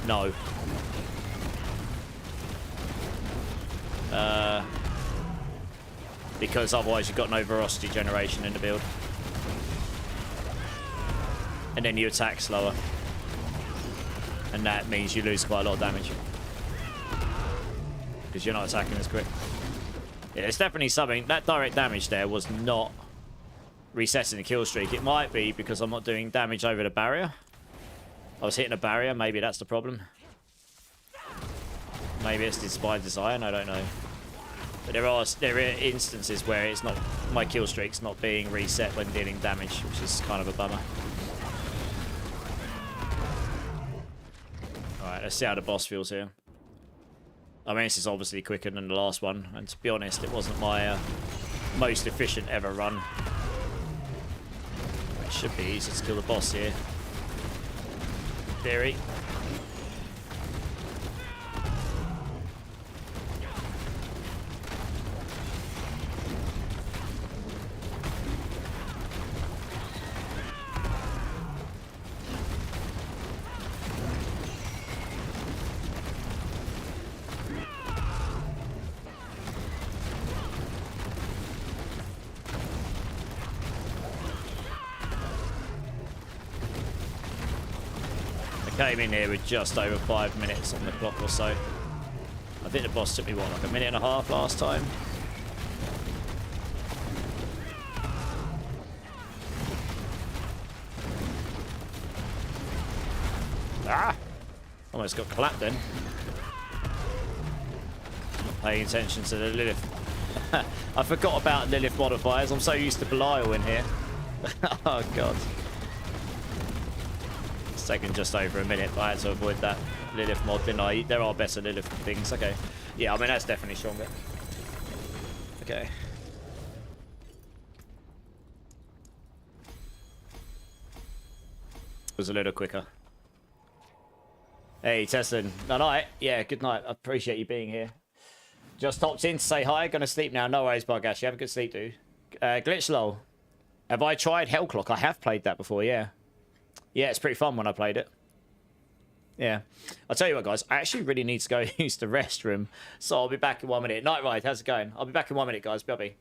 No. Because otherwise you've got no velocity generation in the build. And then you attack slower. And that means you lose quite a lot of damage. Because you're not attacking as quick. Yeah, it's definitely something. That direct damage there was not resetting the kill streak. It might be because I'm not doing damage over the barrier. I was hitting a barrier, maybe that's the problem. Maybe it's by design, I don't know. But there are instances where it's not, my kill streak's not being reset when dealing damage, which is kind of a bummer. Alright, let's see how the boss feels here. I mean, this is obviously quicker than the last one, and to be honest, it wasn't my most efficient ever run. It should be easy to kill the boss here. Theory. Came in here with just over 5 minutes on the clock or so. I think the boss took me, what, like a minute and a half last time? Ah! Almost got clapped then. Not paying attention to the Lilith. I forgot about Lilith modifiers. I'm so used to Belial in here. Oh, God. It's taken just over a minute, but I had to avoid that Lilith mod, didn't I? There are better Lilith things. Okay. Yeah, I mean, that's definitely stronger. Okay. It was a little quicker. Hey, Ttesting. Night. Yeah, good night. I appreciate you being here. Just hopped in to say hi. Gonna sleep now. No worries, Bargash. You have a good sleep, dude. Glitch lol. Have I tried Hellclock? I have played that before, yeah. Yeah, it's pretty fun when I played it. Yeah. I'll tell you what, guys. I actually really need to go use the restroom. So I'll be back in 1 minute. Night Ride, how's it going? I'll be back in 1 minute, guys. Bye-bye.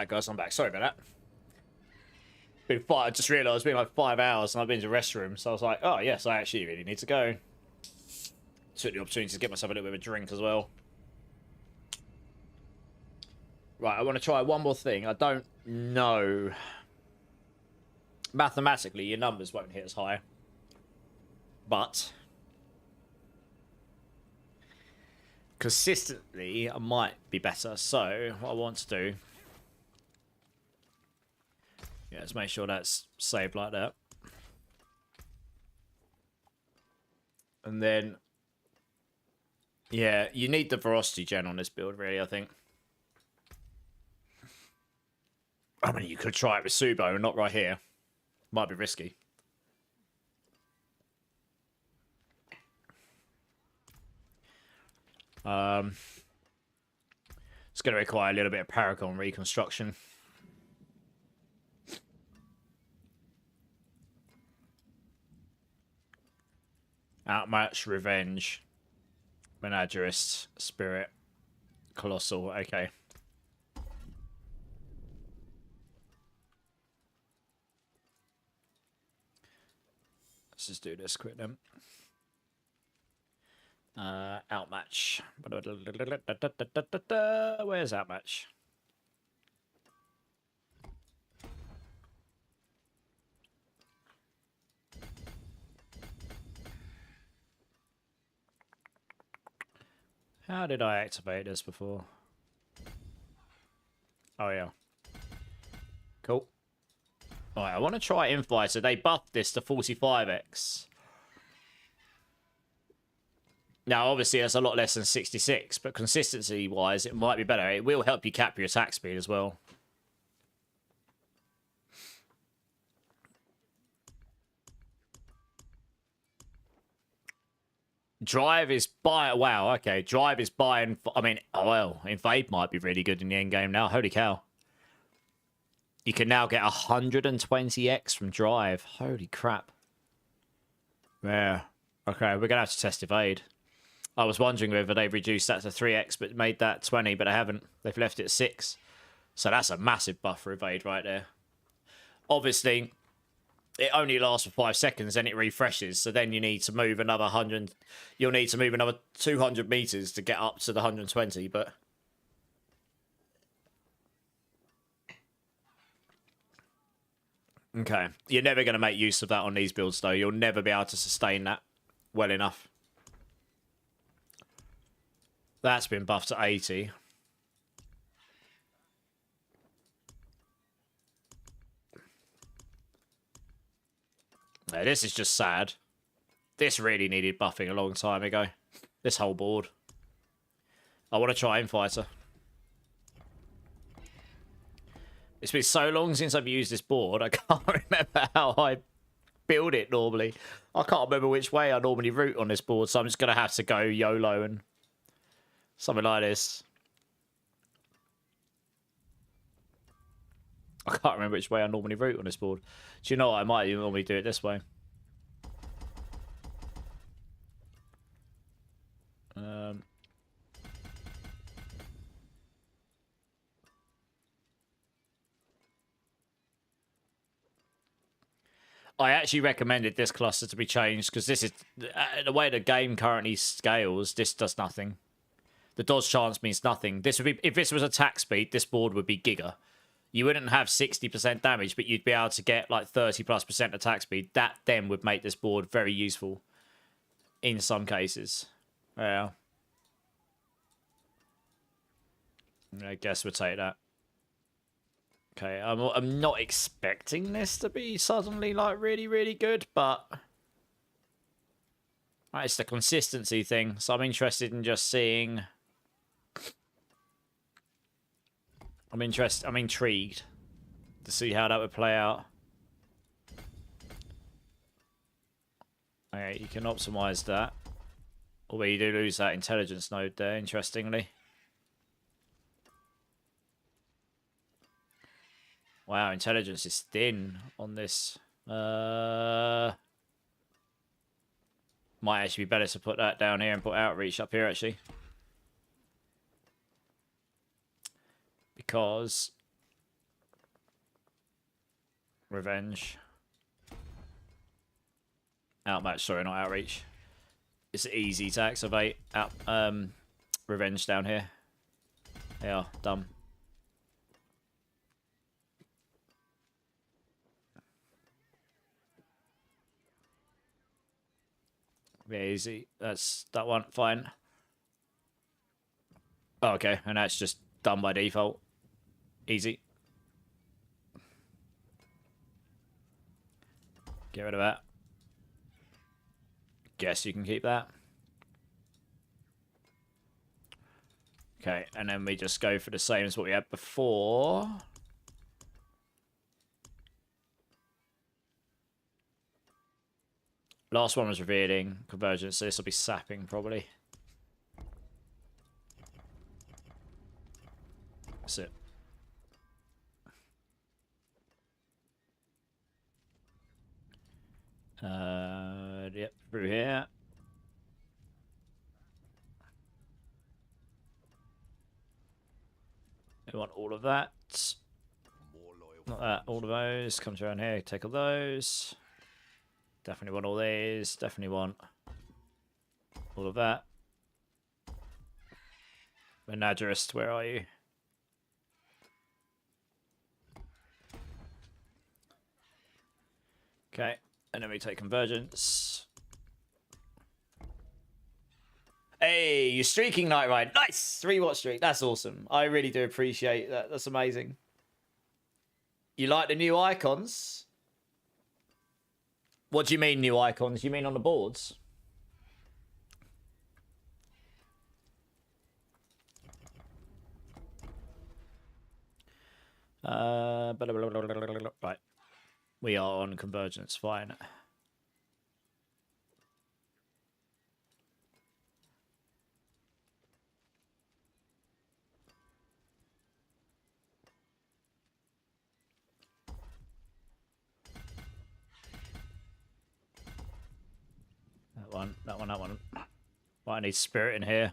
back, guys. I'm back. Sorry about that. I just realised it's been like 5 hours and I've been to the restroom, so I was like, oh yes, I actually really need to go. Took the opportunity to get myself a little bit of a drink as well. Right, I want to try one more thing. I don't know. Mathematically, your numbers won't hit as high. But consistently, I might be better. So, what I want to do... Yeah, let's make sure that's saved like that. And then... Yeah, you need the velocity gen on this build, really, I think. I mean, you could try it with Subo, not right here. Might be risky. It's going to require a little bit of Paragon reconstruction. Outmatch, Revenge, Menagerist, Spirit, Colossal. Okay. Let's just do this quick then. Outmatch. Where's Outmatch? How did I activate this before? Oh, yeah. Cool. Alright, I want to try Infighter. They buffed this to 45x. Now, obviously, that's a lot less than 66, but consistency-wise, it might be better. It will help you cap your attack speed as well. Drive is buy. Wow, okay. Drive is buying. I mean, oh well, Invade might be really good in the end game now. Holy cow. You can now get 120x from Drive. Holy crap. Yeah. Okay, we're going to have to test Evade. I was wondering whether they've reduced that to 3x but made that 20, but they haven't. They've left it at 6. So that's a massive buff for Evade right there. Obviously, it only lasts for 5 seconds, then it refreshes. So then you need to move another 100. You'll need to move another 200 meters to get up to the 120, but... Okay. You're never going to make use of that on these builds, though. You'll never be able to sustain that well enough. That's been buffed to 80. Yeah, this is just sad. This really needed buffing a long time ago. This whole board. I want to try Infighter. It's been so long since I've used this board, I can't remember how I build it normally. I can't remember which way I normally route on this board, so I'm just going to have to go YOLO and something like this. I can't remember which way I normally route on this board. Do you know what? I might even normally do it this way. I actually recommended this cluster to be changed because this is the way the game currently scales. This does nothing. The dodge chance means nothing. This would be if this was attack speed. This board would be giga. You wouldn't have 60% damage, but you'd be able to get like 30+% attack speed. That then would make this board very useful in some cases. Yeah. I guess we'll take that. Okay, I'm not expecting this to be suddenly like really, really good, but it's the consistency thing. So I'm interested in just seeing. I'm intrigued to see how that would play out. Okay, you can optimize that. Although you do lose that intelligence node there, interestingly. Wow, intelligence is thin on this. Might actually be better to put that down here and put outreach up here, actually. Because Revenge. Outmatch, sorry, not outreach. It's easy to activate out revenge down here. They are dumb. Yeah, easy. That's that one. Fine. Oh, okay, and that's just done by default. Easy. Get rid of that. Guess you can keep that. Okay, and then we just go for the same as what we had before. Last one was revealing convergence, so this will be sapping probably. That's it. Yep, through here. We want all of that. Not that, all of those. Comes around here, take all those. Definitely want all these. Definitely want all of that. Menagerist, where are you? Okay, and then we take convergence. Hey, you're streaking Night Ride. Nice! 3-watt streak. That's awesome. I really do appreciate that. That's amazing. You like the new icons? What do you mean new icons? You mean on the boards? Right. We are on convergence. Fine. That one. Right, I need spirit in here.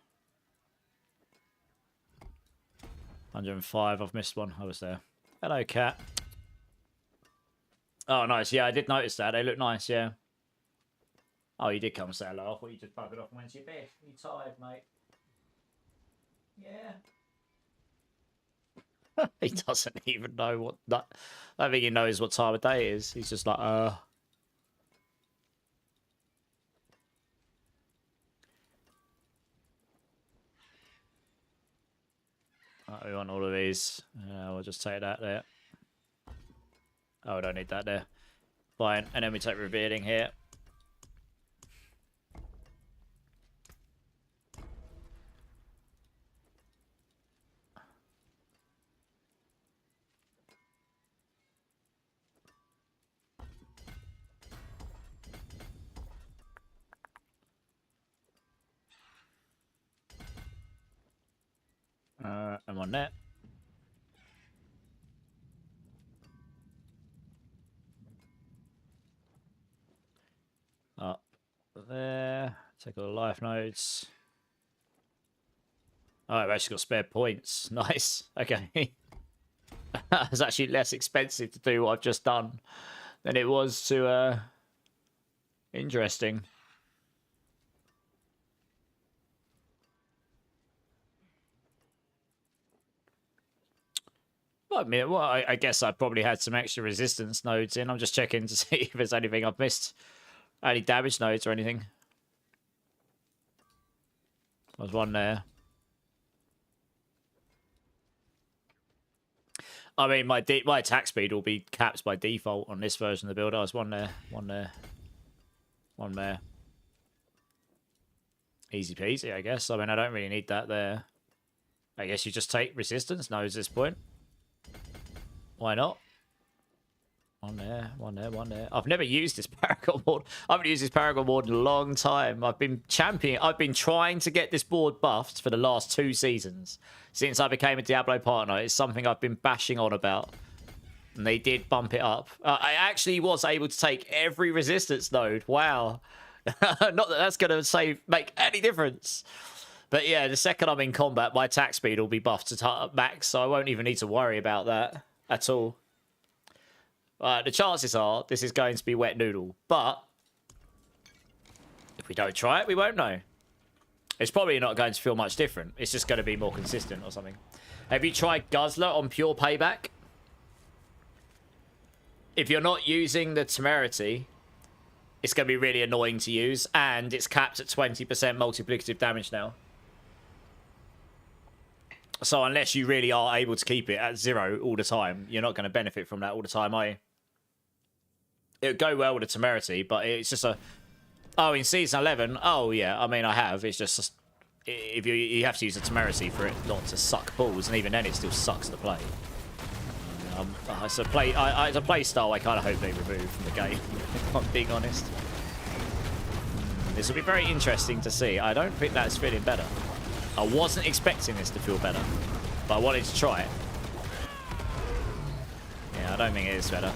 105, I've missed one. I was there. Hello, cat. Oh, nice. Yeah, I did notice that. They look nice, yeah. Oh, you did come say hello. I thought you just buggered off and went to your bed. You tired, mate? Yeah. He doesn't even know what... I don't think he knows what time of day it is. He's just like, Right, we want all of these. We'll just take that there. Oh, we don't need that there. Fine. And then we take revealing here. And one there. Up there. Take all the life nodes. Oh, I've actually got spare points. Nice. Okay. It's actually less expensive to do what I've just done than it was to... Interesting. Well, I mean, well, I guess I probably had some extra resistance nodes in. I'm just checking to see if there's anything I've missed. Any damage nodes or anything. There's one there. I mean, my attack speed will be capped by default on this version of the build. There's one there, one there, one there. Easy peasy, I guess. I mean, I don't really need that there. I guess you just take resistance nodes at this point. Why not? One there, one there, one there. I've never used this Paragon board. I haven't used this Paragon board in a long time. I've been trying to get this board buffed for the last 2 seasons. Since I became a Diablo partner, it's something I've been bashing on about. And they did bump it up. I actually was able to take every resistance node. Wow. Not that that's going to make any difference. But yeah, the second I'm in combat, my attack speed will be buffed to max, so I won't even need to worry about that at all. The chances are this is going to be wet noodle, but if we don't try it, we won't know. It's probably not going to feel much different. It's just going to be more consistent or something. Have you tried Guzzler on pure payback? If you're not using the temerity, it's going to be really annoying to use, and it's capped at 20% multiplicative damage now. So unless you really are able to keep it at 0 all the time, you're not going to benefit from that all the time, are you? It would go well with the temerity, but it's just a... Oh, in Season 11? Oh, yeah. I mean, I have. It's just... If you have to use the temerity for it not to suck balls, and even then it still sucks to play. It's a play style I kind of hope they remove from the game, if I'm being honest. This will be very interesting to see. I don't think that's feeling better. I wasn't expecting this to feel better, but I wanted to try it. Yeah, I don't think it is better.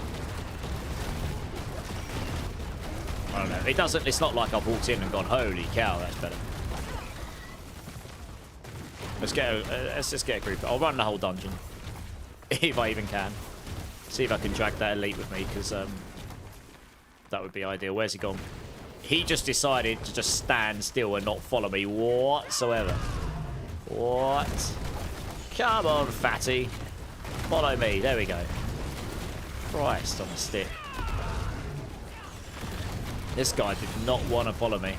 I don't know. It doesn't. It's not like I've walked in and gone, "Holy cow, that's better." Let's just get a group. I'll run the whole dungeon. If I even can. See if I can drag that elite with me, because that would be ideal. Where's he gone? He just decided to just stand still and not follow me whatsoever. What? Come on, fatty. Follow me. There we go. Christ on a stick. This guy did not want to follow me.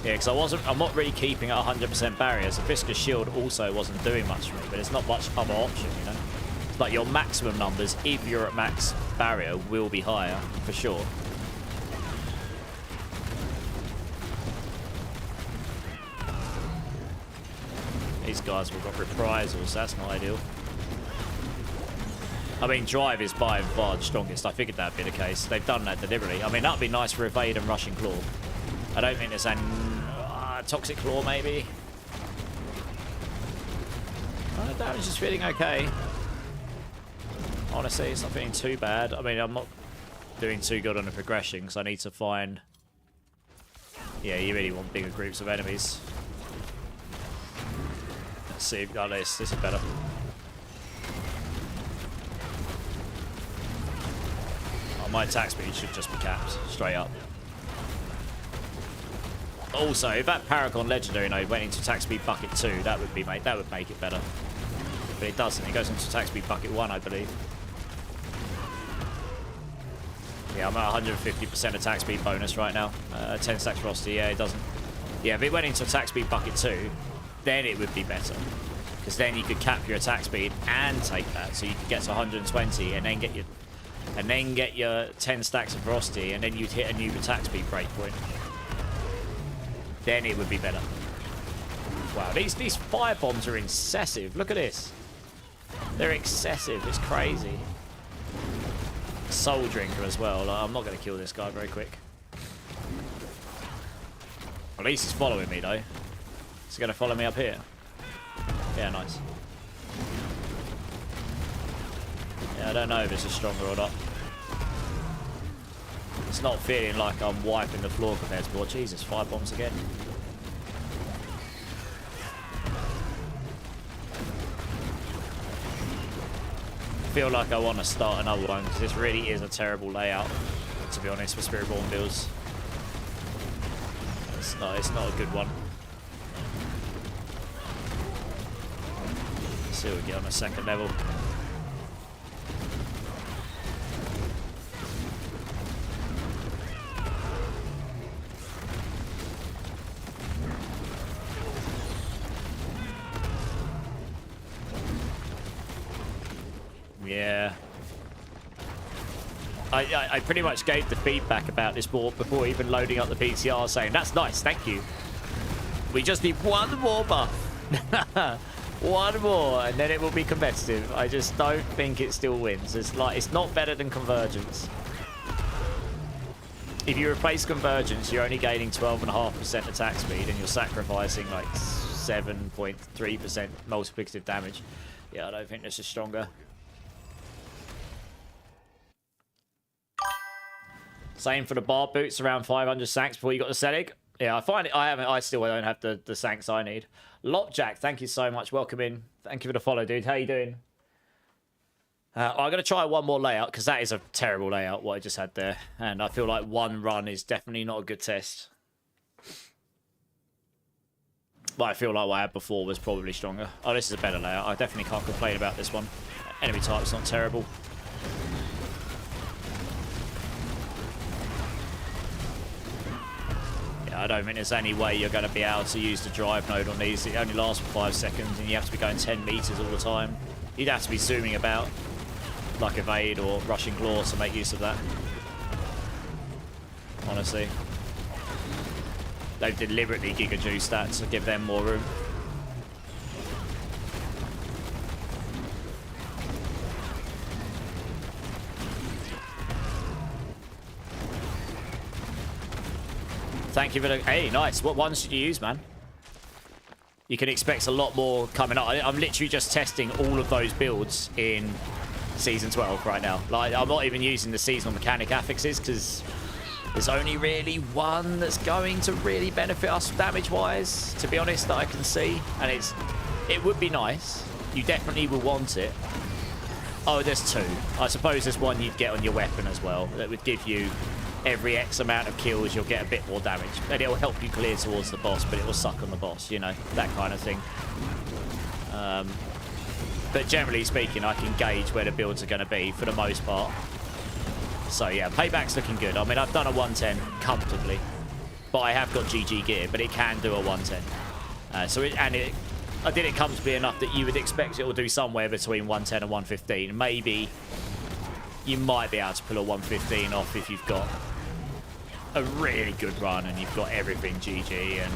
Yeah, because I'm not really keeping at 100% barriers. The Viscous Shield also wasn't doing much for me, but there's not much other option, you know? It's like your maximum numbers, if you're at max barrier, will be higher, for sure. These guys have got reprisals, that's not ideal. I mean, Drive is by far the strongest. I figured that'd be the case. They've done that deliberately. I mean, that'd be nice for Evade and Rushing Claw. I don't think there's an Toxic Claw, maybe. Damage is feeling okay. Honestly, it's not feeling too bad. I mean, I'm not doing too good on the progression because I need to find... Yeah, you really want bigger groups of enemies. Let's see if we got this. This is better. Oh, my attack speed should just be capped straight up. Also, if that Paragon Legendary node went into attack speed bucket 2, that would make it better. But it doesn't. It goes into attack speed bucket 1, I believe. Yeah, I'm at 150% attack speed bonus right now. 10 stacks Frosty. Yeah, it doesn't. Yeah, if it went into attack speed bucket 2, then it would be better. Because then you could cap your attack speed and take that, so you could get to 120 and then get your 10 stacks of Frosty, and then you'd hit a new attack speed breakpoint. Then it would be better. Wow, these fire bombs are excessive. Look at this. They're excessive. It's crazy. Soul Drinker as well. Like, I'm not going to kill this guy very quick. At least he's following me, though. Is he going to follow me up here? Yeah, nice. Yeah, I don't know if this is stronger or not. It's not feeling like I'm wiping the floor compared to... Oh, Jesus, fire bombs again. I feel like I want to start another one because this really is a terrible layout, to be honest, for Spiritborn builds. It's not a good one. Let's see what we get on the second level. Yeah. I pretty much gave the feedback about this board before even loading up the PTR, saying, that's nice, thank you. We just need one more buff. One more, and then it will be competitive. I just don't think it still wins. It's not better than Convergence. If you replace Convergence, you're only gaining 12.5% attack speed, and you're sacrificing like 7.3% multiplicative damage. Yeah, I don't think this is stronger. Same for the bar boots, around 500 sanks before you got the Selig. Yeah, I find it. I still don't have the sanks I need. Lockjack, thank you so much. Welcome in. Thank you for the follow, dude. How you doing? I'm going to try one more layout because that is a terrible layout, what I just had there. And I feel like one run is definitely not a good test. But I feel like what I had before was probably stronger. Oh, this is a better layout. I definitely can't complain about this one. Enemy type's not terrible. Yeah, I don't think there's any way you're going to be able to use the drive node on these. It only lasts for 5 seconds and you have to be going 10 meters all the time. You'd have to be zooming about like evade or rushing claw to make use of that. Honestly. They've deliberately giga juiced that to give them more room. Thank you for the... Hey, nice. What ones did you use, man? You can expect a lot more coming up. I'm literally just testing all of those builds in Season 12 right now. Like, I'm not even using the seasonal mechanic affixes because there's only really one that's going to really benefit us damage-wise, to be honest, that I can see. And it would be nice. You definitely will want it. Oh, there's two. I suppose there's one you'd get on your weapon as well that would give you every X amount of kills, you'll get a bit more damage. And it'll help you clear towards the boss, but it will suck on the boss, you know, that kind of thing. But generally speaking, I can gauge where the builds are going to be for the most part. So yeah, payback's looking good. I mean, I've done a 110 comfortably, but I have got GG gear, but it can do a 110. I did it comfortably enough that you would expect it will do somewhere between 110 and 115. Maybe you might be able to pull a 115 off if you've got a really good run and you've got everything GG, and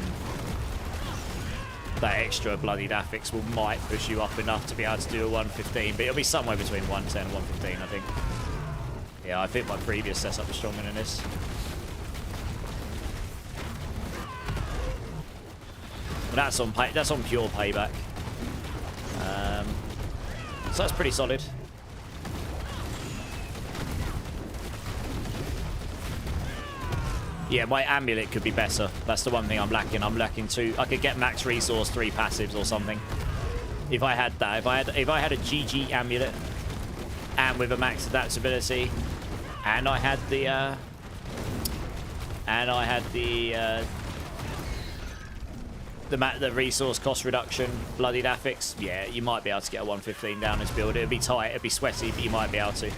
that extra bloodied affix might push you up enough to be able to do a 115, but it'll be somewhere between 110 and 115, I think. Yeah, I think my previous setup was stronger than this. But that's on pure payback. So that's pretty solid. Yeah, my amulet could be better. That's the one thing I'm lacking. I'm lacking two. I could get max resource 3 passives or something. If I had that, if I had a GG amulet and with a max adaptability, and I had the resource cost reduction bloodied affix, yeah, you might be able to get a 115 down this build. It'd be tight, it'd be sweaty, but you might be able to.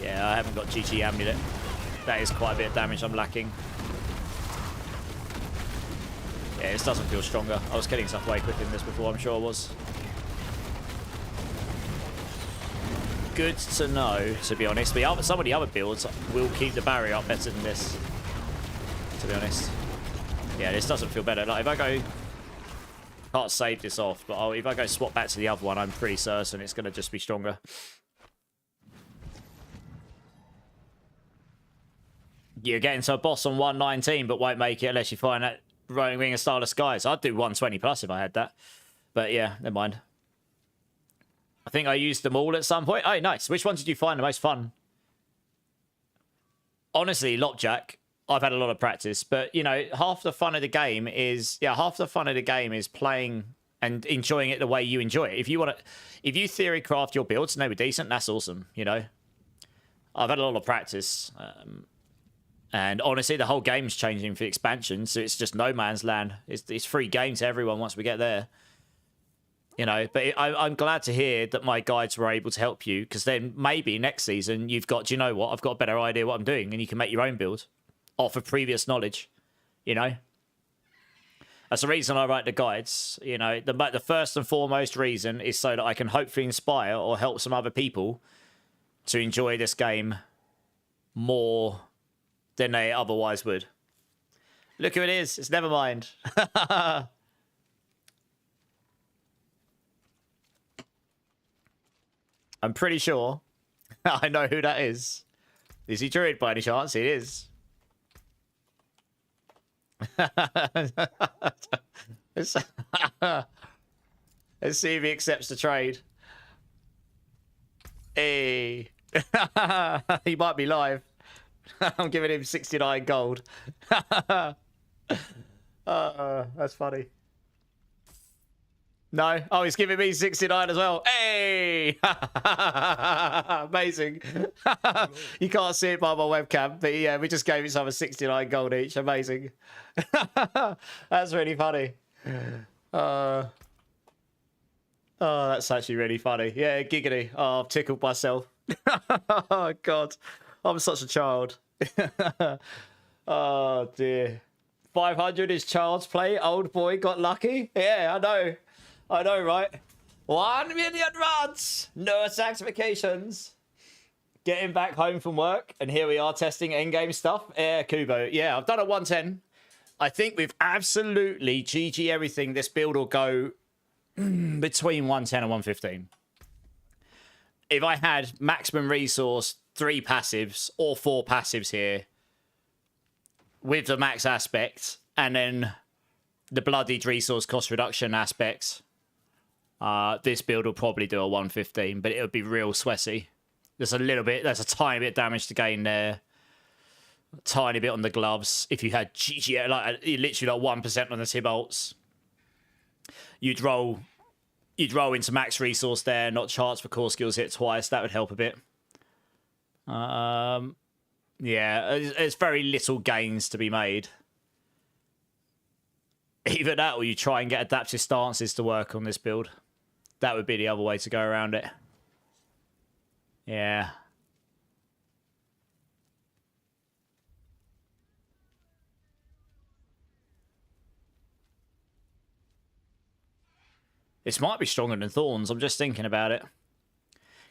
Yeah, I haven't got GG amulet. That is quite a bit of damage I'm lacking. Yeah, this doesn't feel stronger. I was killing stuff way quicker than this before, I'm sure I was. Good to know, to be honest. But some of the other builds will keep the barrier up better than this, to be honest. Yeah, this doesn't feel better. Like, if I go... Can't save this off, but if I go swap back to the other one, I'm pretty certain it's going to just be stronger. You're getting to a boss on 119, but won't make it unless you find that Rolling Ring of Starless Skies. I'd do 120 plus if I had that. But yeah, never mind. I think I used them all at some point. Oh, nice. Which ones did you find the most fun? Honestly, Lockjack, I've had a lot of practice. But, you know, half the fun of the game is playing and enjoying it the way you enjoy it. If you theory craft your builds and they were decent, that's awesome, you know. I've had a lot of practice. And honestly, the whole game's changing for the expansion, so it's just no man's land. It's free game to everyone once we get there. You know, but I'm glad to hear that my guides were able to help you, because then maybe next season you've got, do you know what, I've got a better idea what I'm doing, and you can make your own build off of previous knowledge, you know? That's the reason I write the guides, you know. The first and foremost reason is so that I can hopefully inspire or help some other people to enjoy this game more than they otherwise would. Look who it is. It's Nevermind. I'm pretty sure I know who that is. Is he Druid by any chance? It is. Let's see if he accepts the trade. Hey. He might be live. I'm giving him 69 gold. That's funny. No? Oh, he's giving me 69 as well. Hey! Amazing. You can't see it by my webcam, but yeah, we just gave each other 69 gold each. Amazing. That's really funny. Oh, that's actually really funny. Yeah, giggity. Oh, I've tickled myself. Oh, God. I'm such a child. Oh, dear. 500 is child's play. Old boy got lucky. Yeah, I know. I know, right? 1 million runs. No sanctifications. Getting back home from work. And here we are testing endgame stuff. Yeah, Kubo. Yeah, I've done a 110. I think we've absolutely GG everything. This build will go between 110 and 115. If I had maximum resource, 3 passives or 4 passives here with the max aspect and then the bloodied resource cost reduction aspects, this build will probably do a 115, but it would be real sweaty. There's a tiny bit of damage to gain there. A tiny bit on the gloves. If you had GG, like literally like 1% on the Tibolts, you'd roll into max resource there, not chance for core skills hit twice. That would help a bit. Yeah, there's very little gains to be made. Either that or you try and get adaptive stances to work on this build. That would be the other way to go around it. Yeah. This might be stronger than Thorns. I'm just thinking about it.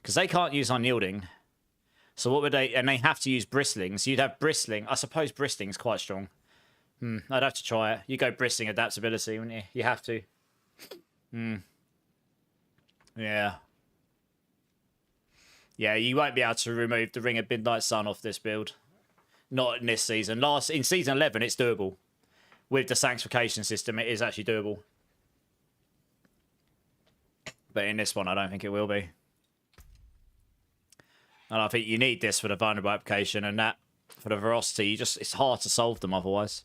Because they can't use Unyielding. So what would they... And they have to use Bristling. So you'd have Bristling. I suppose Bristling's quite strong. I'd have to try it. You go Bristling adaptability, wouldn't you? You have to. Yeah. Yeah, you won't be able to remove the Ring of Midnight Sun off this build. Not in this season. In season 11, it's doable. With the sanctification system, it is actually doable. But in this one, I don't think it will be. And I think you need this for the vulnerable application and that for the veracity. It's hard to solve them otherwise.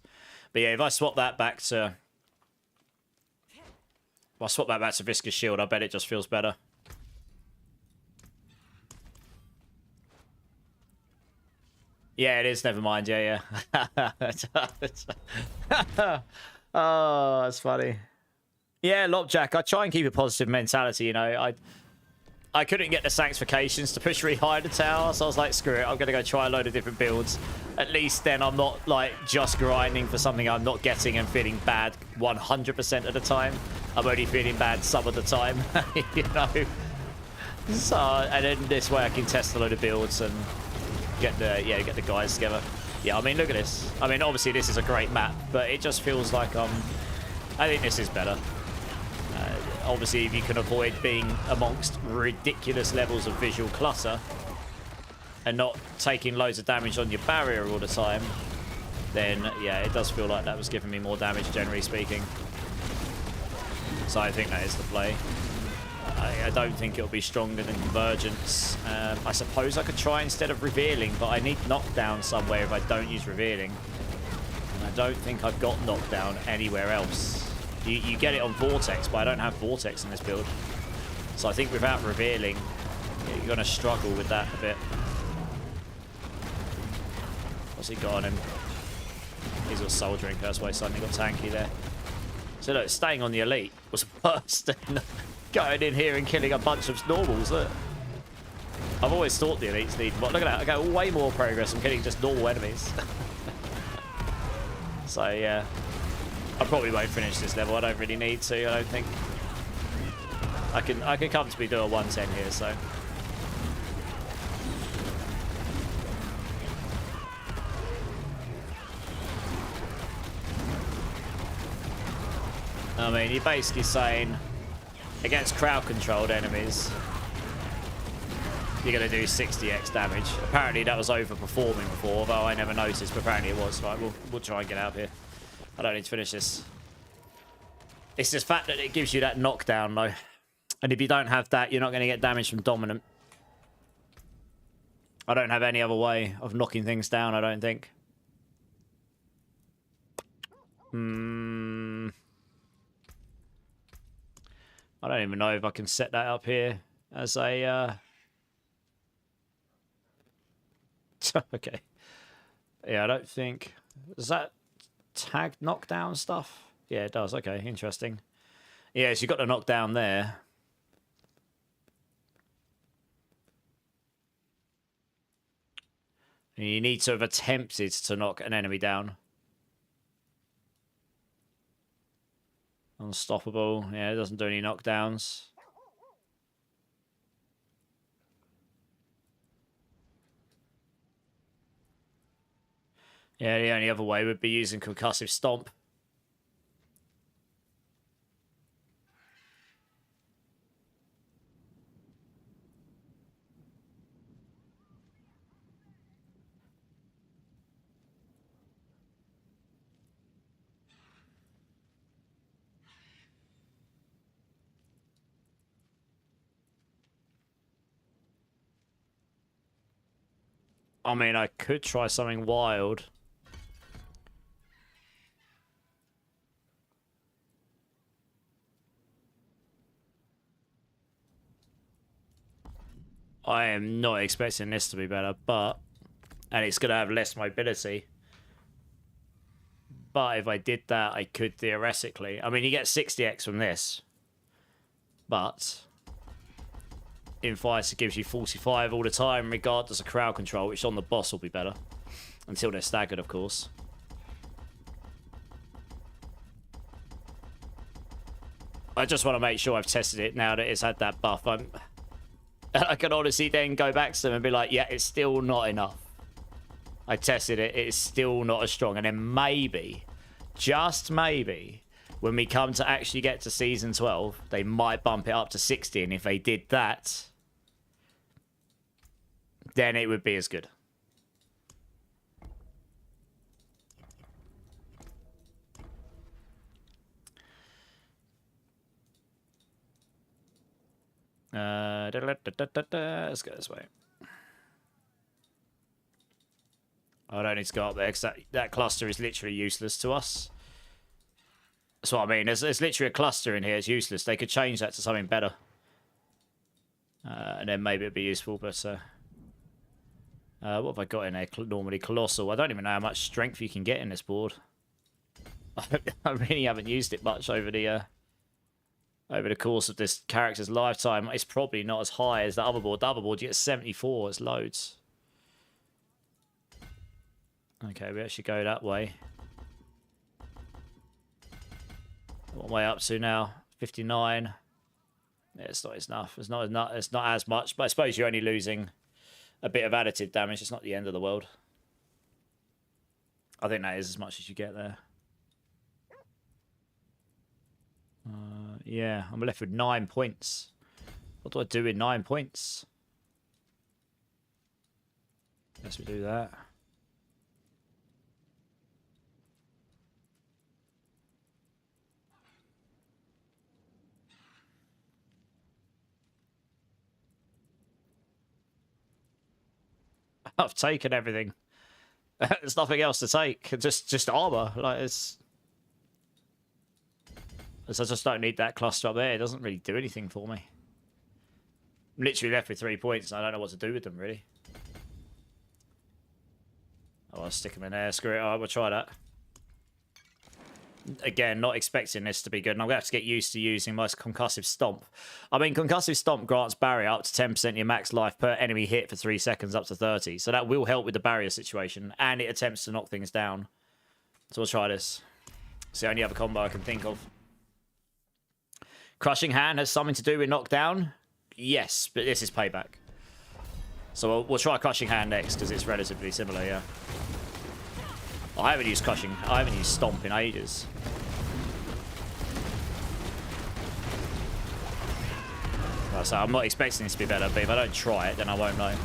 But yeah, if I swap that back to... If I swap that back to Viscous Shield, I bet it just feels better. Yeah, it is. Never mind. Yeah. Oh, that's funny. Yeah, Lopjack, I try and keep a positive mentality, you know. I couldn't get the sanctifications to push really high in the tower, so I was like, screw it, I'm going to go try a load of different builds. At least then I'm not, like, just grinding for something I'm not getting and feeling bad 100% of the time. I'm only feeling bad some of the time, you know. So, and then this way I can test a load of builds and get the guys together. Yeah, I mean, look at this. I mean, obviously this is a great map, but it just feels like I think this is better. Obviously, if you can avoid being amongst ridiculous levels of visual clutter and not taking loads of damage on your barrier all the time, then yeah, it does feel like that was giving me more damage, generally speaking. So I think that is the play. I don't think it'll be stronger than Convergence. I suppose I could try instead of Revealing, but I need Knockdown somewhere if I don't use Revealing. And I don't think I've got Knockdown anywhere else. You get it on Vortex, but I don't have Vortex in this build. So I think without Revealing, you're going to struggle with that a bit. What's he got on him? He's got Soul Drink, that's why he suddenly got tanky there. So look, staying on the Elite was worse than going in here and killing a bunch of normals. Look. I've always thought the Elites need... Look at that, I got way more progress from killing just normal enemies. So yeah. I probably won't finish this level. I don't really need to. I don't think I can comfortably do a 110 here. So I mean, you're basically saying against crowd-controlled enemies, you're going to do 60x damage. Apparently, that was overperforming before, although I never noticed. But apparently, it was. Right, we'll try and get out of here. I don't need to finish this. It's just the fact that it gives you that knockdown, though. And if you don't have that, you're not going to get damage from Dominant. I don't have any other way of knocking things down, I don't think. I don't even know if I can set that up here as a... Okay. Yeah, I don't think... Does that tag knockdown stuff? Yeah, it does. Okay, interesting. Yeah, so you've got the knockdown there. And you need to have attempted to knock an enemy down. Unstoppable. Yeah, it doesn't do any knockdowns. Yeah, the only other way would be using concussive stomp. I mean, I could try something wild. I am not expecting this to be better, but... And it's going to have less mobility. But if I did that, I could theoretically... I mean, you get 60x from this. But... in fights, it gives you 45 all the time, regardless of crowd control, which on the boss will be better. Until they're staggered, of course. I just want to make sure I've tested it now that it's had that buff. I can honestly then go back to them and be like, yeah, it's still not enough. I tested it, it's still not as strong. And then maybe, just maybe, when we come to actually get to Season 12, they might bump it up to 60. And if they did that, then it would be as good. Let's go this way. I don't need to go up there because that cluster is literally useless to us. That's what I mean. There's literally a cluster in here. It's useless. They could change that to something better. And then maybe it'd be useful, but... what have I got in there? Normally Colossal. I don't even know how much strength you can get in this board. I really haven't used it much over the course of this character's lifetime. It's probably not as high as the other board. The other board, you get 74. It's loads. Okay, we actually go that way. What am I up to now? 59. Yeah, it's not enough. It's not as much. But I suppose you're only losing a bit of additive damage. It's not the end of the world. I think that is as much as you get there. Yeah, I'm left with 9 points. What do I do with 9 points? Guess we do that. I've taken everything. There's nothing else to take. Just armor. Like it's. I just don't need that cluster up there. It doesn't really do anything for me. I'm literally left with 3 points and I don't know what to do with them, really. Oh, I'll stick them in there. Screw it. Alright, we'll try that. Again, not expecting this to be good. And I'm going to have to get used to using my concussive stomp. I mean, concussive stomp grants barrier up to 10% of your max life per enemy hit for 3 seconds up to 30. So that will help with the barrier situation. And it attempts to knock things down. So we'll try this. It's the only other combo I can think of. Crushing Hand has something to do with knockdown? Yes, but this is payback. So we'll try Crushing Hand next, because it's relatively similar, yeah. I haven't used Stomp in ages. Right, so I'm not expecting this to be better, but if I don't try it, then I won't know.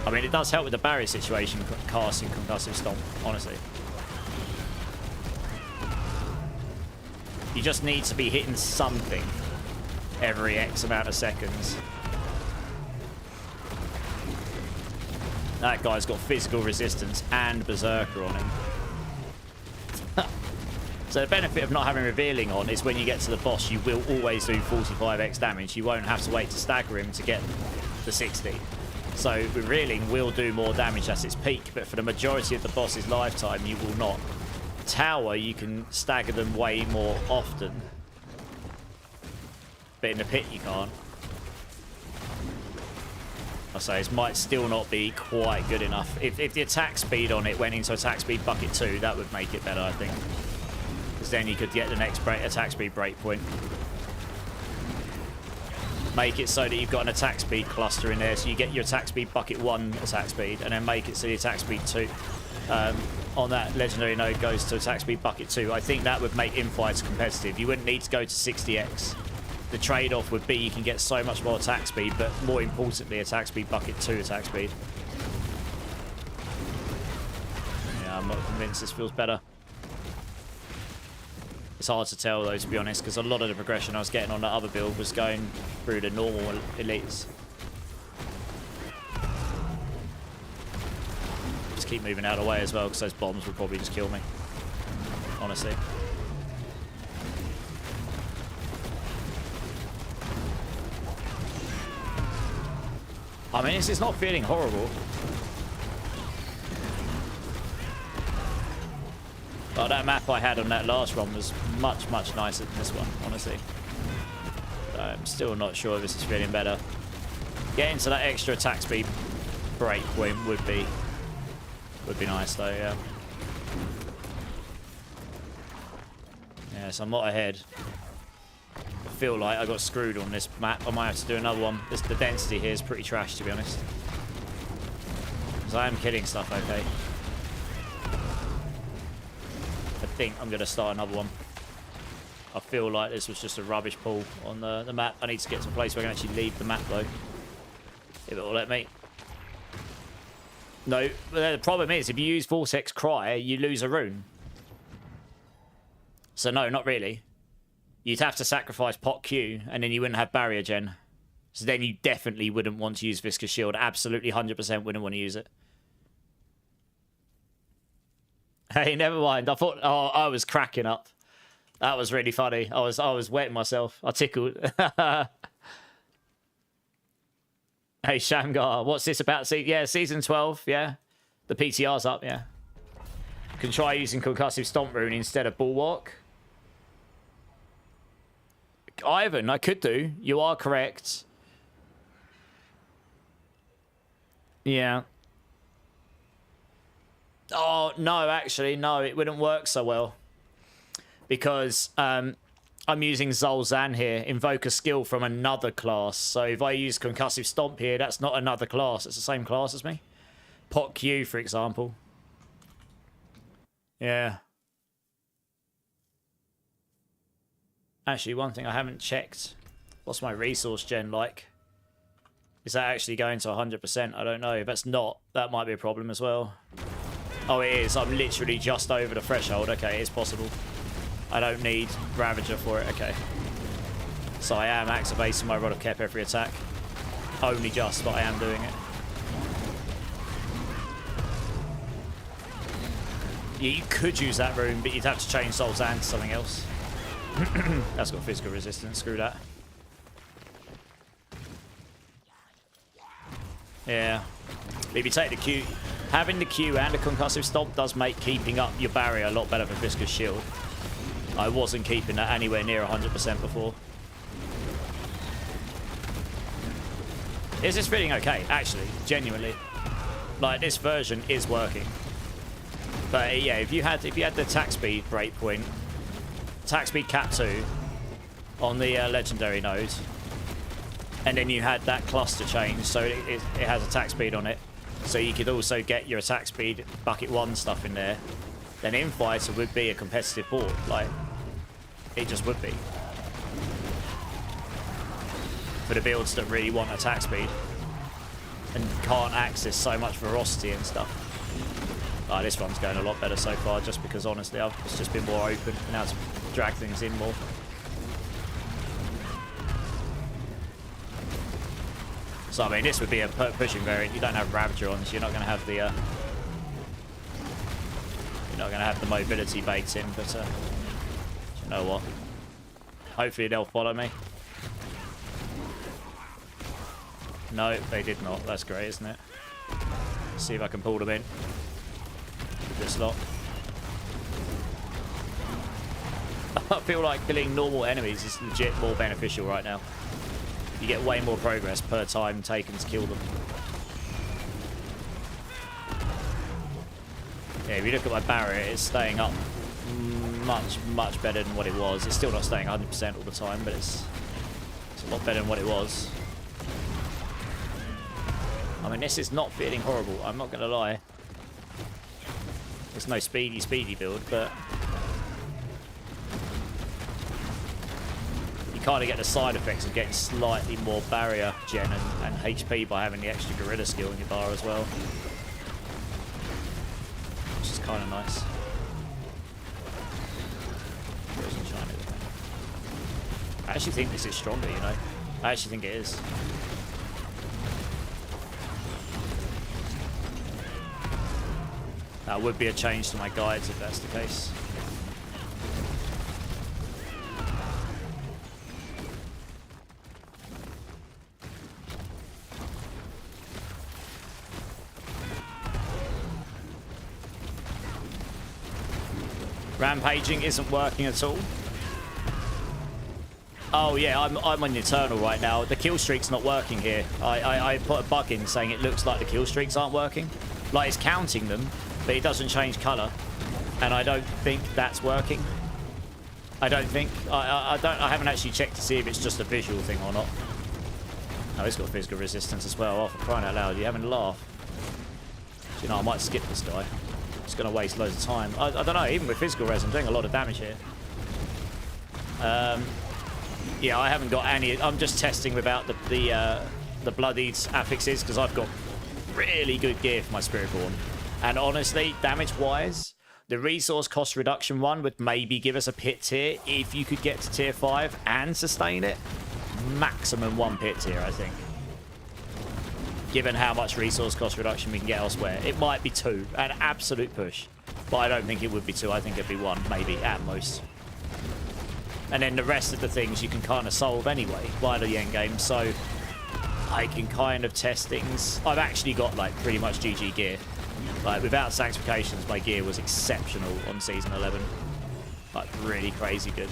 I mean, it does help with the barrier situation, casting Concussive Stomp, honestly. You just need to be hitting something every X amount of seconds. That guy's got physical resistance and Berserker on him. So the benefit of not having revealing on is when you get to the boss, you will always do 45x damage. You won't have to wait to stagger him to get the 60. So revealing will do more damage at its peak, but for the majority of the boss's lifetime, you will not. Tower, you can stagger them way more often. But in the pit, you can't. I say it might still not be quite good enough. If the attack speed on it went into attack speed bucket 2, that would make it better, I think. Because then you could get the next attack speed breakpoint. Make it so that you've got an attack speed cluster in there, so you get your attack speed bucket 1 attack speed, and then make it so the attack speed 2 on that legendary node goes to attack speed bucket 2. I think that would make infights competitive. You wouldn't need to go to 60x. The trade-off would be you can get so much more attack speed, but more importantly, attack speed bucket 2 attack speed. Yeah, I'm not convinced this feels better. It's hard to tell though, to be honest, because a lot of the progression I was getting on that other build was going through the normal elites. Just keep moving out of the way as well, because those bombs will probably just kill me. Honestly. I mean, it's not feeling horrible. But that map I had on that last run was much, much nicer than this one, honestly. I'm still not sure if this is feeling better. Getting to that extra attack speed break point would be nice though, yeah. Yeah, so I'm not ahead. I feel like I got screwed on this map. I might have to do another one. The density here is pretty trash, to be honest. Because I am killing stuff okay. I think I'm going to start another one. I feel like this was just a rubbish pull on the map. I need to get to a place where I can actually leave the map, though. If it will let me. No, but the problem is, if you use Vortex Cry, you lose a rune. So no, not really. You'd have to sacrifice Pot Q, and then you wouldn't have Barrier Gen. So then you definitely wouldn't want to use Viscous Shield. Absolutely 100% wouldn't want to use it. Hey, never mind. I thought, oh, I was cracking up. That was really funny. I was wetting myself. I tickled. Hey, Shamgar, what's this about? Yeah, season 12, yeah. The PTR's up, yeah. Can try using Concussive Stomp Rune instead of Bulwark. Ivan, I could do. You are correct. Yeah. Oh, no, actually, no, it wouldn't work so well. Because I'm using Zolzan here, invoke a skill from another class. So if I use Concussive Stomp here, that's not another class. It's the same class as me. Pot Q, for example. Yeah. Actually, one thing I haven't checked. What's my resource gen like? Is that actually going to 100%? I don't know. If that's not, that might be a problem as well. Oh, it is. I'm literally just over the threshold. Okay, it's possible. I don't need Ravager for it. Okay. So I am activating my Rod of Kep every attack. Only just, but I am doing it. Yeah, you could use that rune, but you'd have to change Zolzan to something else. That's got physical resistance. Screw that. Yeah. But if you take the Q, having the Q and a Concussive Stomp does make keeping up your barrier a lot better for Viscous Shield. I wasn't keeping that anywhere near 100% before. Is this feeling okay? Actually, genuinely. Like, this version is working. But yeah, if you had the attack speed breakpoint, attack speed cap 2 on the legendary node, and then you had that cluster change, so it has attack speed on it, so you could also get your attack speed bucket 1 stuff in there, then Infighter would be a competitive board. Like, it just would be. For the builds that really want attack speed and can't access so much ferocity and stuff. This run's going a lot better so far, just because honestly it's just been more open now to drag things in more. So I mean, this would be a pushing variant. You don't have Ravager on, so you're not going to have the mobility baked in. But Oh what? Hopefully they'll follow me. No, they did not. That's great, isn't it? Let's see if I can pull them in with this lot. I feel like killing normal enemies is legit more beneficial right now. You get way more progress per time taken to kill them. Yeah, if you look at my barrier, it's staying up much better than what it was. It's still not staying 100% all the time, but it's a lot better than what it was. I mean, this is not feeling horrible, I'm not going to lie. There's no speedy build, but you kind of get the side effects of getting slightly more barrier gen and HP by having the extra gorilla skill in your bar as well. Which is kind of nice. I actually think this is stronger, you know. I actually think it is. That would be a change to my guides if that's the case. Rampaging isn't working at all. Oh yeah, I'm on Eternal right now. The kill streak's not working here. I put a bug in saying it looks like the kill streaks aren't working. Like it's counting them, but it doesn't change colour. And I don't think that's working. I don't think. I haven't actually checked to see if it's just a visual thing or not. Oh, he's got physical resistance as well. Oh, for crying out loud, you having a laugh? So, you know, I might skip this guy. It's going to waste loads of time. I don't know, even with physical res, I'm doing a lot of damage here. Yeah, I haven't got any. I'm just testing without the bloodied affixes because I've got really good gear for my Spiritborn. And honestly, damage-wise, the resource cost reduction one would maybe give us a pit tier if you could get to tier 5 and sustain it. Maximum 1 pit tier, I think. Given how much resource cost reduction we can get elsewhere. It might be 2, an absolute push. But I don't think it would be 2, I think it'd be 1, maybe, at most. And then the rest of the things you can kind of solve anyway by the end game. So I can kind of test things. I've actually got like pretty much GG gear. Like without sanctifications, my gear was exceptional on season 11. Like really crazy good.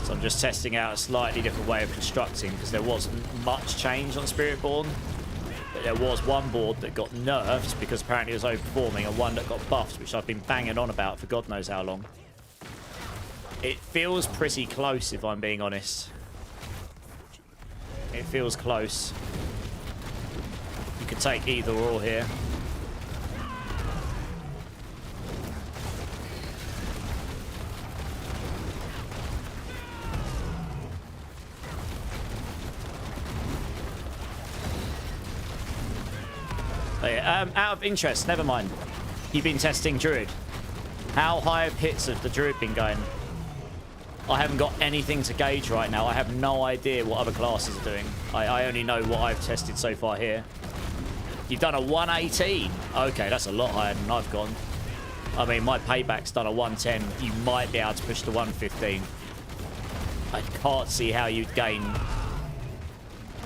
So I'm just testing out a slightly different way of constructing because there wasn't much change on Spiritborn. But there was one board that got nerfed because apparently it was overperforming and one that got buffed, which I've been banging on about for God knows how long. It feels pretty close, if I'm being honest. It feels close. You could take either or here. Oh, yeah. Out of interest, never mind. You've been testing Druid. How high have hits of the Druid been going? I haven't got anything to gauge right now. I have no idea what other classes are doing. I only know what I've tested so far here. You've done a 118. Okay, that's a lot higher than I've gone. I mean, my payback's done a 110. You might be able to push to 115. I can't see how you'd gain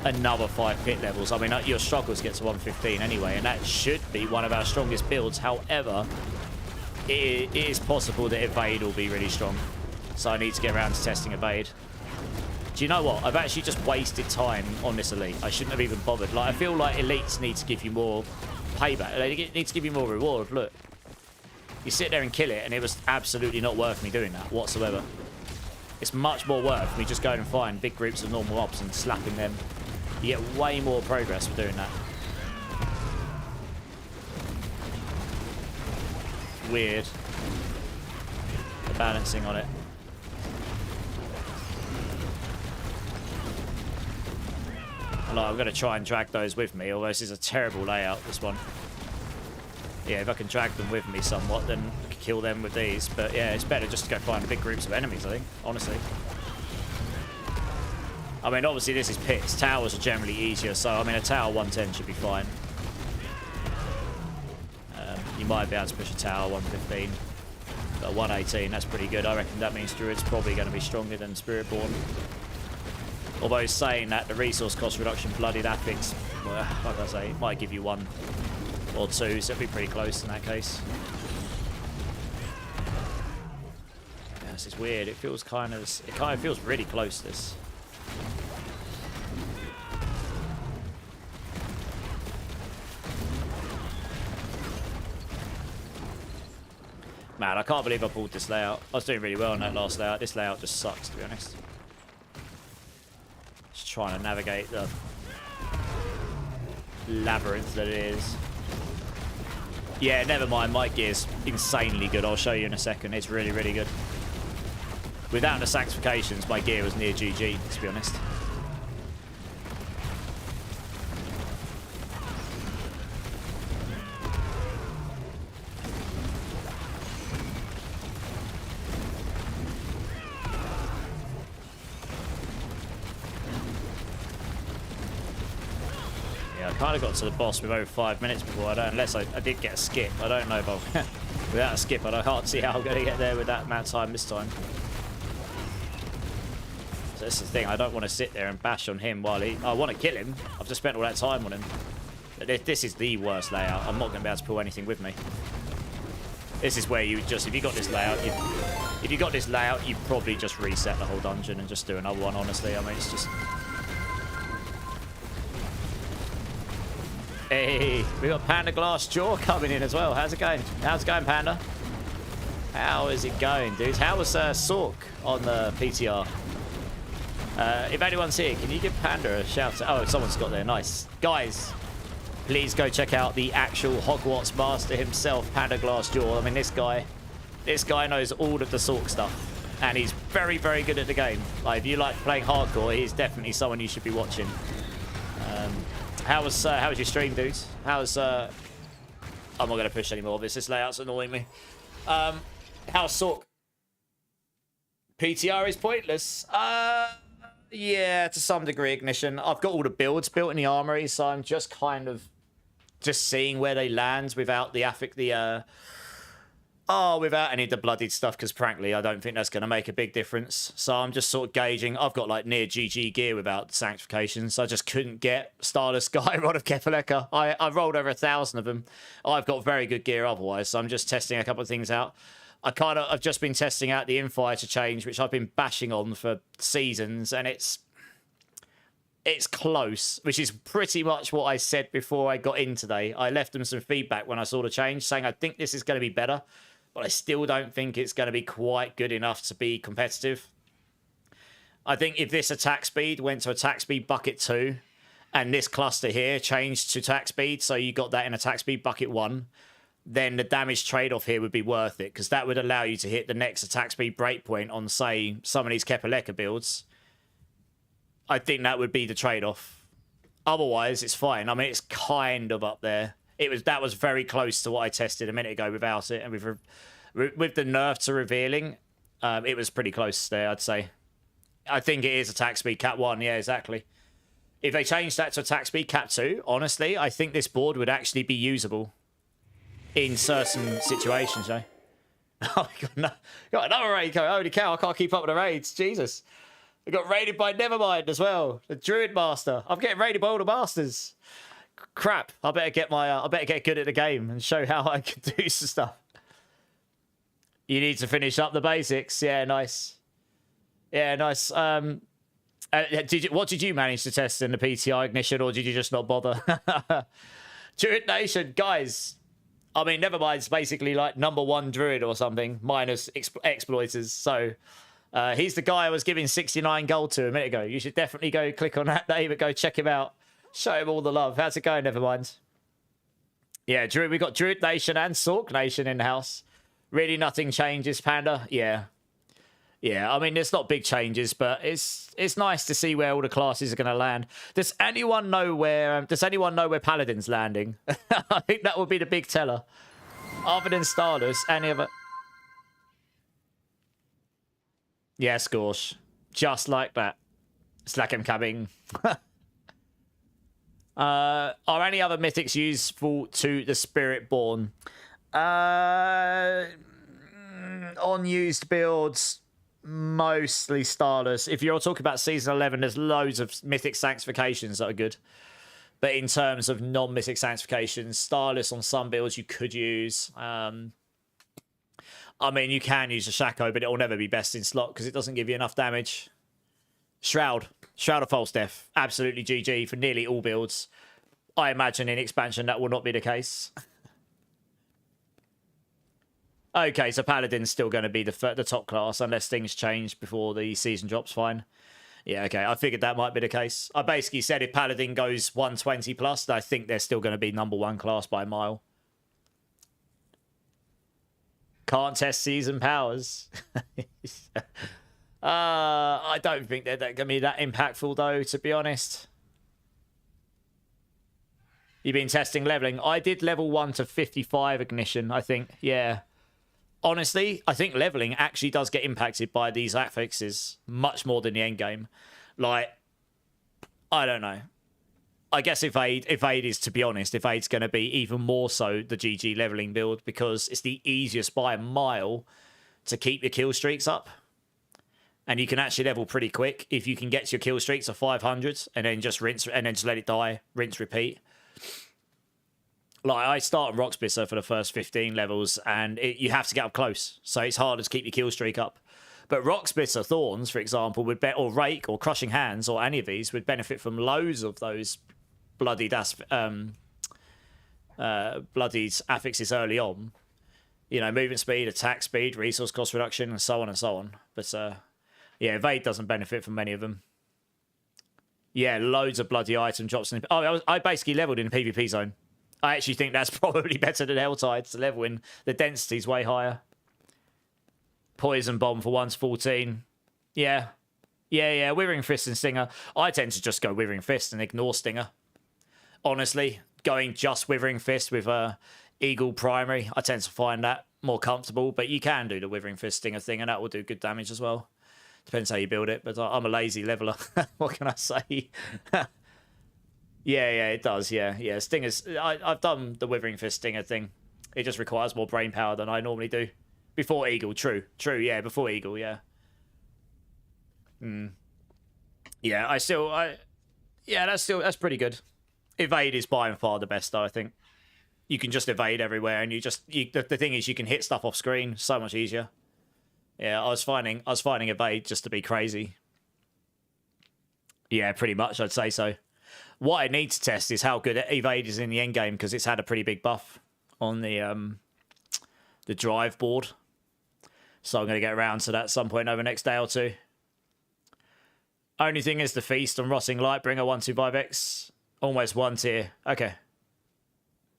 another 5 pit levels. I mean, your struggles get to 115 anyway, and that should be one of our strongest builds. However, it is possible that Evade will be really strong. So I need to get around to testing Evade. Do you know what? I've actually just wasted time on this Elite. I shouldn't have even bothered. Like, I feel like Elites need to give you more payback. They need to give you more reward. Look. You sit there and kill it, and it was absolutely not worth me doing that whatsoever. It's much more worth me just going and find big groups of normal mobs and slapping them. You get way more progress for doing that. Weird. The balancing on it. Like, I'm going to try and drag those with me, although this is a terrible layout, this one. Yeah, if I can drag them with me somewhat, then I can kill them with these. But yeah, it's better just to go find big groups of enemies, I think, honestly. I mean, obviously this is pits. Towers are generally easier, so I mean, a tower 110 should be fine. You might be able to push a tower 115. But 118, that's pretty good. I reckon that means Druid's probably going to be stronger than Spiritborn. Although saying that, the resource cost reduction bloodied affix, well, like I say, it might give you 1 or 2, so it'll be pretty close in that case. Yeah, this is weird. It feels kind of feels really close, this. Man, I can't believe I pulled this layout. I was doing really well on that last layout. This layout just sucks, to be honest. Just trying to navigate the labyrinth that it is. Yeah, never mind. My gear's insanely good. I'll show you in a second. It's really, really good. Without the sanctifications, my gear was near GG, to be honest. Kind of got to the boss with over 5 minutes before. Unless I did get a skip. I don't know if I'll without a skip. I can't see how I'm going to get there with that amount of time this time. So this is the thing. I don't want to sit there and bash on him while I want to kill him. I've just spent all that time on him. But this is the worst layout. I'm not going to be able to pull anything with me. This is where you just, if you got this layout, you probably just reset the whole dungeon and just do another one. Honestly, I mean, it's just. Hey, we got Panda Glass Jaw coming in as well. How's it going? How's it going, Panda? How is it going, dudes? How was Sork on the PTR? If anyone's here, can you give Panda a shout out? Oh, someone's got there. Nice. Guys, please go check out the actual Hogwarts master himself, Panda Glass Jaw. I mean, this guy knows all of the Sork stuff. And he's very, very good at the game. Like, if you like playing hardcore, he's definitely someone you should be watching. How was your stream, dudes? I'm not going to push anymore. This layout's annoying me. How's Sork? PTR is pointless. Yeah, to some degree, Ignition. I've got all the builds built in the armory, so I'm just kind of seeing where they land without without any of the bloodied stuff, because frankly, I don't think that's going to make a big difference. So I'm just sort of gauging. I've got like near GG gear without sanctifications, so I just couldn't get Starless Sky Rod of Kefaleka. I rolled over 1,000 of them. I've got very good gear otherwise, so I'm just testing a couple of things out. I've just been testing out the Infighter change, which I've been bashing on for seasons, and it's close, which is pretty much what I said before I got in today. I left them some feedback when I saw the change, saying I think this is going to be better, but I still don't think it's going to be quite good enough to be competitive. I think if this attack speed went to attack speed bucket 2, and this cluster here changed to attack speed, so you got that in attack speed bucket 1, then the damage trade-off here would be worth it, because that would allow you to hit the next attack speed breakpoint on, say, some of these Kepaleka builds. I think that would be the trade-off. Otherwise, it's fine. I mean, it's kind of up there. That was very close to what I tested a minute ago without it, and with the nerf to revealing, it was pretty close there, I'd say. I think it is attack speed cap 1. Yeah, exactly. If they changed that to attack speed cap 2, honestly, I think this board would actually be usable in certain situations, though. Oh, got another raid going. Holy cow, I can't keep up with the raids. Jesus. I got raided by Nevermind as well. The Druid Master. I'm getting raided by all the Masters. Crap. I better get good at the game and show how I can do some stuff. You need to finish up the basics. Yeah, nice. Yeah, nice. What did you manage to test in the PTR, Ignition, or did you just not bother? Druid Nation, guys. I mean, Nevermind's basically like #1 Druid or something, minus exploiters. So he's the guy I was giving 69 gold to a minute ago. You should definitely go click on that name and go check him out. Show him all the love. How's it going, Nevermind? Yeah, Druid. We got Druid Nation and Sork Nation in the house. Really, nothing changes, Panda. Yeah. I mean, there's not big changes, but it's nice to see where all the classes are going to land. Does anyone know where Paladin's landing? I think that would be the big teller. Other than Starless, any other? Yeah, Scorch. Just like that. It's like I'm coming. Are any other mythics useful to the Spiritborn? On used builds, mostly Starless. If you're talking about Season 11, there's loads of Mythic Sanctifications that are good. But in terms of non-Mythic Sanctifications, Starless on some builds you could use. I mean, you can use a Shaco, but it will never be best in slot because it doesn't give you enough damage. Shroud of False Death. Absolutely GG for nearly all builds. I imagine in expansion that will not be the case. Okay, so Paladin's still going to be the top class unless things change before the season drops. Fine. Yeah, okay. I figured that might be the case. I basically said if Paladin goes 120 plus, I think they're still going to be #1 class by a mile. Can't test season powers. I don't think they're going to be that impactful, though, to be honest. You've been testing leveling. I did level 1 to 55 ignition, I think. Yeah. Honestly, I think leveling actually does get impacted by these affixes much more than the end game. Like, I don't know. I guess if Aid is, to be honest, if Aid's going to be even more so the GG leveling build because it's the easiest by a mile to keep your kill streaks up. And you can actually level pretty quick if you can get to your kill streaks of 500 and then just rinse and then just let it die, rinse, repeat. Like, I start on Rockspisser for the first 15 levels, and you have to get up close, so it's harder to keep your kill streak up. But Rockspisser Thorns, for example, or Rake, or Crushing Hands, or any of these, would benefit from loads of those bloodied affixes early on. You know, movement speed, attack speed, resource cost reduction, and so on and so on. But, yeah, Evade doesn't benefit from many of them. Yeah, loads of bloody item drops. I basically leveled in the PvP zone. I actually think that's probably better than Helltides to level in. The density's way higher. Poison Bomb for 1 to 14. Yeah. Yeah. Withering Fist and Stinger. I tend to just go Withering Fist and ignore Stinger. Honestly, going just Withering Fist with Eagle Primary, I tend to find that more comfortable. But you can do the Withering Fist Stinger thing, and that will do good damage as well. Depends how you build it, but I'm a lazy leveler. What can I say? Yeah, it does. Yeah. Stingers. I've done the Withering Fist Stinger thing. It just requires more brain power than I normally do. Before Eagle, true. Yeah, before Eagle, yeah. Yeah, that's pretty good. Evade is by far the best, though. I think you can just evade everywhere, and the thing is, you can hit stuff off screen so much easier. Yeah, I was finding evade just to be crazy. Yeah, pretty much, I'd say so. What I need to test is how good evade is in the end game because it's had a pretty big buff on the drive board. So I'm going to get around to that at some point over the next day or two. Only thing is the feast on Rotting Lightbringer 125x. Almost 1 tier. Okay.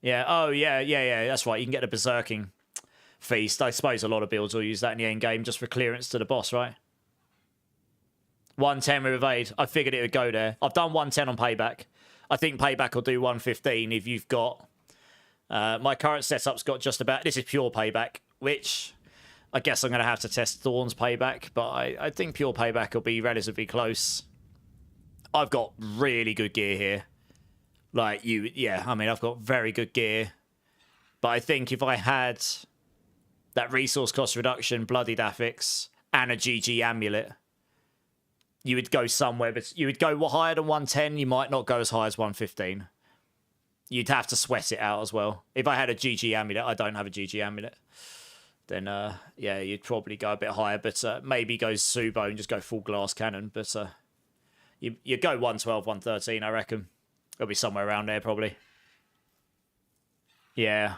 Yeah. Oh, yeah. That's right. You can get a Berserking feast. I suppose a lot of builds will use that in the end game just for clearance to the boss, right? 110 with evade. I figured it would go there. I've done 110 on payback. I think payback will do 115 if you've got... my current setup's got just about... This is pure payback, which I guess I'm going to have to test Thorn's payback, but I think pure payback will be relatively close. I've got really good gear here. Like, I've got very good gear. But I think if I had that resource cost reduction, bloodied affix, and a GG amulet... You would go somewhere, but you would go higher than 110. You might not go as high as 115. You'd have to sweat it out as well. If I had a GG amulet, I don't have a GG amulet. Then, yeah, you'd probably go a bit higher, but maybe go Subo and just go full glass cannon. But you go 112, 113, I reckon. It'll be somewhere around there, probably. Yeah.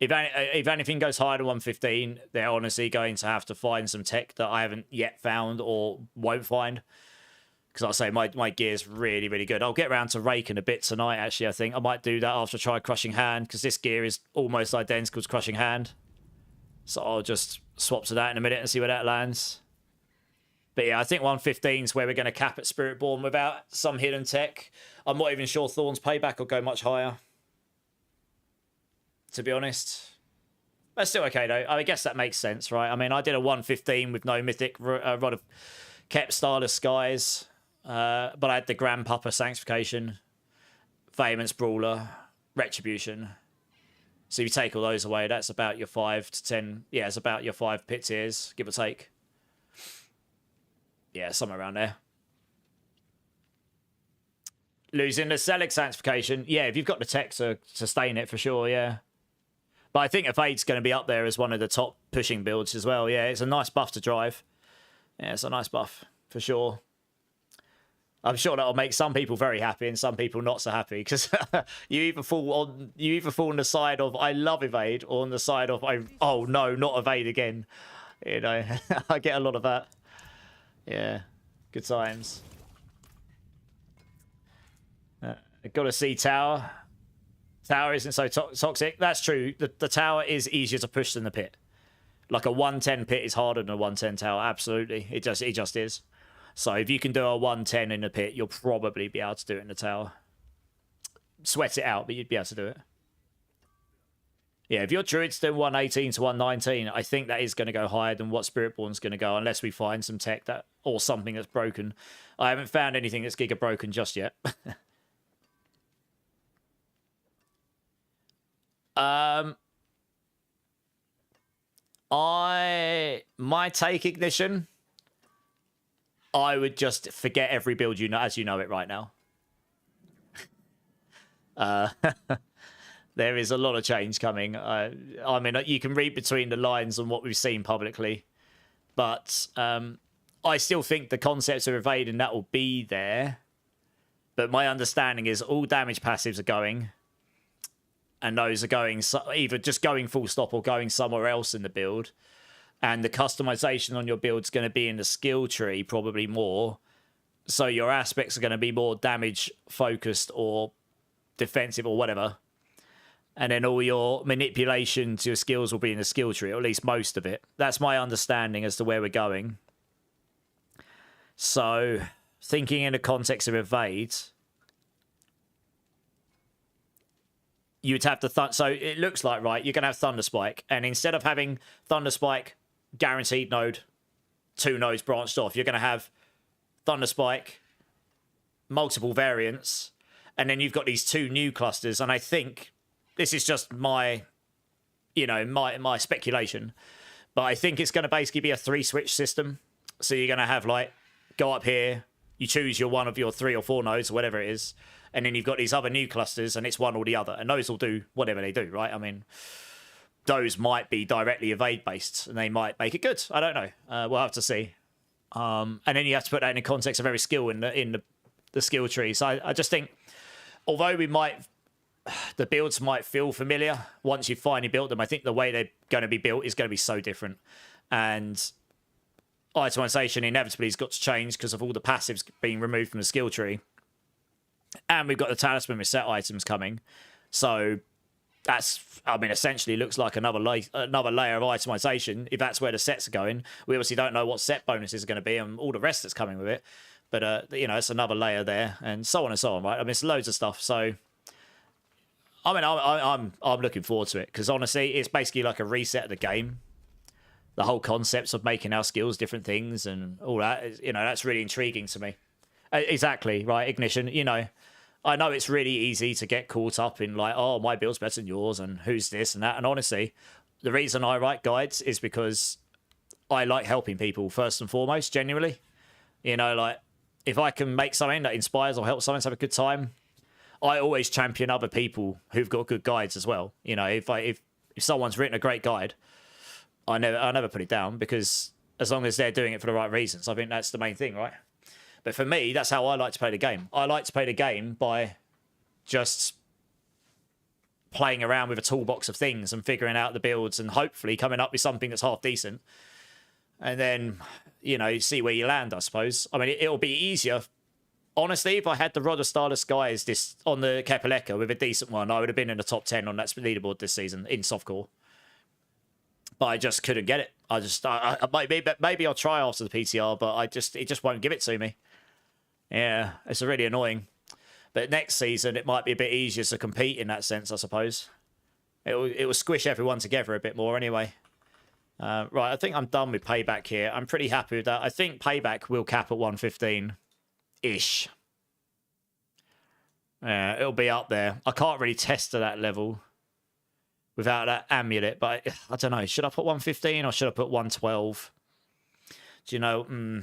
If anything goes higher than 115, they're honestly going to have to find some tech that I haven't yet found or won't find. Because I'll say my gear's really, really good. I'll get around to Rake in a bit tonight, actually, I think. I might do that after I try Crushing Hand, because this gear is almost identical to Crushing Hand. So I'll just swap to that in a minute and see where that lands. But yeah, I think 115 is where we're going to cap at Spiritborn without some hidden tech. I'm not even sure Thorn's payback will go much higher, to be honest. That's still okay, though. I guess that makes sense, right? I mean, I did a 115 with no Mythic Rod of kept Starless Skies, but I had the Grandpapa Sanctification, Vehement's Brawler, Retribution. So you take all those away, that's about your 5 to 10. Yeah, it's about your 5 pit tiers, give or take. Yeah, somewhere around there. Losing the Select sanctification. Yeah, if you've got the tech to sustain it, for sure, yeah. But I think Evade's going to be up there as one of the top pushing builds as well. Yeah, it's a nice buff to drive. Yeah, it's a nice buff, for sure. I'm sure that'll make some people very happy and some people not so happy, because you either fall on the side of I love Evade or on the side of oh no, not Evade again. You know, I get a lot of that. Yeah, good times. Got to see tower. Tower isn't so toxic. That's true. The tower is easier to push than the pit. Like a 110 pit is harder than a 110 tower. Absolutely, it just is. So if you can do a 110 in the pit, you'll probably be able to do it in the tower. Sweat it out, but you'd be able to do it. Yeah, if your druid's doing 118 to 119, I think that is going to go higher than what Spiritborn's going to go, unless we find some tech that or something that's broken. I haven't found anything that's giga broken just yet. My take, Ignition, I would just forget every build you know as you know it right now. There is a lot of change coming. I mean, you can read between the lines on what we've seen publicly, but I still think the concepts of evading that will be there. But my understanding is all damage passives are going, and those are going either just going full stop or going somewhere else in the build. And the customization on your build is going to be in the skill tree, probably more. So your aspects are going to be more damage focused or defensive or whatever. And then all your manipulation to your skills will be in the skill tree, or at least most of it. That's my understanding as to where we're going. So, thinking in the context of evade, you'd have to... So, it looks like, right, you're going to have Thunder Spike. And instead of having Thunder Spike, guaranteed node, 2 nodes branched off, you're going to have Thunder Spike, multiple variants, and then you've got these 2 new clusters. And I think... This is just my, you know, my speculation. But I think it's going to basically be a 3-switch system. So you're going to have, like, go up here, you choose your one of your 3 or 4 nodes, or whatever it is, and then you've got these other new clusters, and it's one or the other. And those will do whatever they do, right? I mean, those might be directly evade-based, and they might make it good. I don't know. We'll have to see. And then you have to put that in the context of every skill in the skill tree. So I just think, although the builds might feel familiar once you've finally built them, I think the way they're going to be built is going to be so different. And itemization inevitably has got to change because of all the passives being removed from the skill tree. And we've got the talisman with set items coming. So that's, I mean, essentially looks like another layer of itemization, if that's where the sets are going. We obviously don't know what set bonuses are going to be and all the rest that's coming with it. But, you know, it's another layer there and so on, right? I mean, it's loads of stuff. So... I mean, I'm looking forward to it because honestly, it's basically like a reset of the game. The whole concepts of making our skills different things and all that, is, you know, that's really intriguing to me. Exactly, right, Ignition. You know, I know it's really easy to get caught up in like, oh, my build's better than yours and who's this and that. And honestly, the reason I write guides is because I like helping people first and foremost, genuinely. You know, like if I can make something that inspires or helps someone to have a good time, I always champion other people who've got good guides as well. You know, if someone's written a great guide, I never put it down because as long as they're doing it for the right reasons, I think that's the main thing, right? But for me, that's how I like to play the game. I like to play the game by just playing around with a toolbox of things and figuring out the builds and hopefully coming up with something that's half decent. And then, you know, see where you land, I suppose. I mean, it'll be easier. Honestly, if I had the Rod of Starless Skies this on the Kepaleka with a decent one, I would have been in the top 10 on that leaderboard this season in softcore. But I just couldn't get it. Maybe I'll try after the PTR, but it just won't give it to me. Yeah, it's really annoying. But next season, it might be a bit easier to compete in that sense, I suppose. It will squish everyone together a bit more anyway. Right, I think I'm done with Payback here. I'm pretty happy with that. I think Payback will cap at 115. Ish. Yeah, it'll be up there. I can't really test to that level. without that amulet. But I don't know. Should I put 115 or should I put 112? Do you know?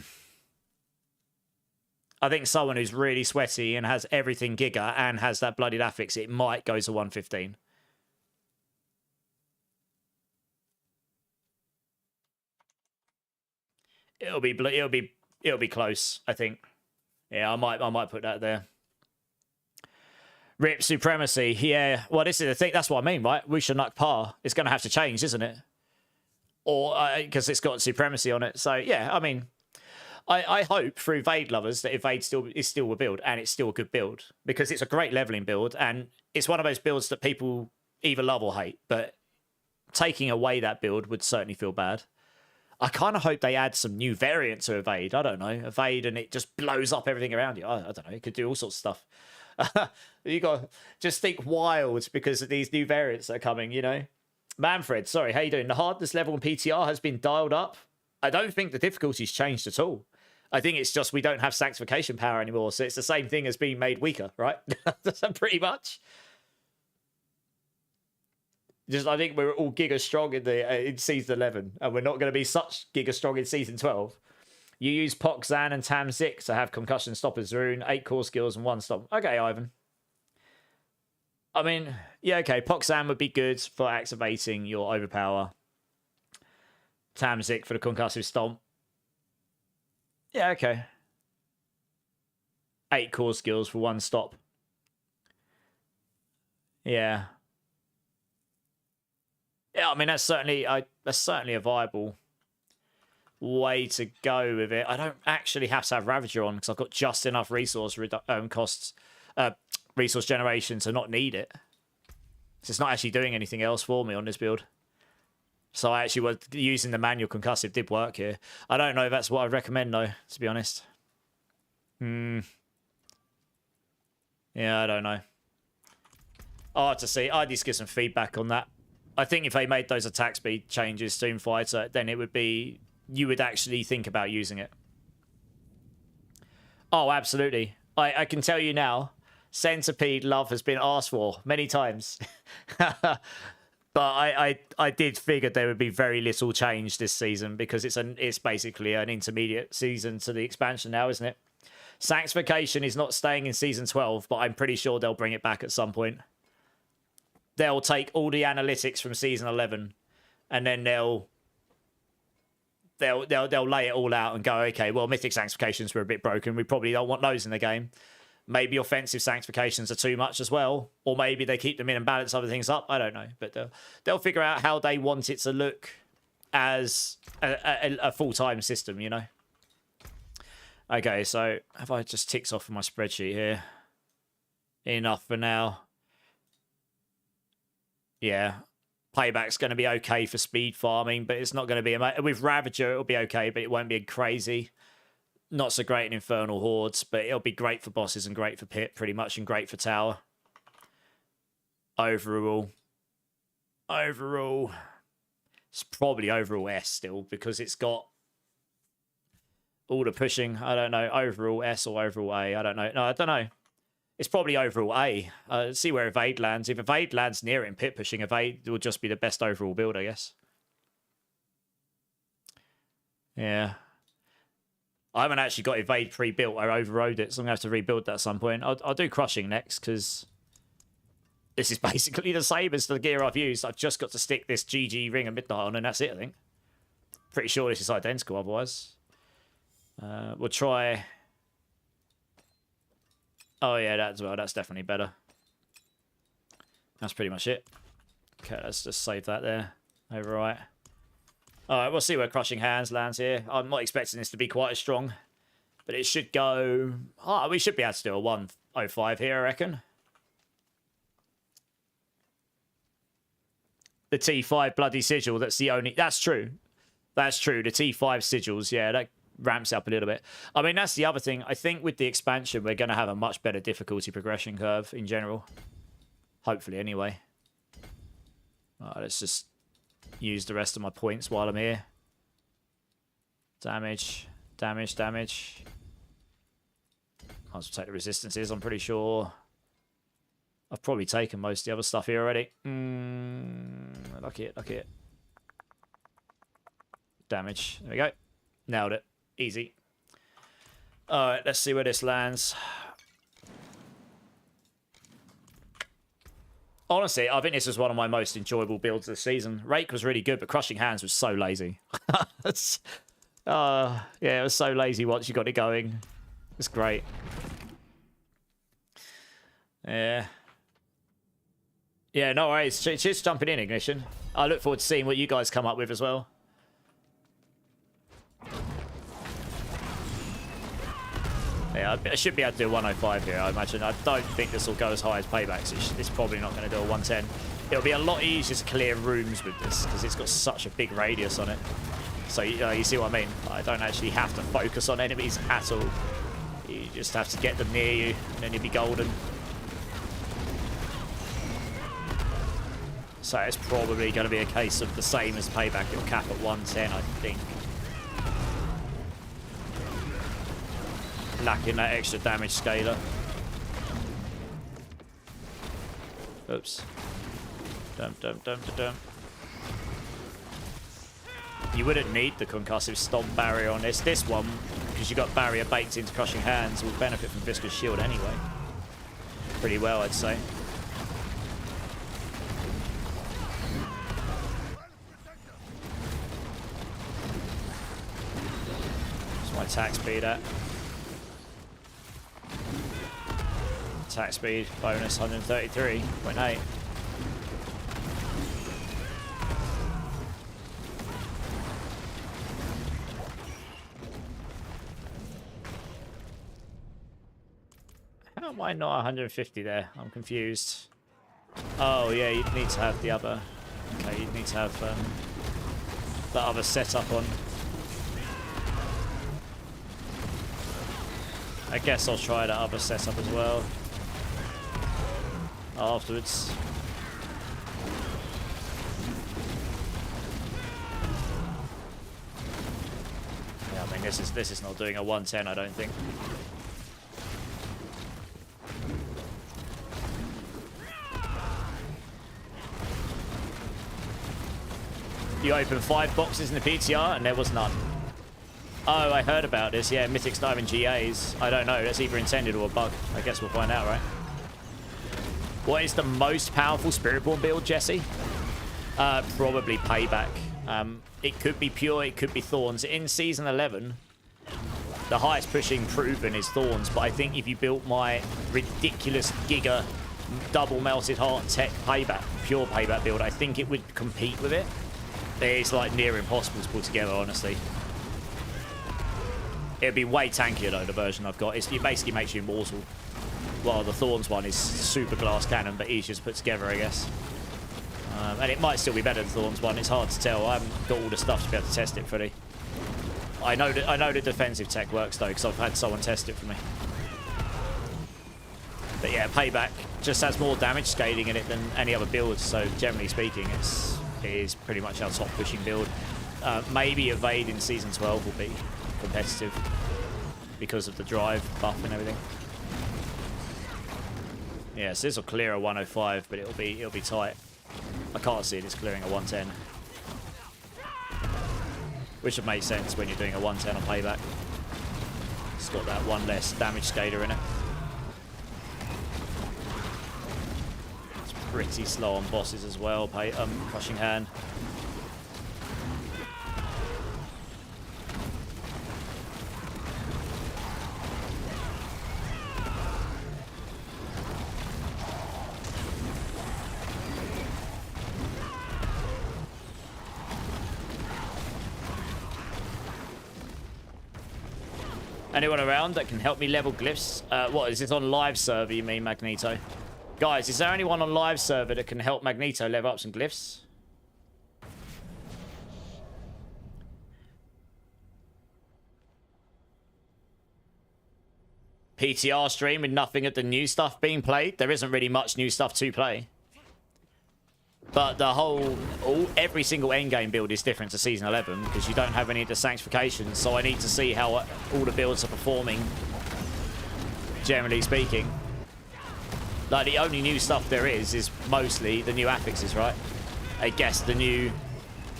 I think someone who's really sweaty and has everything Giga and has that bloodied affix, it might go to 115. It'll be close, I think. Yeah, I might put that there. Rip Supremacy. Yeah. Well, this is the thing. That's what I mean, right? Wushunuk par. It's going to have to change, isn't it? Or because it's got Supremacy on it. So yeah, I mean, I hope through Evade lovers that Evade is still a build and it's still a good build because it's a great leveling build and it's one of those builds that people either love or hate. But taking away that build would certainly feel bad. I kind of hope they add some new variant to Evade. I don't know. Evade and it just blows up everything around you. I don't know. It could do all sorts of stuff. You got to just think wild because of these new variants that are coming, you know. Manfred, sorry, how you doing? The hardness level in PTR has been dialed up. I don't think the difficulty's changed at all. I think it's just we don't have sanctification power anymore. So it's the same thing as being made weaker, right? Pretty much. Just, I think we're all giga strong in season 11, and we're not going to be such giga strong in season 12. You use Pok Zan and Tam Zik to have concussion stoppers rune, 8 core skills and 1 stop. Okay, Ivan. I mean, yeah, okay. Pok Zan would be good for activating your overpower. Tam Zik for the concussive stomp. Yeah, okay. 8 core skills for 1 stop. Yeah. Yeah, I mean that's certainly a viable way to go with it. I don't actually have to have Ravager on because I've got just enough resource resource generation to not need it. So it's not actually doing anything else for me on this build. So I actually was using the manual concussive did work here. I don't know if that's what I'd recommend though, to be honest. Yeah, I don't know. I'll have to see. I need to get some feedback on that. I think if they made those attack speed changes to Fighter, then it would be... You would actually think about using it. Oh, absolutely. I can tell you now, Centipede love has been asked for many times. But I did figure there would be very little change this season because it's basically an intermediate season to the expansion now, isn't it? Sanctification is not staying in season 12, but I'm pretty sure they'll bring it back at some point. They'll take all the analytics from season 11 and then they'll lay it all out and go, okay, well, mythic sanctifications were a bit broken. We probably don't want those in the game. Maybe offensive sanctifications are too much as well. Or maybe they keep them in and balance other things up. I don't know. But they'll figure out how they want it to look as a full-time system, you know? Okay, so have I just ticked off my spreadsheet here? Enough for now. Yeah. Payback's going to be okay for speed farming, but it's not going to be... With Ravager, it'll be okay, but it won't be crazy. Not so great in Infernal Hordes, but it'll be great for bosses and great for Pit, pretty much, and great for Tower. Overall. It's probably overall S still, because it's got all the pushing. I don't know. Overall S or overall A. I don't know. No, I don't know. It's probably overall A. See where Evade lands. If Evade lands near it in pit pushing, Evade will just be the best overall build, I guess. Yeah. I haven't actually got Evade pre-built. I overrode it, so I'm going to have to rebuild that at some point. I'll do Crushing next, because this is basically the same as the gear I've used. I've just got to stick this GG Ring of Midnight on, and that's it, I think. Pretty sure this is identical otherwise. We'll try... Oh, yeah, that as well. That's definitely better. That's pretty much it. Okay, let's just save that there. Overwrite. All right, we'll see where Crushing Hands lands here. I'm not expecting this to be quite as strong, but it should go... Oh, we should be able to do a 105 here, I reckon. The T5 Bloody Sigil, that's the only... That's true. That's true. The T5 Sigils, yeah, that ramps up a little bit. I mean, that's the other thing. I think with the expansion, we're going to have a much better difficulty progression curve in general. Hopefully, anyway. All right, let's just use the rest of my points while I'm here. Damage. Might as well take the resistances, I'm pretty sure. I've probably taken most of the other stuff here already. Lucky it, lucky it. Damage. There we go. Nailed it. Easy. Alright, let's see where this lands. Honestly, I think this was one of my most enjoyable builds this season. Rake was really good, but Crushing Hands was so lazy. Yeah, it was so lazy once you got it going. It's great. Yeah. Yeah, no worries. Cheers for jumping in, Ignition. I look forward to seeing what you guys come up with as well. Yeah, I should be able to do a 105 here, I imagine. I don't think this will go as high as Paybacks. It's probably not going to do a 110. It'll be a lot easier to clear rooms with this, because it's got such a big radius on it. So, you see what I mean? I don't actually have to focus on enemies at all. You just have to get them near you, and then you'll be golden. So it's probably going to be a case of the same as Payback. It'll cap at 110, I think. Lacking that extra damage scaler. Oops. Dum. You wouldn't need the concussive stomp barrier on this. This one, because you got barrier baked into Crushing Hands, will benefit from Viscous Shield anyway. Pretty well, I'd say. What's my attack speed at? Attack speed bonus 133.8. How am I not 150 there? I'm confused. Oh yeah, you'd need to have the other. Okay, you'd need to have the other setup on. I guess I'll try that other setup as well. Afterwards. Yeah, I mean this is not doing a 110, I don't think. You opened 5 boxes in the PTR and there was none. Oh, I heard about this. Yeah, Mythic's not having GAs. I don't know. That's either intended or a bug. I guess we'll find out, right? What is the most powerful Spiritborn build, Jesse? Probably Payback. It could be Pure, it could be Thorns. In Season 11, the highest pushing proven is Thorns, but I think if you built my ridiculous Giga double Melted Heart Tech Payback, Pure Payback build, I think it would compete with it. It's like near impossible to put together, honestly. It'd be way tankier though, the version I've got. It basically makes you immortal. While the Thorns one is super glass cannon, but easier to put together, I guess. And it might still be better than the Thorns one. It's hard to tell. I haven't got all the stuff to be able to test it fully. I know the defensive tech works though, because I've had someone test it for me. But yeah, Payback just has more damage scaling in it than any other build. So generally speaking, it is pretty much our top pushing build. Maybe Evade in Season 12 will be competitive because of the drive buff and everything. Yeah, so this will clear a 105, but it'll be tight. I can't see this clearing a 110, which would make sense when you're doing a 110 on Payback. It's got that one less damage scaler in it. It's pretty slow on bosses as well. Crushing Hand. Anyone around that can help me level glyphs? What, is this on live server, you mean, Magneto? Guys, is there anyone on live server that can help Magneto level up some glyphs? PTR stream with nothing of the new stuff being played? There isn't really much new stuff to play. But the every single endgame build is different to Season 11 because you don't have any of the sanctifications. So I need to see how all the builds are performing, generally speaking. Like, the only new stuff there is mostly the new affixes, right? I guess, the new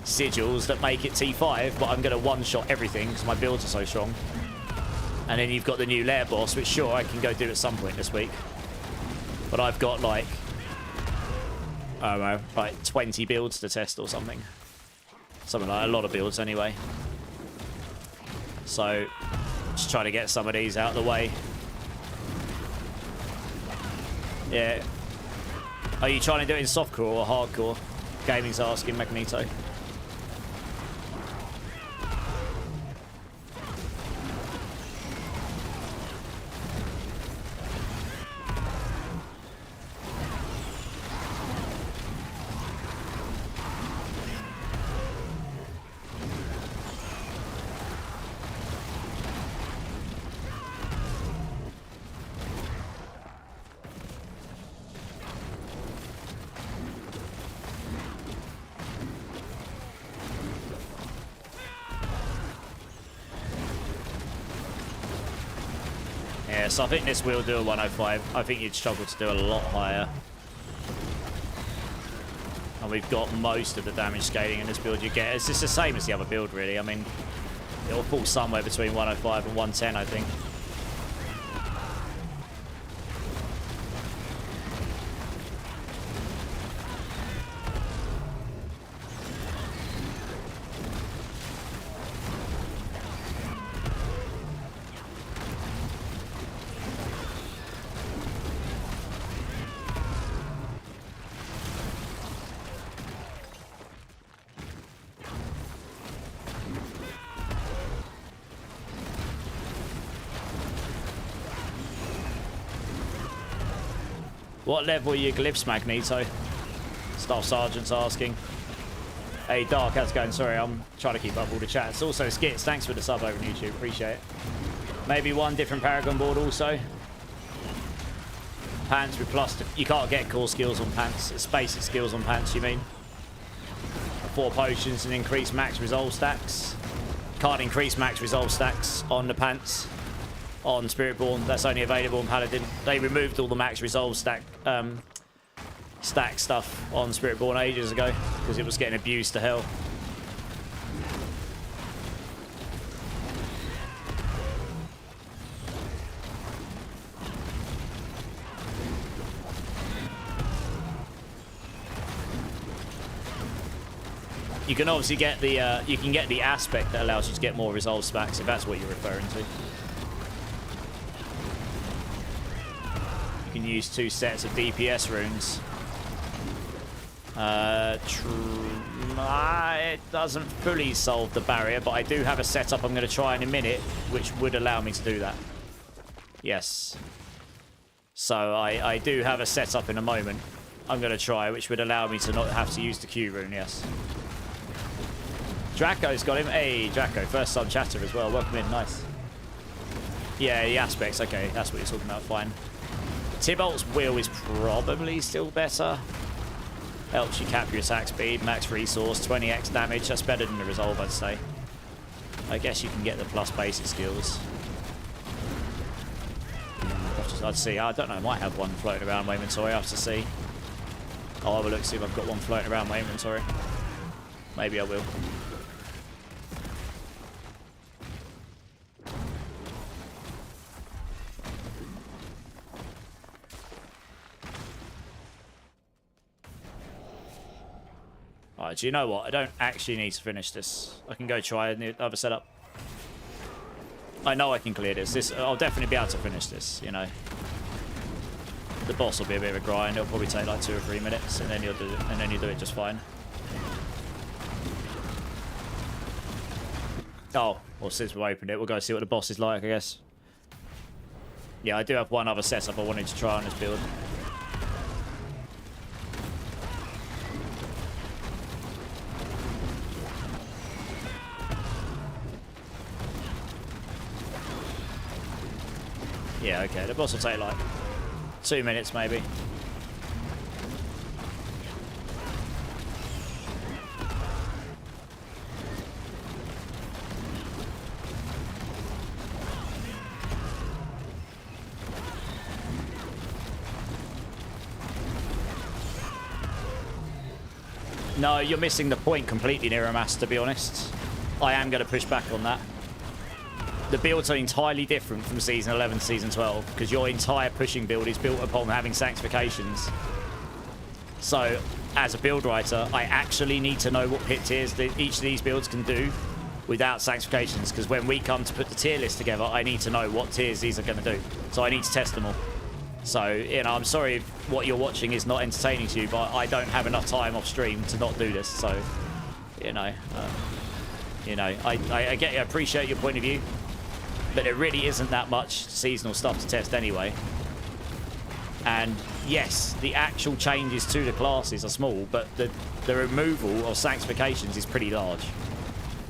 sigils that make it T5, but I'm going to one-shot everything because my builds are so strong. And then you've got the new lair boss, which sure, I can go do at some point this week. But I've got like, I don't know, like 20 builds to test or something. Something like a lot of builds anyway. So, just trying to get some of these out of the way. Yeah. Are you trying to do it in softcore or hardcore? Gaming's asking Magneto. So I think this will do a 105. I think you'd struggle to do a lot higher. And we've got most of the damage scaling in this build you get. It's just the same as the other build, really. I mean, it'll fall somewhere between 105 and 110, I think. What level are your glyphs, Magneto? Staff Sergeant's asking. Hey, Dark, how's it going? Sorry, I'm trying to keep up all the chats. Also, Skits, thanks for the sub over on YouTube. Appreciate it. Maybe one different Paragon board also. Pants with plus... You can't get core skills on pants. It's basic skills on pants, you mean? 4 potions and increase max resolve stacks. Can't increase max resolve stacks on the pants. On Spiritborn, that's only available on Paladin. They removed all the max resolve stack stuff on Spiritborn ages ago because it was getting abused to hell. You can obviously get the you can get the aspect that allows you to get more resolve stacks if that's what you're referring to. You can use 2 sets of DPS runes. It doesn't fully solve the barrier, but I do have a setup I'm going to try in a minute, which would allow me to do that. Yes. So I do have a setup in a moment I'm going to try, which would allow me to not have to use the Q rune, yes. Draco's got him. Hey, Draco, first time chatter as well. Welcome in, nice. Yeah, the aspects, okay, that's what you're talking about, fine. Tybalt's Will is probably still better. Helps you cap your attack speed, max resource, 20x damage. That's better than the resolve, I'd say. I guess you can get the plus basic skills. I'd see. I don't know. I might have one floating around my inventory. I have to see. I'll have a look, see if I've got one floating around my inventory. Maybe I will. Alright, do you know what? I don't actually need to finish this. I can go try the other setup. I know I can clear this. I'll definitely be able to finish this, you know. The boss will be a bit of a grind. It'll probably take like 2 or 3 minutes, and then you'll do it, and then you do it just fine. Oh, well, since we opened it, we'll go see what the boss is like, I guess. Yeah, I do have one other setup I wanted to try on this build. Yeah, okay, the boss will take like 2 minutes maybe. No, you're missing the point completely, Niramas, to be honest. I am going to push back on that. The builds are entirely different from Season 11 to Season 12, because your entire pushing build is built upon having sanctifications. So, as a build writer, I actually need to know what pit tiers each of these builds can do without sanctifications, because when we come to put the tier list together, I need to know what tiers these are going to do. So I need to test them all. So, you know, I'm sorry if what you're watching is not entertaining to you, but I don't have enough time off stream to not do this. So, you know, I appreciate your point of view, but it really isn't that much seasonal stuff to test anyway. And yes, the actual changes to the classes are small, but the removal of sanctifications is pretty large.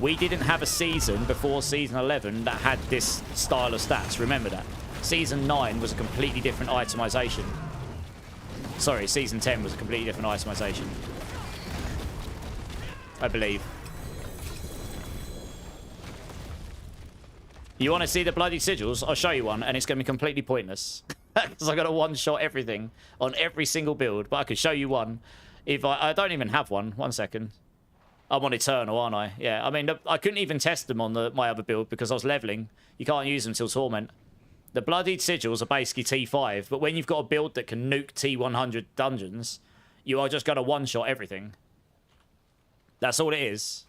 We didn't have a season before Season 11 that had this style of stats. Remember that. Season 9 was a completely different itemization. Sorry, Season 10 was a completely different itemization. I believe. You want to see the bloody sigils? I'll show you one, and it's going to be completely pointless. Because I've got to one-shot everything on every single build. But I could show you one. If I don't even have one. 1 second. I'm on Eternal, aren't I? Yeah, I mean, I couldn't even test them on my other build because I was leveling. You can't use them till Torment. The bloodied sigils are basically T5, but when you've got a build that can nuke T100 dungeons, you are just going to one-shot everything. That's all it is.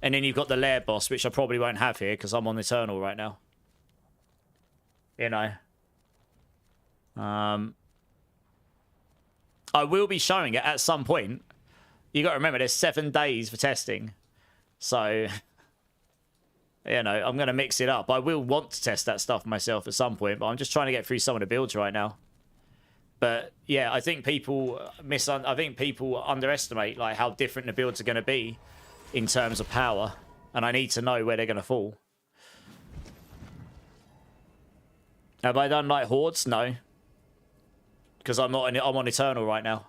And then you've got the lair boss, which I probably won't have here because I'm on Eternal right now. You know. I will be showing it at some point. You got to remember, there's 7 days for testing. So, you know, I'm going to mix it up. I will want to test that stuff myself at some point, but I'm just trying to get through some of the builds right now. But yeah, I think people underestimate like how different the builds are going to be in terms of power, and I need to know where they're going to fall. Have I done like hordes? No, because I'm on Eternal right now.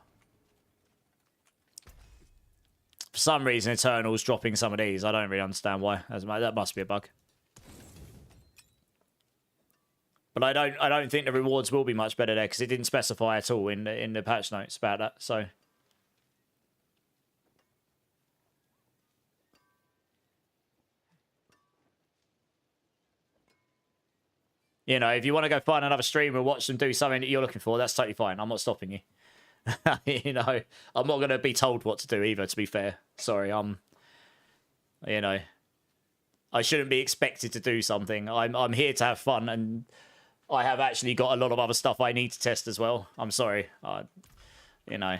For some reason, Eternal's dropping some of these. I don't really understand why. That must be a bug. But I don't think the rewards will be much better there because it didn't specify at all in the patch notes about that. So, you know, if you want to go find another streamer and watch them do something that you're looking for, that's totally fine. I'm not stopping you. You know, I'm not going to be told what to do either, to be fair. Sorry, you know, I shouldn't be expected to do something. I'm here to have fun, and I have actually got a lot of other stuff I need to test as well. I'm sorry. You know,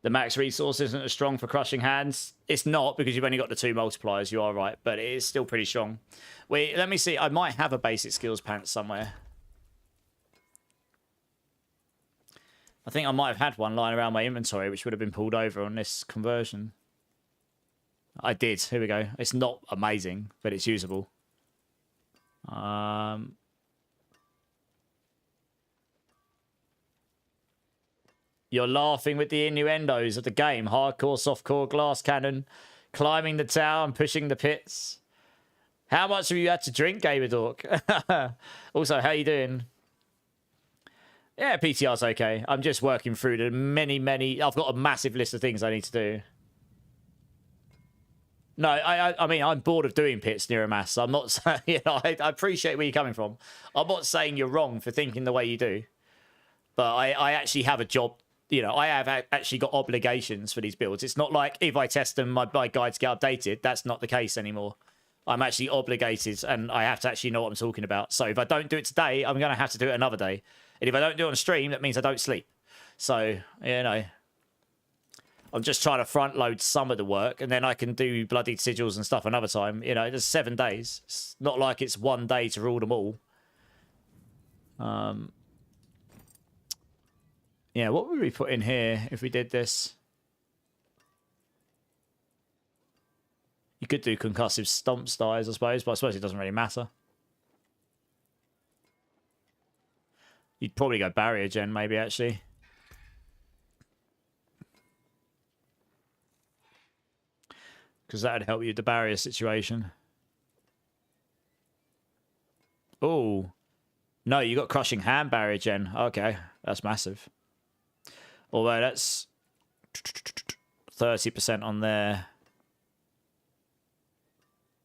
the max resource isn't as strong for crushing hands. It's not, because you've only got the 2 multipliers. You are right, but it is still pretty strong. Wait, let me see. I might have a basic skills pants somewhere. I think I might have had one lying around my inventory, which would have been pulled over on this conversion. I did. Here we go. It's not amazing, but it's usable. You're laughing with the innuendos of the game. Hardcore, softcore, glass cannon, climbing the tower and pushing the pits. How much have you had to drink, Gamer Dork? Also, how you doing? Yeah, PTR's okay. I'm just working through the many... I've got a massive list of things I need to do. No, I mean, I'm bored of doing pits near a mass. I'm not saying... You know, I appreciate where you're coming from. I'm not saying you're wrong for thinking the way you do. But I actually have a job. You know, I have actually got obligations for these builds. It's not like if I test them, my guides get updated. That's not the case anymore. I'm actually obligated, and I have to actually know what I'm talking about. So if I don't do it today, I'm going to have to do it another day. And if I don't do it on stream, that means I don't sleep. So, you know, I'm just trying to front load some of the work, and then I can do bloody sigils and stuff another time. You know, there's 7 days. It's not like it's 1 day to rule them all. Yeah, what would we put in here if we did this? You could do concussive stomp styles, I suppose, but I suppose it doesn't really matter. You'd probably go barrier gen, maybe, actually. Because that would help you with the barrier situation. Oh. No, you got crushing hand barrier, Jen. Okay, that's massive. Although that's 30% on there.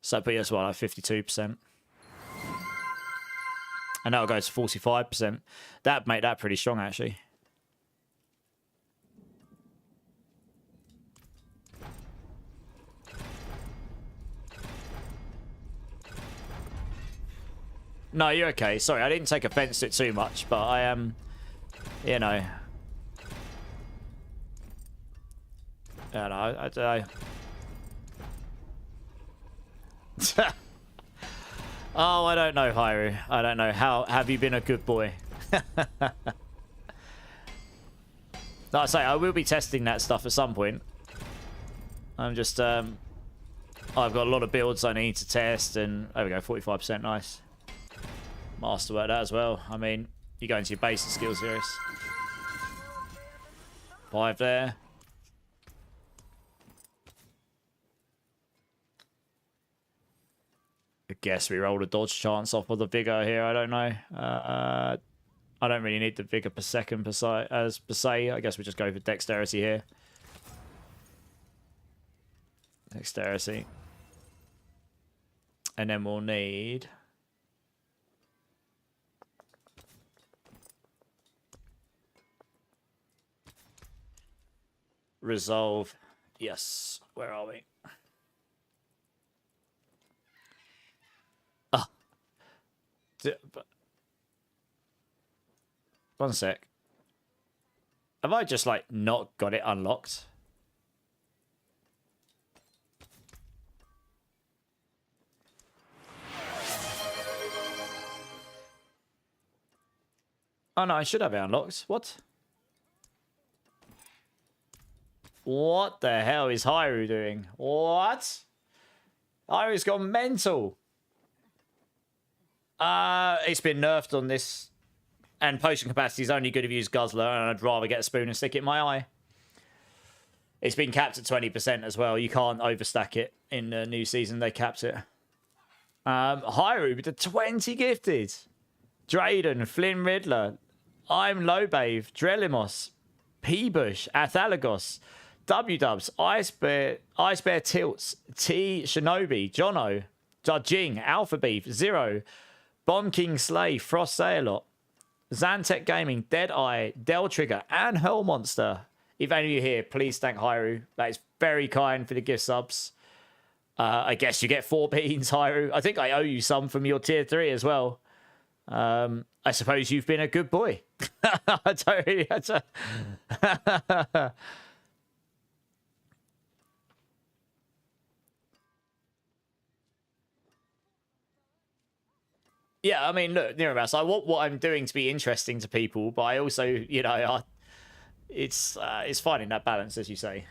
So put you as well, like 52%. And that'll go to 45%. That'd make that pretty strong, actually. No, you're okay. Sorry, I didn't take offense to it too much, but I am, you know. Yeah, no, I don't know. Oh, I don't know, Hyru. I don't know. How have you been a good boy? Like I say, I will be testing that stuff at some point. I'm just, I've got a lot of builds I need to test, and there we go, 45%, nice. Masterwork that as well. I mean, you go into your basic skills here. 5 there. I guess we rolled a dodge chance off of the vigor here. I don't know. I don't really need the vigor per second per se. I guess we just go for dexterity here. Dexterity. And then we'll need... Resolve. Yes. Where are we? Ah. One sec. Have I just, like, not got it unlocked? Oh, no, I should have it unlocked. What? What the hell is Hyru doing? What? Hyru's gone mental. It's been nerfed on this. And potion capacity is only good if you use Guzzler, and I'd rather get a spoon and stick it in my eye. It's been capped at 20% as well. You can't overstack it in the new season. They capped it. Hyru with the 20 gifted. Drayden, Flynn Riddler, I'm Lobave, Drelimos, P-Bush, Athalagos, W-Dubs, Ice Bear Tilts, T Shinobi, Jono, Jing, Alpha Beef, Zero, Bomb King Slay, Frost Sailot, Zantec Gaming, Deadeye, Del Trigger, and Hell Monster. If any of you here, please thank Hyru. That is very kind for the gift subs. I guess you get 4 beans, Hyru. I think I owe you some from your tier 3 as well. I suppose you've been a good boy. I don't really have to... Yeah, I mean, look, Niramas, I want what I'm doing to be interesting to people, but I also, you know, it's finding that balance, as you say.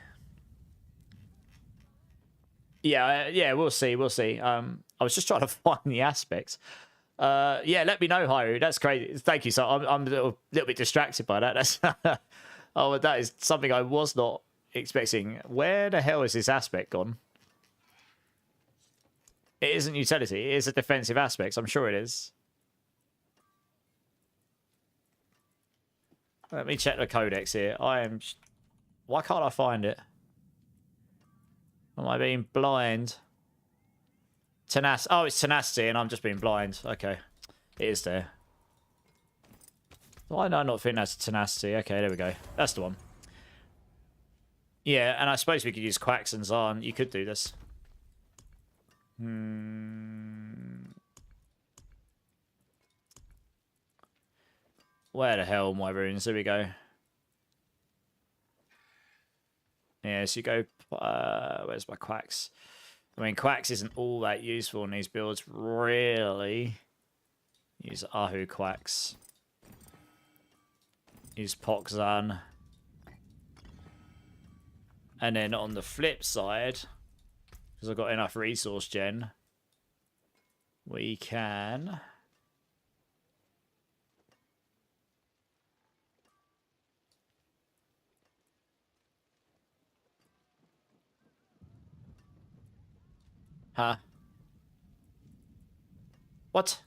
Yeah, yeah, we'll see, we'll see. I was just trying to find the aspects. Yeah, let me know, Hyru. That's crazy. Thank you. So I'm a little bit distracted by that. That's oh, that is something I was not expecting. Where the hell is this aspect gone? It isn't utility. It is a defensive aspect. I'm sure it is. Let me check the codex here. Why can't I find it? Am I being blind? Oh, it's tenacity, and I'm just being blind. Okay, it is there. Why do I not think that's tenacity? Okay, there we go. That's the one. Yeah, and I suppose we could use Quacks and Zarn. You could do this. Where the hell are my runes? There we go. Yeah, so you go... where's my Quacks? I mean, Quacks isn't all that useful in these builds, really. Use Ahu Quacks. Use Poxan. And then on the flip side, because I've got enough resource gen, we can... Huh? What?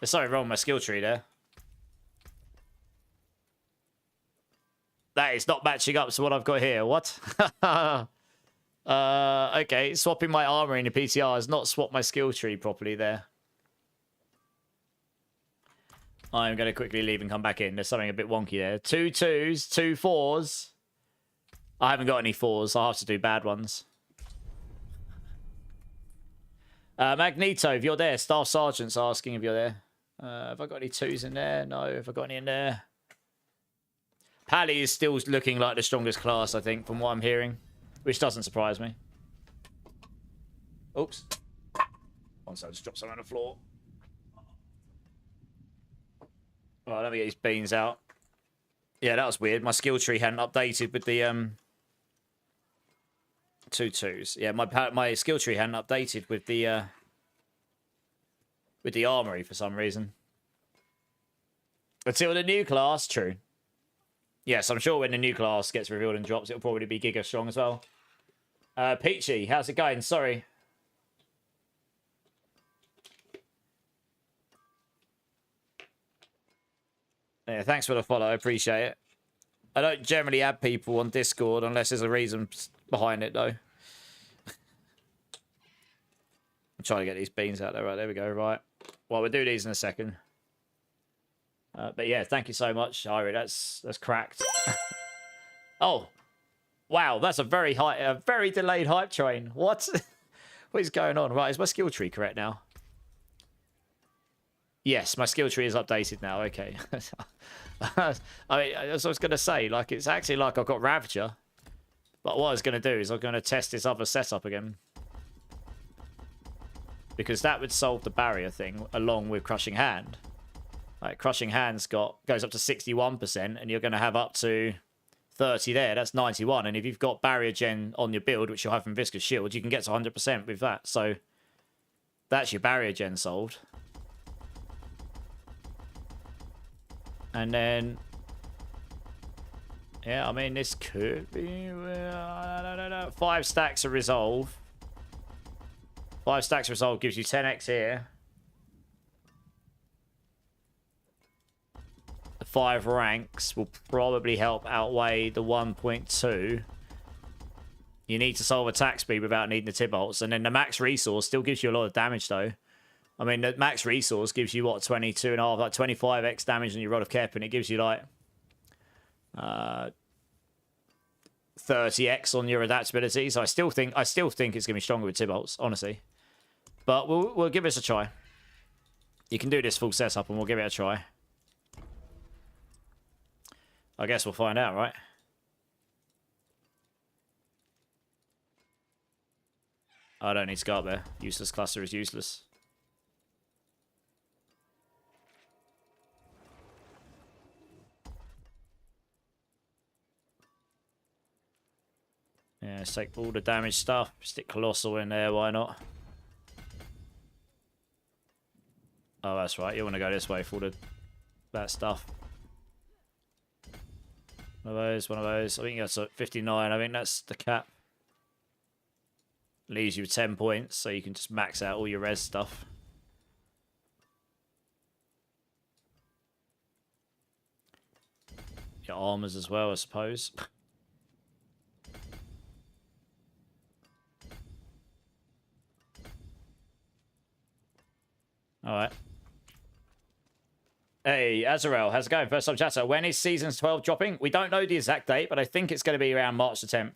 There's something wrong with my skill tree there. That is not matching up to what I've got here. What? Okay, swapping my armor in the PTR has not swapped my skill tree properly there. I'm going to quickly leave and come back in. There's something a bit wonky there. 2 2s, 2 4s. I haven't got any 4s. I'll have to do bad ones. Magneto, if you're there. Staff Sergeant's asking if you're there. Have I got any 2s in there? No. Have I got any in there? Pally is still looking like the strongest class, I think, from what I'm hearing. Which doesn't surprise me. Oops. Once I just dropped something on the floor. Right, let me get these beans out. Yeah, that was weird. My skill tree hadn't updated with the 2 2s. Yeah, my skill tree hadn't updated with the armory for some reason. Until the new class, true. Yes, I'm sure when the new class gets revealed and drops, it'll probably be Giga Strong as well. Peachy, how's it going? Sorry. Yeah, thanks for the follow. I appreciate it. I don't generally add people on Discord unless there's a reason behind it, though. I'm trying to get these beans out there. Right, there we go. Right. Well, we'll do these in a second. But yeah, thank you so much, Irie. That's cracked. Oh, wow, that's a very delayed hype train. What? What is going on? Right, is my skill tree correct now? Yes, my skill tree is updated now. Okay. I mean, as I was going to say, like, it's actually like I've got Ravager. But what I was going to do is I'm going to test this other setup again. Because that would solve the barrier thing along with Crushing Hand. Like, Crushing Hand's goes up to 61%, and you're going to have up to 30 there. That's 91. And if you've got Barrier Gen on your build, which you'll have from Viscous Shield, you can get to 100% with that. So that's your Barrier Gen solved. And then, yeah, I mean, this could be, I don't know. 5 stacks of Resolve. 5 stacks of Resolve gives you 10x here. The 5 ranks will probably help outweigh the 1.2. You need to solve attack speed without needing the Tibolts. And then the max resource still gives you a lot of damage, though. I mean, the max resource gives you, what, 22.5, like 25x damage on your Rod of Kep, and it gives you, like, 30x on your adaptability. So I still think it's going to be stronger with Tibolts, honestly. But we'll give this a try. You can do this full setup, and we'll give it a try. I guess we'll find out, right? I don't need to go up there. Useless cluster is useless. Yeah, let's take all the damage stuff. Stick Colossal in there, why not? Oh, that's right. You want to go this way for all that stuff. One of those, one of those. I think that's 59. I think that's the cap. Leaves you with 10 points, so you can just max out all your res stuff. Your armors as well, I suppose. Alright. Hey, Azrael, how's it going? First time chatter. When is Seasons 12 dropping? We don't know the exact date, but I think it's going to be around March the 10th.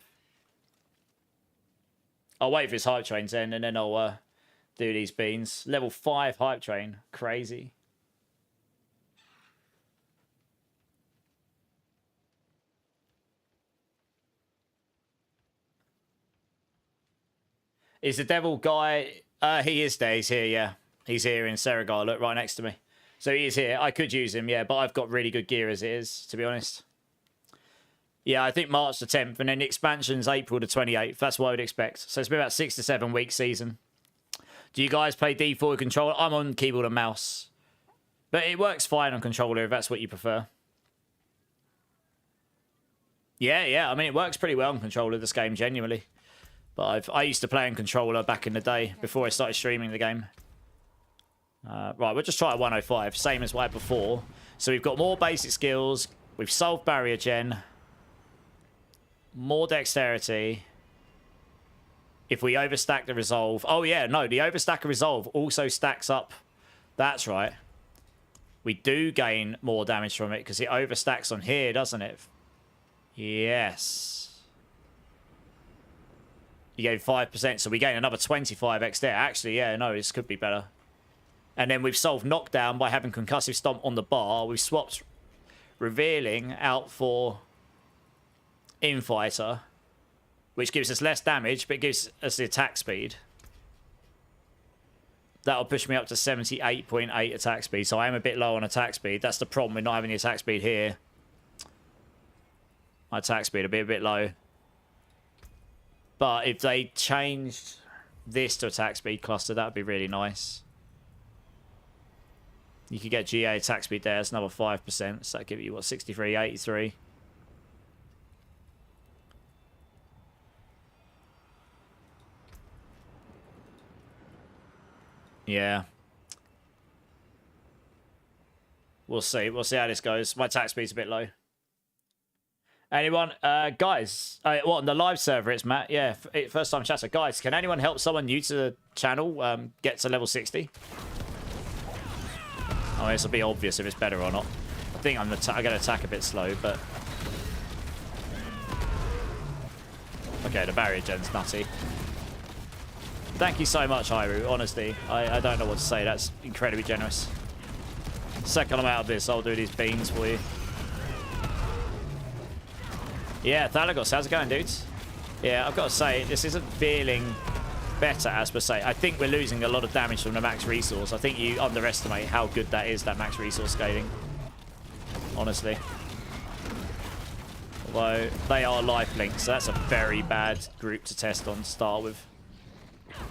I'll wait for his hype trains then, and then I'll do these beans. Level 5 hype train. Crazy. Is the devil guy... he is there. He's here, yeah. He's here in Seragar. Look, right next to me. So he is here. I could use him, yeah, but I've got really good gear as it is, to be honest. Yeah, I think March the 10th, and then the expansion's April the 28th. That's what I would expect. So it's been about 6 to 7 week season. Do you guys play D4 with controller? I'm on keyboard and mouse. But it works fine on controller if that's what you prefer. Yeah. I mean, it works pretty well on controller, this game, genuinely. But I used to play on controller back in the day, before I started streaming the game. Right, we'll just try at 105, same as what I had before. So we've got more basic skills. We've solved barrier gen. More dexterity. If we overstack the resolve... Oh, yeah, no, the overstack of resolve also stacks up. That's right. We do gain more damage from it because it overstacks on here, doesn't it? Yes. You gain 5%, so we gain another 25x there. Actually, yeah, no, this could be better. And then we've solved knockdown by having concussive stomp on the bar. We've swapped revealing out for infighter, which gives us less damage, but it gives us the attack speed. That'll push me up to 78.8 attack speed, so I am a bit low on attack speed. That's the problem with not having the attack speed here. My attack speed will be a bit low. But if they changed this to attack speed cluster, that would be really nice. You could get GA attack speed there. That's another 5%. So that'd give you, what, 63, 83. Yeah. We'll see. We'll see how this goes. My attack speed's a bit low. Anyone? Guys. What, on the live server it's Matt? Yeah, first time chatter. Guys, can anyone help someone new to the channel get to level 60? I mean, this will be obvious if it's better or not. I think I'm going to attack a bit slow, but... Okay, the barrier gen's nutty. Thank you so much, Hyru. Honestly, I don't know what to say. That's incredibly generous. Second I'm out of this, I'll do these beans for you. Yeah, Thalagos, how's it going, dudes? Yeah, I've got to say, this isn't feeling better, as per se. I think we're losing a lot of damage from the max resource. I think you underestimate how good that is, that max resource scaling. Honestly. Although, they are lifelink, so that's a very bad group to test on to start with.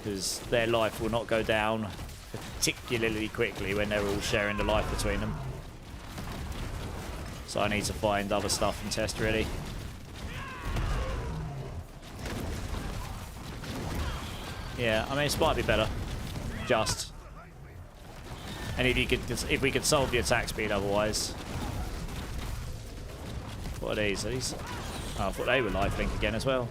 Because their life will not go down particularly quickly when they're all sharing the life between them. So I need to find other stuff and test, really. Yeah, I mean, this might be better. Just. And if we could solve the attack speed otherwise. What are these? Are these? Oh, I thought they were lifelink again as well.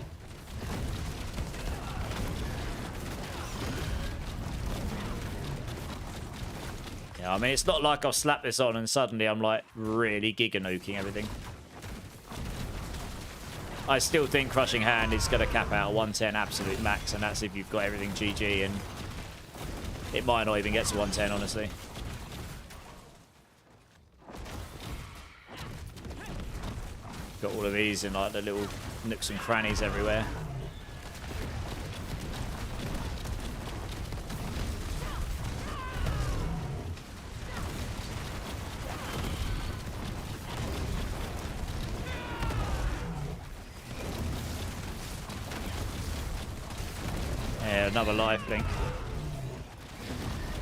Yeah, I mean, it's not like I've slapped this on and suddenly I'm like really giga-nuking everything. I still think Crushing Hand is going to cap out 110 absolute max, and that's if you've got everything GG, and it might not even get to 110, honestly. Got all of these in like the little nooks and crannies everywhere. Yeah, another life link.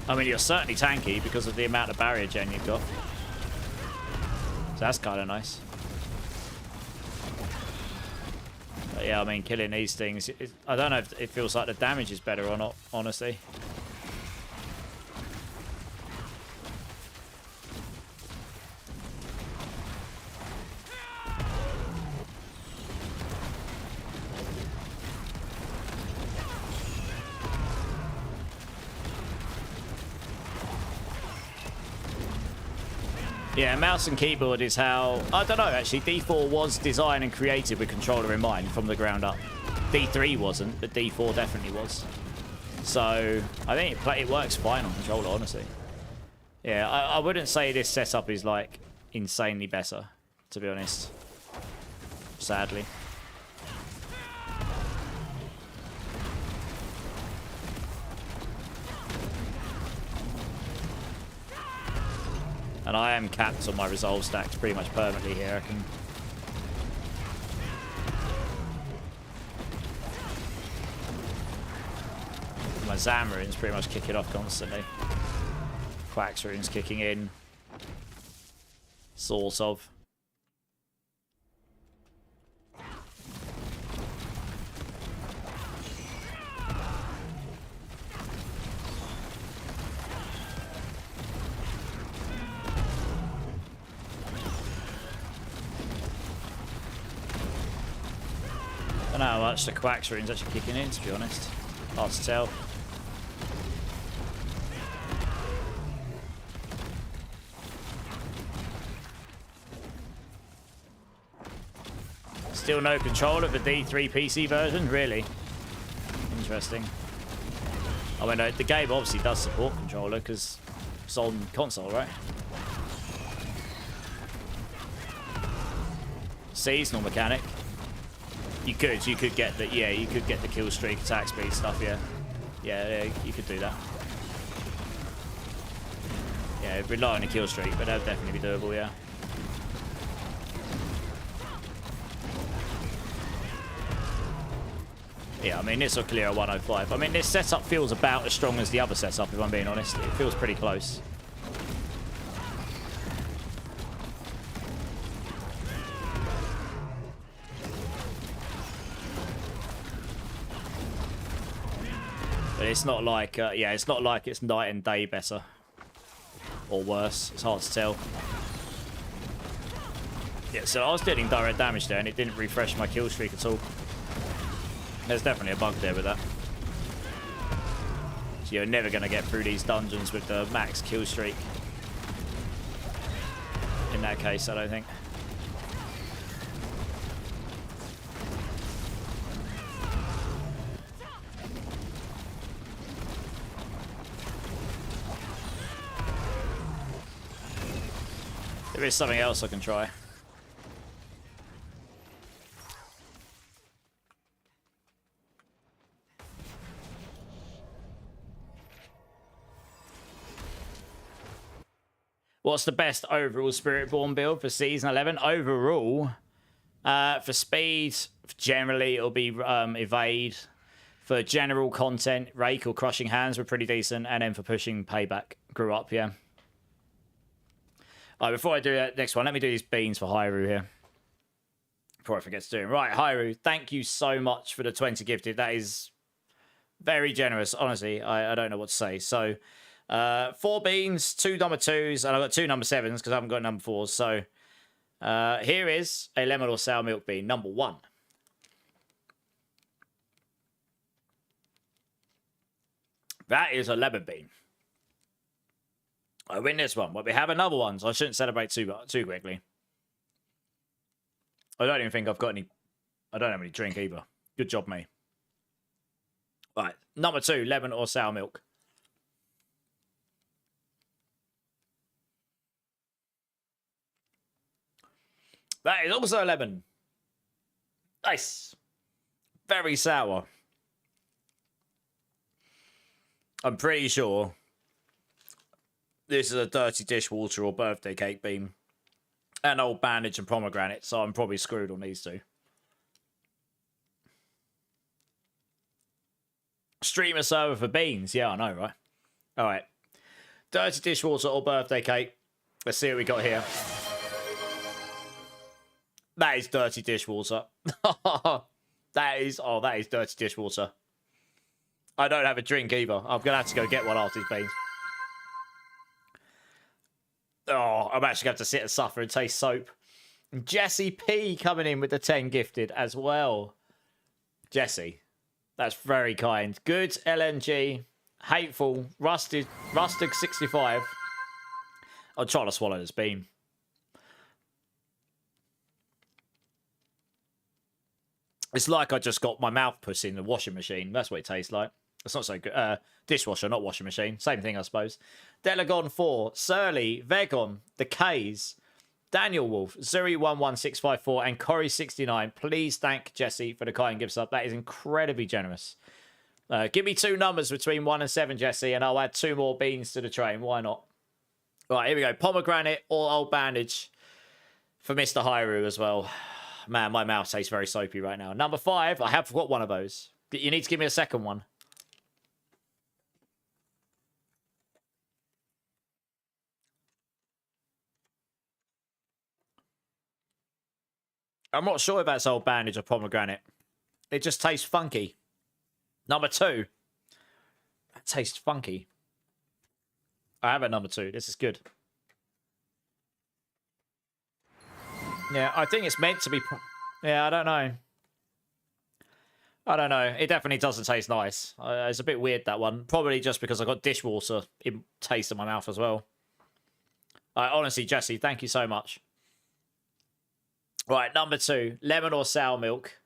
I mean, you're certainly tanky because of the amount of barrier gen you've got. So that's kind of nice. But yeah, I mean, killing these things, I don't know if it feels like the damage is better or not, honestly. Yeah, mouse and keyboard is how... I don't know, actually. D4 was designed and created with controller in mind from the ground up. D3 wasn't, but D4 definitely was. So, I think it works fine on controller, honestly. Yeah, I wouldn't say this setup is, like, insanely better, to be honest. Sadly. And I am capped on my resolve stacks pretty much permanently here, I reckon. My Zamarin's pretty much kicking off constantly. Quack's rune's kicking in. Sort of. don't know how much the Quack's rune's actually kicking in, to be honest. Hard to tell. Still no control of the D3 PC version, really. Interesting. I mean, the game obviously does support controller because it's on console, right? Seasonal mechanic. You could get the you could get the kill streak, attack speed stuff, yeah. Yeah, you could do that. Yeah, it'd rely on a kill streak, but that would definitely be doable, yeah. Yeah, I mean, this will clear a 105. I mean, this setup feels about as strong as the other setup, if I'm being honest. It feels pretty close. But it's not like, yeah, it's not like it's night and day better. Or worse. It's hard to tell. Yeah, so I was dealing direct damage there, and it didn't refresh my kill streak at all. There's definitely a bug there with that. So you're never going to get through these dungeons with the max kill streak. In that case, I don't think. There is something else I can try. What's the best overall Spiritborn build for Season 11? Overall, for speed, generally it'll be Evade. For general content, Rake or Crushing Hands were pretty decent. And then for pushing Payback, Grew Up, yeah. All right, before I do that next one, let me do these beans for Hyrule here. Before I forget to do them. Right, Hyrule, thank you so much for the 20 gifted. That is very generous, honestly. I don't know what to say. So... 4 beans, 2 number 2s, and I've got 2 number 7s because I haven't got number 4s. So here is a lemon or sour milk bean, number 1. That is a lemon bean. I win this one, but we have another one, so I shouldn't celebrate too quickly. I don't even think I've got any... I don't have any drink either. Good job, me. Right, number 2, lemon or sour milk. That is also a lemon. Nice. Very sour. I'm pretty sure this is a dirty dishwater or birthday cake bean. An old bandage and pomegranate, so I'm probably screwed on these two. Streamer server for beans. Yeah, I know, right? All right. Dirty dishwater or birthday cake. Let's see what we got here. That is dirty dishwater. that is dirty dishwater. I don't have a drink either. I'm going to have to go get one after these beans. Oh, I'm actually going to have to sit and suffer and taste soap. Jesse P coming in with the 10 gifted as well. Jesse, that's very kind. Good LNG. Hateful. Rusted 65. I'm trying to swallow this bean. It's like I just got my mouth put in the washing machine. That's what it tastes like. It's not so good. Dishwasher, not washing machine. Same thing, I suppose. Delagon 4, Surly, Vegon, The K's, Daniel Wolf, Zuri11654, and Corey69. Please thank Jesse for the kind gifts up. That is incredibly generous. Give me 2 numbers between 1 and 7, Jesse, and I'll add 2 more beans to the train. Why not? Right, here we go. Pomegranate or old bandage for Mr. Hyrule as well. Man, my mouth tastes very soapy right now. Number 5, I have got one of those. You need to give me a second one. I'm not sure if that's old bandage or pomegranate. It just tastes funky. Number 2. That tastes funky. I have a number 2. This is good. Yeah, I think it's meant to be... Yeah, I don't know. I don't know. It definitely doesn't taste nice. It's a bit weird, that one. Probably just because I got dishwater in taste in my mouth as well. Honestly, Jesse, thank you so much. Right, number 2. Lemon or sour milk?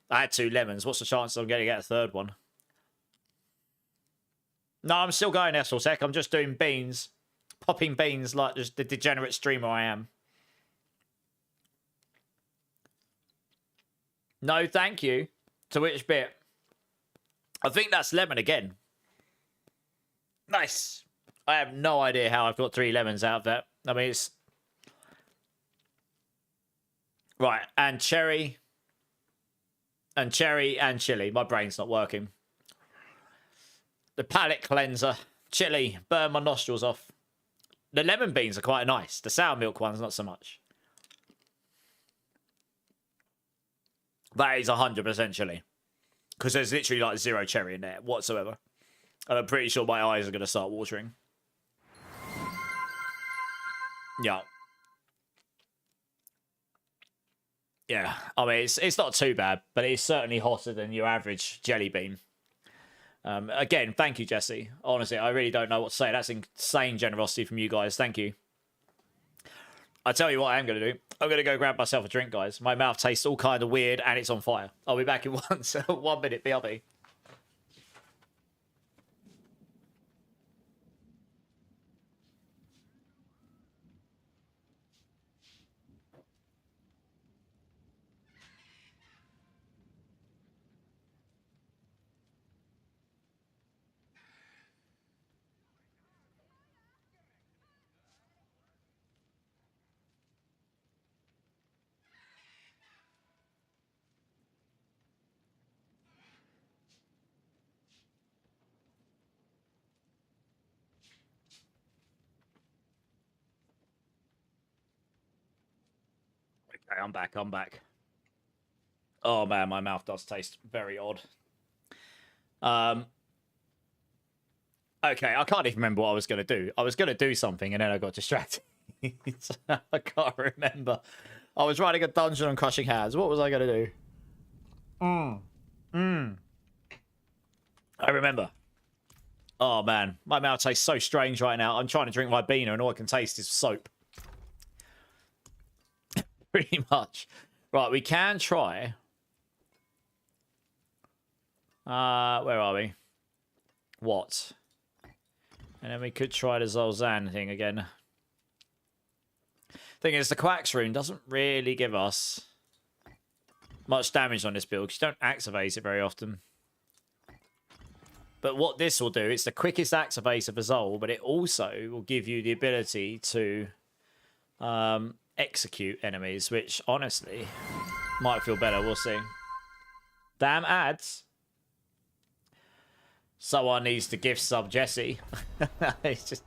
I had 2 lemons. What's the chance I'm going to get a third one? No, I'm still going Esseltech. I'm just doing beans. Popping beans like just the degenerate streamer I am. No, thank you. To which bit? I think that's lemon again. Nice. I have no idea how I've got 3 lemons out of that. I mean, it's... Right, and cherry. And cherry and chili. My brain's not working. The palate cleanser. Chili. Burn my nostrils off. The lemon beans are quite nice. The sour milk ones, not so much. That is 100% chili. Because there's literally like 0 cherry in there whatsoever. And I'm pretty sure my eyes are going to start watering. Yeah. Yeah. I mean, it's not too bad, but it's certainly hotter than your average jelly bean. Again, thank you, Jesse. Honestly, I really don't know what to say. That's insane generosity from you guys. Thank you. I tell you what I am going to do. I'm going to go grab myself a drink, guys. My mouth tastes all kind of weird and it's on fire. I'll be back in 1 minute. BRB. Okay, I'm back. I'm back. Oh, man, my mouth does taste very odd. Okay, I can't even remember what I was going to do. I was going to do something, and then I got distracted. I can't remember. I was writing a dungeon on Crushing Hands. What was I going to do? I remember. Oh, man. My mouth tastes so strange right now. I'm trying to drink my beaner, and all I can taste is soap. Pretty much. Right, we can try... where are we? What? And then we could try the Zolzan thing again. Thing is, the Quack's Rune doesn't really give us much damage on this build, because you don't activate it very often. But what this will do, it's the quickest activate of Azul, but it also will give you the ability to execute enemies, which, honestly, might feel better. We'll see. Damn ads. Someone needs to gift sub Jesse. It's just...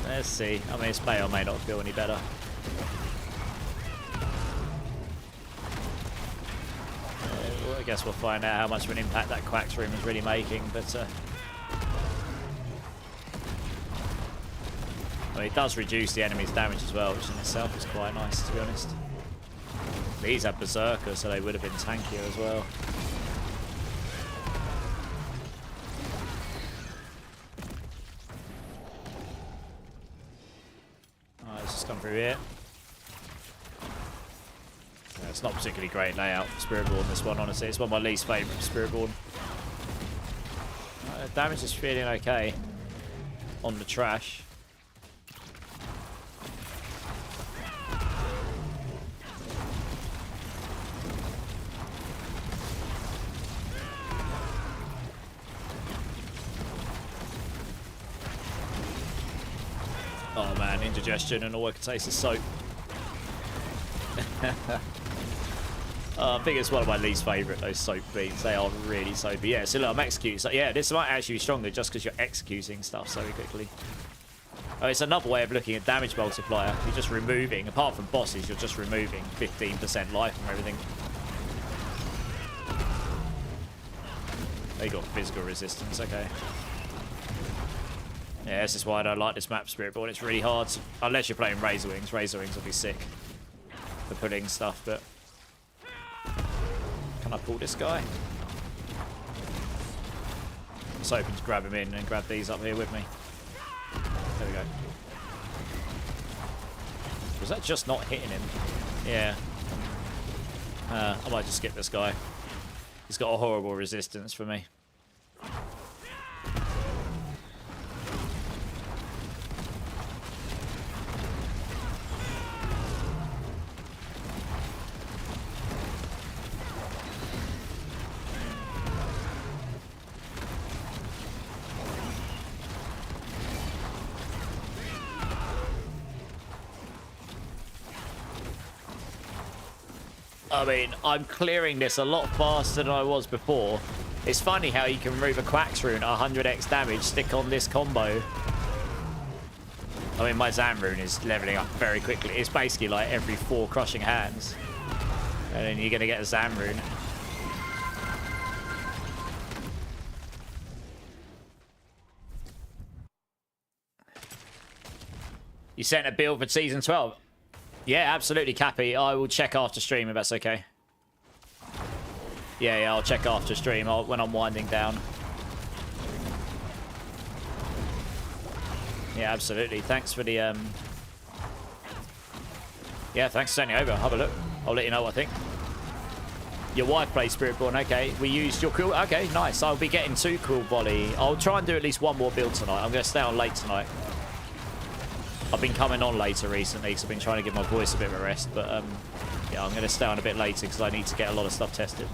Let's see. I mean, this may or may not feel any better. Well, I guess we'll find out how much of an impact that Quack's Room is really making, but... well, it does reduce the enemy's damage as well, which in itself is quite nice, to be honest. These have Berserker, so they would have been tankier as well. Alright, let's just come through here. Yeah, it's not particularly great layout for Spiritborn, this one, honestly. It's one of my least favourite Spiritborn. Damage is feeling okay on the trash. Oh man, indigestion and all I can taste is soap. I think it's one of my least favourite, those soap beats. They are really soapy. Yeah, so look, I'm executing. So yeah, this might actually be stronger just because you're executing stuff so quickly. Oh, it's another way of looking at damage multiplier. You're just removing, apart from bosses, you're just removing 15% life from everything. They got physical resistance, okay. Yeah, this is why I don't like this map, Spiritborn. It's really hard, unless you're playing Razor Wings. Razor Wings will be sick for putting stuff, but... Can I pull this guy? I was hoping to grab him in and grab these up here with me. There we go. Was that just not hitting him? Yeah. I might just skip this guy. He's got a horrible resistance for me. I mean, I'm clearing this a lot faster than I was before. It's funny how you can remove a Quack's Rune at 100x damage, stick on this combo. I mean, my Zam Rune is leveling up very quickly. It's basically like every 4 crushing hands. And then you're going to get a Zam Rune. You sent a build for Season 12? Yeah, absolutely, Cappy. I will check after stream if that's okay. Yeah, I'll check after stream when I'm winding down. Yeah, absolutely. Thanks for the... Yeah, thanks for sending it over. Have a look. I'll let you know what I think. Your wife plays Spiritborn. Okay, we used your cool... Okay, nice. I'll be getting 2 cool volley. I'll try and do at least 1 more build tonight. I'm going to stay on late tonight. I've been coming on later recently because I've been trying to give my voice a bit of a rest. But, yeah, I'm going to stay on a bit later because I need to get a lot of stuff tested.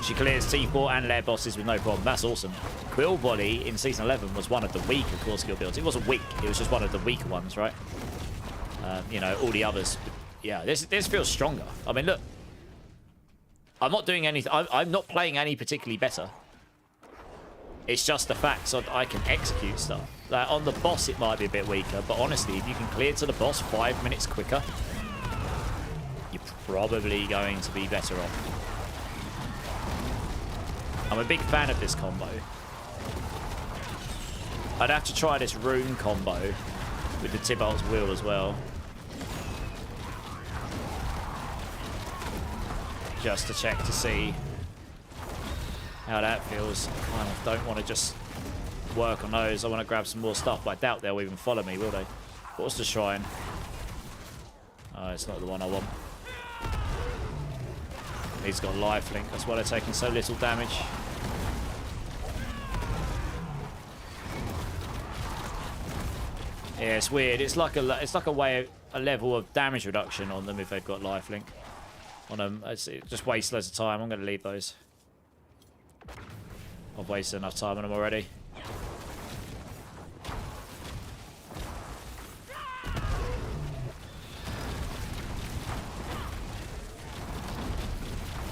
She clears T4 and lair bosses with no problem. That's awesome. Quill Volley in Season 11 was one of the weaker core skill builds. It wasn't weak. It was just one of the weaker ones, right? You know, all the others. Yeah, this feels stronger. I mean, look. I'm not doing anything. I'm not playing any particularly better. It's just the fact that I can execute stuff. Like, on the boss, it might be a bit weaker. But honestly, if you can clear to the boss 5 minutes quicker, you're probably going to be better off. I'm a big fan of this combo. I'd have to try this rune combo with the Tybalt's Will as well. Just to check to see how that feels. I kind of don't want to just work on those. I want to grab some more stuff, but I doubt they'll even follow me, will they? What's the shrine? Oh, it's not the one I want. He's got lifelink. That's why they're taking so little damage. Yeah, it's weird. It's like a level of damage reduction on them if they've got lifelink. On them, it just wastes loads of time. I'm going to leave those. I've wasted enough time on them already.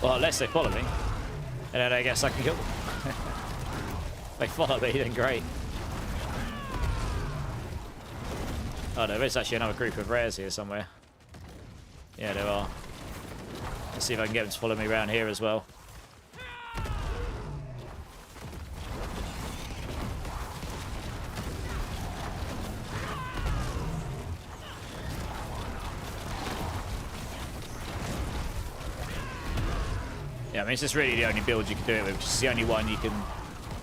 Well, unless they follow me, and then I guess I can kill them. If they follow me, then great. Oh, there is actually another group of rares here somewhere. Yeah, there are. Let's see if I can get them to follow me around here as well. Yeah, I mean, it's just really the only build you can do it with. It's the only one you can...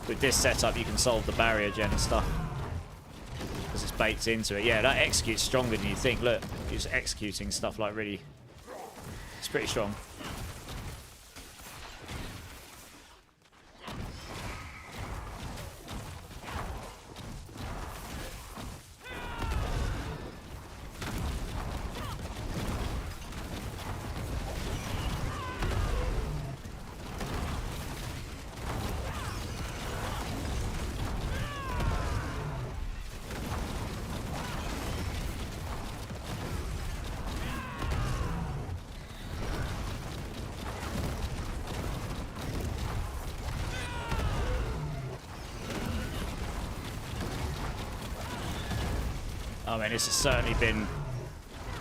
With this setup, you can solve the barrier gen and stuff. Because it's baked into it. Yeah, that executes stronger than you think. Look, it's executing stuff like really... It's pretty strong. I mean, this has certainly been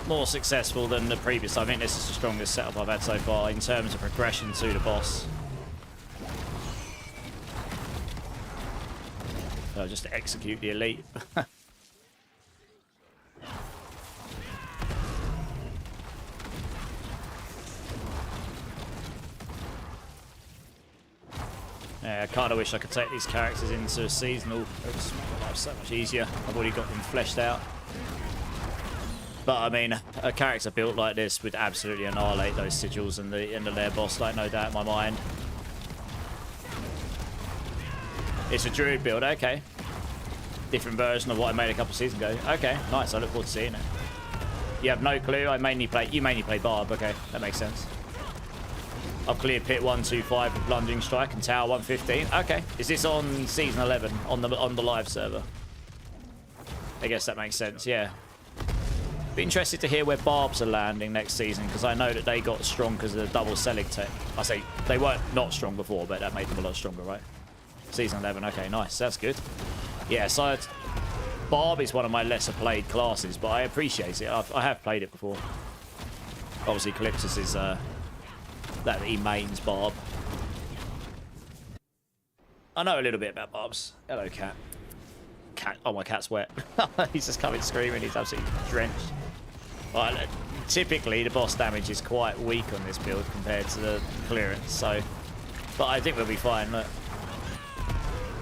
more successful than the previous. I think this is the strongest setup I've had so far in terms of progression to the boss. So just to execute the elite. Yeah, I kind of wish I could take these characters into a seasonal. It would make my life so much easier. I've already got them fleshed out. But I mean, a character built like this would absolutely annihilate those sigils and the lair boss, like no doubt in my mind. It's a druid build, okay. Different version of what I made a couple of seasons ago. Okay, nice. I look forward to seeing it. You have no clue. You mainly play Barb. Okay, that makes sense. I've cleared pit 125 with Blundering Strike and Tower 115. Okay, is this on season 11 on the live server? I guess that makes sense. Yeah. Be interested to hear where Barbs are landing next season, because I know that they got strong because of the double Selig tech. I say they weren't not strong before, but that made them a lot stronger, right? Season 11. Okay, nice. That's good. Yeah, so Barb is one of my lesser played classes, but I appreciate it. I have played it before. Obviously, Calypsis is that he mains Barb. I know a little bit about Barbs. Hello, cat. Cat. Oh, my cat's wet. He's just coming screaming. He's absolutely drenched. Right, typically, the boss damage is quite weak on this build compared to the clearance. So, but I think we'll be fine. Look.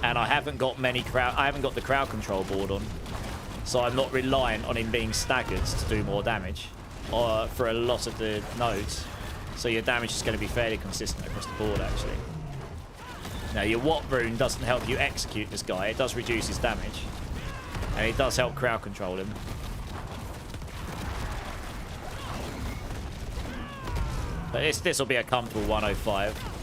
And I haven't got many crowd. I haven't got the crowd control board on, so I'm not reliant on him being staggered to do more damage, for a lot of the nodes. So your damage is going to be fairly consistent across the board, actually. Now, your Watt rune doesn't help you execute this guy. It does reduce his damage, and it does help crowd control him. But this will be a comfortable 105.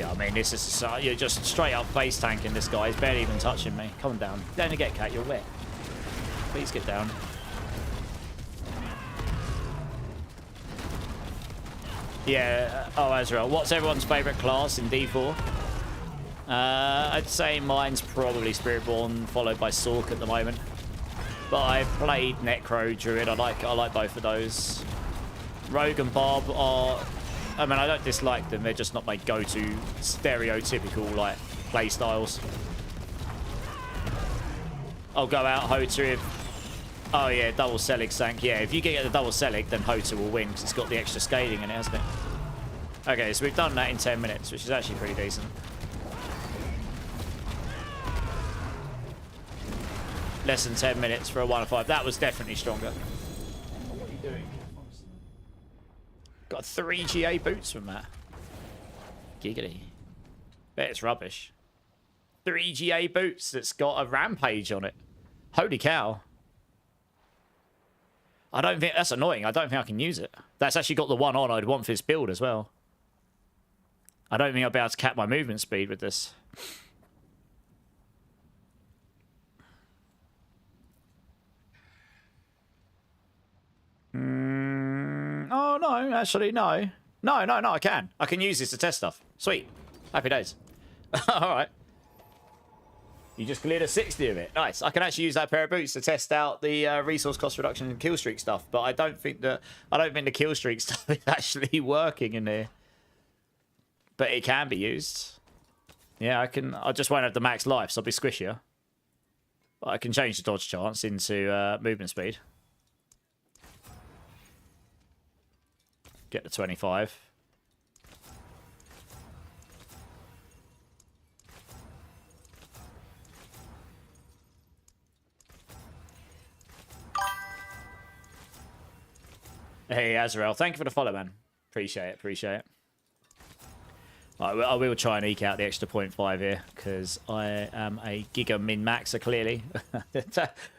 I mean, this is you're just straight up face tanking this guy. He's barely even touching me. Come on down. Down to get cat. You're wet. Please get down. Yeah. Oh, Azrael. What's everyone's favourite class in D4? I'd say mine's probably Spiritborn, followed by Sork at the moment. But I've played Necro, Druid. I like both of those. Rogue and Barb are. I mean, I don't dislike them. They're just not my go-to stereotypical, like, play styles. I'll go out Hota if... Oh, yeah, double Selig Sank. Yeah, if you get the double Selig, then Hota will win, because it's got the extra scaling in it, hasn't it? Okay, so we've done that in 10 minutes, which is actually pretty decent. Less than 10 minutes for a 1-5. That was definitely stronger. What are you doing? Got 3 GA boots from that. Giggity. Bet it's rubbish. 3 GA boots that's got a rampage on it. Holy cow. I don't think... That's annoying. I don't think I can use it. That's actually got the one on I'd want for this build as well. I don't think I'll be able to cap my movement speed with this. Oh, no, actually, no. No, I can. I can use this to test stuff. Sweet. Happy days. All right. You just cleared a 60 of it. Nice. I can actually use that pair of boots to test out the resource cost reduction and kill streak stuff, but I don't think the kill streak stuff is actually working in here. But it can be used. Yeah, I can. I just won't have the max life, so I'll be squishier. But I can change the dodge chance into movement speed. Get the 25. Hey, Azrael. Thank you for the follow, man. Appreciate it. I will try and eke out the extra 0.5 here, because I am a giga min-maxer, clearly.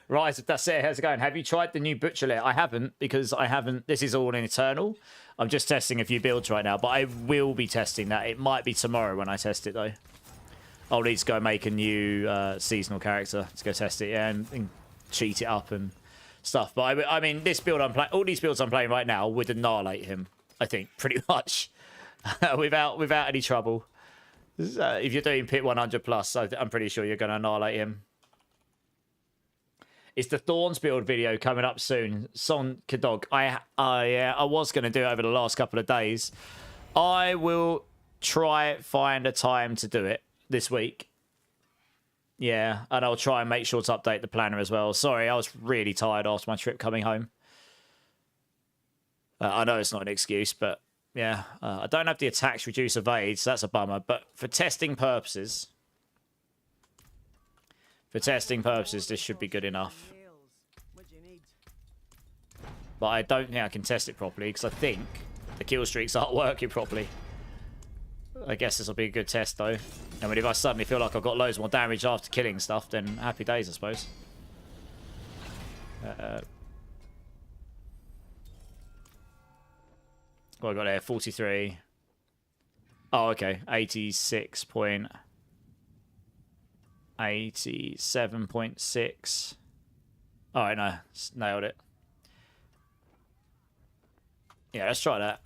Rise of Dacer, how's it going? Have you tried the new Butcherlet? I haven't, because I haven't... This is all in Eternal. I'm just testing a few builds right now, but I will be testing that. It might be tomorrow when I test it, though. I'll need to go make a new seasonal character to go test it, yeah, and cheat it up and stuff. But I mean, this build I'm playing... All these builds I'm playing right now would annihilate him, I think, pretty much. without any trouble. If you're doing pit 100 plus, I'm pretty sure you're going to annihilate him. It's the Thorns build video coming up soon. Son Kadog. I was going to do it over the last couple of days. I will try find a time to do it this week. Yeah, and I'll try and make sure to update the planner as well. Sorry, I was really tired after my trip coming home. I know it's not an excuse, but yeah. I don't have the attacks reduce evade, so that's a bummer. But for testing purposes... this should be good enough. But I don't think I can test it properly, because I think the kill streaks aren't working properly. I guess this will be a good test, though. I mean, if I suddenly feel like I've got loads more damage after killing stuff, then happy days, I suppose. What have I got there? 43. Oh, okay. 87.6. Alright, no. Nailed it. Yeah, let's try that.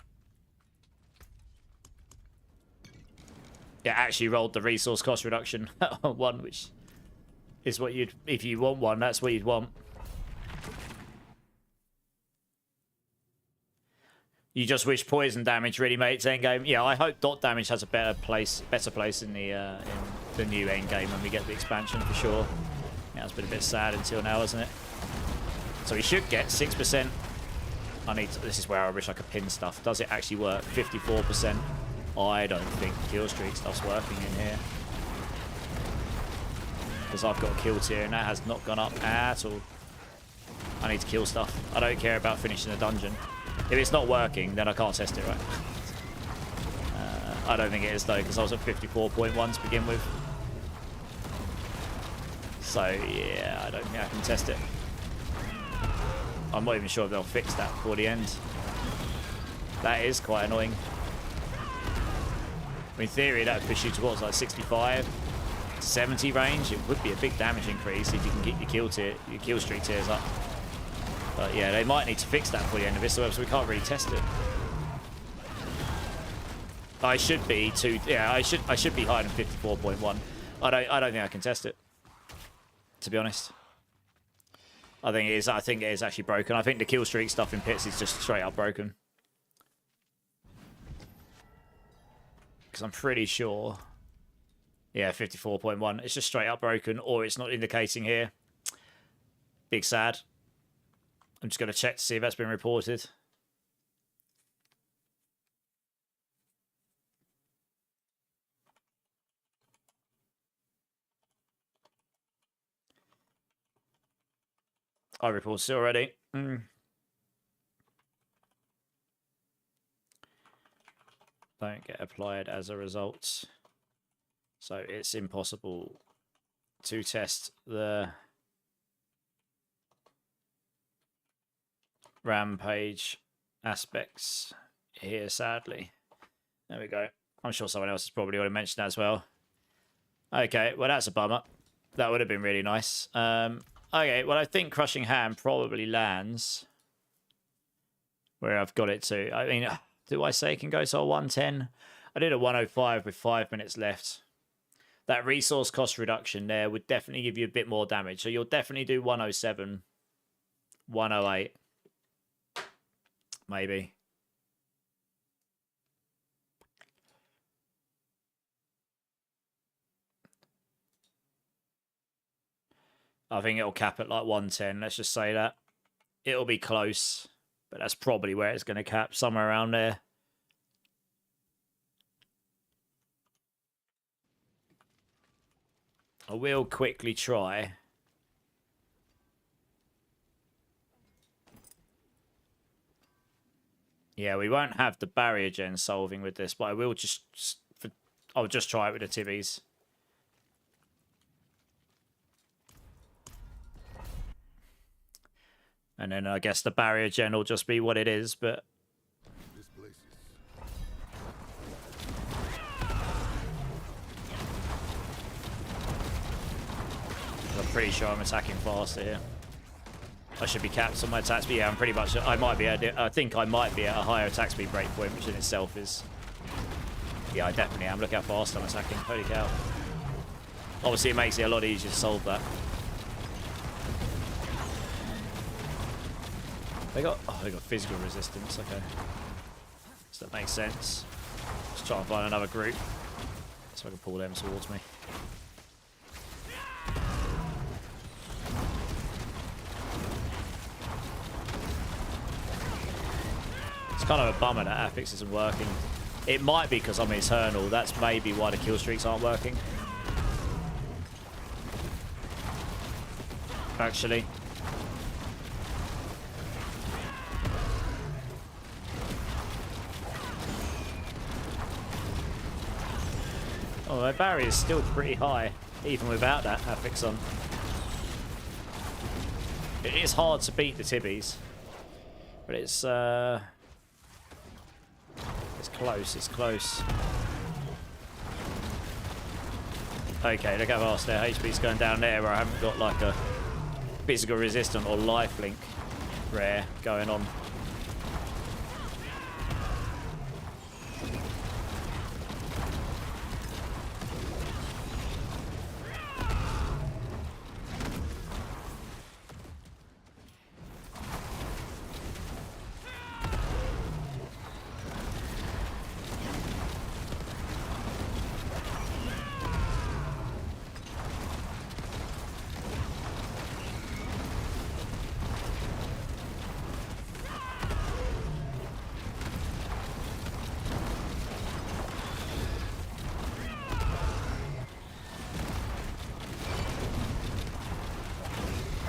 Yeah, actually rolled the resource cost reduction one, which is what you'd... If you want one, that's what you'd want. You just wish poison damage really made its endgame. Yeah, I hope dot damage has a better place in the new endgame when we get the expansion for sure. Yeah, it's been a bit sad until now, isn't it? So we should get 6%. This is where I wish I could pin stuff. Does it actually work? 54%. I don't think kill streak stuff's working in here. Because I've got a kill tier and that has not gone up at all. I need to kill stuff. I don't care about finishing the dungeon. If it's not working, then I can't test it, right? I don't think it is, though, because I was at 54.1 to begin with. So, yeah, I don't think I can test it. I'm not even sure if they'll fix that before the end. That is quite annoying. I mean, in theory, that would push you towards like 65 to 70 range. It would be a big damage increase if you can get your kill streak tiers up. But yeah, they might need to fix that for the end of this, so we can't really test it. I should be I should be higher than 54.1. I don't think I can test it, to be honest. I think it is actually broken. I think the kill streak stuff in pits is just straight up broken. Because I'm pretty sure. Yeah, 54.1. It's just straight up broken, or it's not indicating here. Big sad. I'm just going to check to see if that's been reported. I reported it already. Don't get applied as a result. So it's impossible to test the rampage aspects here, sadly. There we go. I'm sure someone else has probably already mentioned that as well. Okay, well, that's a bummer. That would have been really nice. Okay, well, I think Crushing Hand probably lands where I've got it to. I mean, do I say it can go to a 110? I did a 105 with 5 minutes left. That resource cost reduction there would definitely give you a bit more damage. So you'll definitely do 107, 108. Maybe. I think it'll cap at like 110. Let's just say that. It'll be close, but that's probably where it's going to cap, somewhere around there. I will quickly try. Yeah, we won't have the barrier gen solving with this, but I will I'll just try it with the tibbies. And then I guess the barrier gen will just be what it is, but... This place is... I'm pretty sure I'm attacking faster here. I should be capped on my attack speed. Yeah, I'm pretty much... I think I might be at a higher attack speed breakpoint, which in itself is Yeah, I definitely am. Look how fast I'm attacking. Holy cow. Obviously, it makes it a lot easier to solve that. They got physical resistance. Okay, so that makes sense. Let's try and find another group so I can pull them towards me. It's kind of a bummer that Affix isn't working. It might be because I'm Eternal. That's maybe why the kill streaks aren't working. Actually. Oh, my barrier is still pretty high, even without that Affix on. It is hard to beat the Tibbies, but it's close, it's close. Okay, look how fast their HP's going down there where I haven't got like a physical resistant or lifelink rare going on.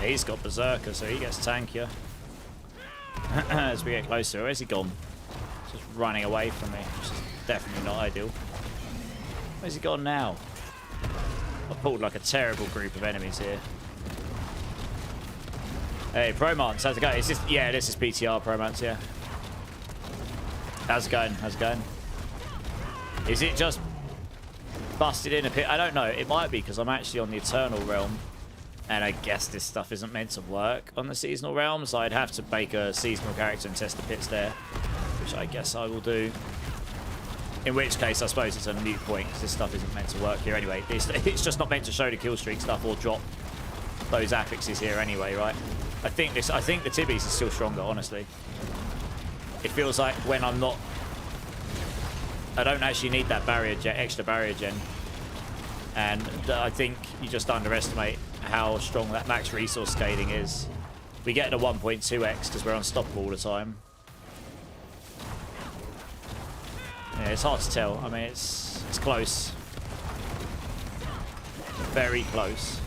He's got Berserker, so he gets tankier. As we get closer, where's he gone? Just running away from me, which is definitely not ideal. Where's he gone now? I've pulled like a terrible group of enemies here. Hey, Promance, how's it going? Is this, yeah, this is PTR Promance, yeah. How's it going? How's it going? Is it just busted in a pit? I don't know. It might be because I'm actually on the Eternal Realm. And I guess this stuff isn't meant to work on the seasonal realm, so I'd have to make a seasonal character and test the pits there, which I guess I will do. In which case, I suppose it's a moot point, because this stuff isn't meant to work here anyway. It's just not meant to show the kill streak stuff or drop those affixes here anyway, right? I think the Tibbies is still stronger, honestly. It feels like when I'm not... I don't actually need that extra barrier gen. And I think you just underestimate how strong that max resource scaling is. We get the 1.2x because we're unstoppable all the time. Yeah, it's hard to tell. I mean, it's close. Very close.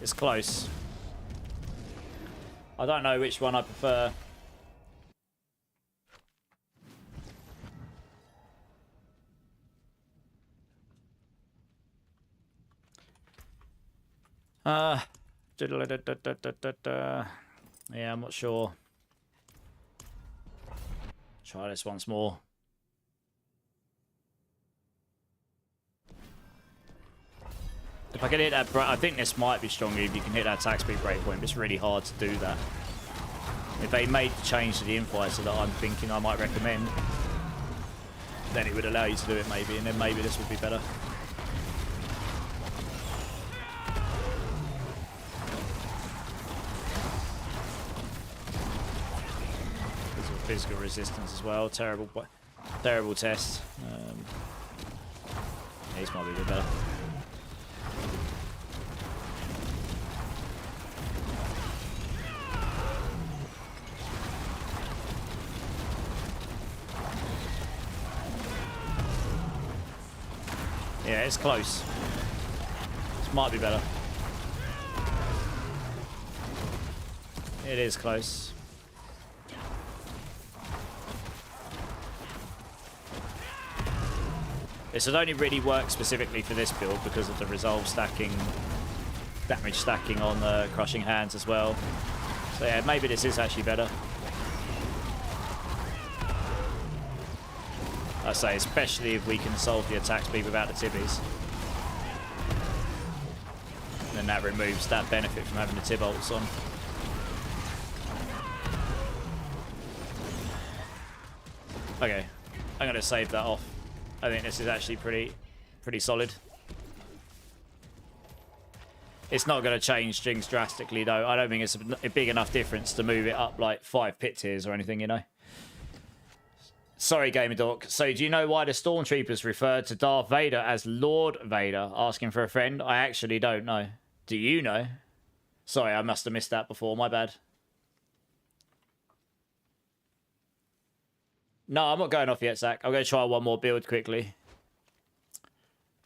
It's close. I don't know which one I prefer. Yeah, I'm not sure. Try this once more. If I can hit that, I think this might be stronger if you can hit that attack speed breakpoint, but it's really hard to do that. If they made the change to the infighter that I'm thinking I might recommend, then it would allow you to do it maybe, and then maybe this would be better. Physical resistance as well, terrible test. These might be a bit better. Yeah, it's close. This might be better. It is close. This would only really work specifically for this build because of the resolve stacking damage stacking on the crushing hands as well. So yeah, maybe this is actually better. I say, especially if we can solve the attack speed without the tibbies. Then that removes that benefit from having the Tibolts on. Okay, I'm going to save that off. I think this is actually pretty solid. It's not going to change things drastically, though. I don't think it's a big enough difference to move it up like 5 pit tiers or anything, you know? Sorry, Gamer Dork. So, do you know why the Stormtroopers referred to Darth Vader as Lord Vader? Asking for a friend? I actually don't know. Do you know? Sorry, I must have missed that before. My bad. No, I'm not going off yet, Zach. I'm going to try one more build quickly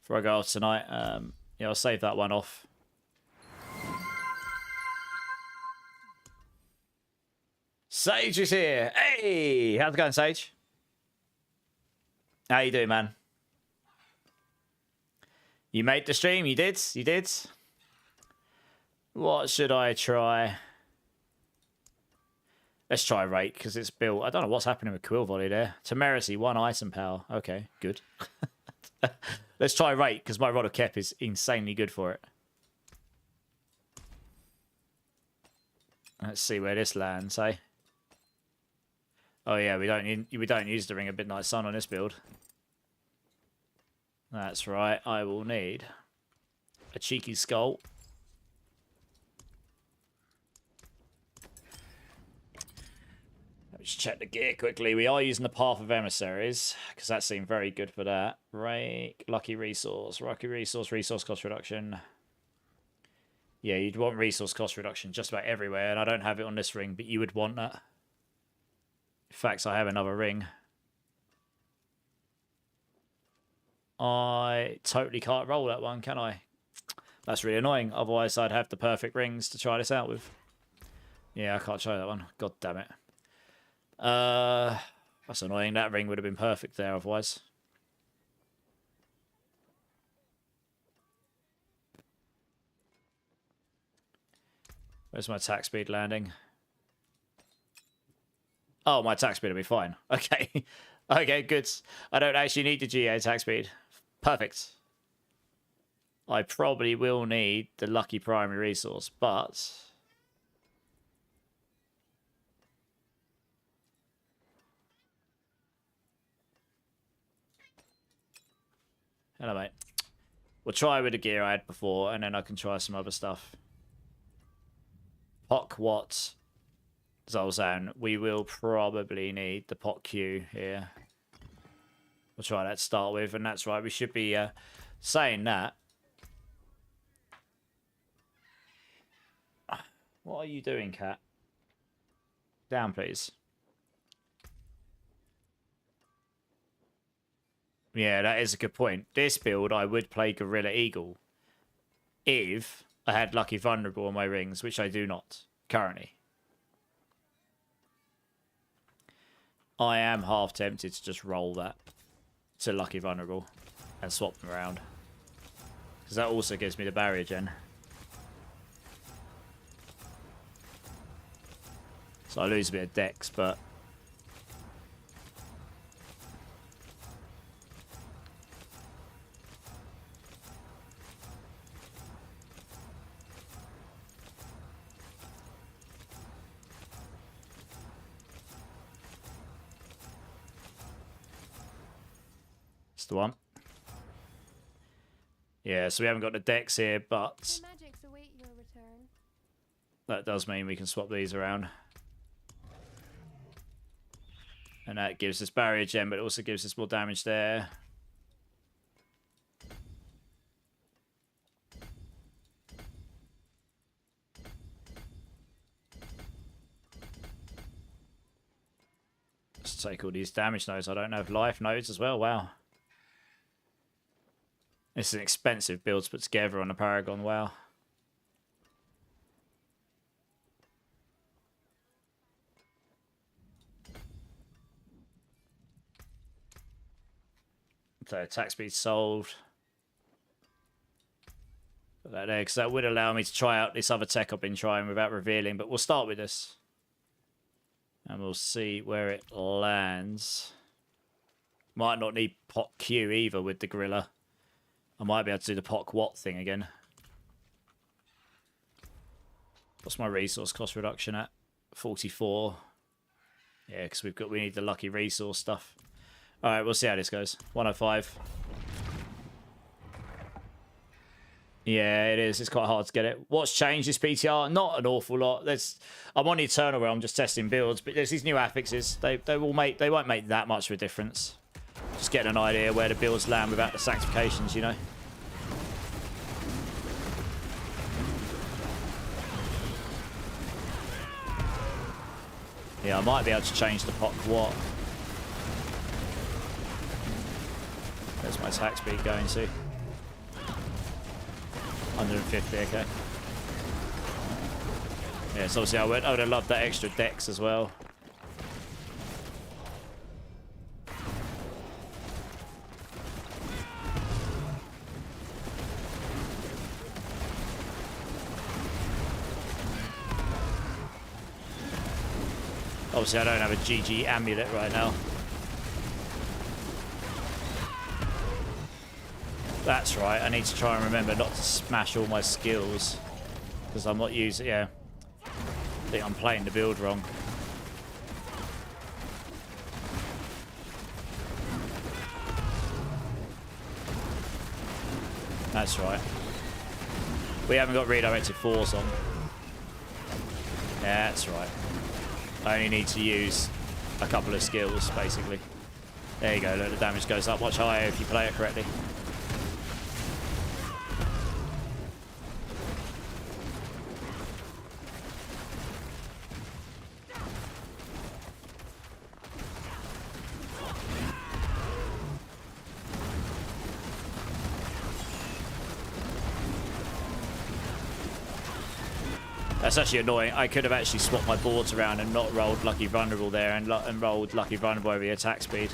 before I go off tonight. Yeah, I'll save that one off. Sage is here. Hey, how's it going, Sage? How you doing, man? You made the stream. You did. You did. What should I try? Let's try rate because it's built. I don't know what's happening with Quill Volley there. Temerity, 1 item power. Okay, good. Let's try rate because my Rod of Kep is insanely good for it. Let's see where this lands, eh? Oh yeah, we don't use the Ring of Midnight Sun on this build. That's right. I will need a cheeky skull. Let's check the gear quickly. We are using the Path of Emissaries because that seemed very good for that. Rake, lucky resource, resource cost reduction. Yeah, you'd want resource cost reduction just about everywhere, and I don't have it on this ring, but you would want that. In fact, I have another ring. I totally can't roll that one, can I? That's really annoying. Otherwise, I'd have the perfect rings to try this out with. Yeah, I can't show that one. God damn it. That's annoying. That ring would have been perfect there otherwise. Where's my attack speed landing? Oh, my attack speed will be fine. Okay. Okay, good. I don't actually need the GA attack speed. Perfect. I probably will need the lucky primary resource, but... Hello, mate. We'll try with the gear I had before, and then I can try some other stuff. Poc what? Zolzan. We will probably need the Poc Q here. We'll try that to start with, and that's right. We should be saying that. What are you doing, cat? Down, please. Yeah, that is a good point. This build, I would play Gorilla Eagle if I had Lucky Vulnerable on my rings, which I do not currently. I am half tempted to just roll that to Lucky Vulnerable and swap them around. Because that also gives me the barrier gen. So I lose a bit of dex, but... It's the one. Yeah, so we haven't got the dex here, but... The magics await your return. That does mean we can swap these around. And that gives us barrier gem, but it also gives us more damage there. Let's take all these damage nodes. I don't have life nodes as well. Wow. This is an expensive build to put together on a Paragon. Wow. So attack speed solved. Put that there, because that would allow me to try out this other tech I've been trying without revealing. But we'll start with this. And we'll see where it lands. Might not need pot Q either with the gorilla. I might be able to do the pot what thing again. What's my resource cost reduction at? 44. Yeah, because we need the lucky resource stuff. Alright, we'll see how this goes. 105. Yeah, it is. It's quite hard to get it. What's changed this PTR? Not an awful lot. I'm on the Eternal Realm just testing builds, but there's these new affixes. They won't make that much of a difference. Just getting an idea where the builds land without the sanctifications, you know. Yeah, I might be able to change the pot what. There's my attack speed going to. 150, okay. Yeah, so obviously I would have loved that extra dex as well. Obviously I don't have a GG amulet right now. That's right, I need to try and remember not to smash all my skills. Because I'm not using, yeah. I think I'm playing the build wrong. That's right. We haven't got redirected force on. Yeah, that's right. I only need to use a couple of skills, basically. There you go, look, the damage goes up much higher if you play it correctly. That's actually annoying. I could have actually swapped my boards around and not rolled Lucky Vulnerable there and rolled Lucky Vulnerable over the attack speed.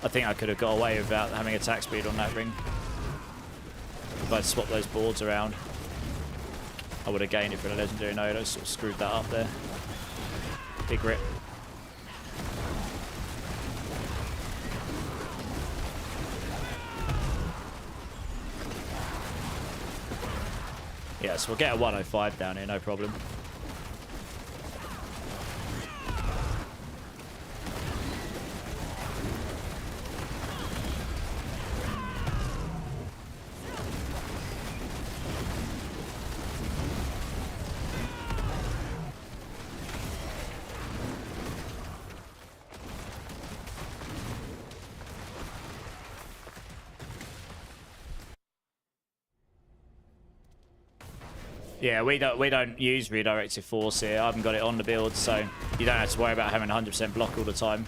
I think I could have got away without having attack speed on that ring. If I'd swapped those boards around, I would have gained it for the Legendary Node. I sort of screwed that up there. Big rip. Yeah, so we'll get a 105 down here, no problem. Yeah, we don't use redirected force here. I haven't got it on the build, so you don't have to worry about having 100% block all the time.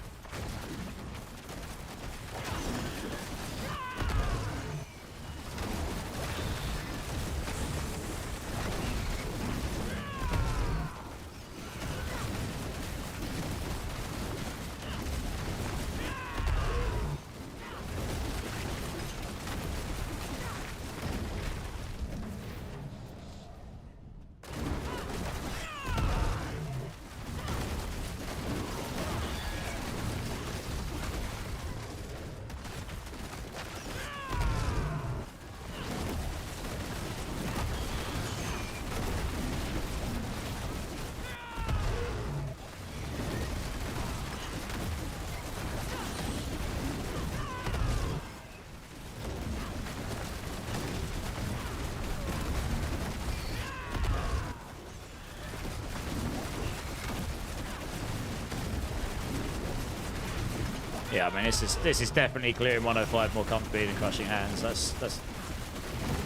Yeah, I mean this is definitely clearing 105 more comfortably than Crushing Hands. That's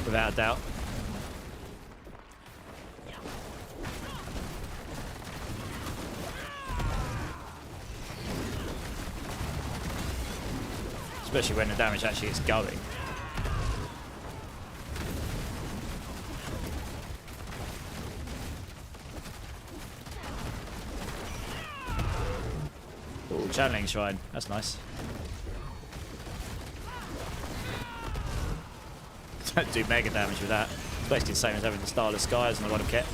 without a doubt. Especially when the damage actually is going. Ooh, channeling shrine. That's nice. Don't do mega damage with that. basically the same as having the Starless Skies and I would have kept.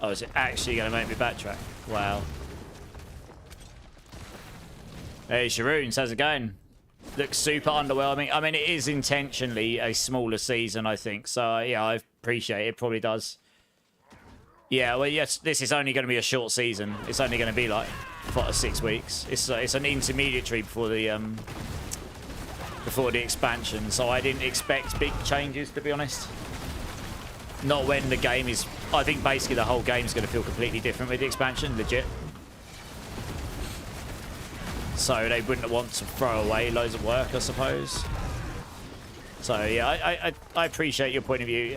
Oh, is it actually going to make me backtrack? Wow. Hey, Sharoons, how's it going? Looks super underwhelming. I mean, it is intentionally a smaller season, I think. So, yeah, I appreciate it. It probably does. Yeah, well, yes, this is only going to be a short season. It's only going to be like 4 to 6 weeks. It's an intermediary before the expansion. So I didn't expect big changes, to be honest. Not when the game is... I think basically the whole game is going to feel completely different with the expansion, legit. So they wouldn't want to throw away loads of work, I suppose. So yeah, I appreciate your point of view.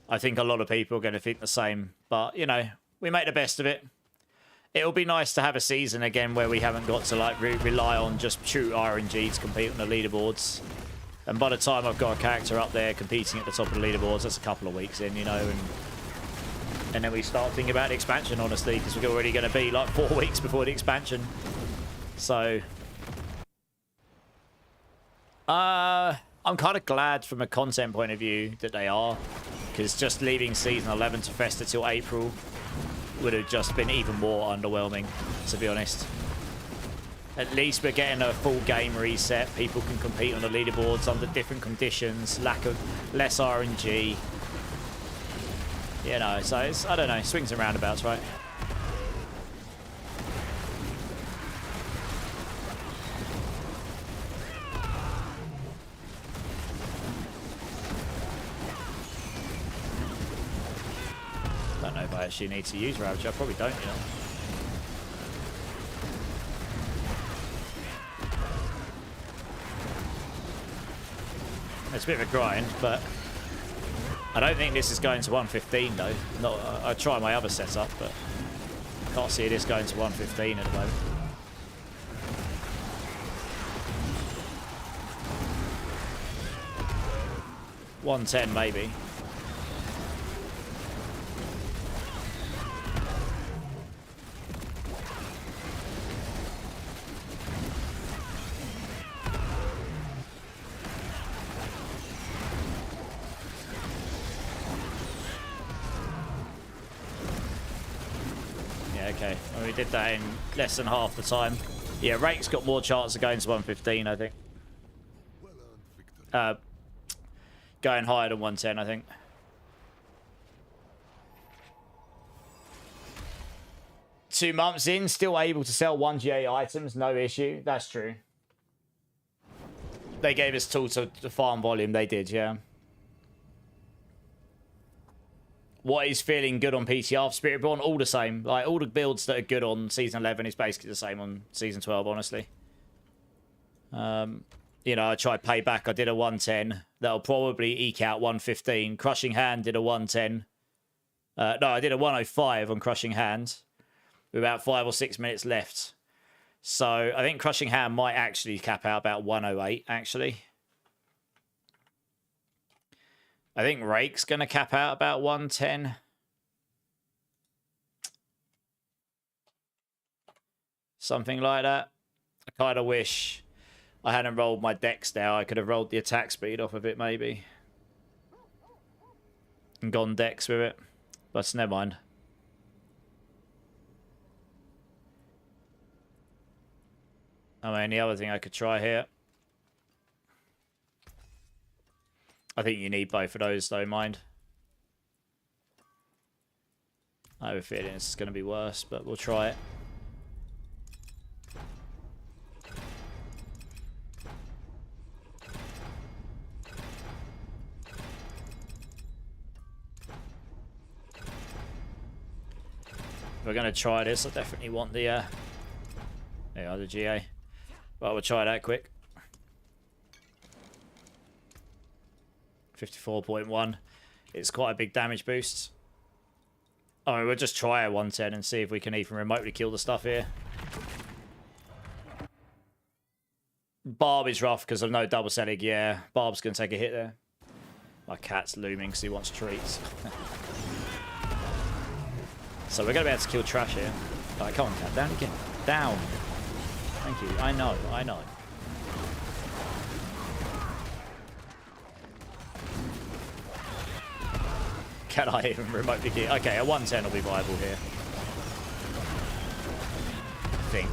I think a lot of people are going to think the same. But, you know, we make the best of it. It'll be nice to have a season again where we haven't got to like rely on just true RNG to compete on the leaderboards. And by the time I've got a character up there competing at the top of the leaderboards, that's a couple of weeks in, you know, and then we start thinking about the expansion, honestly, because we're already going to be like 4 weeks before the expansion. So, I'm kind of glad from a content point of view that they are, because just leaving Season 11 to fester till April would have just been even more underwhelming, to be honest. At least we're getting a full game reset. People can compete on the leaderboards under different conditions, less RNG. You know, so it's, I don't know, swings and roundabouts, right? Don't know if I actually need to use Ravage. I probably don't, you know. It's a bit of a grind, but I don't think this is going to 115 though. Not, I try my other setup, but I can't see this going to 115 at the moment. $110 maybe. Okay, well, we did that in less than half the time. Yeah, Rake's got more chance of going to 115, I think. Going higher than 110, I think. Two months in, still able to sell 1GA items, no issue. That's true. They gave us tools to farm volume, they did, yeah. What is feeling good on PTR for Spiritborn? All the same. Like, all the builds that are good on Season 11 is basically the same on Season 12, honestly. You know, I tried Payback. I did a 110. That'll probably eke out 115. Crushing Hand did a 110. No, I did a 105 on Crushing Hand with about 5 or 6 minutes left. So I think Crushing Hand might actually cap out about 108, actually. I think Rake's going to cap out about 110. Something like that. I kind of wish I hadn't rolled my dex now. I could have rolled the attack speed off of it, maybe. And gone dex with it. But never mind. I mean, the other thing I could try here. I think you need both of those, though, mind. I have a feeling it's going to be worse, but we'll try it. If we're going to try this, I definitely want the, there you are, the GA. Well, we'll try that quick. 54.1. It's quite a big damage boost. Oh, we'll just try a 110 and see if we can even remotely kill the stuff here. Barb is rough because of no double selling. Yeah, Barb's going to take a hit there. My cat's looming because he wants treats. So we're going to be able to kill Trash here. Alright, come on, cat. Down again. Down. Thank you. I know. I know. Can I even remotely get... Okay, a 110 will be viable here. I think.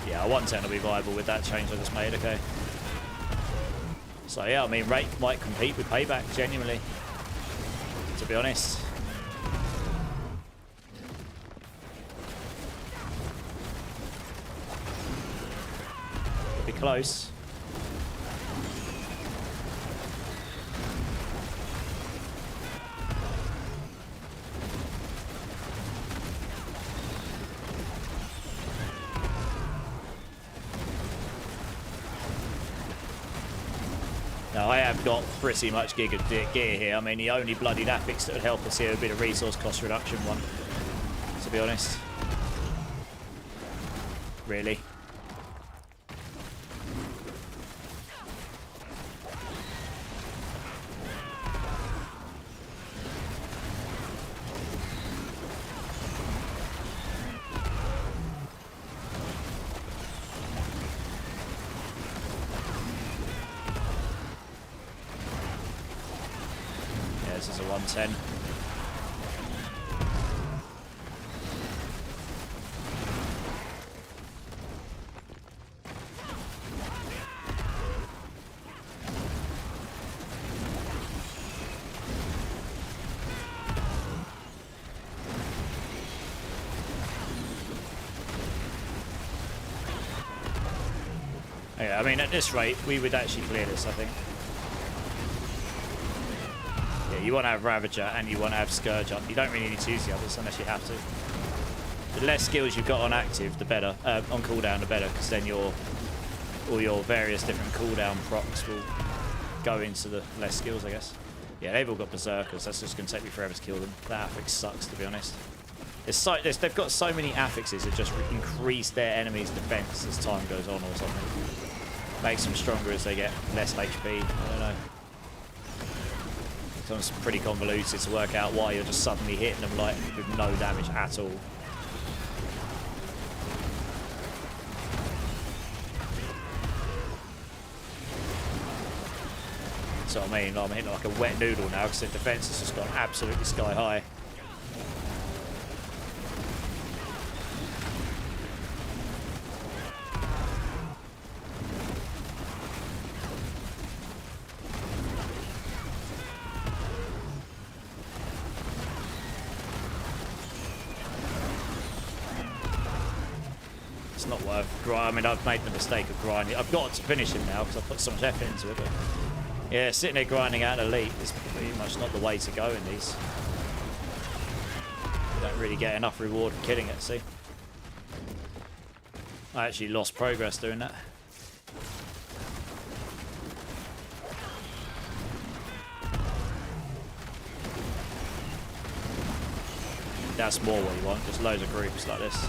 Yeah, a 110 will be viable with that change I just made, okay. So yeah, I mean, Rake might compete with Payback, genuinely. To be honest. Be close. Now, I have got pretty much gear here. I mean, the only bloodied affix that would help us here would be the resource cost reduction one, to be honest. Really. This is a 110. Yeah, I mean, at this rate, we would actually clear this, I think. You want to have Ravager and you want to have Scourge up. You don't really need to use the others unless you have to. The less skills you've got on active, the better. On cooldown, the better, because then all your various different cooldown procs will go into the less skills, I guess. Yeah, they've all got Berserkers. That's just going to take me forever to kill them. That affix sucks, to be honest. They've got so many affixes that just increase their enemy's defense as time goes on or something. Makes them stronger as they get less HP. I don't know. It's pretty convoluted to work out why you're just suddenly hitting them like with no damage at all. So I mean, I'm hitting like a wet noodle now because the defense has just gone absolutely sky high. Not worth. I mean, I've made the mistake of grinding. I've got to finish him now because I've put so much effort into it. But yeah, sitting there grinding out elite is pretty much not the way to go in these. You don't really get enough reward for killing it, see? I actually lost progress doing that. That's more what you want, just loads of groups like this.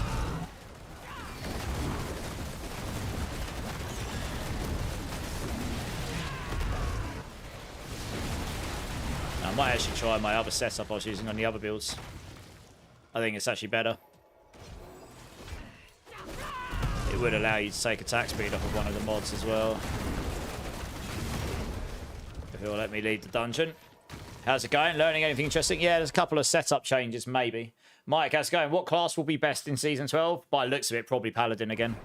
I might actually try my other setup I was using on the other builds. I think it's actually better. It would allow you to take attack speed off of one of the mods as well. If it will let me lead the dungeon. How's it going? Learning anything interesting? Yeah, there's a couple of setup changes, maybe. Mike, how's it going? What class will be best in Season 12? By the looks of it, probably Paladin again.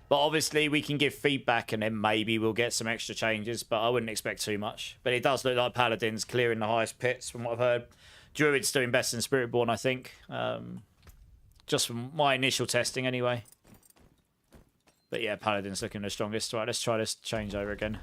But obviously, we can give feedback and then maybe we'll get some extra changes, but I wouldn't expect too much. But it does look like Paladin's clearing the highest pits from what I've heard. Druid's doing best in Spiritborn, I think. Just from my initial testing, anyway. But yeah, Paladin's looking the strongest. Right, let's try this changeover again.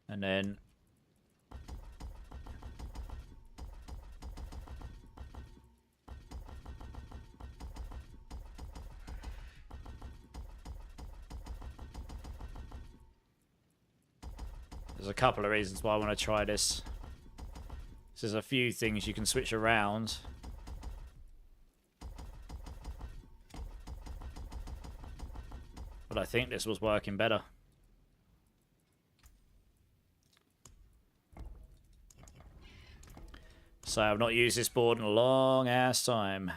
And then There's a couple of reasons why I want to try this. There's a few things you can switch around. But I think this was working better. So I've not used this board in a long ass time.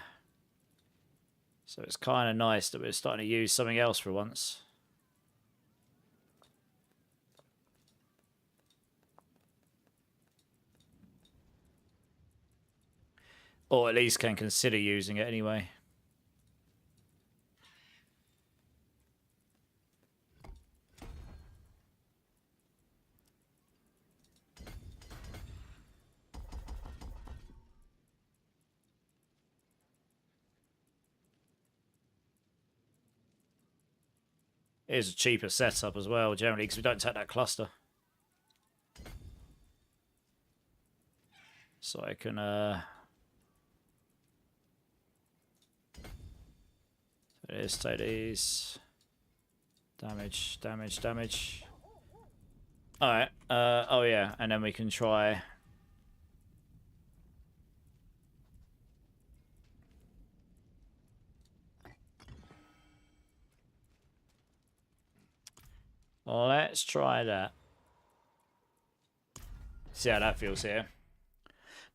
So it's kind of nice that we're starting to use something else for once. Or at least can consider using it anyway. It is a cheaper setup as well, generally, because we don't take that cluster. So I can, take these. Damage, damage, damage. Alright, oh yeah, and then we can try... Let's try that. See how that feels here.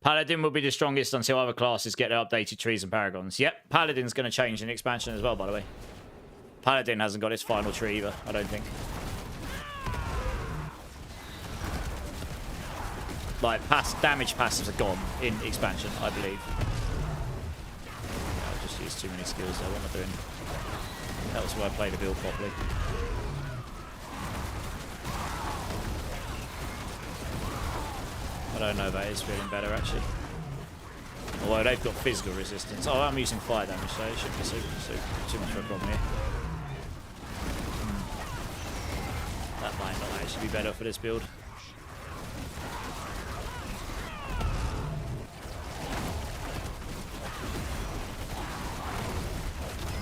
Paladin will be the strongest until other classes get their updated trees and paragons. Yep, Paladin's going to change in expansion as well, by the way. Paladin hasn't got its final tree either, I don't think. Like, damage passives are gone in expansion, I believe. I just used too many skills there. What am I doing? That was where I played the build properly. I don't know if that is feeling better, actually. Although they've got physical resistance. Oh, I'm using fire damage, so it shouldn't be too much of a problem here. That might not actually be better for this build.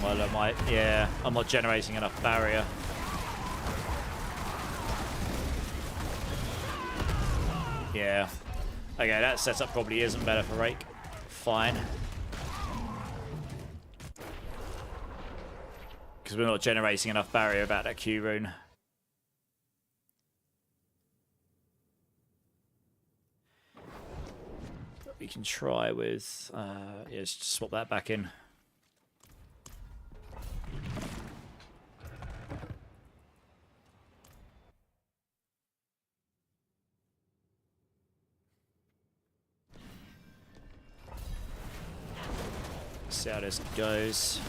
Well, I might, yeah, I'm not generating enough barrier. Yeah. Okay, that setup probably isn't better for Rake. Fine. Because we're not generating enough barrier about that Q rune. But we can try with... yeah, just swap that back in. See how this goes.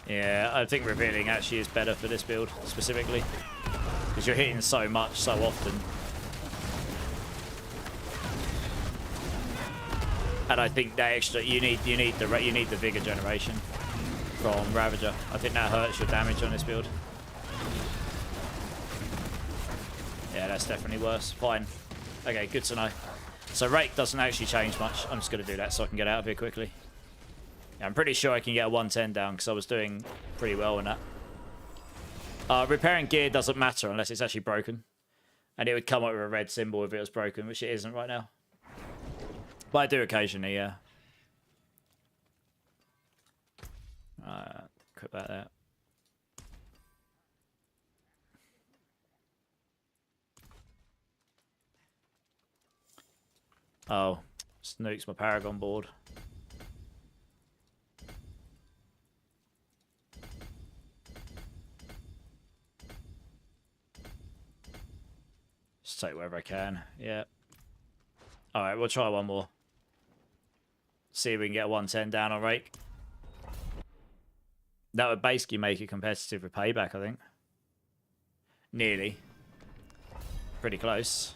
Yeah, I think revealing actually is better for this build specifically, because you're hitting so much so often. And I think that extra you need the vigor generation from Ravager. I think that hurts your damage on this build. Yeah, that's definitely worse. Fine. Okay, good to know. So Rake doesn't actually change much. I'm just going to do that so I can get out of here quickly. Yeah, I'm pretty sure I can get a 110 down because I was doing pretty well on that. Repairing gear doesn't matter unless it's actually broken. And it would come up with a red symbol if it was broken, which it isn't right now. But I do occasionally, yeah. Quit about that. Oh, snooks my Paragon board. Just take wherever I can, yeah. Alright, we'll try one more. See if we can get a 110 down on Rake. That would basically make it competitive with Payback, I think. Nearly. Pretty close.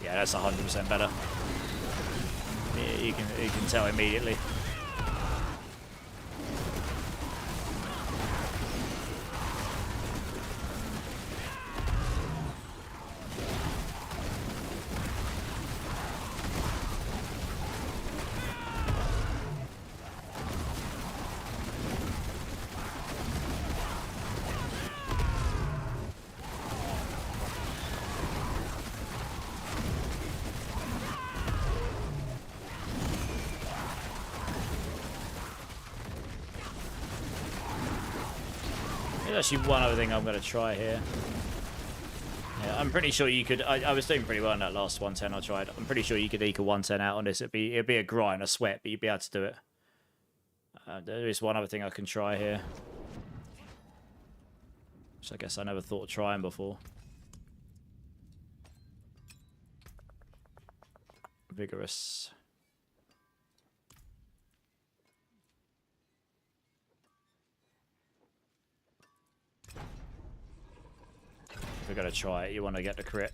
Yeah, that's 100% better. Yeah, you can tell immediately. There's actually one other thing I'm going to try here. Yeah, I'm pretty sure you could... I was doing pretty well in that last 110 I tried. I'm pretty sure you could eke a 110 out on this. It'd be a grind, a sweat, but you'd be able to do it. There is one other thing I can try here. Which I guess I never thought of trying before. Vigorous. If you're going to try it, you want to get the crit.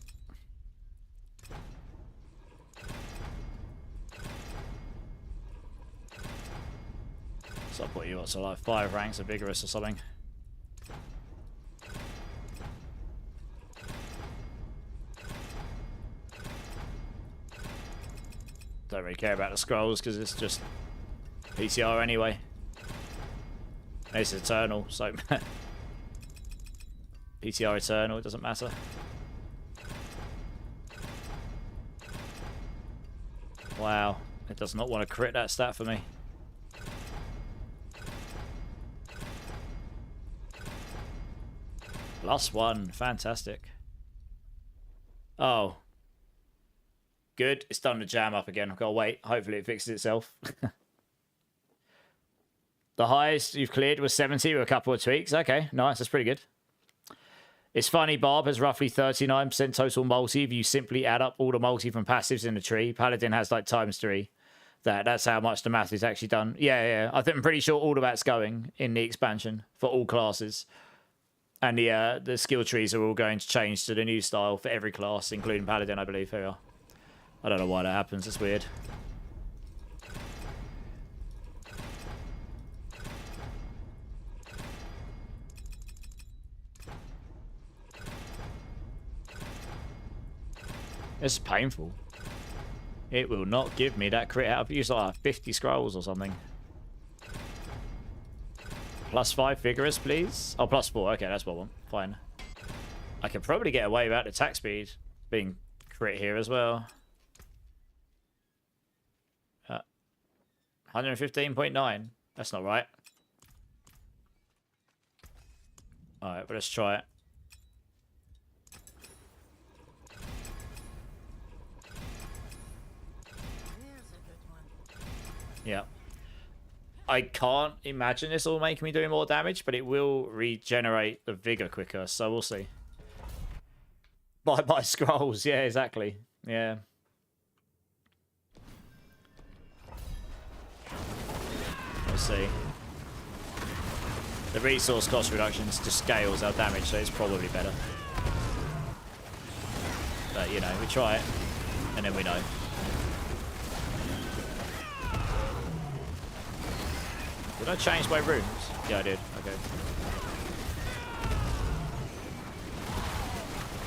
So I'll put you up to like 5 ranks of Vigorous or something. Don't really care about the scrolls because it's just PTR anyway. It's Eternal, so PTR Eternal, it doesn't matter. Wow, it does not want to crit that stat for me. +1, fantastic. Oh. Good, it's done to jam up again. I've got to wait. Hopefully it fixes itself. The highest you've cleared was 70 with a couple of tweaks. Okay, nice. That's pretty good. It's funny, Barb has roughly 39% total multi if you simply add up all the multi from passives in the tree. Paladin has like ×3. That's how much the math is actually done. Yeah. I'm pretty sure all of that's going in the expansion for all classes. And the skill trees are all going to change to the new style for every class, including Paladin, I believe. Here we are. I don't know why that happens. It's weird. This is painful. It will not give me that crit out. I've used like 50 scrolls or something. +5 Vigorous, please. Oh, +4. Okay, that's what I want. Fine. I could probably get away without the attack speed being crit here as well. 115.9. That's not right. Alright, but let's try it. Yeah. I can't imagine this will make me doing more damage, but it will regenerate the vigor quicker, so we'll see. Bye-bye scrolls. Yeah, exactly. Yeah. We'll see. The resource cost reductions just scales our damage, so it's probably better. But, you know, we try it, and then we know. Did I change my runes? Yeah, I did. Okay.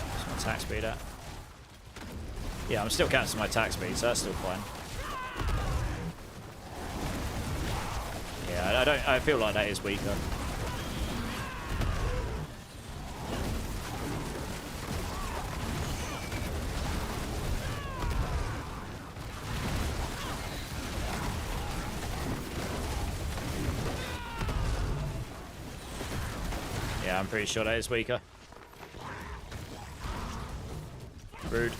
What's my attack speed at? Yeah, I'm still cancelling my attack speed, so that's still fine. Yeah, I feel like that is weaker. Yeah, I'm pretty sure that is weaker. Rude.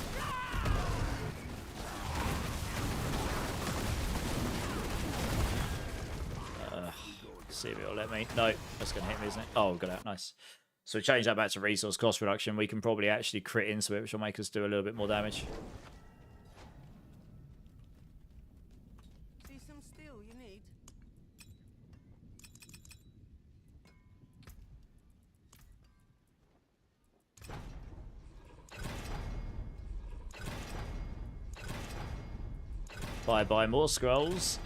See if it'll let me. No, that's going to hit me, isn't it? Oh, got out. Nice. So we change that back to resource cost reduction. We can probably actually crit into it, which will make us do a little bit more damage. See some steel you need? Bye-bye, more scrolls.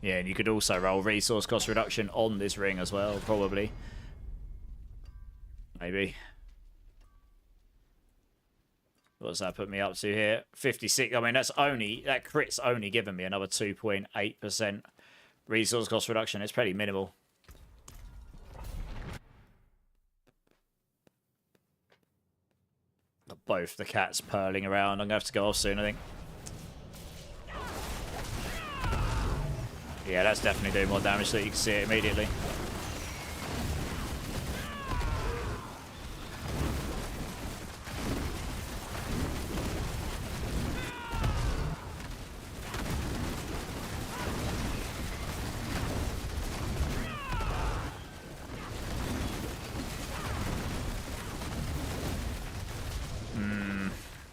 Yeah, and you could also roll resource cost reduction on this ring as well, probably. Maybe. What's that put me up to here? 56. I mean, that crit's only given me another 2.8% resource cost reduction. It's pretty minimal. both the cats purling around. I'm gonna have to go off soon, I think. Yeah, that's definitely doing more damage, so you can see it immediately.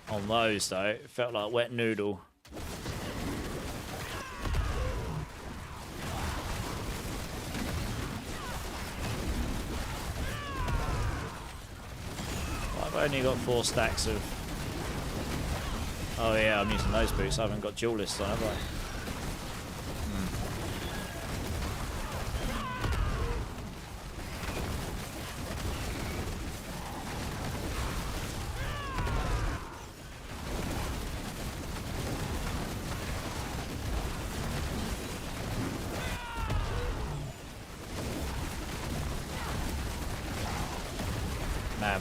On those though, it felt like wet noodle. I've only got 4 stacks of... Oh yeah, I'm using those boots. I haven't got duelists on, have I?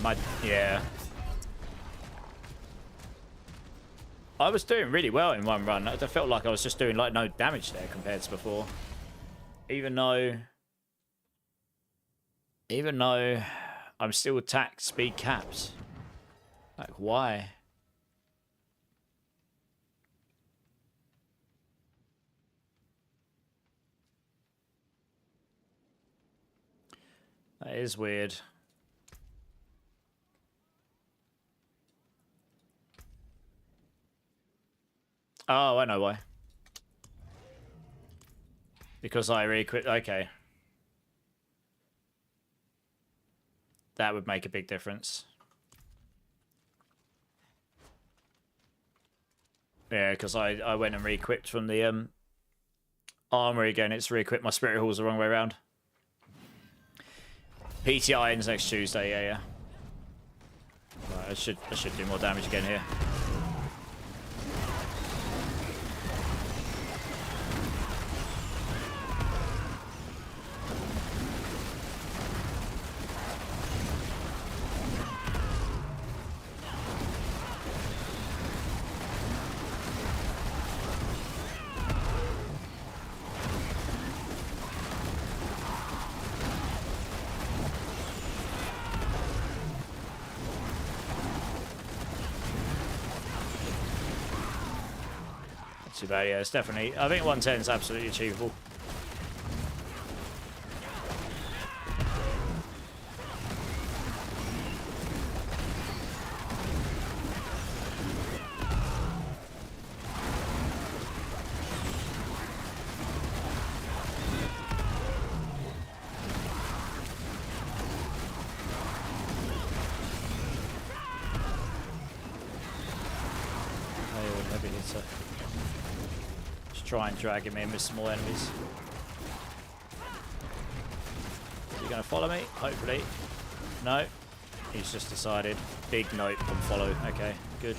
Man, yeah. I was doing really well in one run. I felt like I was just doing like no damage there compared to before. Even though I'm still attack speed capped. Like, why? That is weird. Oh, I know why. Because I re-equipped... Okay. That would make a big difference. Yeah, because I went and re-equipped from the armory again. It's re-equipped my spirit halls the wrong way around. PTR ends next Tuesday, yeah. Right, I should do more damage again here. Too bad, yeah, it's definitely... I think 110 is absolutely achievable. Maybe need to... try and drag him in with small enemies. Is he going to follow me? Hopefully. No. He's just decided. Big note on follow. Okay, good.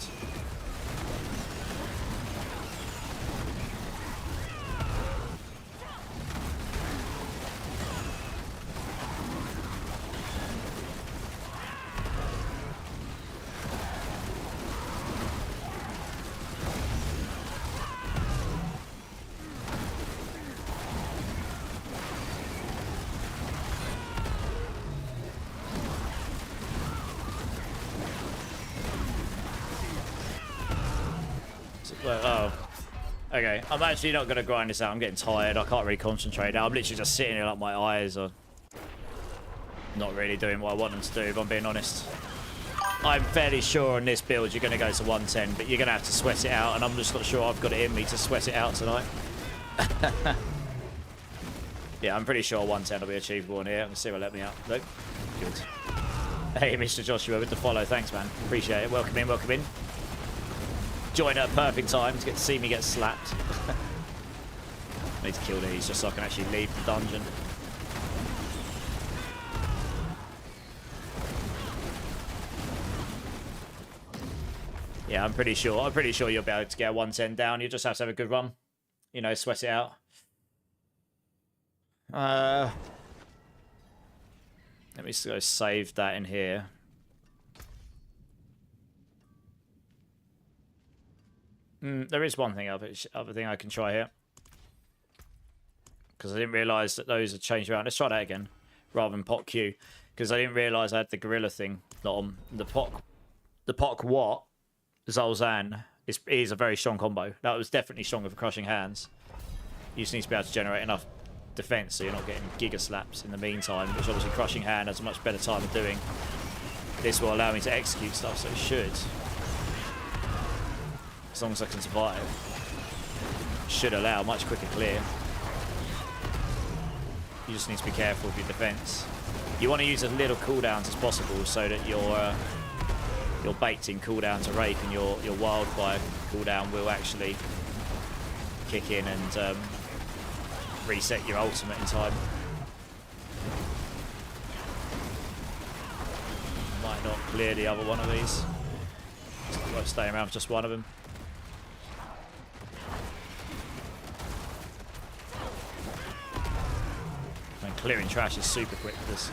Oh, okay. I'm actually not going to grind this out. I'm getting tired. I can't really concentrate now. I'm literally just sitting here like my eyes are not really doing what I want them to do, if I'm being honest. I'm fairly sure on this build you're going to go to 110, but you're going to have to sweat it out, and I'm just not sure I've got it in me to sweat it out tonight. Yeah, I'm pretty sure 110 will be achievable in here. Let's see if it'll let me out. Nope. Good. Hey, Mr. Joshua with the follow. Thanks, man. Appreciate it. Welcome in, welcome in. Join at a perfect time to get to see me get slapped. I need to kill these just so I can actually leave the dungeon. Yeah, I'm pretty sure you'll be able to get a 110 down. You just have to have a good run. You know, sweat it out. Let me just go save that in here. There is one thing other thing I can try here. Because I didn't realise that those had changed around. Let's try that again, rather than pot Q. Because I didn't realise I had the gorilla thing not on. The pot what? Zolzan is a very strong combo. That was definitely stronger for crushing hands. You just need to be able to generate enough defense so you're not getting giga slaps in the meantime, which obviously crushing hand has a much better time of doing. This will allow me to execute stuff, so it should, as long as I can survive, should allow much quicker clear. You just need to be careful with your defense. You want to use as little cooldowns as possible so that your baiting cooldown to rake and your wildfire cooldown will actually kick in and reset your ultimate in time. Might not clear the other one of these. It's worth staying around for just one of them. And clearing trash is super quick for this,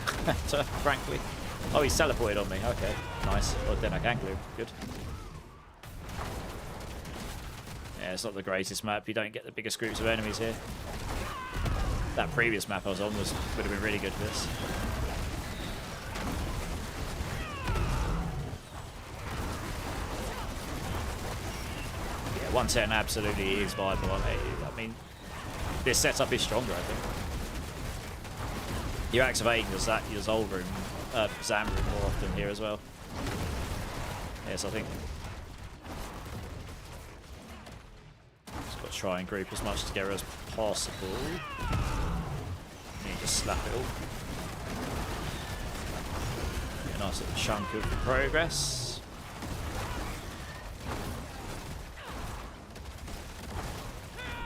frankly. Oh, he's teleported on me. Okay, nice. Well, then I can clear. Good. Yeah, it's not the greatest map. You don't get the biggest groups of enemies here. That previous map I was on would have been really good for this. Yeah, 110 absolutely is viable. I mean, this setup is stronger, I think. You're activating your Zol room, Zam room more often here as well. Yes, I think. Just got to try and group as much together as possible. You just slap it all. Get a nice little chunk of progress.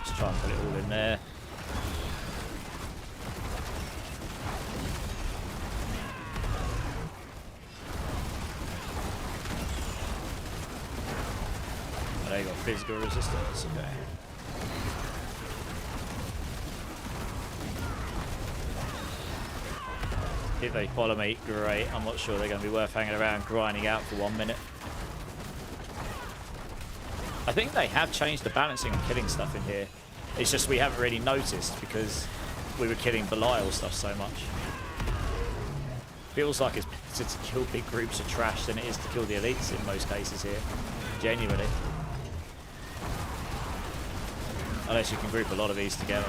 Just try and put it all in there. Oh, they got physical resistance, okay. If they follow me, great. I'm not sure they're going to be worth hanging around grinding out for 1 minute. I think they have changed the balancing on killing stuff in here. It's just we haven't really noticed because we were killing Belial stuff so much. Feels like it's better to kill big groups of trash than it is to kill the elites in most cases here. Genuinely. Unless you can group a lot of these together.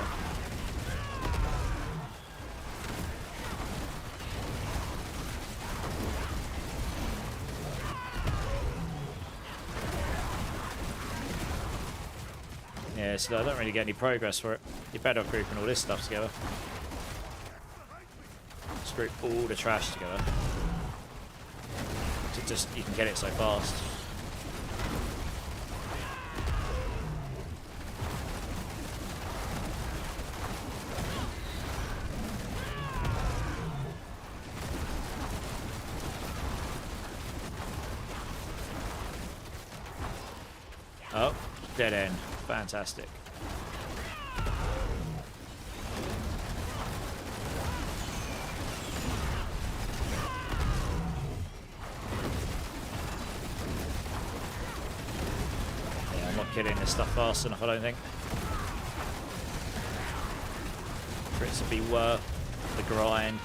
Yeah, so I don't really get any progress for it. You're better off grouping all this stuff together. Just group all the trash together. You can get it so fast. Oh, dead end. Fantastic. Yeah, I'm not killing this stuff fast enough, I don't think. For it to be worth the grind.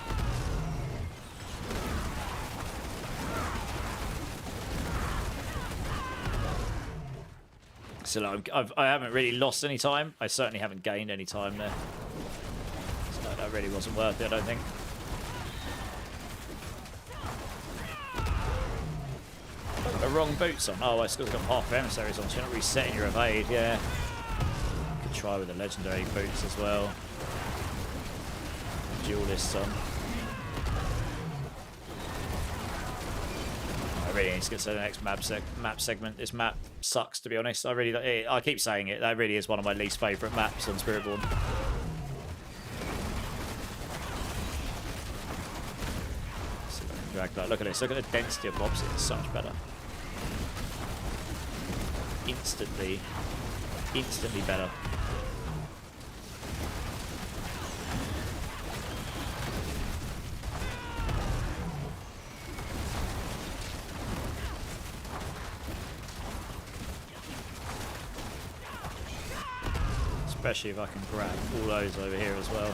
So I haven't really lost any time. I certainly haven't gained any time there. So that really wasn't worth it, I don't think. I've got the wrong boots on. Oh, I still got half emissaries on, so you're not resetting your evade, yeah. Could try with the legendary boots as well. Duelists on. I really need to get to the next map segment. This map sucks, to be honest. I keep saying it. That really is one of my least favourite maps on Spiritborn. See if I can drag that. Look at this. Look at the density of mobs. It's so much better. Instantly better. Especially if I can grab all those over here as well.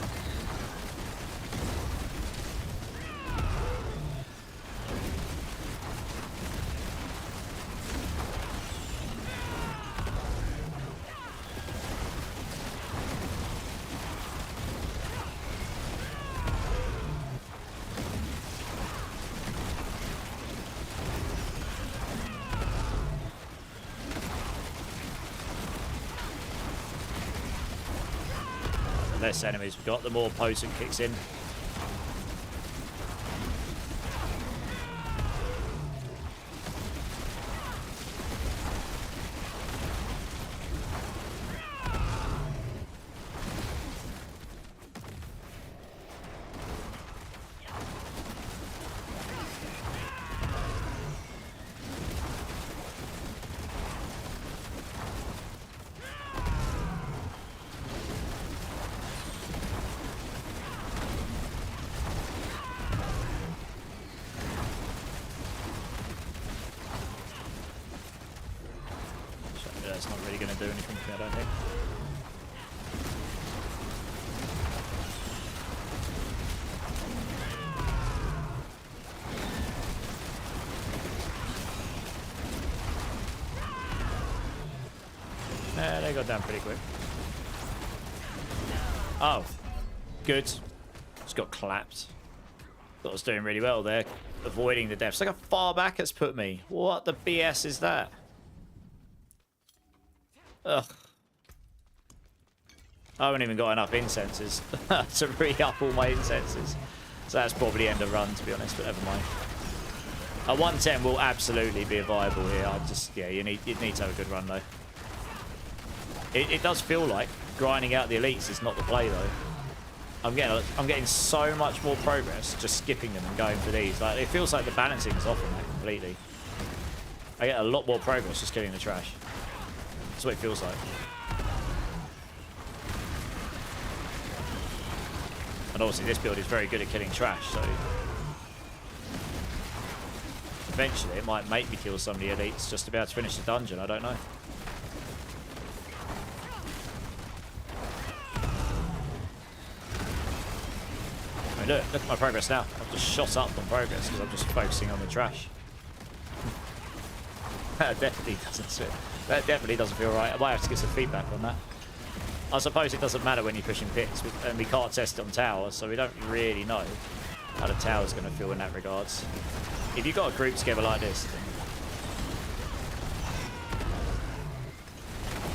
The less enemies we've got, the more potent kicks in. That's not really going to do anything for me, I don't think. They got down pretty quick. Oh, good. Just got clapped. Thought I was doing really well there, avoiding the deaths. Look how far back it's put me. What the BS is that? Ugh. I haven't even got enough incenses to re-up all my incenses. So that's probably end of run, to be honest, but never mind. A 110 will absolutely be viable here. I just, yeah, you need to have a good run, though. It does feel like grinding out the elites is not the play, though. I'm getting so much more progress just skipping them and going for these. Like, it feels like the balancing is off on that completely. I get a lot more progress just killing the trash. That's what it feels like. And obviously this build is very good at killing trash, so eventually it might make me kill some of the elites just to be able to finish the dungeon, I don't know. I mean, look at my progress now. I've just shot up on progress because I'm just focusing on the trash. That definitely doesn't feel right. I might have to get some feedback on that. I suppose it doesn't matter when you're pushing pits, and we can't test it on towers, so we don't really know how the tower's going to feel in that regards. If you've got a group together like this, then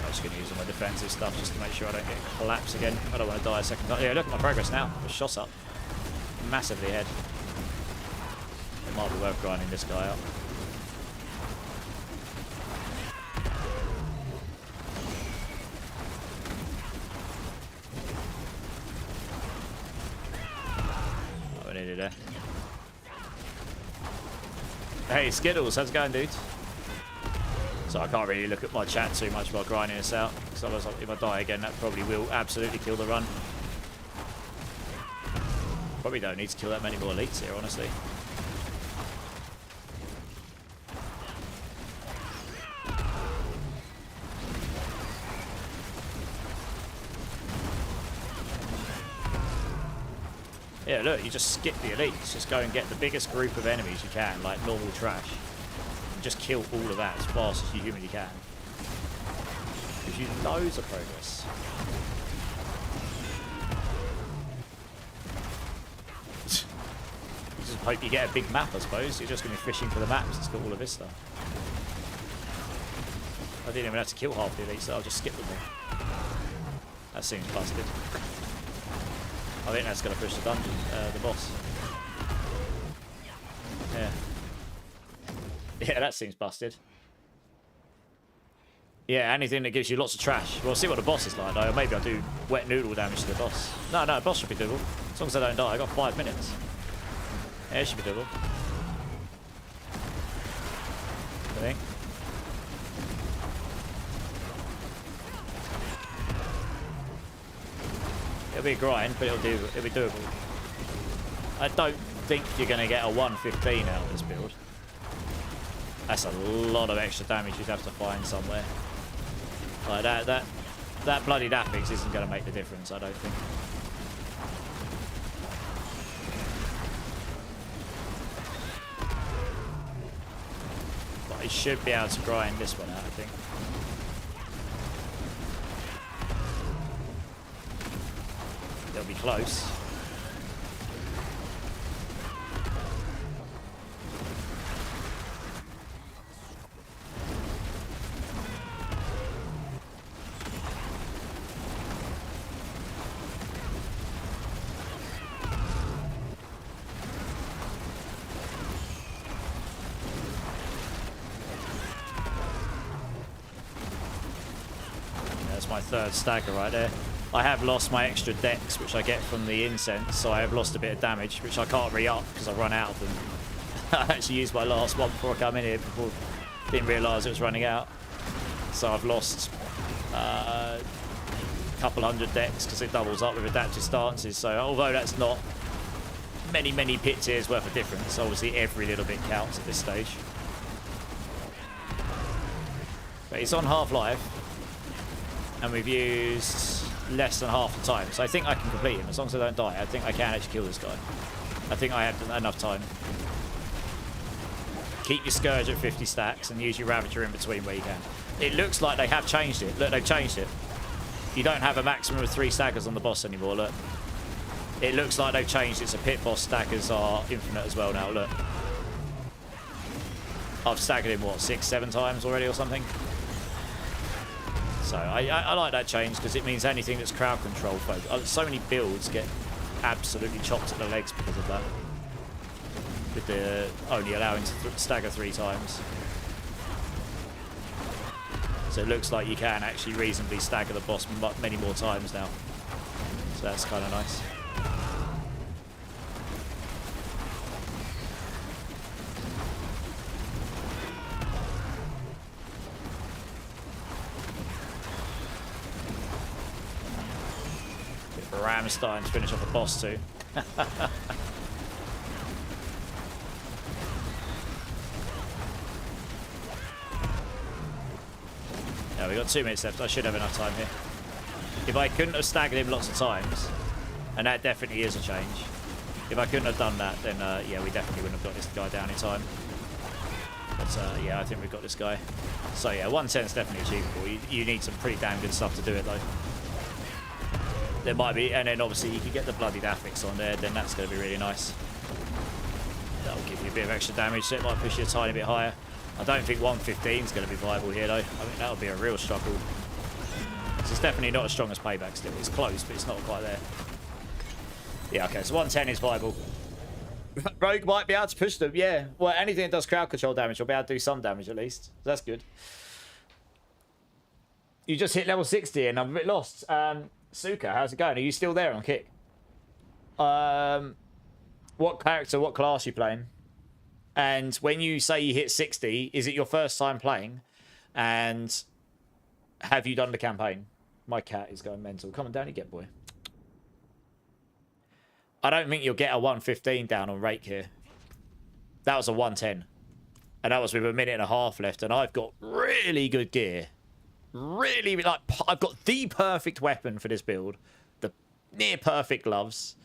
I'm just going to use all my defensive stuff just to make sure I don't get collapsed again. I don't want to die a second time. Yeah, look at my progress now. Just shot up. Massively ahead. It might be worth grinding this guy up. There. Hey Skittles, how's it going, dude? So I can't really look at my chat too much while grinding this out, because otherwise if I die again that probably will absolutely kill the run. Probably don't need to kill that many more elites here, honestly. Yeah, look, you just skip the elites. Just go and get the biggest group of enemies you can, like normal trash. And just kill all of that as fast as you humanly can. Gives you loads of progress. You just hope you get a big map, I suppose. You're just going to be fishing for the maps. It's got all of this stuff. I didn't even have to kill half the elites, so I'll just skip them all. That seems busted. I think that's going to push the dungeon, the boss. Yeah. Yeah, that seems busted. Yeah, anything that gives you lots of trash. We'll see what the boss is like, though. Maybe I'll do wet noodle damage to the boss. No, the boss should be doable. As long as I don't die. I got 5 minutes. Yeah, it should be doable. I think. It'll be a grind, but it'll be doable. I don't think you're going to get a 115 out of this build. That's a lot of extra damage you'd have to find somewhere. Like that That bloody Affix isn't going to make the difference, I don't think. But he should be able to grind this one out, I think. They'll be close. That's my third stagger right there. I have lost my extra dex, which I get from the incense, so I have lost a bit of damage, which I can't re-up because I run out of them. I actually used my last one before I come in here, didn't realise it was running out. So I've lost a couple hundred dex because it doubles up with adaptive stances. So although that's not many pit tiers worth of difference, obviously every little bit counts at this stage. But he's on half-life, and we've used less than half the time, so I think I can complete him as long as I don't die. I think I can actually kill this guy. I think I have enough time. Keep your Scourge at 50 stacks and use your Ravager in between where you can. It looks like they have changed it. Look, they've changed it. You don't have a maximum of 3 staggers on the boss anymore, look. It looks like they've changed it, so pit boss staggers are infinite as well now, look. I've staggered him, what, 6-7 times already or something? So I like that change because it means anything that's crowd control focused. So many builds get absolutely chopped at the legs because of that. With the only allowing to stagger 3 times. So it looks like you can actually reasonably stagger the boss many more times now. So that's kind of nice. Ramstein to finish off a boss too. Yeah, we got 2 minutes left. I should have enough time here. If I couldn't have staggered him lots of times, and that definitely is a change. If I couldn't have done that, then yeah, we definitely wouldn't have got this guy down in time. But yeah, I think we've got this guy. So yeah, 110 is definitely achievable. You need some pretty damn good stuff to do it though. There might be, and then obviously you can get the bloodied Affix on there, then that's going to be really nice. That'll give you a bit of extra damage, so it might push you a tiny bit higher. I don't think 115 is going to be viable here though. I think that'll be a real struggle. It's definitely not as strong as Payback still. It's close, but it's not quite there. Yeah, okay, so 110 is viable. Rogue might be able to push them, yeah. Well, anything that does crowd control damage will be able to do some damage at least. So that's good. You just hit level 60 and I'm a bit lost. Suka, how's it going? Are you still there on Kick? What character, what class are you playing? And when you say you hit 60, is it your first time playing? And have you done the campaign? My cat is going mental. Come on down, you get boy. I don't think you'll get a 115 down on Rake here. That was a 110. And that was with a minute and a half left. And I've got really good gear. Really, like, I've got the perfect weapon for this build. The near perfect gloves.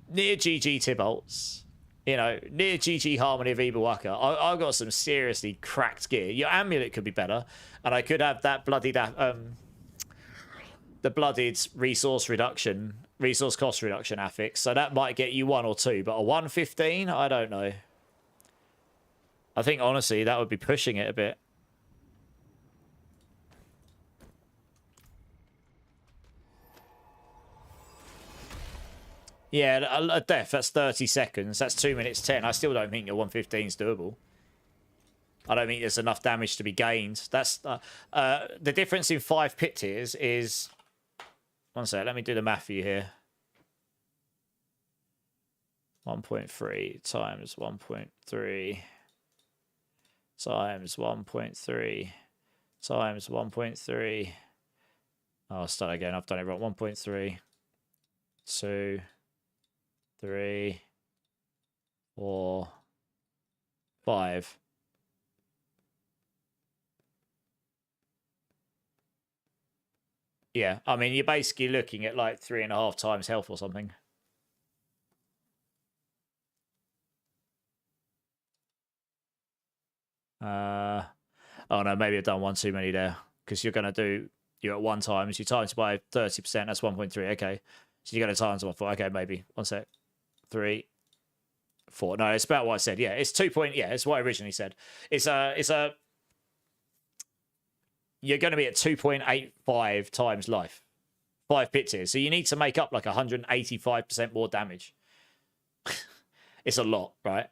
Near GG Tibolts. You know, near GG Harmony of Ibawaka. I've got some seriously cracked gear. Your amulet could be better. And I could have that bloodied... the bloodied resource cost reduction affix. So that might get you 1 or 2. But a 115? I don't know. I think, honestly, that would be pushing it a bit. Yeah, a death, that's 30 seconds. That's 2 minutes 10. I still don't think your 115 is doable. I don't think there's enough damage to be gained. That's the difference in 5 pit tiers is... One sec, let me do the math for you here. 1.3 times 1.3 times 1.3 times 1.3. Oh, I'll start again. I've done it wrong. 1.3, 2, 3, 4, 5. Yeah, I mean, you're basically looking at like 3.5 times health or something. Oh no, maybe I've done one too many there because you're going to do, you're at 1 times, you times by 30%, that's 1.3. Okay, so you're going to times by 4. Okay, maybe 1 sec, 3, 4. No, it's about what I said. Yeah, it's 2 point. Yeah, it's what I originally said. It's a. You're going to be at 2.85 times life, 5 pit tiers. So you need to make up like 185% more damage. It's a lot, right?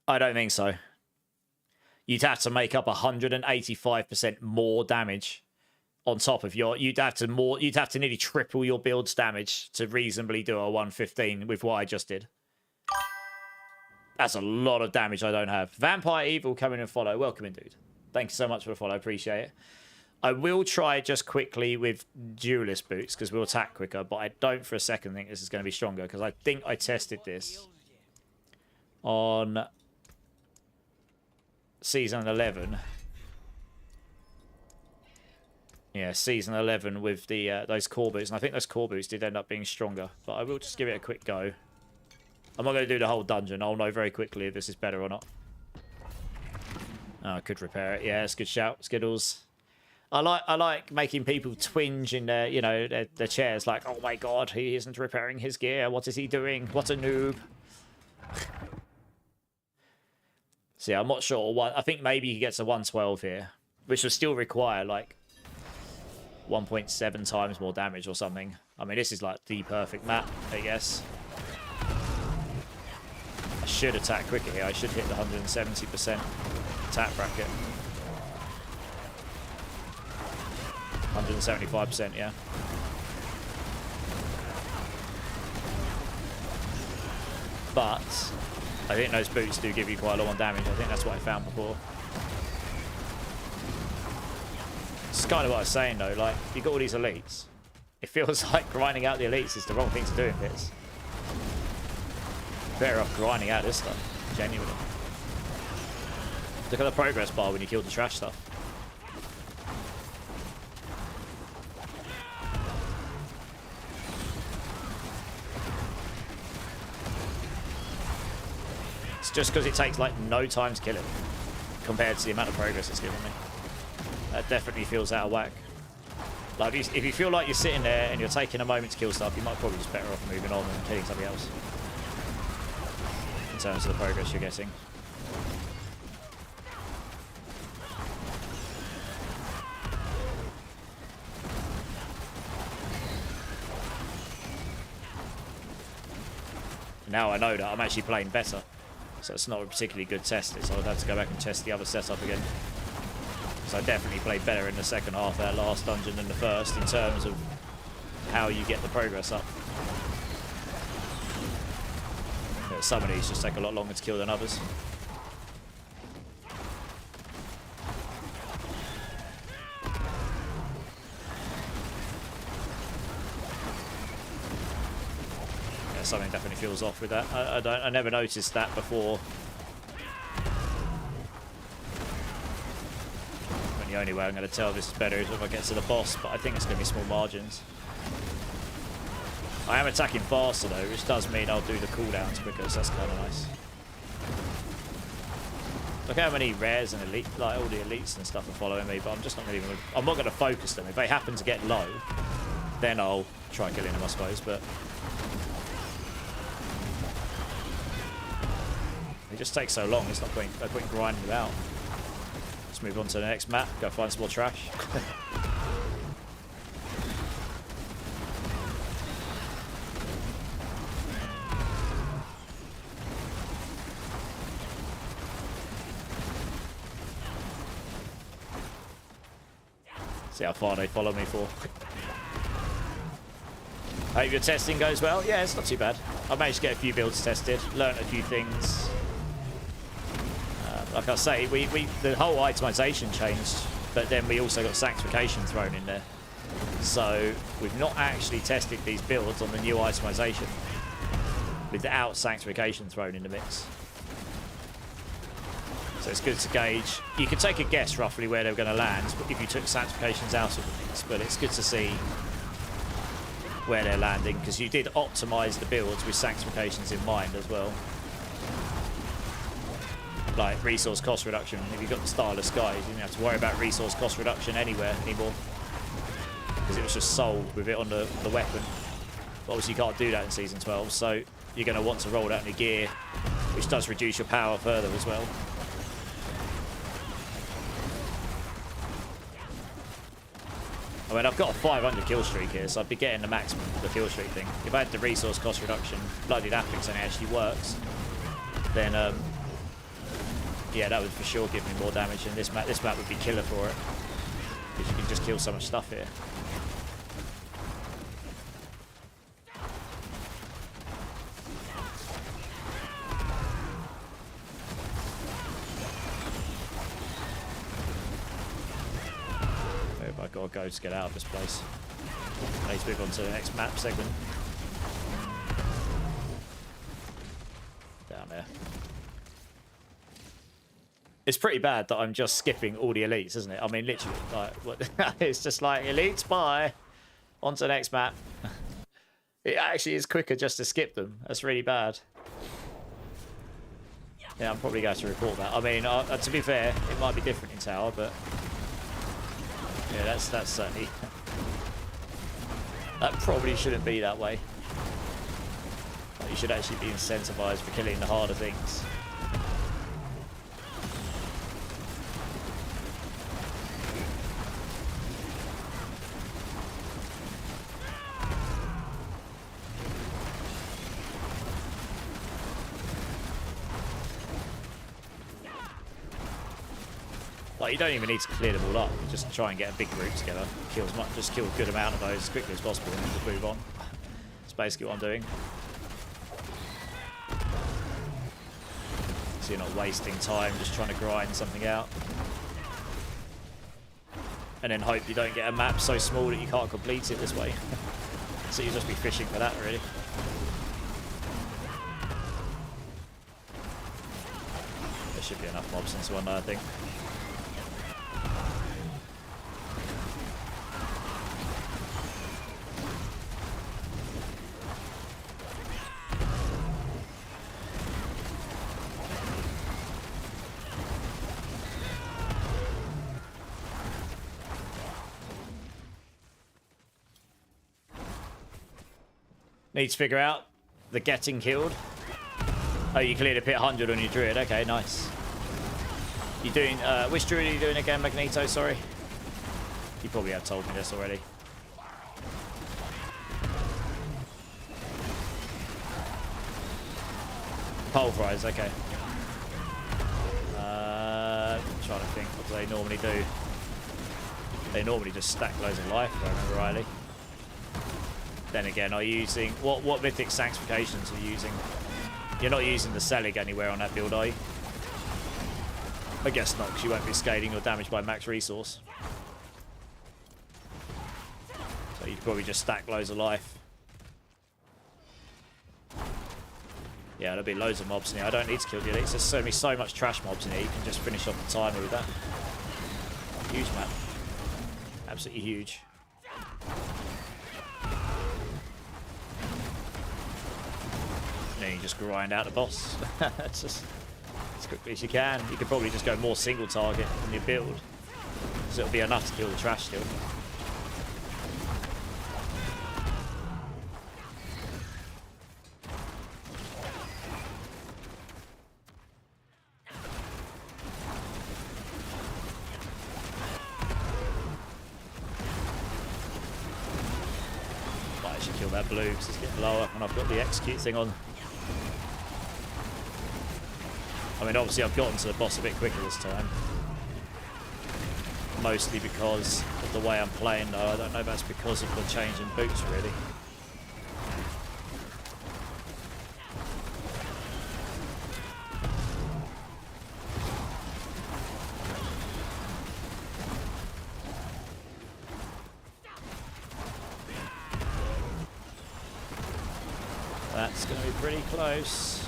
I don't think so. You'd have to make up 185% more damage on top of your. You'd have to nearly triple your build's damage to reasonably do a 115 with what I just did. That's a lot of damage I don't have. Vampire Evil coming and follow. Welcome in, dude. Thank you so much for the follow. I appreciate it. I will try just quickly with duelist boots because we'll attack quicker, but I don't for a second think this is going to be stronger because I think I tested this on Season 11. Yeah, Season 11 with the those core boots. And I think those core boots did end up being stronger. But I will just give it a quick go. I'm not going to do the whole dungeon. I'll know very quickly if this is better or not. Oh, I could repair it. Yeah, it's a good shout. Skittles. I like making people twinge in their, you know, their chairs. Like, oh my god, he isn't repairing his gear. What is he doing? What a noob. See, I'm not sure. I think maybe he gets a 112 here, which will still require like 1.7 times more damage or something. I mean, this is like the perfect map, I guess. I should attack quicker here. I should hit the 170% attack bracket. 175%, yeah. But I think those boots do give you quite a lot of damage. I think that's what I found before. It's kind of what I was saying though, like, you got all these elites. It feels like grinding out the elites is the wrong thing to do in bits. Better off grinding out this stuff, genuinely. Look at the progress bar when you kill the trash stuff. It's just because it takes like no time to kill it compared to the amount of progress it's giving me. That definitely feels out of whack. Like if you feel like you're sitting there and you're taking a moment to kill stuff, you might probably just better off moving on and killing something else. In terms of the progress you're getting. Now I know that I'm actually playing better. So it's not a particularly good test, so I'd have to go back and test the other setup again. Because I definitely played better in the second half of that last dungeon than the first in terms of how you get the progress up. But some of these just take a lot longer to kill than others. Something definitely feels off with that. I never noticed that before. And the only way I'm going to tell this is better is if I get to the boss, but I think it's going to be small margins. I am attacking faster though, which does mean I'll do the cooldowns quicker, so that's kind of nice. Look how many rares and elite, like all the elites and stuff are following me, but I'm just not going to even. I'm not going to focus them. If they happen to get low, then I'll try killing them, I suppose. But it just takes so long, it's not point grinding them out. Let's move on to the next map, go find some more trash. See how far they follow me for. Hope your testing goes well. Yeah, it's not too bad. I managed to get a few builds tested, learned a few things. Like I say, the whole itemization changed, but then we also got sanctification thrown in there. So we've not actually tested these builds on the new itemization without sanctification thrown in the mix. So it's good to gauge. You can take a guess roughly where they're going to land if you took sanctifications out of these, but it's good to see where they're landing because you did optimize the builds with sanctifications in mind as well. Like resource cost reduction. If you've got the Starless Skies, you didn't have to worry about resource cost reduction anywhere anymore because it was just sold with it on the weapon. But obviously you can't do that in Season 12, so you're going to want to roll that in the gear, which does reduce your power further as well. I mean, I've got a 500 kill streak here, so I'd be getting the maximum of the kill streak thing. If I had the resource cost reduction, bloodied affix, and it actually works, then yeah, that would for sure give me more damage, and this map would be killer for it, because you can just kill so much stuff here. I've got to go to get out of this place. I need to move on to the next map segment. Down there. It's pretty bad that I'm just skipping all the elites, isn't it? I mean, literally, like, what, it's just like, elites, bye. On to the next map. It actually is quicker just to skip them. That's really bad. Yeah, I'm probably going to report that. I mean, to be fair, it might be different in Tower, but... yeah, that's certainly... that probably shouldn't be that way. Like, you should actually be incentivized for killing the harder things. Like, you don't even need to clear them all up. You just try and get a big group together. Kill as much, just kill a good amount of those as quickly as possible and then just move on. That's basically what I'm doing. So you're not wasting time just trying to grind something out. And then hope you don't get a map so small that you can't complete it this way. So you'll just be fishing for that, really. There should be enough mobs in this one, I think. Need to figure out the getting killed. Oh, you cleared a pit 100 on your druid. Okay, nice. You doing, which druid are you doing again, Magneto? Sorry. You probably have told me this already. Pulverize, okay. I'm trying to think, what do they normally do? They normally just stack loads of life, if I remember rightly. Then again, are you using... What mythic sanctifications are you using? You're not using the Selig anywhere on that build, are you? I guess not, because you won't be scaling your damage by max resource. So you'd probably just stack loads of life. Yeah, there'll be loads of mobs in here. I don't need to kill the elites. There's going to be so much trash mobs in here. You can just finish off the timer with that. Huge map. Absolutely huge. And then you just grind out the boss. Just as quickly as you can. You could probably just go more single target in your build. So it'll be enough to kill the trash still. Might actually kill that blue because it's getting lower and I've got the execute thing on. I mean, obviously I've gotten to the boss a bit quicker this time. Mostly because of the way I'm playing, though. I don't know if that's because of the change in boots, really. That's going to be pretty close.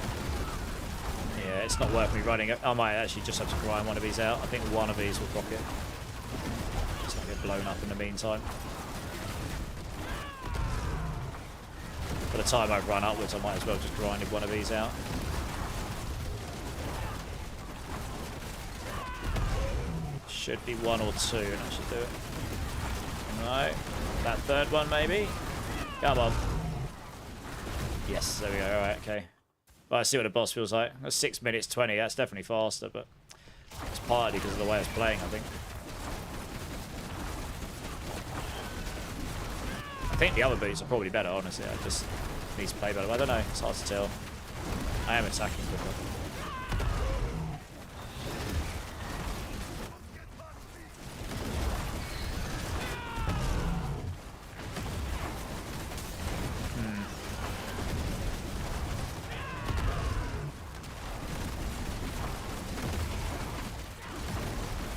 Yeah, it's not worth me running it. I might actually just have to grind one of these out. I think one of these will proc it. Just not get blown up in the meantime. By the time I run upwards, I might as well just grind one of these out. Should be one or two, and I should do it. No, that third one maybe. Come on. Yes, there we go. All right, okay. Well, I see what the boss feels like. That's 6 minutes 20. That's definitely faster, but it's partly because of the way it's playing, I think. I think the other boots are probably better, honestly. I just need to play better. I don't know. It's hard to tell. I am attacking quicker.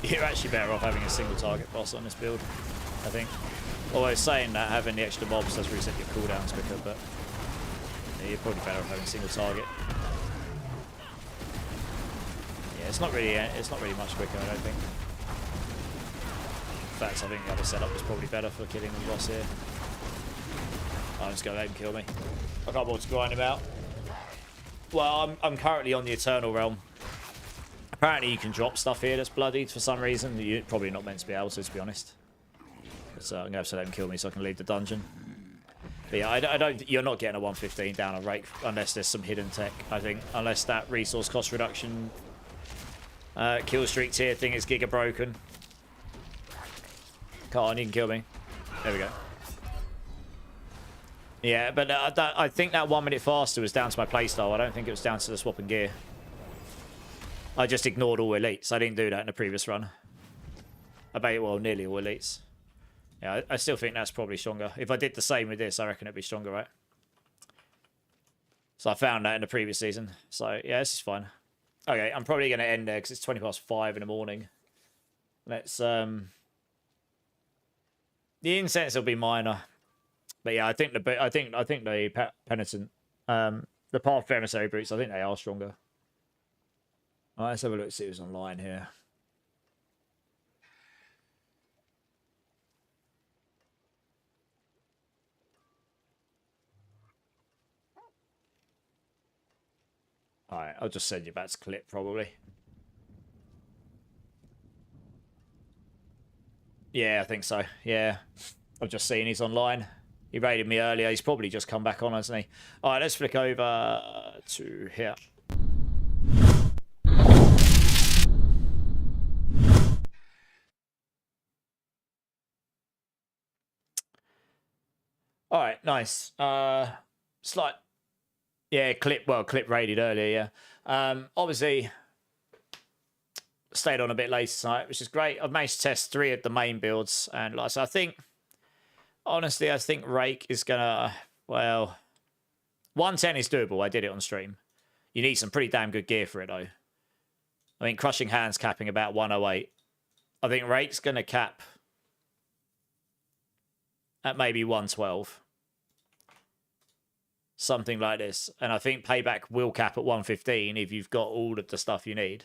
You're actually better off having a single target boss on this build, I think. Although saying that, having the extra mobs does reset your cooldowns quicker, but yeah, you're probably better off having a single target. Yeah, it's not really much quicker, I don't think. In fact, I think the other setup was probably better for killing the boss here. I'm just gonna let him kill me. I can't bother to grind him out. Well, I'm currently on the Eternal Realm. Apparently you can drop stuff here that's bloodied for some reason. You're probably not meant to be able to be honest. So I'm going to have to let him kill me so I can leave the dungeon. But yeah, I don't. You're not getting a 115 down a rake unless there's some hidden tech, I think. Unless that resource cost reduction kill streak tier thing is giga broken. Come on, you can kill me. There we go. Yeah, but I think that 1 minute faster was down to my playstyle. I don't think it was down to the swapping gear. I just ignored all elites. I didn't do that in the previous run. I bet, well, nearly all elites. Yeah, I still think that's probably stronger. If I did the same with this, I reckon it'd be stronger, right? So I found that in the previous season. So, yeah, this is fine. Okay, I'm probably going to end there because it's 5:20 in the morning. Let's, the incense will be minor. But yeah, I think the penitent, the path emissary brutes, I think they are stronger. All right, let's have a look, see who's online here. All right, I'll just send you back to clip probably. Yeah, I think so. Yeah, I've just seen he's online. He raided me earlier. He's probably just come back on, hasn't he? All right, let's flick over to here. All right, nice. Slight, yeah, clip raided earlier. Yeah, obviously stayed on a bit later tonight, which is great. I've managed to test 3 of the main builds, and like so, I think honestly, I think Rake is gonna 110 is doable. I did it on stream. You need some pretty damn good gear for it though. I mean, Crushing Hands capping about 108. I think Rake's gonna cap at maybe 112. Something like this. And I think Payback will cap at 115 if you've got all of the stuff you need.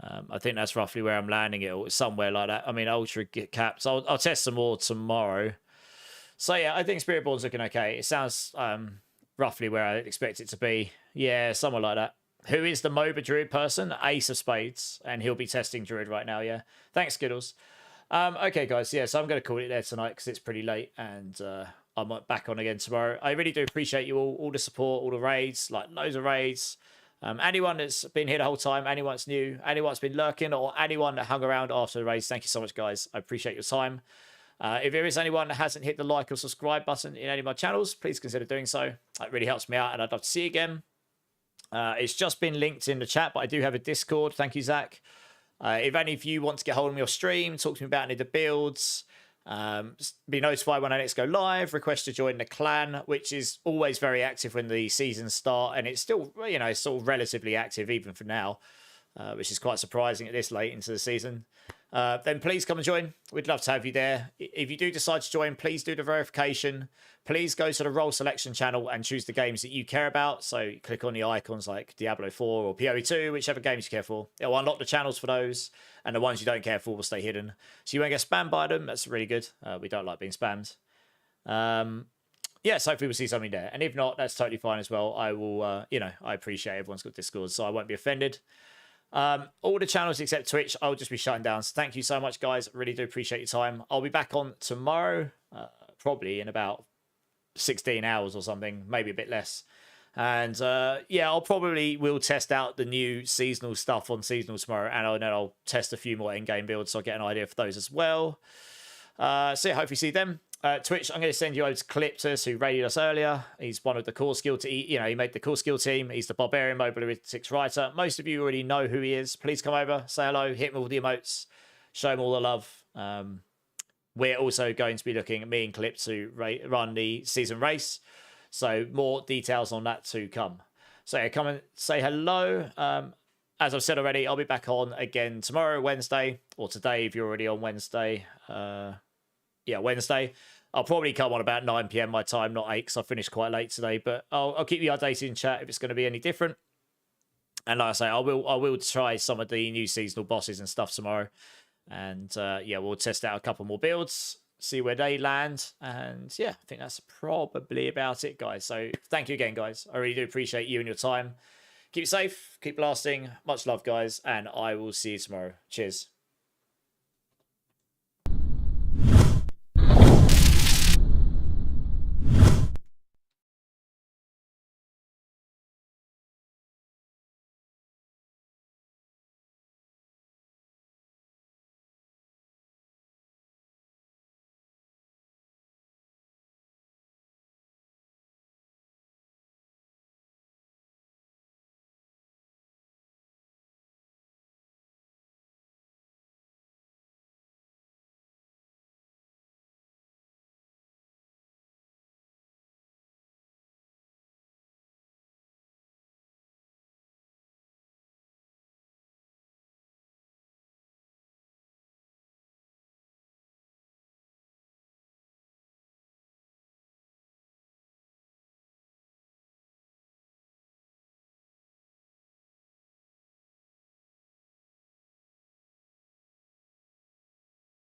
I think that's roughly where I'm landing it, or somewhere like that. I mean, Ultra get capped. So I'll test some more tomorrow. So yeah, I think Spiritborn's looking okay. It sounds roughly where I expect it to be. Yeah, somewhere like that. Who is the MOBA Druid person? Ace of Spades. And he'll be testing Druid right now, yeah. Thanks, Skittles. Okay, guys, yeah, so I'm going to call it there tonight because it's pretty late, and I'm back on again tomorrow. I really do appreciate you all the support, all the raids, like loads of raids. Anyone that's been here the whole time, anyone that's new, anyone that's been lurking, or anyone that hung around after the raids, thank you so much, guys. I appreciate your time. If there is anyone that hasn't hit the like or subscribe button in any of my channels, please consider doing so. It really helps me out, and I'd love to see you again. It's just been linked in the chat, but I do have a Discord. Thank you, Zach. If any of you want to get hold of me or stream, talk to me about any of the builds, be notified when I next go live, request to join the clan, which is always very active when the seasons start, and it's still, you know, it's still relatively active even for now, which is quite surprising at this late into the season. then please come and join. We'd love to have you there. If you do decide to join, please do the verification. Please go to the role selection channel and choose the games that you care about. So click on the icons like Diablo 4 or PoE2, whichever games you care for. It'll unlock the channels for those, and the ones you don't care for will stay hidden. So you won't get spammed by them. That's really good. We don't like being spammed. Yes, hopefully we'll see something there. And if not, that's totally fine as well. I will, I appreciate everyone's got Discord, so I won't be offended. All the channels except Twitch, I'll just be shutting down. So thank you so much, guys. Really do appreciate your time. I'll be back on tomorrow, probably in about 16 hours or something, maybe a bit less. And I'll probably will test out the new seasonal stuff on seasonal tomorrow, and then I'll test a few more in-game builds so I'll get an idea for those as well. Hopefully see them. Twitch, I'm going to send you over to Calyptus, who raided us earlier. He's one of the core skill he made the core skill team. He's the barbarian mobility writer. Most of you already know who he is. Please come over, say hello, hit him with all the emotes, show him all the love. We're also going to be looking at me and Calyptus to run the season race. So more details on that to come. So yeah, come and say hello. As I've said already, I'll be back on again tomorrow, Wednesday, or today if you're already on Wednesday. Wednesday. I'll probably come on about 9 p.m. my time, not 8, because I finished quite late today. But I'll keep you updated in chat if it's going to be any different. And like I say, I will try some of the new seasonal bosses and stuff tomorrow. And we'll test out a couple more builds, see where they land. And yeah, I think that's probably about it, guys. So thank you again, guys. I really do appreciate you and your time. Keep safe, keep lasting. Much love, guys. And I will see you tomorrow. Cheers.